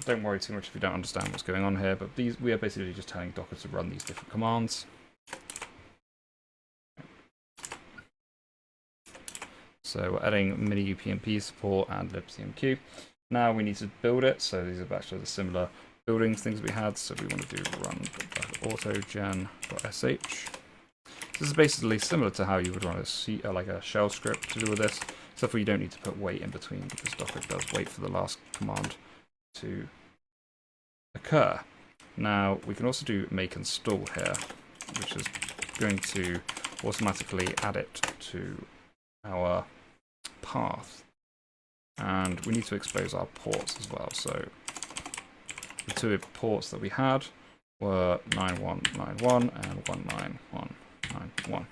don't worry too much if you don't understand what's going on here, but we are basically just telling Docker to run these different commands. So we're adding mini UPnP support and libcmq. Now we need to build it, so these are actually the similar buildings things we had. So we want to do run autogen.sh. This is basically similar to how you would run a shell script to do with this, except for you don't need to put wait in between because Docker does wait for the last command to occur. Now we can also do make install here, which is going to automatically add it to our path, and we need to expose our ports as well. So the two ports that we had were 9191 and 19191.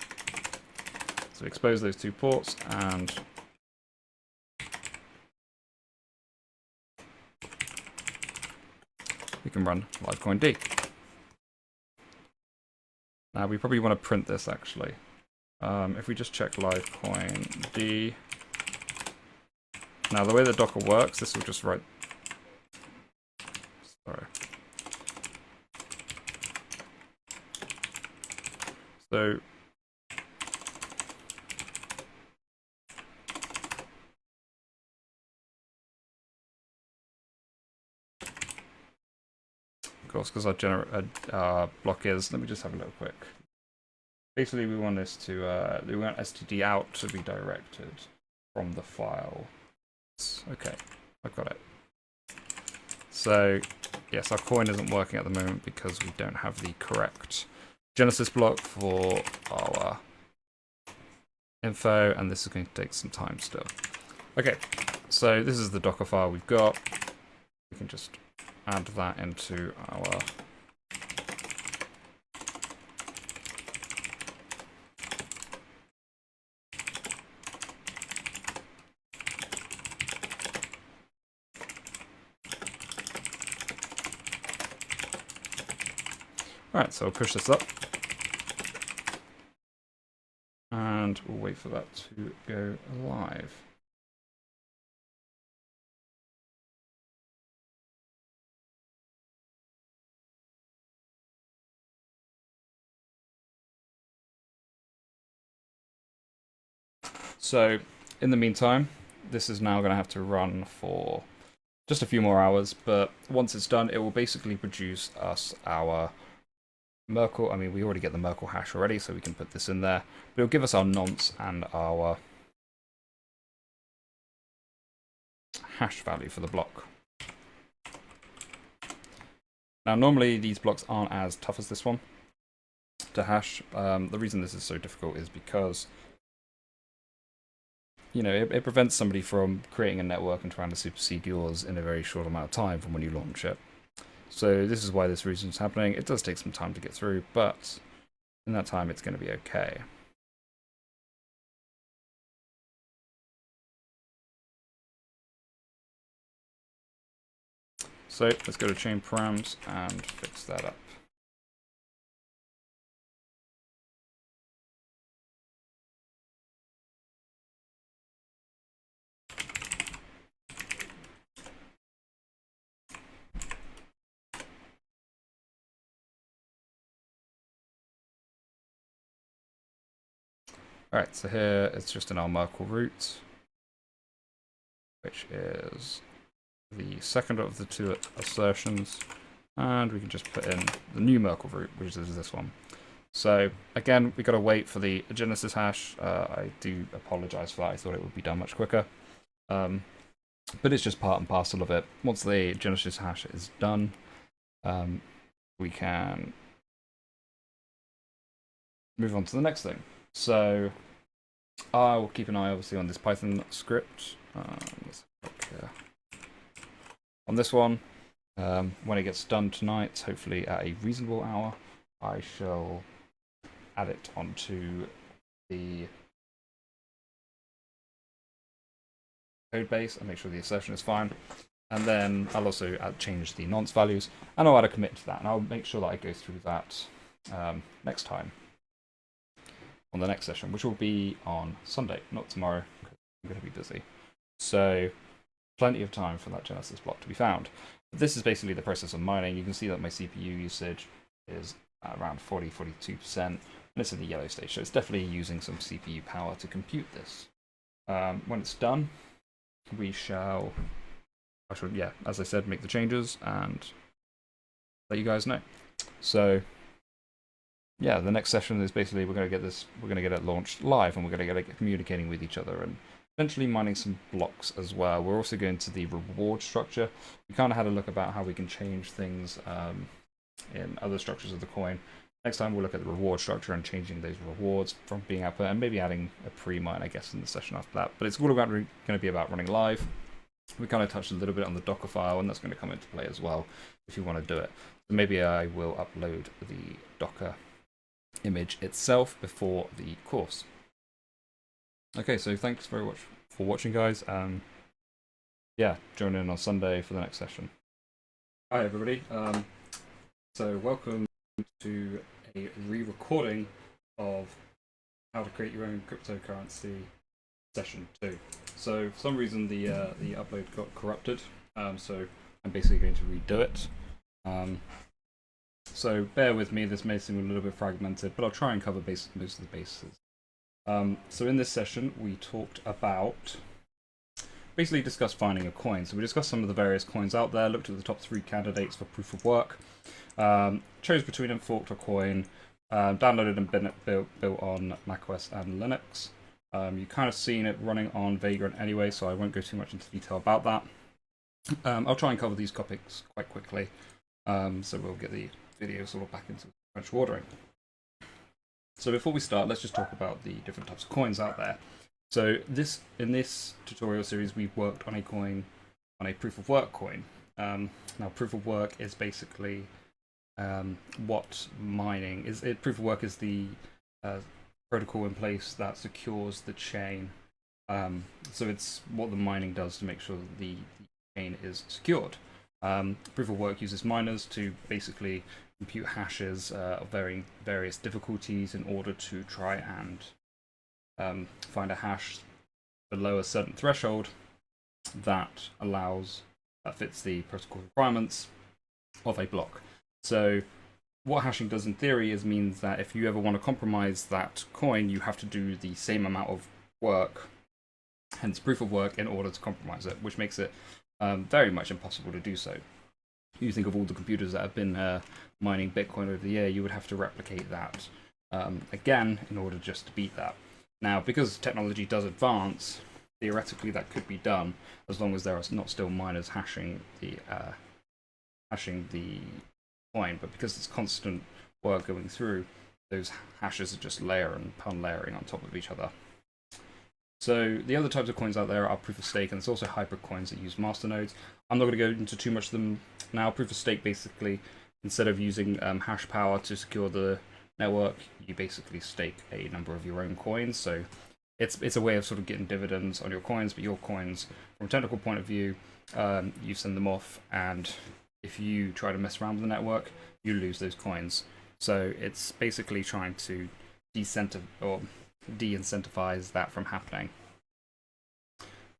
So expose those two ports and we can run Livecoin D. Now we probably want to print this actually. If we just check Livecoin D. Now the way that Docker works, this will just write. Sorry. So of course, because our block is, let me just have a little quick. Basically, we want this to, we want std out to be directed from the file. Okay, I've got it. So, yes, our coin isn't working at the moment because we don't have the correct Genesis block for our info, and this is going to take some time still. Okay, so this is the Docker file we've got. We can just add that into our Alright, so I'll push this up. And we'll wait for that to go live. So, in the meantime, this is now going to have to run for just a few more hours, but once it's done, it will basically produce us our Merkle. I mean, we already get the Merkle hash already, so we can put this in there. But it'll give us our nonce and our hash value for the block. Now, normally these blocks aren't as tough as this one to hash. The reason this is so difficult is because, you know, it prevents somebody from creating a network and trying to supersede yours in a very short amount of time from when you launch it. So this is why this reason is happening. It does take some time to get through, but in that time it's going to be okay. So let's go to chain params and fix that up. Alright, so here it's just in our Merkle root, which is the second of the two assertions, and we can just put in the new Merkle root, which is this one. So again, we got to wait for the Genesis hash. I do apologize for that. I thought it would be done much quicker, but it's just part and parcel of it. Once the Genesis hash is done, we can move on to the next thing. So I will keep an eye, obviously, on this Python script. Let's look here. On this one, when it gets done tonight, hopefully at a reasonable hour, I shall add it onto the code base and make sure the assertion is fine. And then I'll also change the nonce values, and I'll add a commit to that, and I'll make sure that I go through that next time on the next session, which will be on Sunday, not tomorrow, because I'm going to be busy. So plenty of time for that Genesis block to be found. But this is basically the process of mining. You can see that my CPU usage is around 40-42%, and it's in the yellow stage, so it's definitely using some CPU power to compute this. When it's done, we shall, as I said, make the changes and let you guys know. So yeah, the next session is basically we're going to get it launched live, and we're going to get it communicating with each other and eventually mining some blocks as well. We're also going to the reward structure. We kind of had a look about how we can change things in other structures of the coin. Next time we'll look at the reward structure and changing those rewards from being output, and maybe adding a pre-mine, I guess, in the session after that. But it's all about going to be about running live. We kind of touched a little bit on the Docker file, and that's going to come into play as well if you want to do it. So maybe I will upload the Docker image itself before the course. Okay, so thanks very much for watching, guys. Yeah, join in on Sunday for the next session. Hi, everybody. So welcome to a re-recording of how to create your own cryptocurrency session 2. So for some reason the upload got corrupted, so I'm basically going to redo it. So bear with me, this may seem a little bit fragmented, but I'll try and cover most of the bases. So in this session we talked about, basically discussed finding a coin. So we discussed some of the various coins out there, looked at the top 3 candidates for proof of work, chose between them, forked a coin, downloaded and built on macOS and Linux. You've kind of seen it running on Vagrant anyway, so I won't go too much into detail about that. I'll try and cover these topics quite quickly, so we'll get the video sort of back into sequential ordering. So before we start, let's just talk about the different types of coins out there. So in this tutorial series, we've worked on a coin, on a proof of work coin. Now, proof of work is basically what mining is. Proof of work is the protocol in place that secures the chain. So it's what the mining does to make sure that the chain is secured. Proof of work uses miners to basically compute hashes of various difficulties in order to try and find a hash below a certain threshold that fits the protocol requirements of a block. So what hashing does in theory is means that if you ever want to compromise that coin, you have to do the same amount of work, hence proof of work, in order to compromise it, which makes it very much impossible to do so. You think of all the computers that have been mining Bitcoin over the year, you would have to replicate that again in order just to beat that. Now, because technology does advance, theoretically that could be done as long as there are not still miners hashing the coin. But because it's constant work going through, those hashes are just layering on top of each other. So the other types of coins out there are proof of stake, and there's also hybrid coins that use masternodes. I'm not going to go into too much of them now. Proof of stake, basically, instead of using hash power to secure the network, you basically stake a number of your own coins. So it's a way of sort of getting dividends on your coins, but your coins, from a technical point of view, you send them off, and if you try to mess around with the network, you lose those coins. So it's basically trying to de-incentivize that from happening.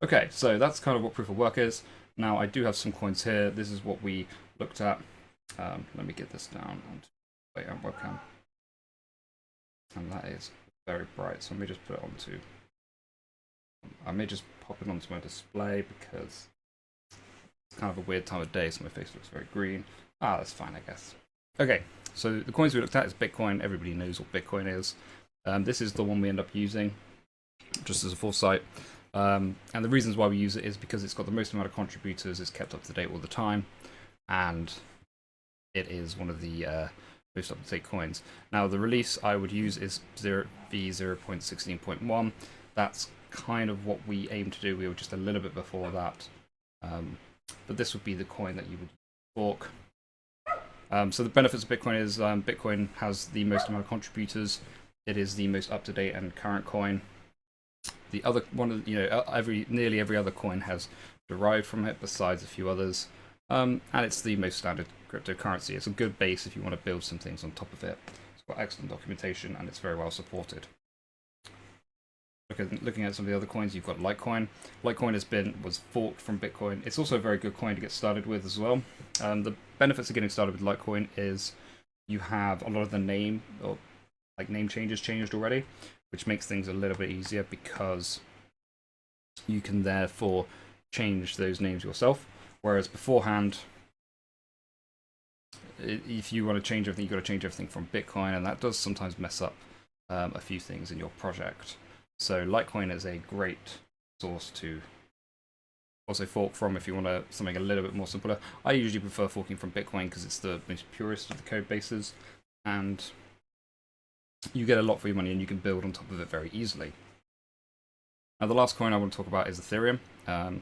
Okay, so that's kind of what proof of work is. Now, I do have some coins here. This is what we looked at. Let me get this down onto webcam. And that is very bright, so let me just put it onto... I may just pop it onto my display because it's kind of a weird time of day, so my face looks very green. That's fine, I guess. Okay, so the coins we looked at is Bitcoin. Everybody knows what Bitcoin is. This is the one we end up using, just as a foresight. And the reasons why we use it is because it's got the most amount of contributors, it's kept up to date all the time, and it is one of the most up-to-date coins. Now the release I would use is V0.16.1. That's kind of what we aim to do. We were just a little bit before that, but this would be the coin that you would fork. So the benefits of Bitcoin is Bitcoin has the most amount of contributors. It is the most up-to-date and current coin. The other one, nearly every other coin has derived from it, besides a few others. And it's the most standard cryptocurrency. It's a good base if you want to build some things on top of it. It's got excellent documentation and it's very well supported. Looking at some of the other coins, you've got Litecoin. Litecoin was forked from Bitcoin. It's also a very good coin to get started with as well. The benefits of getting started with Litecoin is you have a lot of the name changes changed already, which makes things a little bit easier because you can therefore change those names yourself. Whereas beforehand, if you want to change everything, you've got to change everything from Bitcoin, and that does sometimes mess up a few things in your project. So Litecoin is a great source to also fork from if you want something a little bit more simpler. I usually prefer forking from Bitcoin because it's the most purest of the code bases, and you get a lot for your money and you can build on top of it very easily. Now the last coin I want to talk about is Ethereum. In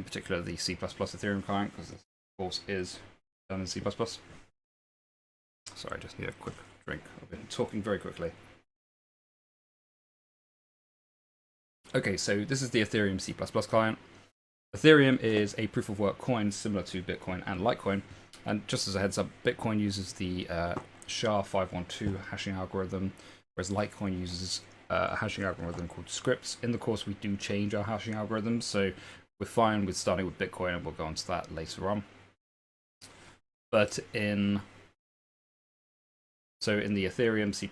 particular the C++ Ethereum client, because this of course is done in C++. Sorry, I just need a quick drink. I've been talking very quickly. Okay, so this is the Ethereum C++ client. Ethereum is a proof of work coin similar to Bitcoin and Litecoin. And just as a heads up, Bitcoin uses the SHA-512 hashing algorithm, whereas Litecoin uses a hashing algorithm called Scripts. In the course, we do change our hashing algorithms, so we're fine with starting with Bitcoin, and we'll go on to that later on. But in the Ethereum C++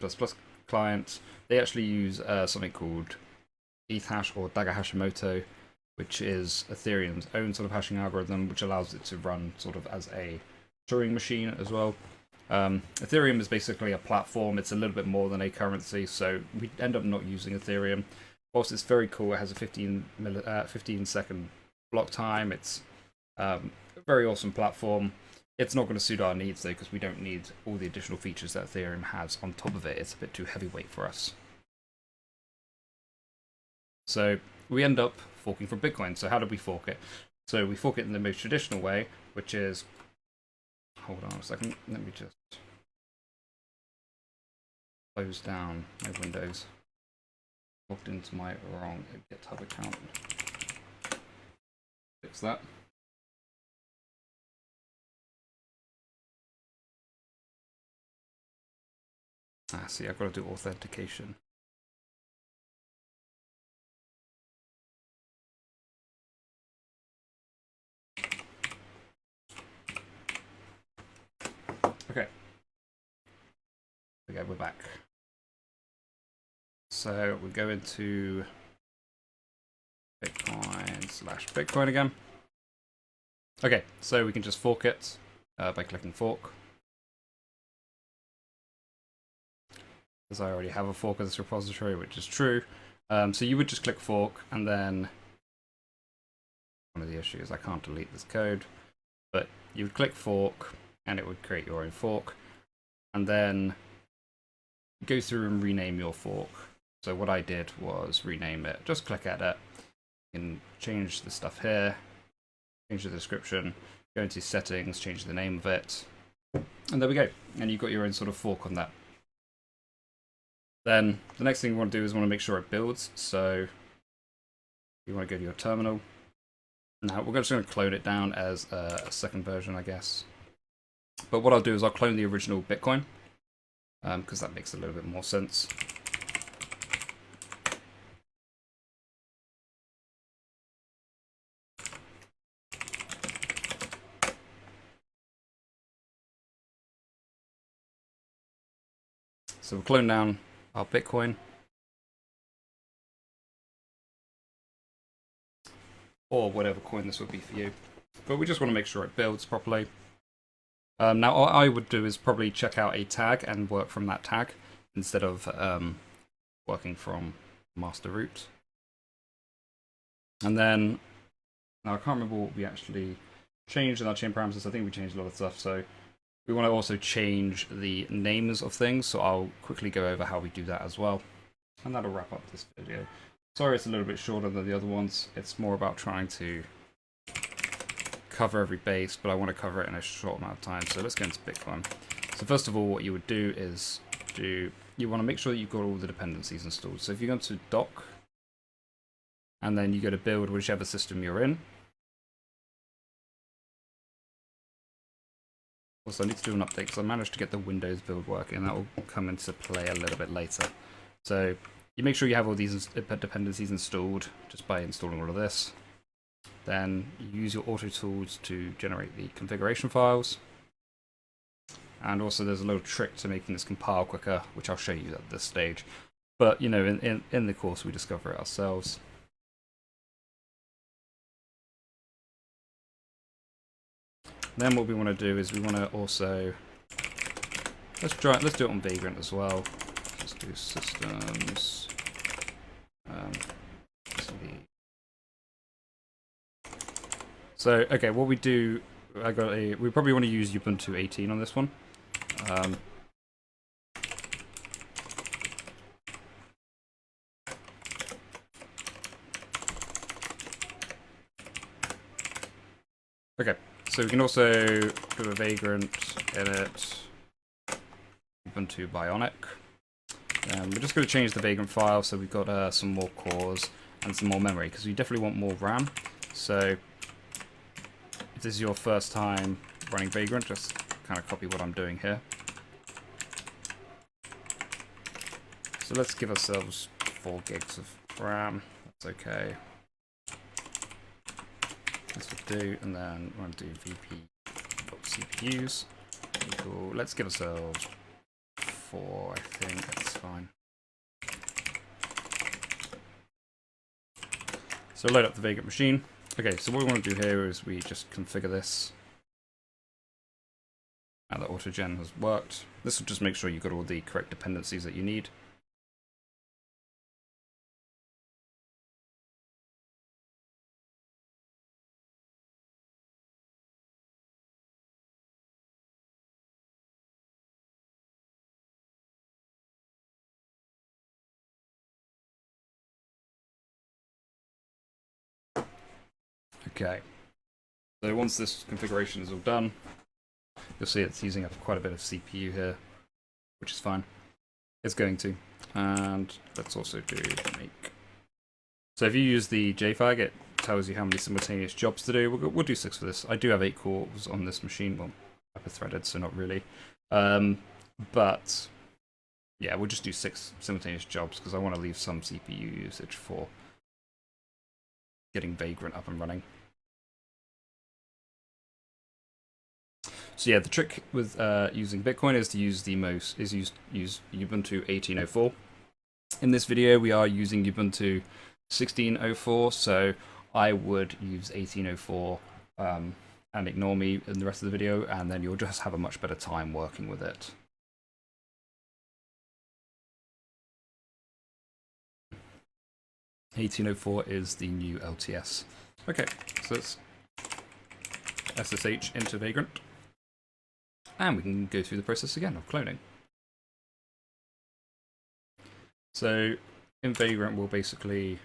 client, they actually use something called ETHASH or Dagger Hashimoto, which is Ethereum's own sort of hashing algorithm, which allows it to run sort of as a Turing machine as well. Ethereum is basically a platform. It's a little bit more than a currency, so we end up not using Ethereum. Whilst it's very cool, it has a 15-second block time. It's a very awesome platform. It's not going to suit our needs though, because we don't need all the additional features that Ethereum has on top of it. It's a bit too heavyweight for us. So we end up forking from Bitcoin. So how did we fork it? So we fork it in the most traditional way, which is, hold on a second, let me just close down my Windows. Logged into my wrong GitHub account. Fix that. See, I've got to do authentication. Okay. Okay, we're back. So we go into Bitcoin/Bitcoin again. Okay, so we can just fork it by clicking fork. Because I already have a fork of this repository, which is true. So you would just click fork, and then one of the issues, I can't delete this code, but you would click fork, and it would create your own fork, and then go through and rename your fork. So what I did was rename it. Just click edit. You can change the stuff here, change the description, go into settings, change the name of it, and there we go. And you've got your own sort of fork on that. Then the next thing you want to do is want to make sure it builds. So you want to go to your terminal. Now we're just going to clone it down as a second version, I guess. But what I'll do is I'll clone the original Bitcoin, because that makes a little bit more sense. So we'll clone down our Bitcoin. Or whatever coin this would be for you. But we just want to make sure it builds properly. Now what I would do is probably check out a tag and work from that tag instead of working from master root. And then, now I can't remember what we actually changed in our chain parameters. I think we changed a lot of stuff. So We want to also change the names of things, so I'll quickly go over how we do that as well. And that'll wrap up this video. Sorry it's a little bit shorter than the other ones. It's more about trying to cover every base, but I want to cover it in a short amount of time. So let's get into Bitcoin. So first of all, what you would do is you want to make sure that you've got all the dependencies installed. So if you go to doc, and then you go to build whichever system you're in. Also, I need to do an update because I managed to get the Windows build working, and that will come into play a little bit later. So you make sure you have all these dependencies installed just by installing all of this. Then you use your auto tools to generate the configuration files. And also there's a little trick to making this compile quicker, which I'll show you at this stage. But, you know, in the course we discover it ourselves. Then what we want to do is we want to also let's do it on Vagrant as well. Let's do systems. So okay, what we do, we probably want to use Ubuntu 18 on this one. Okay. So we can also do a Vagrant, edit, Ubuntu Bionic. We're just going to change the Vagrant file so we've got some more cores and some more memory, because we definitely want more RAM. So if this is your first time running Vagrant, just kind of copy what I'm doing here. So let's give ourselves 4 gigs of RAM. That's okay. This will do, and then we're going to do vp.cpus. Cool. Let's give ourselves 4, I think. That's fine. So load up the Vagrant machine. Okay, so what we want to do here is we just configure this. Now that AutoGen has worked. This will just make sure you've got all the correct dependencies that you need. Okay, so once this configuration is all done, you'll see it's using up quite a bit of CPU here, which is fine. It's going to. And let's also do make. So if you use the JFrag, it tells you how many simultaneous jobs to do. We'll do 6 for this. I do have 8 cores on this machine. Well, hyper-threaded, so not really. But yeah, we'll just do 6 simultaneous jobs because I want to leave some CPU usage for getting Vagrant up and running. So yeah, the trick with using Bitcoin is to use use Ubuntu 18.04. In this video, we are using Ubuntu 16.04, so I would use 18.04 and ignore me in the rest of the video, and then you'll just have a much better time working with it. .1804 is the new LTS. Okay, so let's SSH into Vagrant. And we can go through the process again of cloning. So in Vagrant, we'll basically...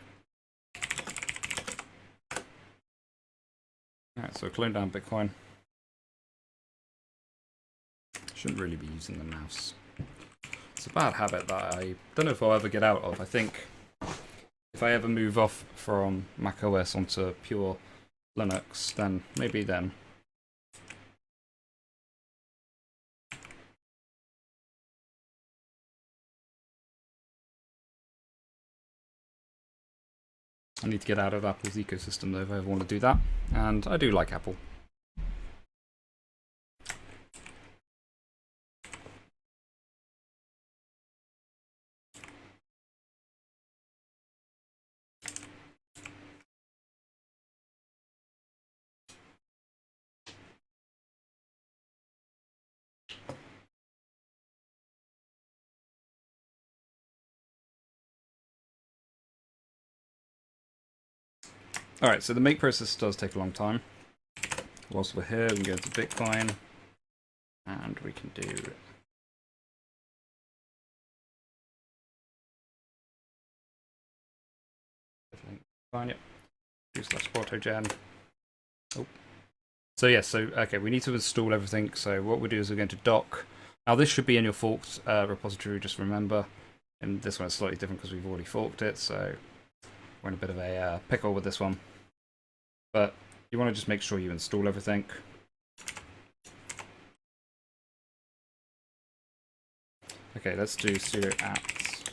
Alright, so clone down Bitcoin. Shouldn't really be using the mouse. It's a bad habit that I don't know if I'll ever get out of. I think if I ever move off from macOS onto pure Linux, then maybe then. I need to get out of Apple's ecosystem though if I ever want to do that, and I do like Apple. Alright, so the make process does take a long time. Whilst we're here, we can go to Bitcoin. and we can do fine. Yep. /autogen. Oh. So yeah, okay, we need to install everything. So what we'll do is we're going to doc. Now this should be in your forked repository, just remember. And this one is slightly different because we've already forked it, so we're in a bit of a pickle with this one. But you want to just make sure you install everything. Okay, let's do sudo apt.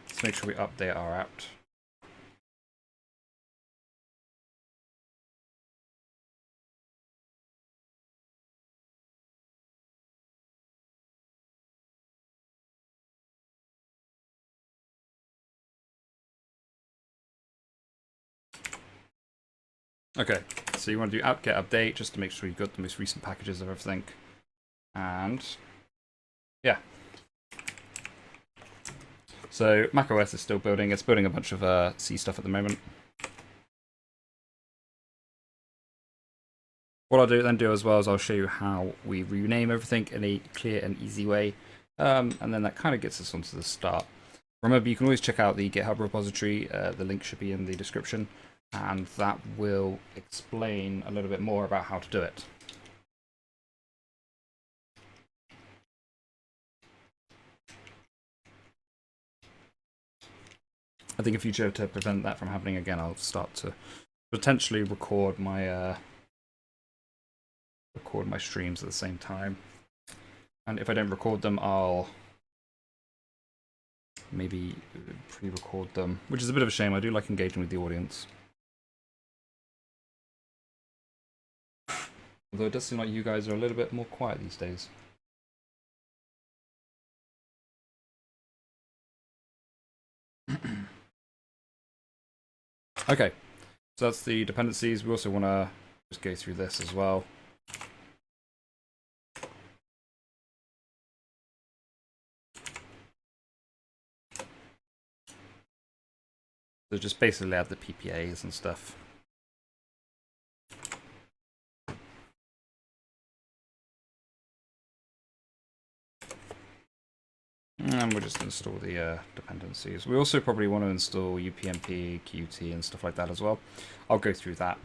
Let's make sure we update our apt. Okay, so you want to do apt-get update just to make sure you've got the most recent packages of everything. And yeah. So macOS is still building. It's building a bunch of C stuff at the moment. What I'll then do as well is I'll show you how we rename everything in a clear and easy way. And then that kind of gets us onto the start. Remember, you can always check out the GitHub repository. The link should be in the description. And that will explain a little bit more about how to do it. I think in future, to prevent that from happening again, I'll start to potentially record my streams at the same time. And if I don't record them, I'll maybe pre-record them, which is a bit of a shame. I do like engaging with the audience. Although it does seem like you guys are a little bit more quiet these days. Okay, so that's the dependencies. We also want to just go through this as well. So just basically add the PPAs and stuff. And we'll just install the dependencies. We also probably want to install UPnP, Qt, and stuff like that as well. I'll go through that.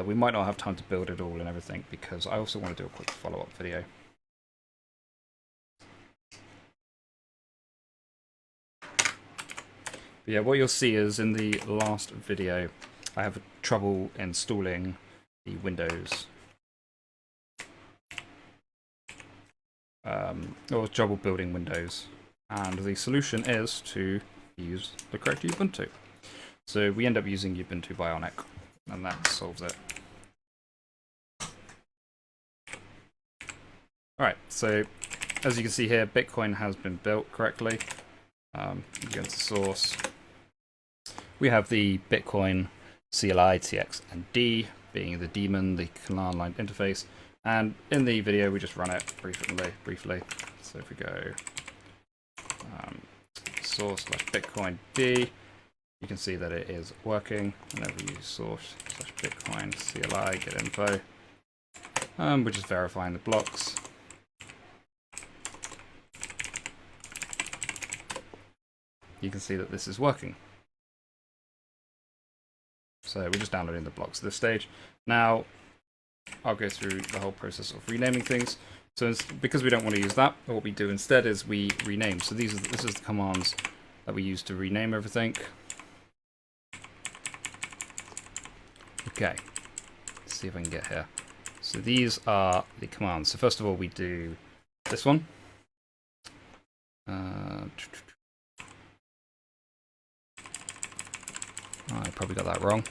We might not have time to build it all and everything because I also want to do a quick follow-up video. But yeah, what you'll see is in the last video, I have trouble installing the Windows. Or trouble building Windows. And the solution is to use the correct Ubuntu. So we end up using Ubuntu Bionic, and that solves it. Alright, so as you can see here, Bitcoin has been built correctly. You go into source. We have the Bitcoin CLI, TX, and D being the daemon, the command line interface. And in the video, we just run it briefly. So if we go source/Bitcoin D, you can see that it is working. Whenever we use source/Bitcoin CLI get info, we're just verifying the blocks. You can see that this is working. So we're just downloading the blocks at this stage. Now, I'll go through the whole process of renaming things. So because we don't want to use that, what we do instead is we rename. So this is the commands that we use to rename everything. Okay, let's see if I can get here. So these are the commands. So first of all, we do this one. I probably got that wrong.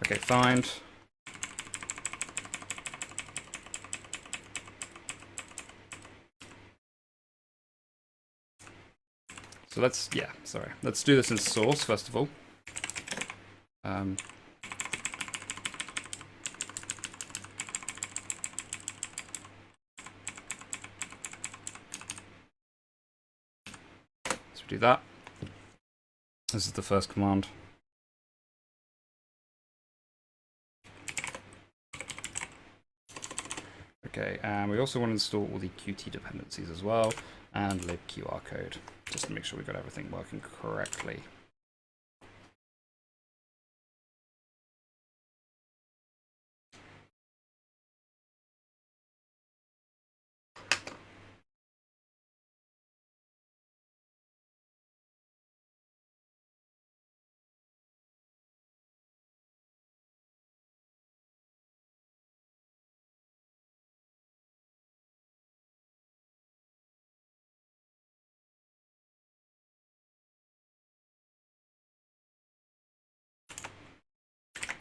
Okay, find. So let's do this in source first of all. So we do that. This is the first command. Okay, and we also want to install all the Qt dependencies as well, and libqr code, just to make sure we've got everything working correctly.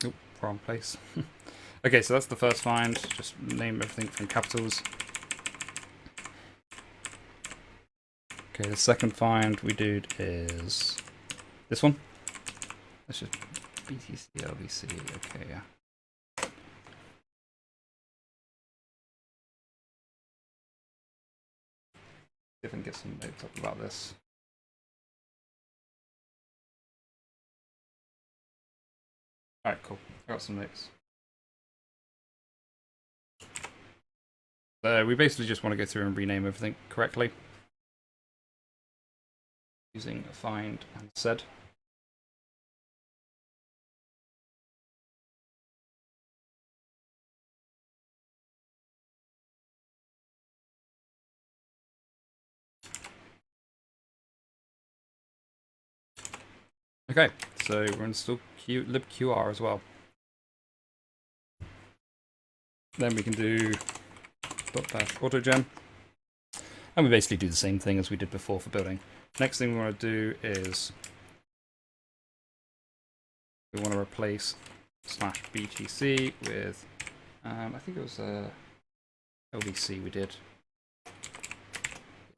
Oop, wrong place. Okay, so that's the first find. Just name everything from capitals. Okay, the second find we did is this one. That's just BTC LVC. Okay, yeah. See if I can get some notes up about this. Alright, cool. I got some notes. So we basically just want to go through and rename everything correctly using find and sed. Okay, so we're going to install libqr as well. Then we can do .-autogen. And we basically do the same thing as we did before for building. Next thing we want to do is we want to replace /btc with, I think it was LVC we did.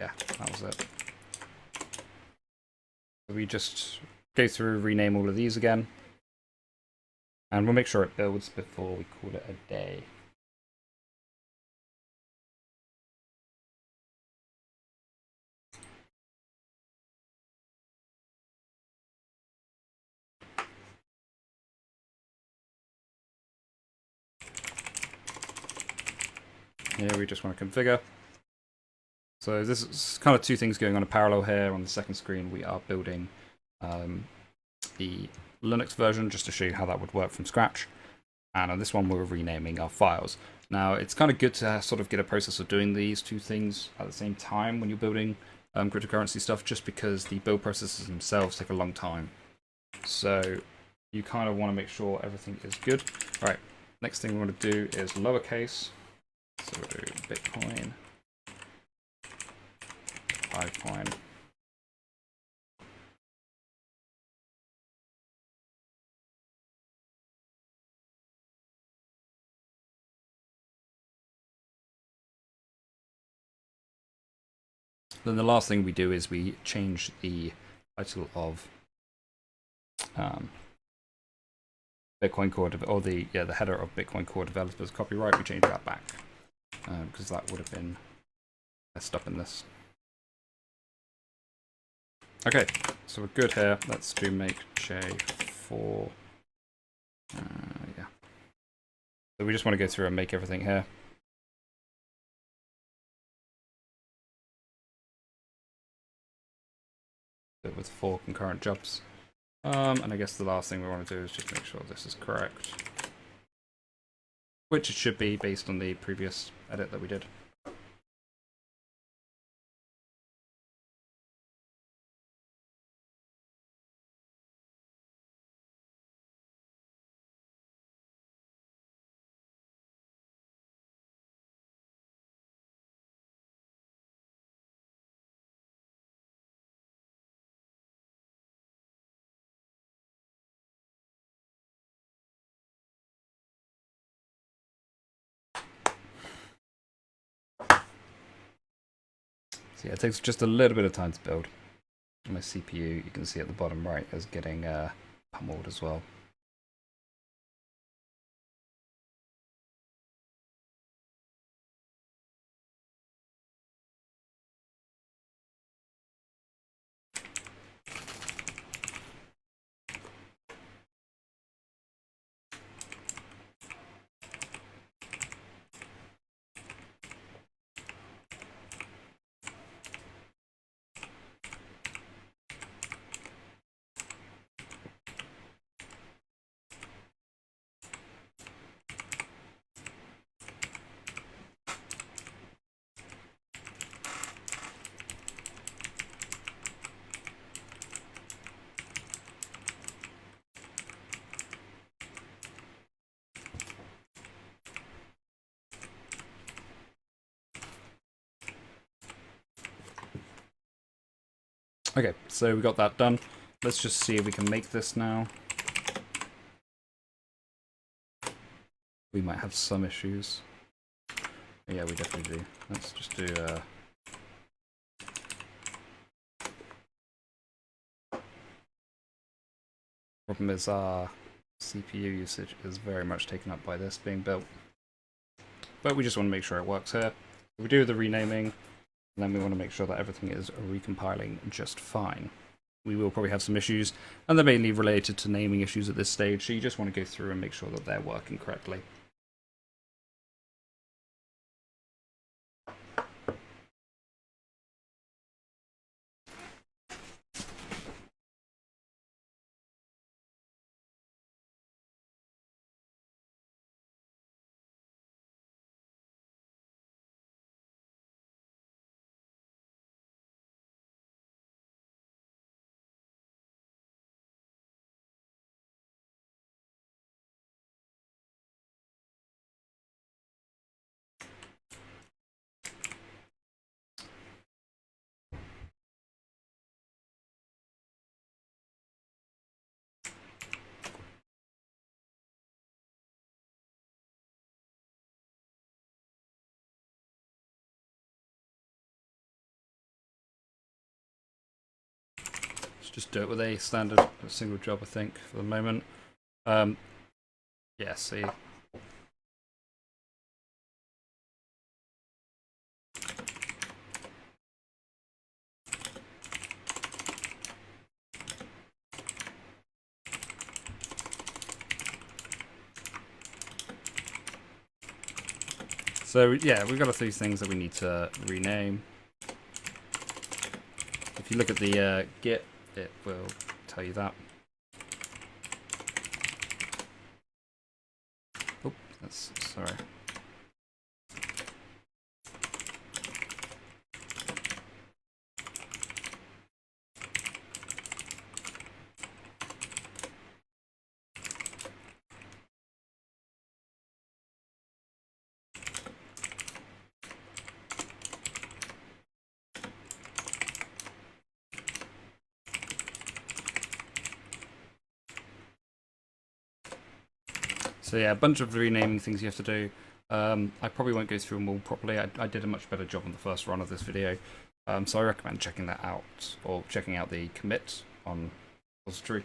Yeah, that was it. So we just go through, rename all of these again. And we'll make sure it builds before we call it a day. Here we just want to configure. So this is kind of two things going on in parallel here. On the second screen we are building the Linux version just to show you how that would work from scratch. And on this one we're renaming our files. Now it's kind of good to sort of get a process of doing these two things at the same time when you're building cryptocurrency stuff, just because the build processes themselves take a long time. So you kind of want to make sure everything is good. All right, next thing we want to do is lowercase. So we'll do Bitcoin, Litecoin. Then the last thing we do is we change the title of Bitcoin Core, or the header of Bitcoin Core Developers Copyright. We change that back because that would have been messed up in this. Okay, so we're good here. Let's do make J4. Yeah. So we just want to go through and make everything here. With 4 concurrent jobs. And I guess the last thing we want to do is just make sure this is correct. Which it should be based on the previous edit that we did. So yeah, it takes just a little bit of time to build. My CPU, you can see at the bottom right, is getting pummeled as well. Okay, so we got that done. Let's just see if we can make this now. We might have some issues. Yeah, we definitely do. Let's just do problem is our CPU usage is very much taken up by this being built. But we just want to make sure it works here. We do the renaming, and then we want to make sure that everything is recompiling just fine. We will probably have some issues, and they're mainly related to naming issues at this stage, so you just want to go through and make sure that they're working correctly. Let's just do it with a standard single job, I think, for the moment. Yeah, see. So yeah, we've got a few things that we need to rename. If you look at the Git, it will tell you that. Oh, that's sorry. So yeah, a bunch of renaming things you have to do. I probably won't go through them all properly. I did a much better job on the first run of this video. So I recommend checking that out, or checking out the commit on repository.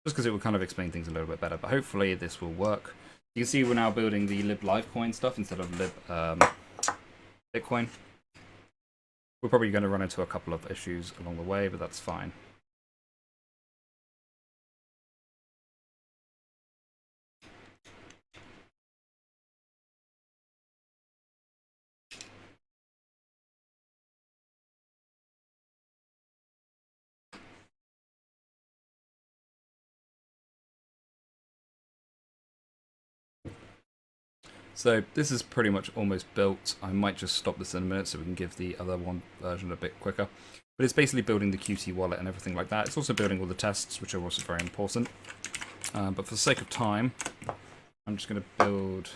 Just because it will kind of explain things a little bit better, but hopefully this will work. You can see we're now building the liblivcoin stuff instead of Bitcoin. We're probably going to run into a couple of issues along the way, but that's fine. So this is pretty much almost built. I might just stop this in a minute so we can give the other one version a bit quicker. But it's basically building the Qt wallet and everything like that. It's also building all the tests, which are also very important. But for the sake of time, I'm just going to build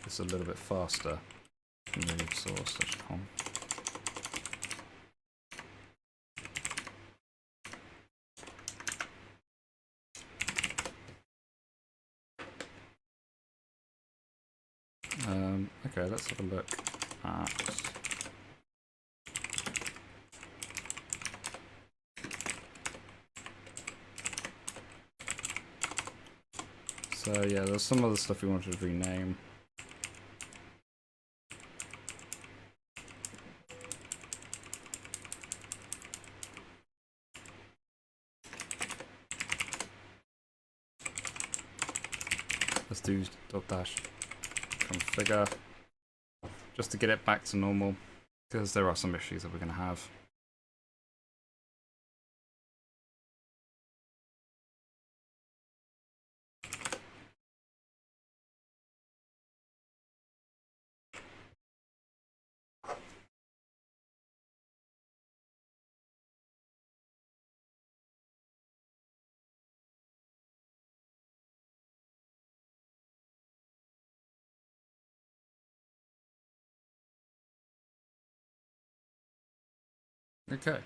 this a little bit faster. Remove source.com. Okay, let's have a look at... So yeah, there's some other stuff we wanted to rename. Let's do .dash configure just to get it back to normal, because there are some issues that we're going to have. Okay.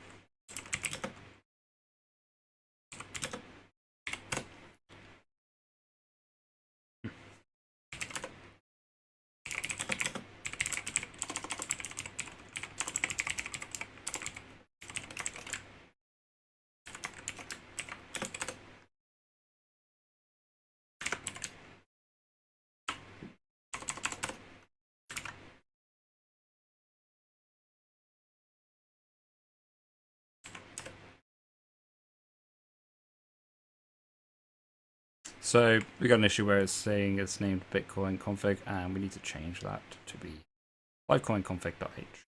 So we got an issue where it's saying it's named Bitcoin config, and we need to change that to be Litecoin config.h.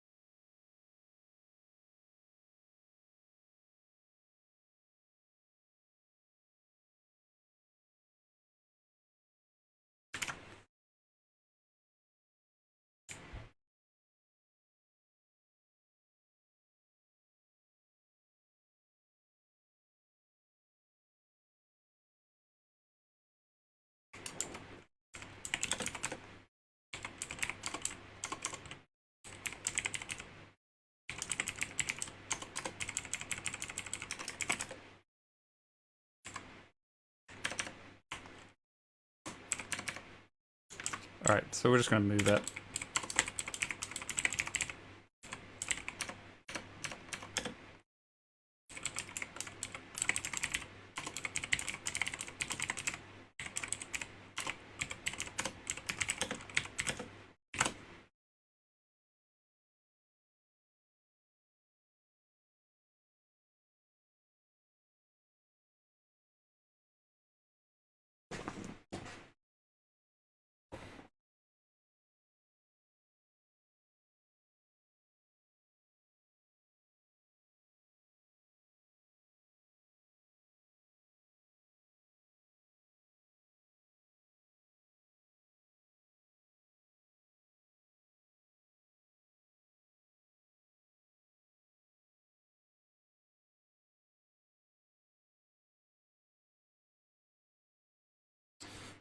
Alright, so we're just going to move it.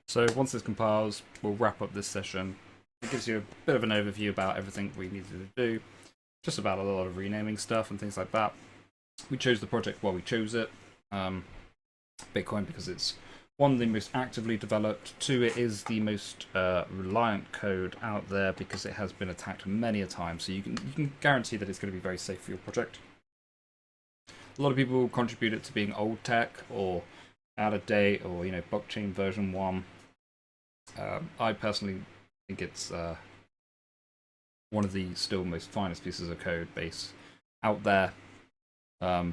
So once this compiles, we'll wrap up this session. It gives you a bit of an overview about everything we needed to do, just about a lot of renaming stuff and things like that. We chose the project while we chose it, Bitcoin, because it's one, the most actively developed, two, it is the most reliant code out there because it has been attacked many a time, so you can guarantee that it's going to be very safe for your project. A lot of people contribute it to being old tech or out of date, or blockchain version 1. I personally think it's one of the still most finest pieces of code base out there. Yeah,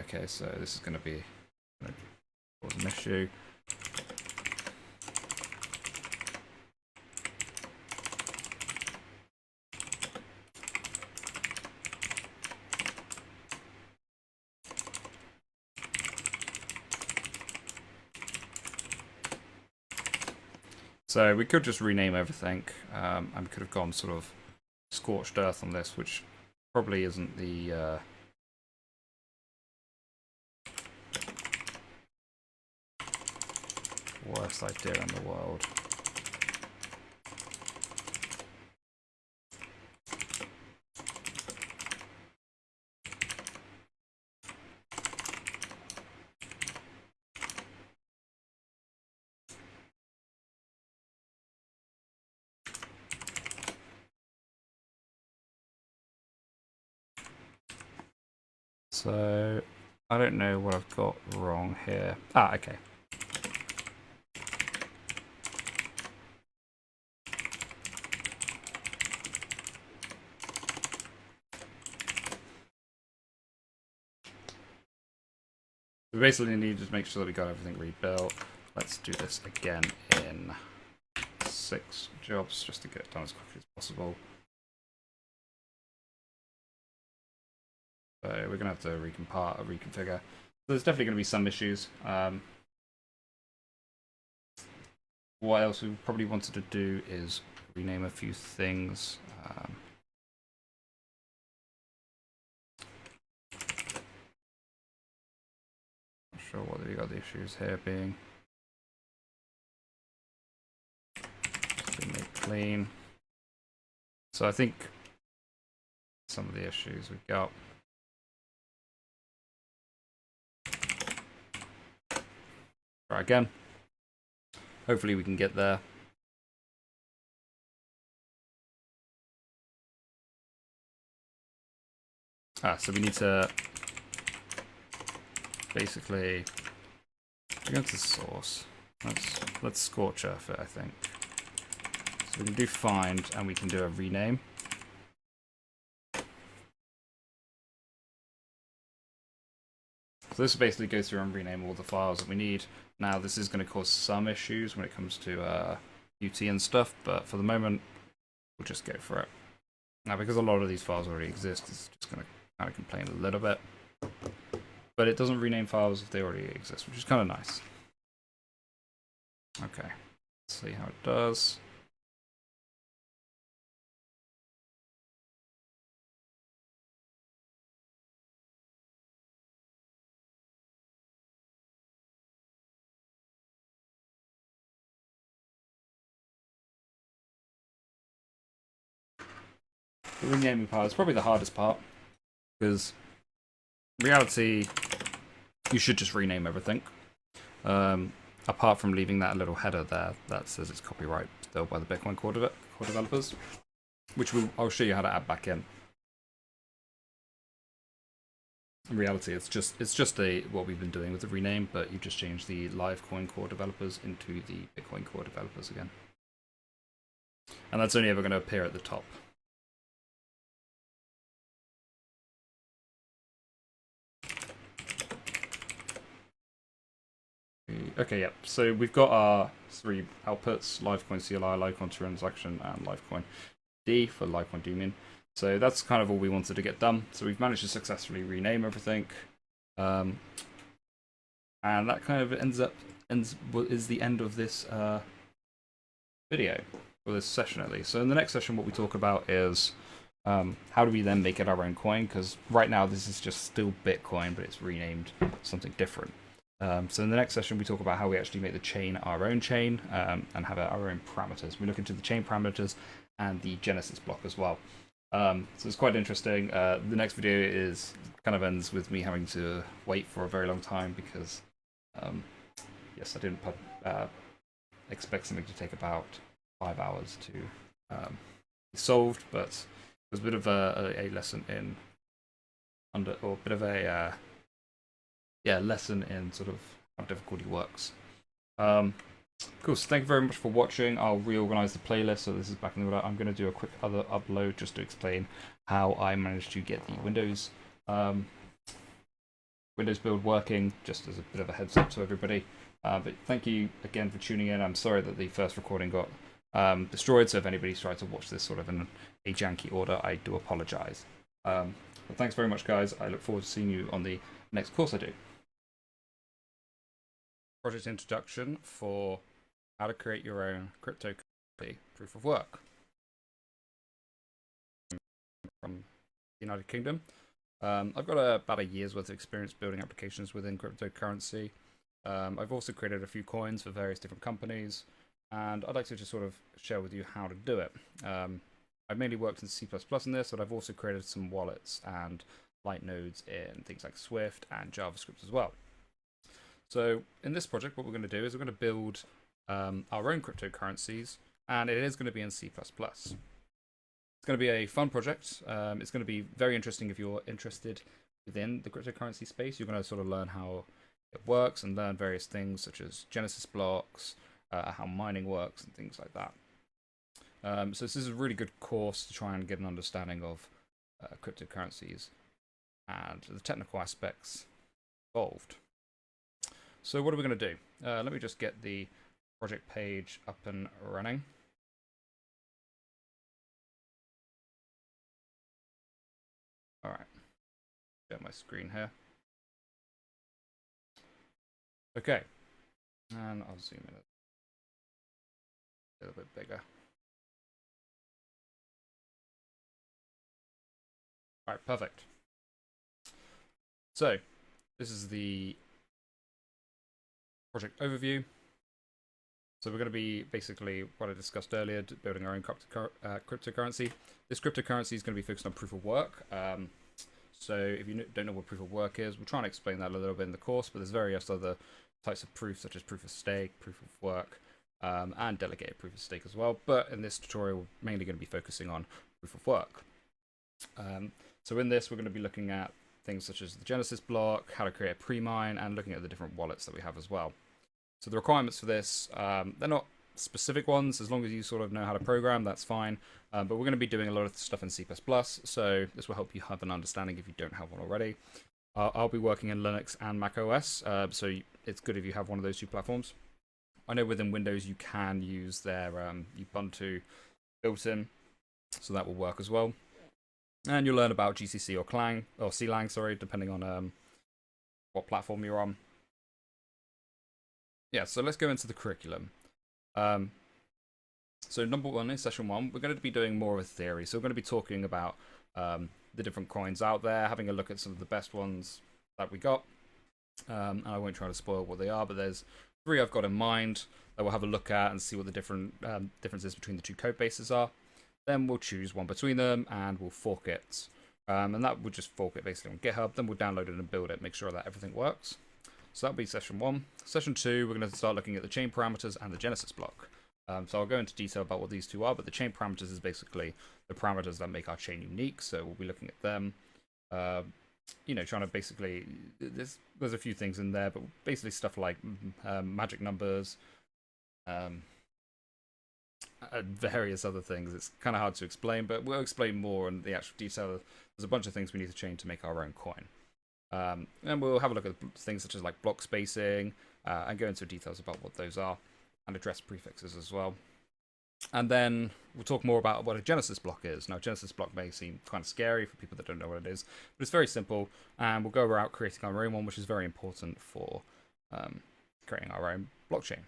okay, so this is going to cause an issue. So we could just rename everything, and we could have gone sort of scorched earth on this, which probably isn't the worst idea in the world. So I don't know what I've got wrong here. Ah, okay. We basically need to make sure that we got everything rebuilt. Let's do this again in 6 jobs just to get it done as quickly as possible. So we're going to have to reconfigure. So there's definitely going to be some issues. What else we probably wanted to do is rename a few things. Not sure what we got the issues here being. Make clean. So I think some of the issues we've got. Try again. Hopefully we can get there. So we need to basically go to the source. Let's scorch earth it, I think. So we can do find and we can do a rename. So this will basically go through and rename all the files that we need. Now this is going to cause some issues when it comes to UT and stuff, but for the moment we'll just go for it. Now because a lot of these files already exist, it's just going to kind of complain a little bit. But it doesn't rename files if they already exist, which is kind of nice. Okay, let's see how it does. The renaming part is probably the hardest part, because in reality, you should just rename everything. Apart from leaving that little header there that says it's copyright still by the Bitcoin core developers, which I'll show you how to add back in. In reality, it's just what we've been doing with the rename, but you just change the Livecoin core developers into the Bitcoin core developers again, and that's only ever going to appear at the top. Okay, yeah. So we've got our 3 outputs: Livecoin CLI, Livecoin transaction, and Livecoin D for Livecoin daemon. So that's kind of all we wanted to get done. So we've managed to successfully rename everything, and that kind of is the end of this video, or this session at least. So in the next session, what we talk about is how do we then make it our own coin? Because right now this is just still Bitcoin, but it's renamed something different. So in the next session, we talk about how we actually make the chain our own chain and have our own parameters. We look into the chain parameters and the Genesis block as well. So it's quite interesting. The next video kind of ends with me having to wait for a very long time because, yes, I didn't expect something to take about 5 hours to be solved, but it was a bit of a lesson in lesson in sort of how difficulty works. Cool, so thank you very much for watching. I'll reorganize the playlist so this is back in the order. I'm going to do a quick other upload just to explain how I managed to get the Windows build working, just as a bit of a heads up to everybody. But thank you again for tuning in. I'm sorry that the first recording got destroyed, so if anybody's tried to watch this sort of in a janky order, I do apologize. But thanks very much, guys. I look forward to seeing you on the next course I do. Project introduction for how to create your own cryptocurrency proof of work from the United Kingdom. I've got about a year's worth of experience building applications within cryptocurrency. I've also created a few coins for various different companies, and I'd like to just sort of share with you how to do it. I've mainly worked in C++ in this, but I've also created some wallets and light nodes in things like Swift and JavaScript as well. So in this project, what we're going to do is we're going to build our own cryptocurrencies, and it is going to be in C++. It's going to be a fun project. It's going to be very interesting if you're interested within the cryptocurrency space. You're going to sort of learn how it works and learn various things such as Genesis blocks, how mining works, and things like that. So this is a really good course to try and get an understanding of cryptocurrencies and the technical aspects involved. So what are we going to do? Let me just get the project page up and running. All right, share my screen here. Okay, and I'll zoom in a little bit bigger. All right, perfect. So this is the project overview. So we're going to be basically what I discussed earlier, building our own cryptocurrency. This cryptocurrency is going to be focused on proof of work. So if you don't know what proof of work is, we'll try and explain that a little bit in the course, but there's various other types of proof, such as proof of stake, proof of work, and delegated proof of stake as well. But in this tutorial, we're mainly going to be focusing on proof of work. So in this, we're going to be looking at things such as the Genesis block, how to create a pre-mine, and looking at the different wallets that we have as well. So the requirements for this, they're not specific ones. As long as you sort of know how to program, that's fine. But we're going to be doing a lot of stuff in C++, so this will help you have an understanding if you don't have one already. I'll be working in Linux and Mac OS, so it's good if you have one of those two platforms. I know within Windows you can use their Ubuntu built-in, so that will work as well. And you'll learn about GCC or Clang, or CLang, sorry, depending on what platform you're on. Yeah, so let's go into the curriculum. So number one, in session one, we're going to be doing more of a theory. So we're going to be talking about the different coins out there, having a look at some of the best ones that we got. And I won't try to spoil what they are, but there's 3 I've got in mind that we'll have a look at and see what the different differences between the 2 code bases are. Then we'll choose one between them and we'll fork it. And that will just fork it basically on GitHub. Then we'll download it and build it, make sure that everything works. So that'll be session 1. Session 2, we're going to start looking at the chain parameters and the Genesis block. So I'll go into detail about what these 2 are, but the chain parameters is basically the parameters that make our chain unique. So we'll be looking at them. Trying to basically, there's a few things in there, but basically stuff like magic numbers, various other things. It's kind of hard to explain, but we'll explain more in the actual detail. There's a bunch of things we need to change to make our own coin. And we'll have a look at things such as like block spacing and go into details about what those are and address prefixes as well. And then we'll talk more about what a Genesis block is. Now, Genesis block may seem kind of scary for people that don't know what it is, but it's very simple, and we'll go about creating our own one, which is very important for creating our own blockchain.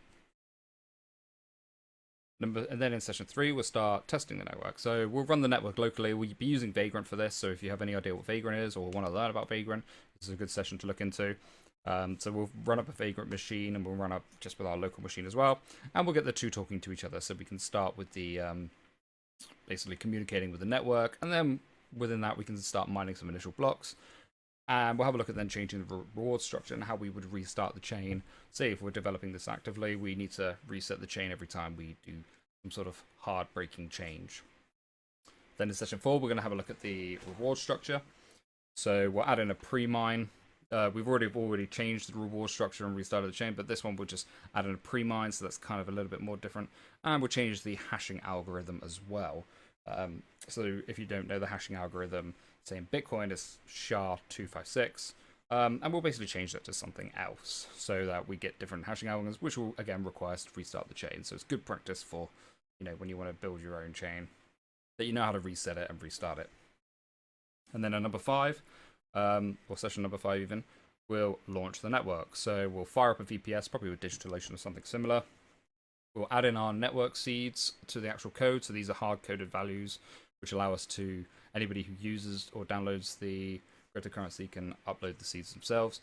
And then in session 3, we'll start testing the network. So we'll run the network locally. We'll be using Vagrant for this, so if you have any idea what Vagrant is or want to learn about Vagrant, this is a good session to look into. So we'll run up a Vagrant machine, and we'll run up just with our local machine as well, and we'll get the 2 talking to each other, so we can start with the basically communicating with the network, and then within that we can start mining some initial blocks. And we'll have a look at then changing the reward structure and how we would restart the chain. Say if we're developing this actively, we need to reset the chain every time we do some sort of hard breaking change. Then in session 4, we're going to have a look at the reward structure. So we'll add in a pre-mine. We've already changed the reward structure and restarted the chain, but this one we'll just add in a pre-mine, so that's kind of a little bit more different. And we'll change the hashing algorithm as well. So if you don't know the hashing algorithm, say in Bitcoin is SHA-256, and we'll basically change that to something else so that we get different hashing algorithms, which will again require us to restart the chain. So it's good practice for, when you want to build your own chain, that you know how to reset it and restart it. And then at number 5, or session number 5 even, we'll launch the network. So we'll fire up a VPS, probably with DigitalOcean or something similar. We'll add in our network seeds to the actual code. So these are hard-coded values, which allow us to, anybody who uses or downloads the cryptocurrency can upload the seeds themselves.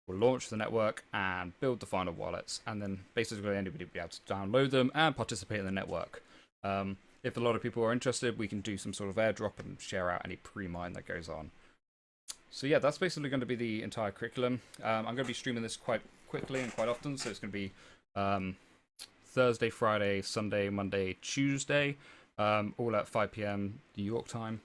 We'll launch the network and build the final wallets, and then basically anybody will be able to download them and participate in the network. If a lot of people are interested, we can do some sort of airdrop and share out any pre-mine that goes on. So yeah, that's basically going to be the entire curriculum. I'm going to be streaming this quite quickly and quite often, so it's going to be Thursday, Friday, Sunday, Monday, Tuesday, all at 5 p.m. New York time,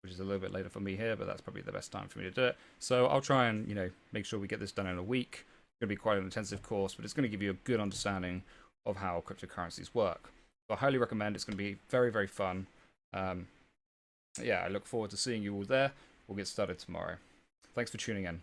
which is a little bit later for me here, but that's probably the best time for me to do it. So I'll try and, make sure we get this done in a week. It's going to be quite an intensive course, but it's going to give you a good understanding of how cryptocurrencies work. So I highly recommend. It's going to be very, very fun. Yeah, I look forward to seeing you all there. We'll get started tomorrow. Thanks for tuning in.